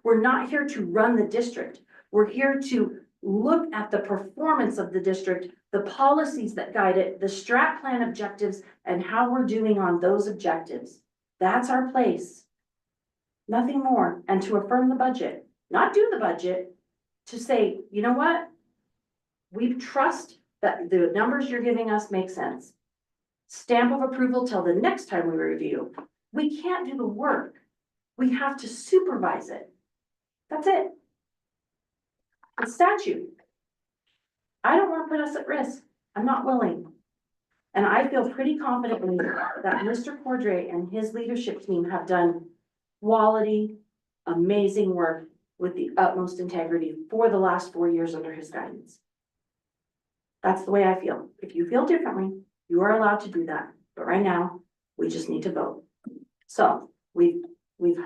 Speaker 6: We're not here to run the district. We're here to look at the performance of the district, the policies that guide it, the strat plan objectives, and how we're doing on those objectives. That's our place. Nothing more. And to affirm the budget, not do the budget, to say, you know what? We trust that the numbers you're giving us make sense. Stamp of approval till the next time we review. We can't do the work. We have to supervise it. That's it. It's statute. I don't want to put us at risk. I'm not willing. And I feel pretty confidently that Mr. Cordray and his leadership team have done quality, amazing work with the utmost integrity for the last 4 years under his guidance. That's the way I feel. If you feel differently, you are allowed to do that. But right now, we just need to vote. So we've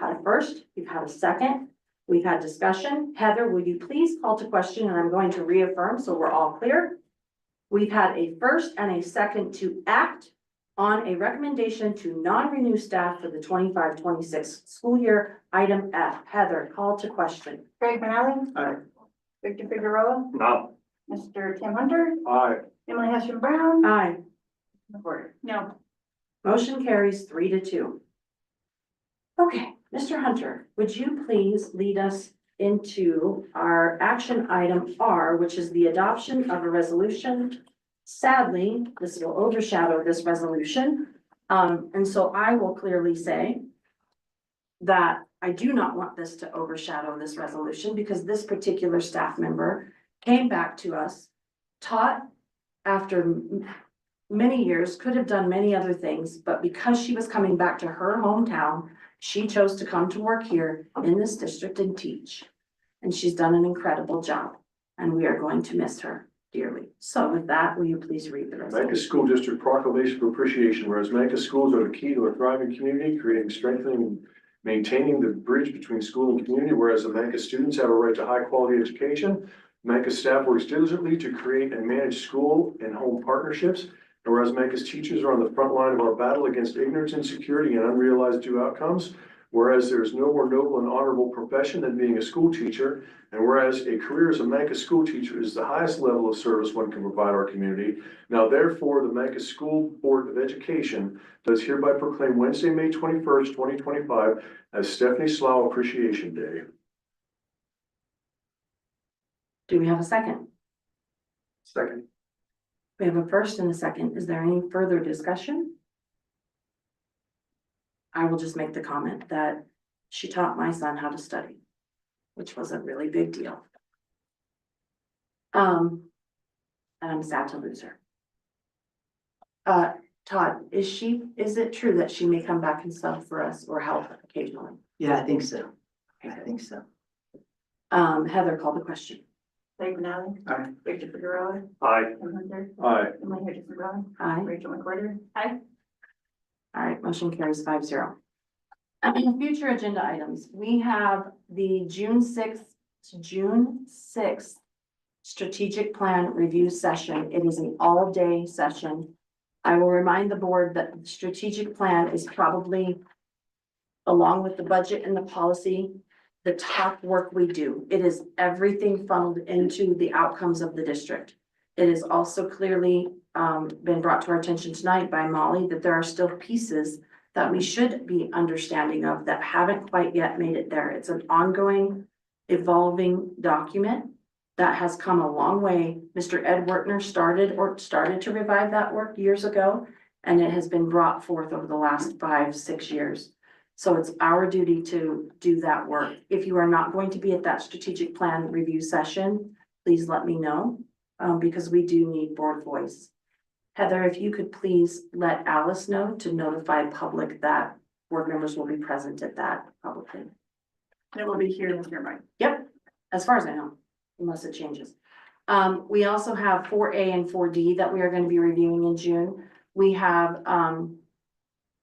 Speaker 6: had a first, we've had a second, we've had discussion. Heather, would you please call to question? And I'm going to reaffirm so we're all clear. We've had a first and a second to act on a recommendation to non-renew staff for the 25-26 school year. Item F. Heather, call to question.
Speaker 9: Craig Manelli?
Speaker 16: Aye.
Speaker 9: Victor Figueroa?
Speaker 8: No,
Speaker 9: Mr. Tim Hunter?
Speaker 3: Aye.
Speaker 9: Emily Hession Brown?
Speaker 6: Aye.
Speaker 9: No.
Speaker 6: Motion carries 3-2. Okay, Mr. Hunter, would you please lead us into our action item R, which is the adoption of a resolution. Sadly, this will overshadow this resolution. And so I will clearly say that I do not want this to overshadow this resolution, because this particular staff member came back to us, taught after many years, could have done many other things, but because she was coming back to her hometown, she chose to come to work here in this district and teach. And she's done an incredible job, and we are going to miss her dearly. So with that, will you please read the resolution?
Speaker 3: Mancos School District Proclamation of Appreciation. Whereas Mancos schools are the key to a thriving community, creating, strengthening, and maintaining the bridge between school and community. Whereas the Mancos students have a right to high quality education. Mancos staff works diligently to create and manage school and home partnerships. And whereas Mancos teachers are on the front line of our battle against ignorance, insecurity, and unrealized due outcomes. Whereas there is no more noble and honorable profession than being a school teacher. And whereas a career as a Mancos school teacher is the highest level of service one can provide our community. Now therefore, the Mancos School Board of Education does hereby proclaim Wednesday, May 21st, 2025 as Stephanie Slough Appreciation Day.
Speaker 6: Do we have a second?
Speaker 3: Second.
Speaker 6: We have a first and a second. Is there any further discussion? I will just make the comment that she taught my son how to study, which was a really big deal. And I'm sad to lose her. Todd, is it true that she may come back and sub for us or help occasionally?
Speaker 4: Yeah, I think so. I think so.
Speaker 6: Heather, call the question.
Speaker 9: Dave Nally.
Speaker 16: Aye.
Speaker 9: Rachel Figueroa.
Speaker 8: Aye.
Speaker 9: Tim Hunter.
Speaker 3: Aye.
Speaker 9: Emily Hutchinson Brown.
Speaker 6: Aye.
Speaker 9: Rachel McWhorter. Aye.
Speaker 6: All right, motion carries 5-0. Future agenda items, we have the June 6th strategic plan review session. It is an all-day session. I will remind the board that the strategic plan is probably, along with the budget and the policy, the top work we do. It is everything funneled into the outcomes of the district. It is also clearly been brought to our attention tonight by Molly that there are still pieces that we should be understanding of that haven't quite yet made it there. It's an ongoing, evolving document that has come a long way. Mr. Ed Wertner started to revive that work years ago, and it has been brought forth over the last 5-6 years. So it's our duty to do that work. If you are not going to be at that strategic plan review session, please let me know, because we do need board voice. Heather, if you could please let Alice know to notify public that board members will be present at that publicly.
Speaker 17: It will be here in your mind.
Speaker 6: Yep, as far as I know, unless it changes. We also have 4A and 4D that we are going to be reviewing in June. We have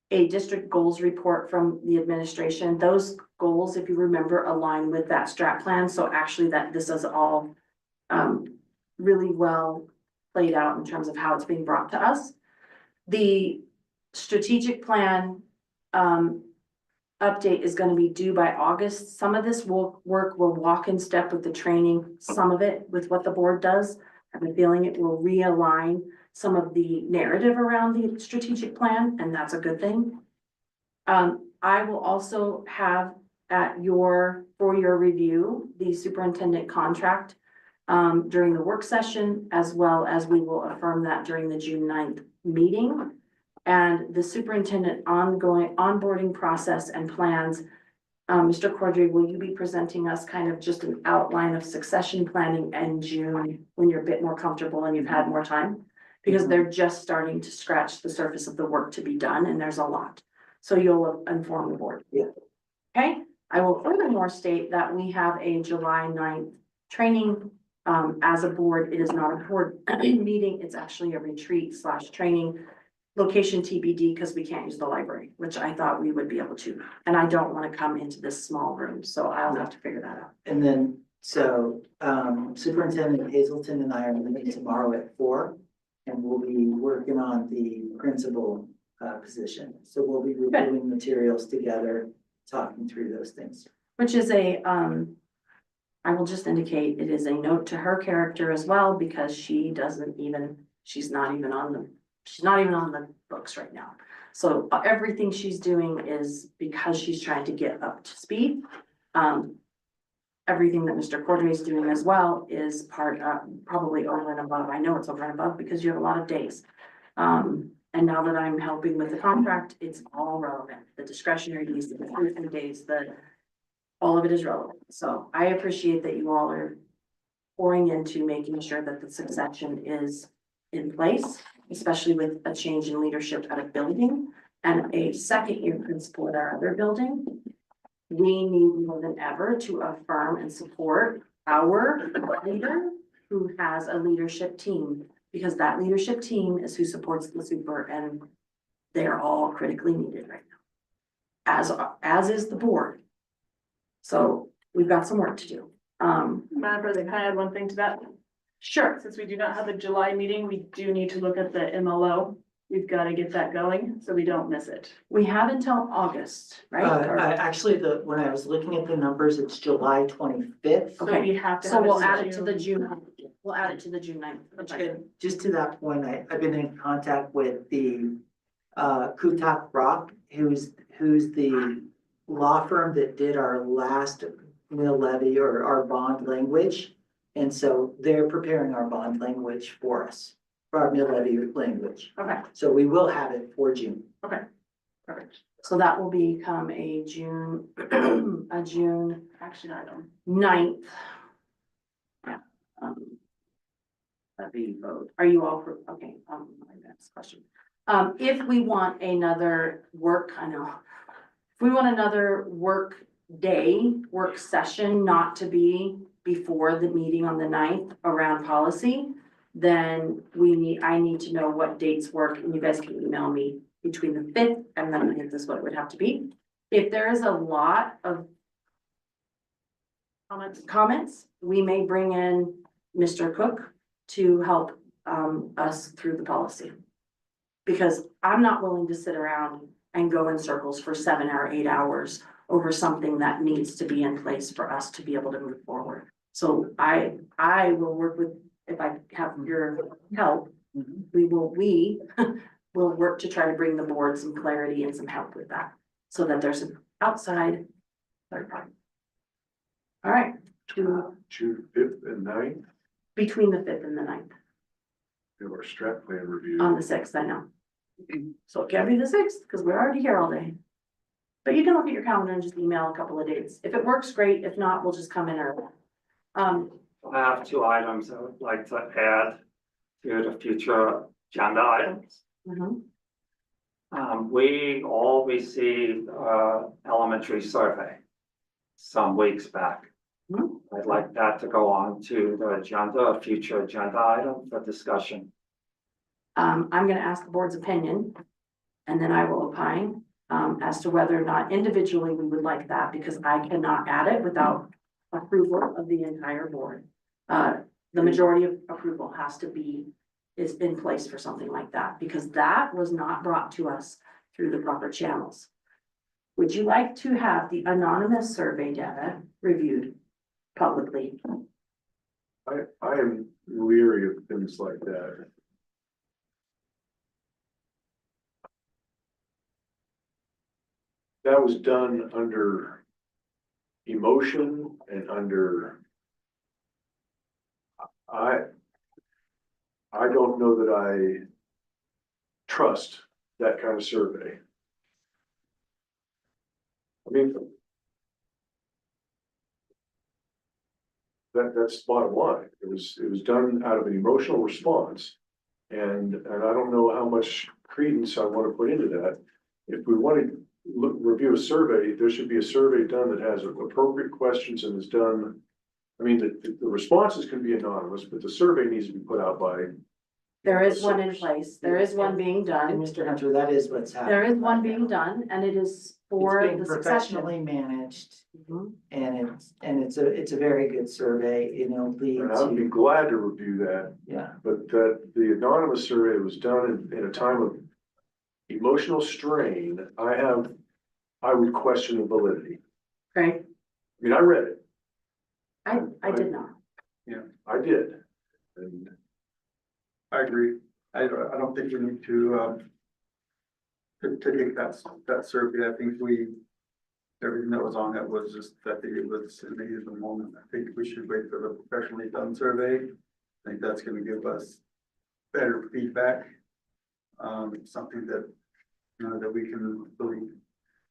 Speaker 6: a district goals report from the administration. Those goals, if you remember, align with that strat plan. So actually this is all really well played out in terms of how it's being brought to us. The strategic plan update is going to be due by August. Some of this work will walk in step with the training, some of it with what the board does. I have a feeling it will realign some of the narrative around the strategic plan, and that's a good thing. I will also have for your review, the superintendent contract during the work session, as well as we will affirm that during the June 9th meeting. And the superintendent onboarding process and plans. Mr. Cordray, will you be presenting us kind of just an outline of succession planning in June when you're a bit more comfortable and you've had more time? Because they're just starting to scratch the surface of the work to be done, and there's a lot. So you'll inform the board.
Speaker 4: Yeah.
Speaker 6: Okay, I will furthermore state that we have a July 9th training. As a board, it is not a board meeting, it's actually a retreat/training. Location TBD, because we can't use the library, which I thought we would be able to. And I don't want to come into this small room, so I'll have to figure that out.
Speaker 4: And then, so Superintendent Hazelton and I are meeting tomorrow at 4, and we'll be working on the principal position. So we'll be reviewing materials together, talking through those things.
Speaker 6: Which is I will just indicate it is a note to her character as well, because she's not even on the books right now. So everything she's doing is because she's trying to get up to speed. Everything that Mr. Cordray is doing as well is part of probably over and above. I know it's over and above because you have a lot of days. And now that I'm helping with the contract, it's all relevant. The discretionary days, the recruitment days, all of it is relevant. So I appreciate that you all are pouring into making sure that the succession is in place, especially with a change in leadership at a building and a second-year principal at our other building. We need more than ever to affirm and support our leader who has a leadership team, because that leadership team is who supports the super, and they're all critically needed right now, as is the board. So we've got some work to do.
Speaker 7: Madam President, can I add one thing to that?
Speaker 6: Sure.
Speaker 7: Since we do not have the July meeting, we do need to look at the MLO. We've got to get that going so we don't miss it.
Speaker 6: We have until August, right?
Speaker 4: Actually, when I was looking at the numbers, it's July 25th.
Speaker 7: So we have to.
Speaker 6: So
Speaker 7: have
Speaker 6: we'll
Speaker 7: in
Speaker 6: add it to the
Speaker 7: June.
Speaker 6: June, we'll add it to the June 9th.
Speaker 4: And just to that point, I've been in contact with the Kutak Rock, who's the law firm that did our last mill levy or our bond language. And so they're preparing our bond language for us, for our mill levy language.
Speaker 6: Okay.
Speaker 4: So we will have it for June.
Speaker 6: Okay. Perfect. So that will become a June, a June
Speaker 7: Action item.
Speaker 6: 9th. Yeah. Levy vote. Are you all for, okay, my next question. If we want another work, I know, if we want another work day, work session, not to be before the meeting on the 9th around policy, then I need to know what dates work, and you guys can email me between the 5th and the 9th is what it would have to be. If there is a lot of comments, we may bring in Mr. Cook to help us through the policy. Because I'm not willing to sit around and go in circles for 7 or 8 hours over something that needs to be in place for us to be able to move forward. So I will work with, if I have your help, we will work to try to bring the board some clarity and some help with that, so that there's an outside third party. All right,
Speaker 3: June 5th and 9th,
Speaker 6: between the 5th and the 9th,
Speaker 3: we have our strat plan review.
Speaker 6: on the 6th, I know. So it can't be the 6th, because we're already here all day. But you can look at your calendar and just email a couple of dates. If it works, great. If not, we'll just come in early.
Speaker 8: I have 2 items I would like to add to the future agenda items.
Speaker 6: Mhm.
Speaker 8: We all received elementary survey some weeks back.
Speaker 6: Mhm.
Speaker 8: I'd like that to go on to the agenda, a future agenda item for discussion.
Speaker 6: I'm gonna ask the board's opinion, and then I will opine, as to whether or not individually we would like that, because I cannot add it without approval of the entire board. The majority of approval is in place for something like that, because that was not brought to us through the proper channels. Would you like to have the anonymous survey data reviewed publicly?
Speaker 3: I am leery of things like that. That was done under emotion and under. I don't know that I trust that kind of survey. I mean, that's bottom line. It was done out of an emotional response. And I don't know how much credence I want to put into that. If we want to review a survey, there should be a survey done that has appropriate questions and is done. I mean, the responses can be anonymous, but the survey needs to be put out by.
Speaker 6: There is one in place. There is one being
Speaker 4: And
Speaker 6: done.
Speaker 4: Mr. Hunter, that is what's happening.
Speaker 6: There is one being done, and it is for
Speaker 4: It's being
Speaker 6: the succession.
Speaker 4: professionally managed,
Speaker 6: Mhm.
Speaker 4: and it's a very good survey, lead
Speaker 3: And I would be
Speaker 4: to,
Speaker 3: glad to review that,
Speaker 4: yeah.
Speaker 3: but that the anonymous survey was done in a time of emotional strain. I would question the validity.
Speaker 6: Okay,
Speaker 3: I mean, I read it.
Speaker 6: I did not.
Speaker 3: I did. And
Speaker 16: I agree. I don't think we need to take that survey. I think everything that was on it was just that it was in the heat of the moment. I think we should wait for the professionally done survey. I think that's gonna give us better feedback. Something that, that we can really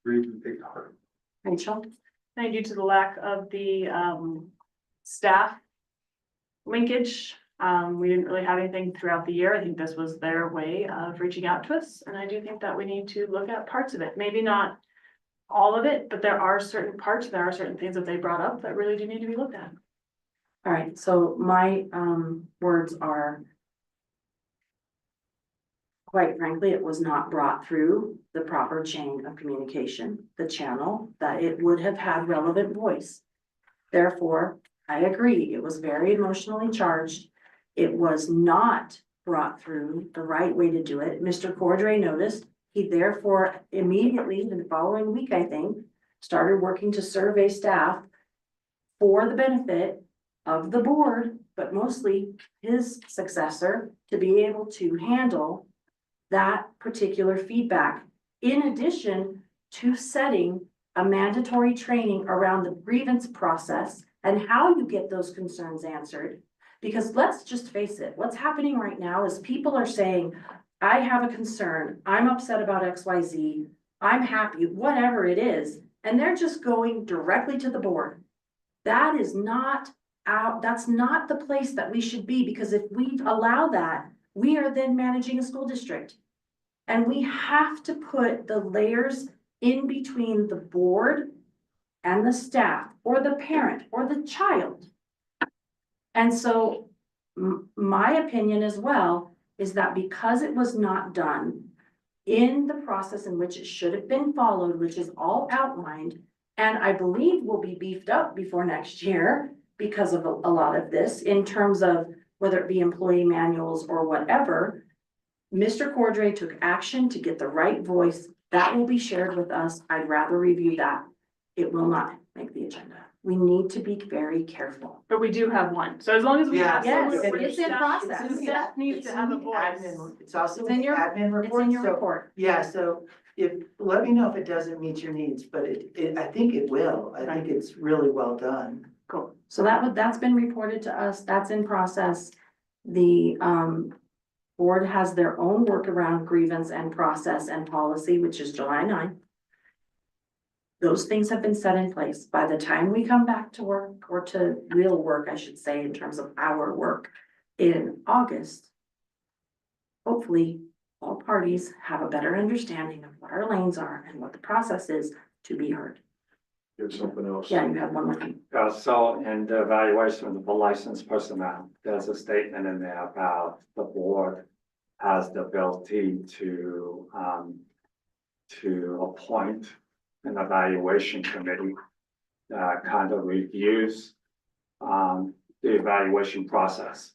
Speaker 16: read and take to heart.
Speaker 6: Rachel?
Speaker 7: And due to the lack of the staff linkage, we didn't really have anything throughout the year. I think this was their way of reaching out to us, and I do think that we need to look at parts of it. Maybe not all of it, but there are certain parts, there are certain things that they brought up that really do need to be looked at.
Speaker 6: All right, so my words are, quite frankly, it was not brought through the proper chain of communication, the channel that it would have had relevant voice. Therefore, I agree, it was very emotionally charged. It was not brought through the right way to do it. Mr. Cordray noticed. He therefore immediately, the following week, I think, started working to survey staff for the benefit of the board, but mostly his successor, to be able to handle that particular feedback. In addition to setting a mandatory training around the grievance process and how you get those concerns answered. Because let's just face it, what's happening right now is people are saying, I have a concern, I'm upset about XYZ, I'm happy, whatever it is, and they're just going directly to the board. That is not that's not the place that we should be, because if we allow that, we are then managing a school district. And we have to put the layers in between the board and the staff, or the parent, or the child. And so my opinion as well is that because it was not done in the process in which it should have been followed, which is all outlined, and I believe will be beefed up before next year because of a lot of this, in terms of whether it be employee manuals or whatever. Mr. Cordray took action to get the right voice. That will be shared with us. I'd rather review that. It will not make the agenda. We need to be very careful.
Speaker 7: But we do have one, so as long as we have.
Speaker 6: Yes,
Speaker 7: someone for
Speaker 6: it's in
Speaker 7: staff-
Speaker 6: process.
Speaker 7: Staff needs to have a voice.
Speaker 4: It's also
Speaker 6: It's
Speaker 4: in
Speaker 6: in
Speaker 4: the
Speaker 6: your-
Speaker 4: admin
Speaker 6: It's
Speaker 4: report,
Speaker 6: in your
Speaker 4: so,
Speaker 6: report.
Speaker 4: yeah, so let me know if it doesn't meet your needs, but I think it will. I think it's really well done.
Speaker 6: Cool. So that's been reported to us. That's in process. The, board has their own workaround grievance and process and policy, which is July 9th. Those things have been set in place. By the time we come back to work, or to real work, I should say, in terms of our work in August, hopefully all parties have a better understanding of what our lanes are and what the process is to be heard.
Speaker 3: Get something else.
Speaker 6: Yeah, you have one more thing.
Speaker 8: So in the evaluation of the licensed personnel, there's a statement in there about the board has the ability to appoint an evaluation committee that kind of reviews the evaluation process.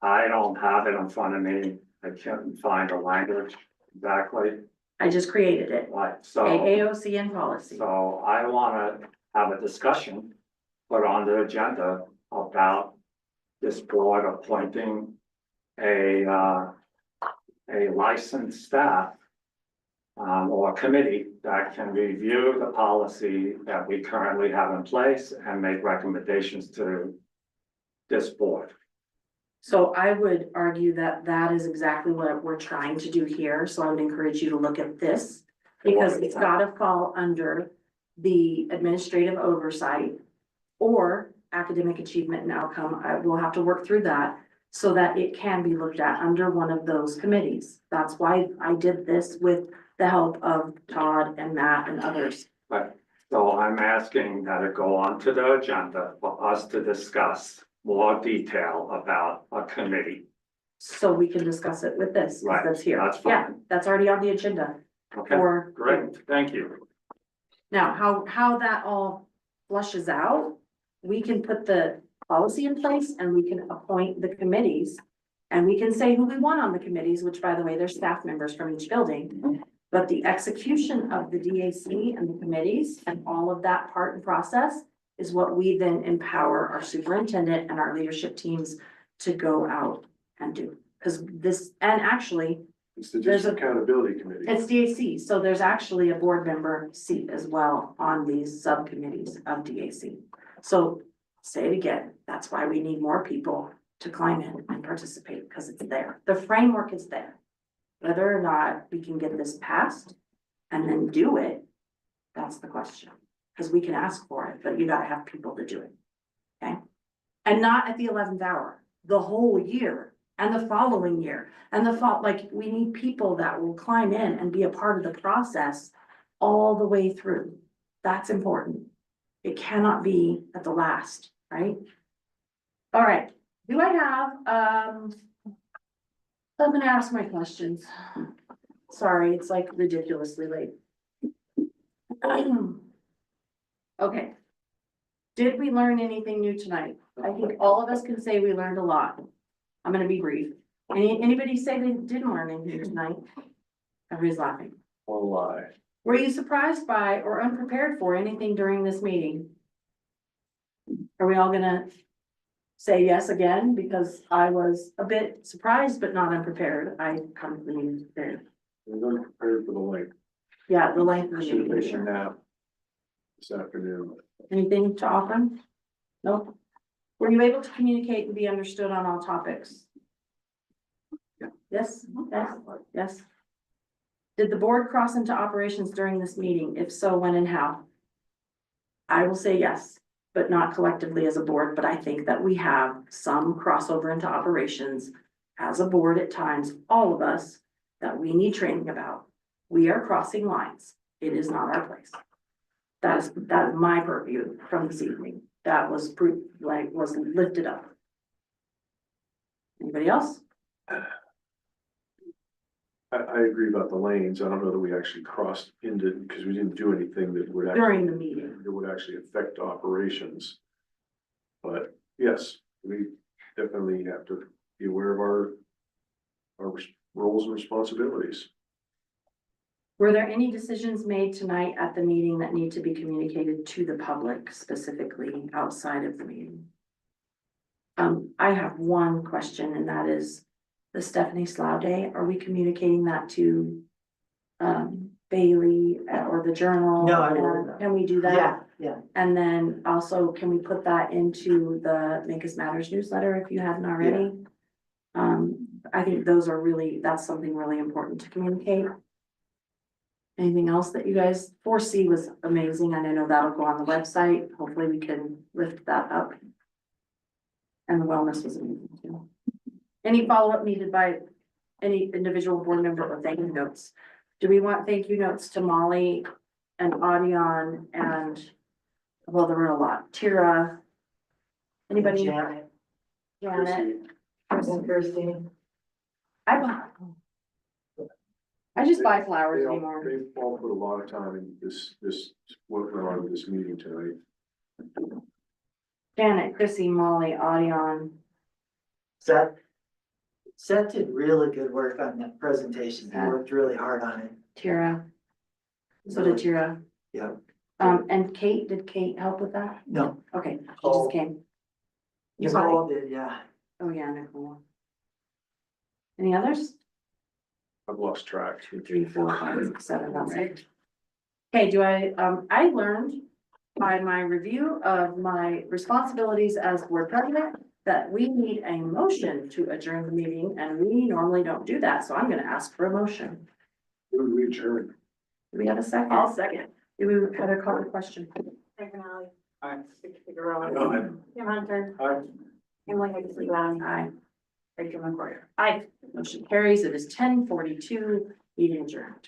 Speaker 8: I don't have it in front of me. I can't find the language exactly.
Speaker 6: I just created it.
Speaker 8: Right, so.
Speaker 6: AAOC and policy.
Speaker 8: So I wanna have a discussion, put on the agenda about this board appointing a licensed staff or committee that can review the policy that we currently have in place and make recommendations to this board.
Speaker 6: So I would argue that that is exactly what we're trying to do here. So I would encourage you to look at this, because it's gotta fall under the administrative oversight or academic achievement and outcome. I will have to work through that so that it can be looked at under one of those committees. That's why I did this with the help of Todd and Matt and others.
Speaker 8: But, so I'm asking that it go onto the agenda for us to discuss more detail about a committee.
Speaker 6: So we can discuss it with this, 'cause
Speaker 8: Right,
Speaker 6: that's here.
Speaker 8: that's
Speaker 6: Yeah,
Speaker 8: fine.
Speaker 6: that's already on the agenda.
Speaker 8: Okay,
Speaker 6: Or
Speaker 8: great, thank you.
Speaker 6: now, how that all flushes out, we can put the policy in place and we can appoint the committees. And we can say who we want on the committees, which, by the way, they're staff members from each building. But the execution of the DAC and the committees and all of that part and process is what we then empower our superintendent and our leadership teams to go out and do. Because this, and actually,
Speaker 3: It's the
Speaker 6: There's a-
Speaker 3: accountability committee.
Speaker 6: it's DAC, so there's actually a board member seat as well on these subcommittees of DAC. So say it again, that's why we need more people to climb in and participate, because it's there. The framework is there. Whether or not we can get this passed and then do it, that's the question. Because we can ask for it, but you gotta have people to do it. Okay? And not at the 11th hour, the whole year. And the following year, and like, we need people that will climb in and be a part of the process all the way through. That's important. It cannot be at the last, right? All right, do I have, I'm gonna ask my questions. Sorry, it's like ridiculously late. Okay. Did we learn anything new tonight? I think all of us can say we learned a lot. I'm gonna be brief. Anybody say they didn't learn anything tonight? Everybody's laughing.
Speaker 3: One lie.
Speaker 6: Were you surprised by or unprepared for anything during this meeting? Are we all gonna say yes again? Because I was a bit surprised, but not unprepared. I come to the meeting prepared.
Speaker 3: We're prepared for the length.
Speaker 6: Yeah, the length of the
Speaker 3: Should have
Speaker 6: meeting.
Speaker 3: taken a nap this afternoon.
Speaker 6: Anything to offer? Nope. Were you able to communicate and be understood on all topics?
Speaker 3: Yeah.
Speaker 6: Yes, yes, yes. Did the board cross into operations during this meeting? If so, when and how? I will say yes, but not collectively as a board, but I think that we have some crossover into operations as a board at times, all of us, that we need training about. We are crossing lines. It is not our place. That is my purview from this evening. That was was lifted up. Anybody else?
Speaker 3: I agree about the lanes. I don't know that we actually crossed into, because we didn't do anything that would
Speaker 6: During the meeting.
Speaker 3: that would actually affect operations. But yes, we definitely have to be aware of our roles and responsibilities.
Speaker 6: Were there any decisions made tonight at the meeting that need to be communicated to the public specifically outside of the meeting? I have one question, and that is the Stephanie Slough Day. Are we communicating that to Bailey or the Journal?
Speaker 4: No, I will.
Speaker 6: And can we do that?
Speaker 4: Yeah.
Speaker 6: And then also, can we put that into the Make Us Matters newsletter if you hadn't already? I think that's something really important to communicate. Anything else that you guys, 4C was amazing, and I know that'll go on the website. Hopefully we can lift that up. And the wellness was amazing too. Any follow-up needed by any individual board member or thank you notes? Do we want thank you notes to Molly and Audion and, well, there were a lot, Tira? Anybody?
Speaker 4: Janet.
Speaker 6: Janet.
Speaker 5: Kirsty.
Speaker 6: I just buy flowers
Speaker 3: They all,
Speaker 6: anymore.
Speaker 3: they've all put a lot of time in this, what went on in this meeting tonight.
Speaker 6: Janet, Chrissy, Molly, Audion.
Speaker 4: Seth did really good work on that presentation. He worked really hard on it.
Speaker 6: Tira. So did Tira.
Speaker 4: Yeah.
Speaker 6: And Kate, did Kate help with that?
Speaker 4: No,
Speaker 6: Okay, she
Speaker 4: Oh.
Speaker 6: just came.
Speaker 4: Nicole did, yeah.
Speaker 6: Oh, yeah, Nicole. Any others?
Speaker 3: I've lost track.
Speaker 6: 2, 3, 4, 5, 6, 7, that's it. Okay, I learned by my review of my responsibilities as board president that we need a motion to adjourn the meeting, and we normally don't do that, so I'm gonna ask for a motion.
Speaker 3: We adjourned.
Speaker 6: Do we have a second?
Speaker 14: I'll second.
Speaker 6: Do we have a call to question?
Speaker 16: Aye.
Speaker 6: Tim Hunter.
Speaker 16: Aye.
Speaker 6: Emily Hagerson. Aye. Rachel McCoy. Aye. Motion carries. It is 10:42. Meeting adjourned.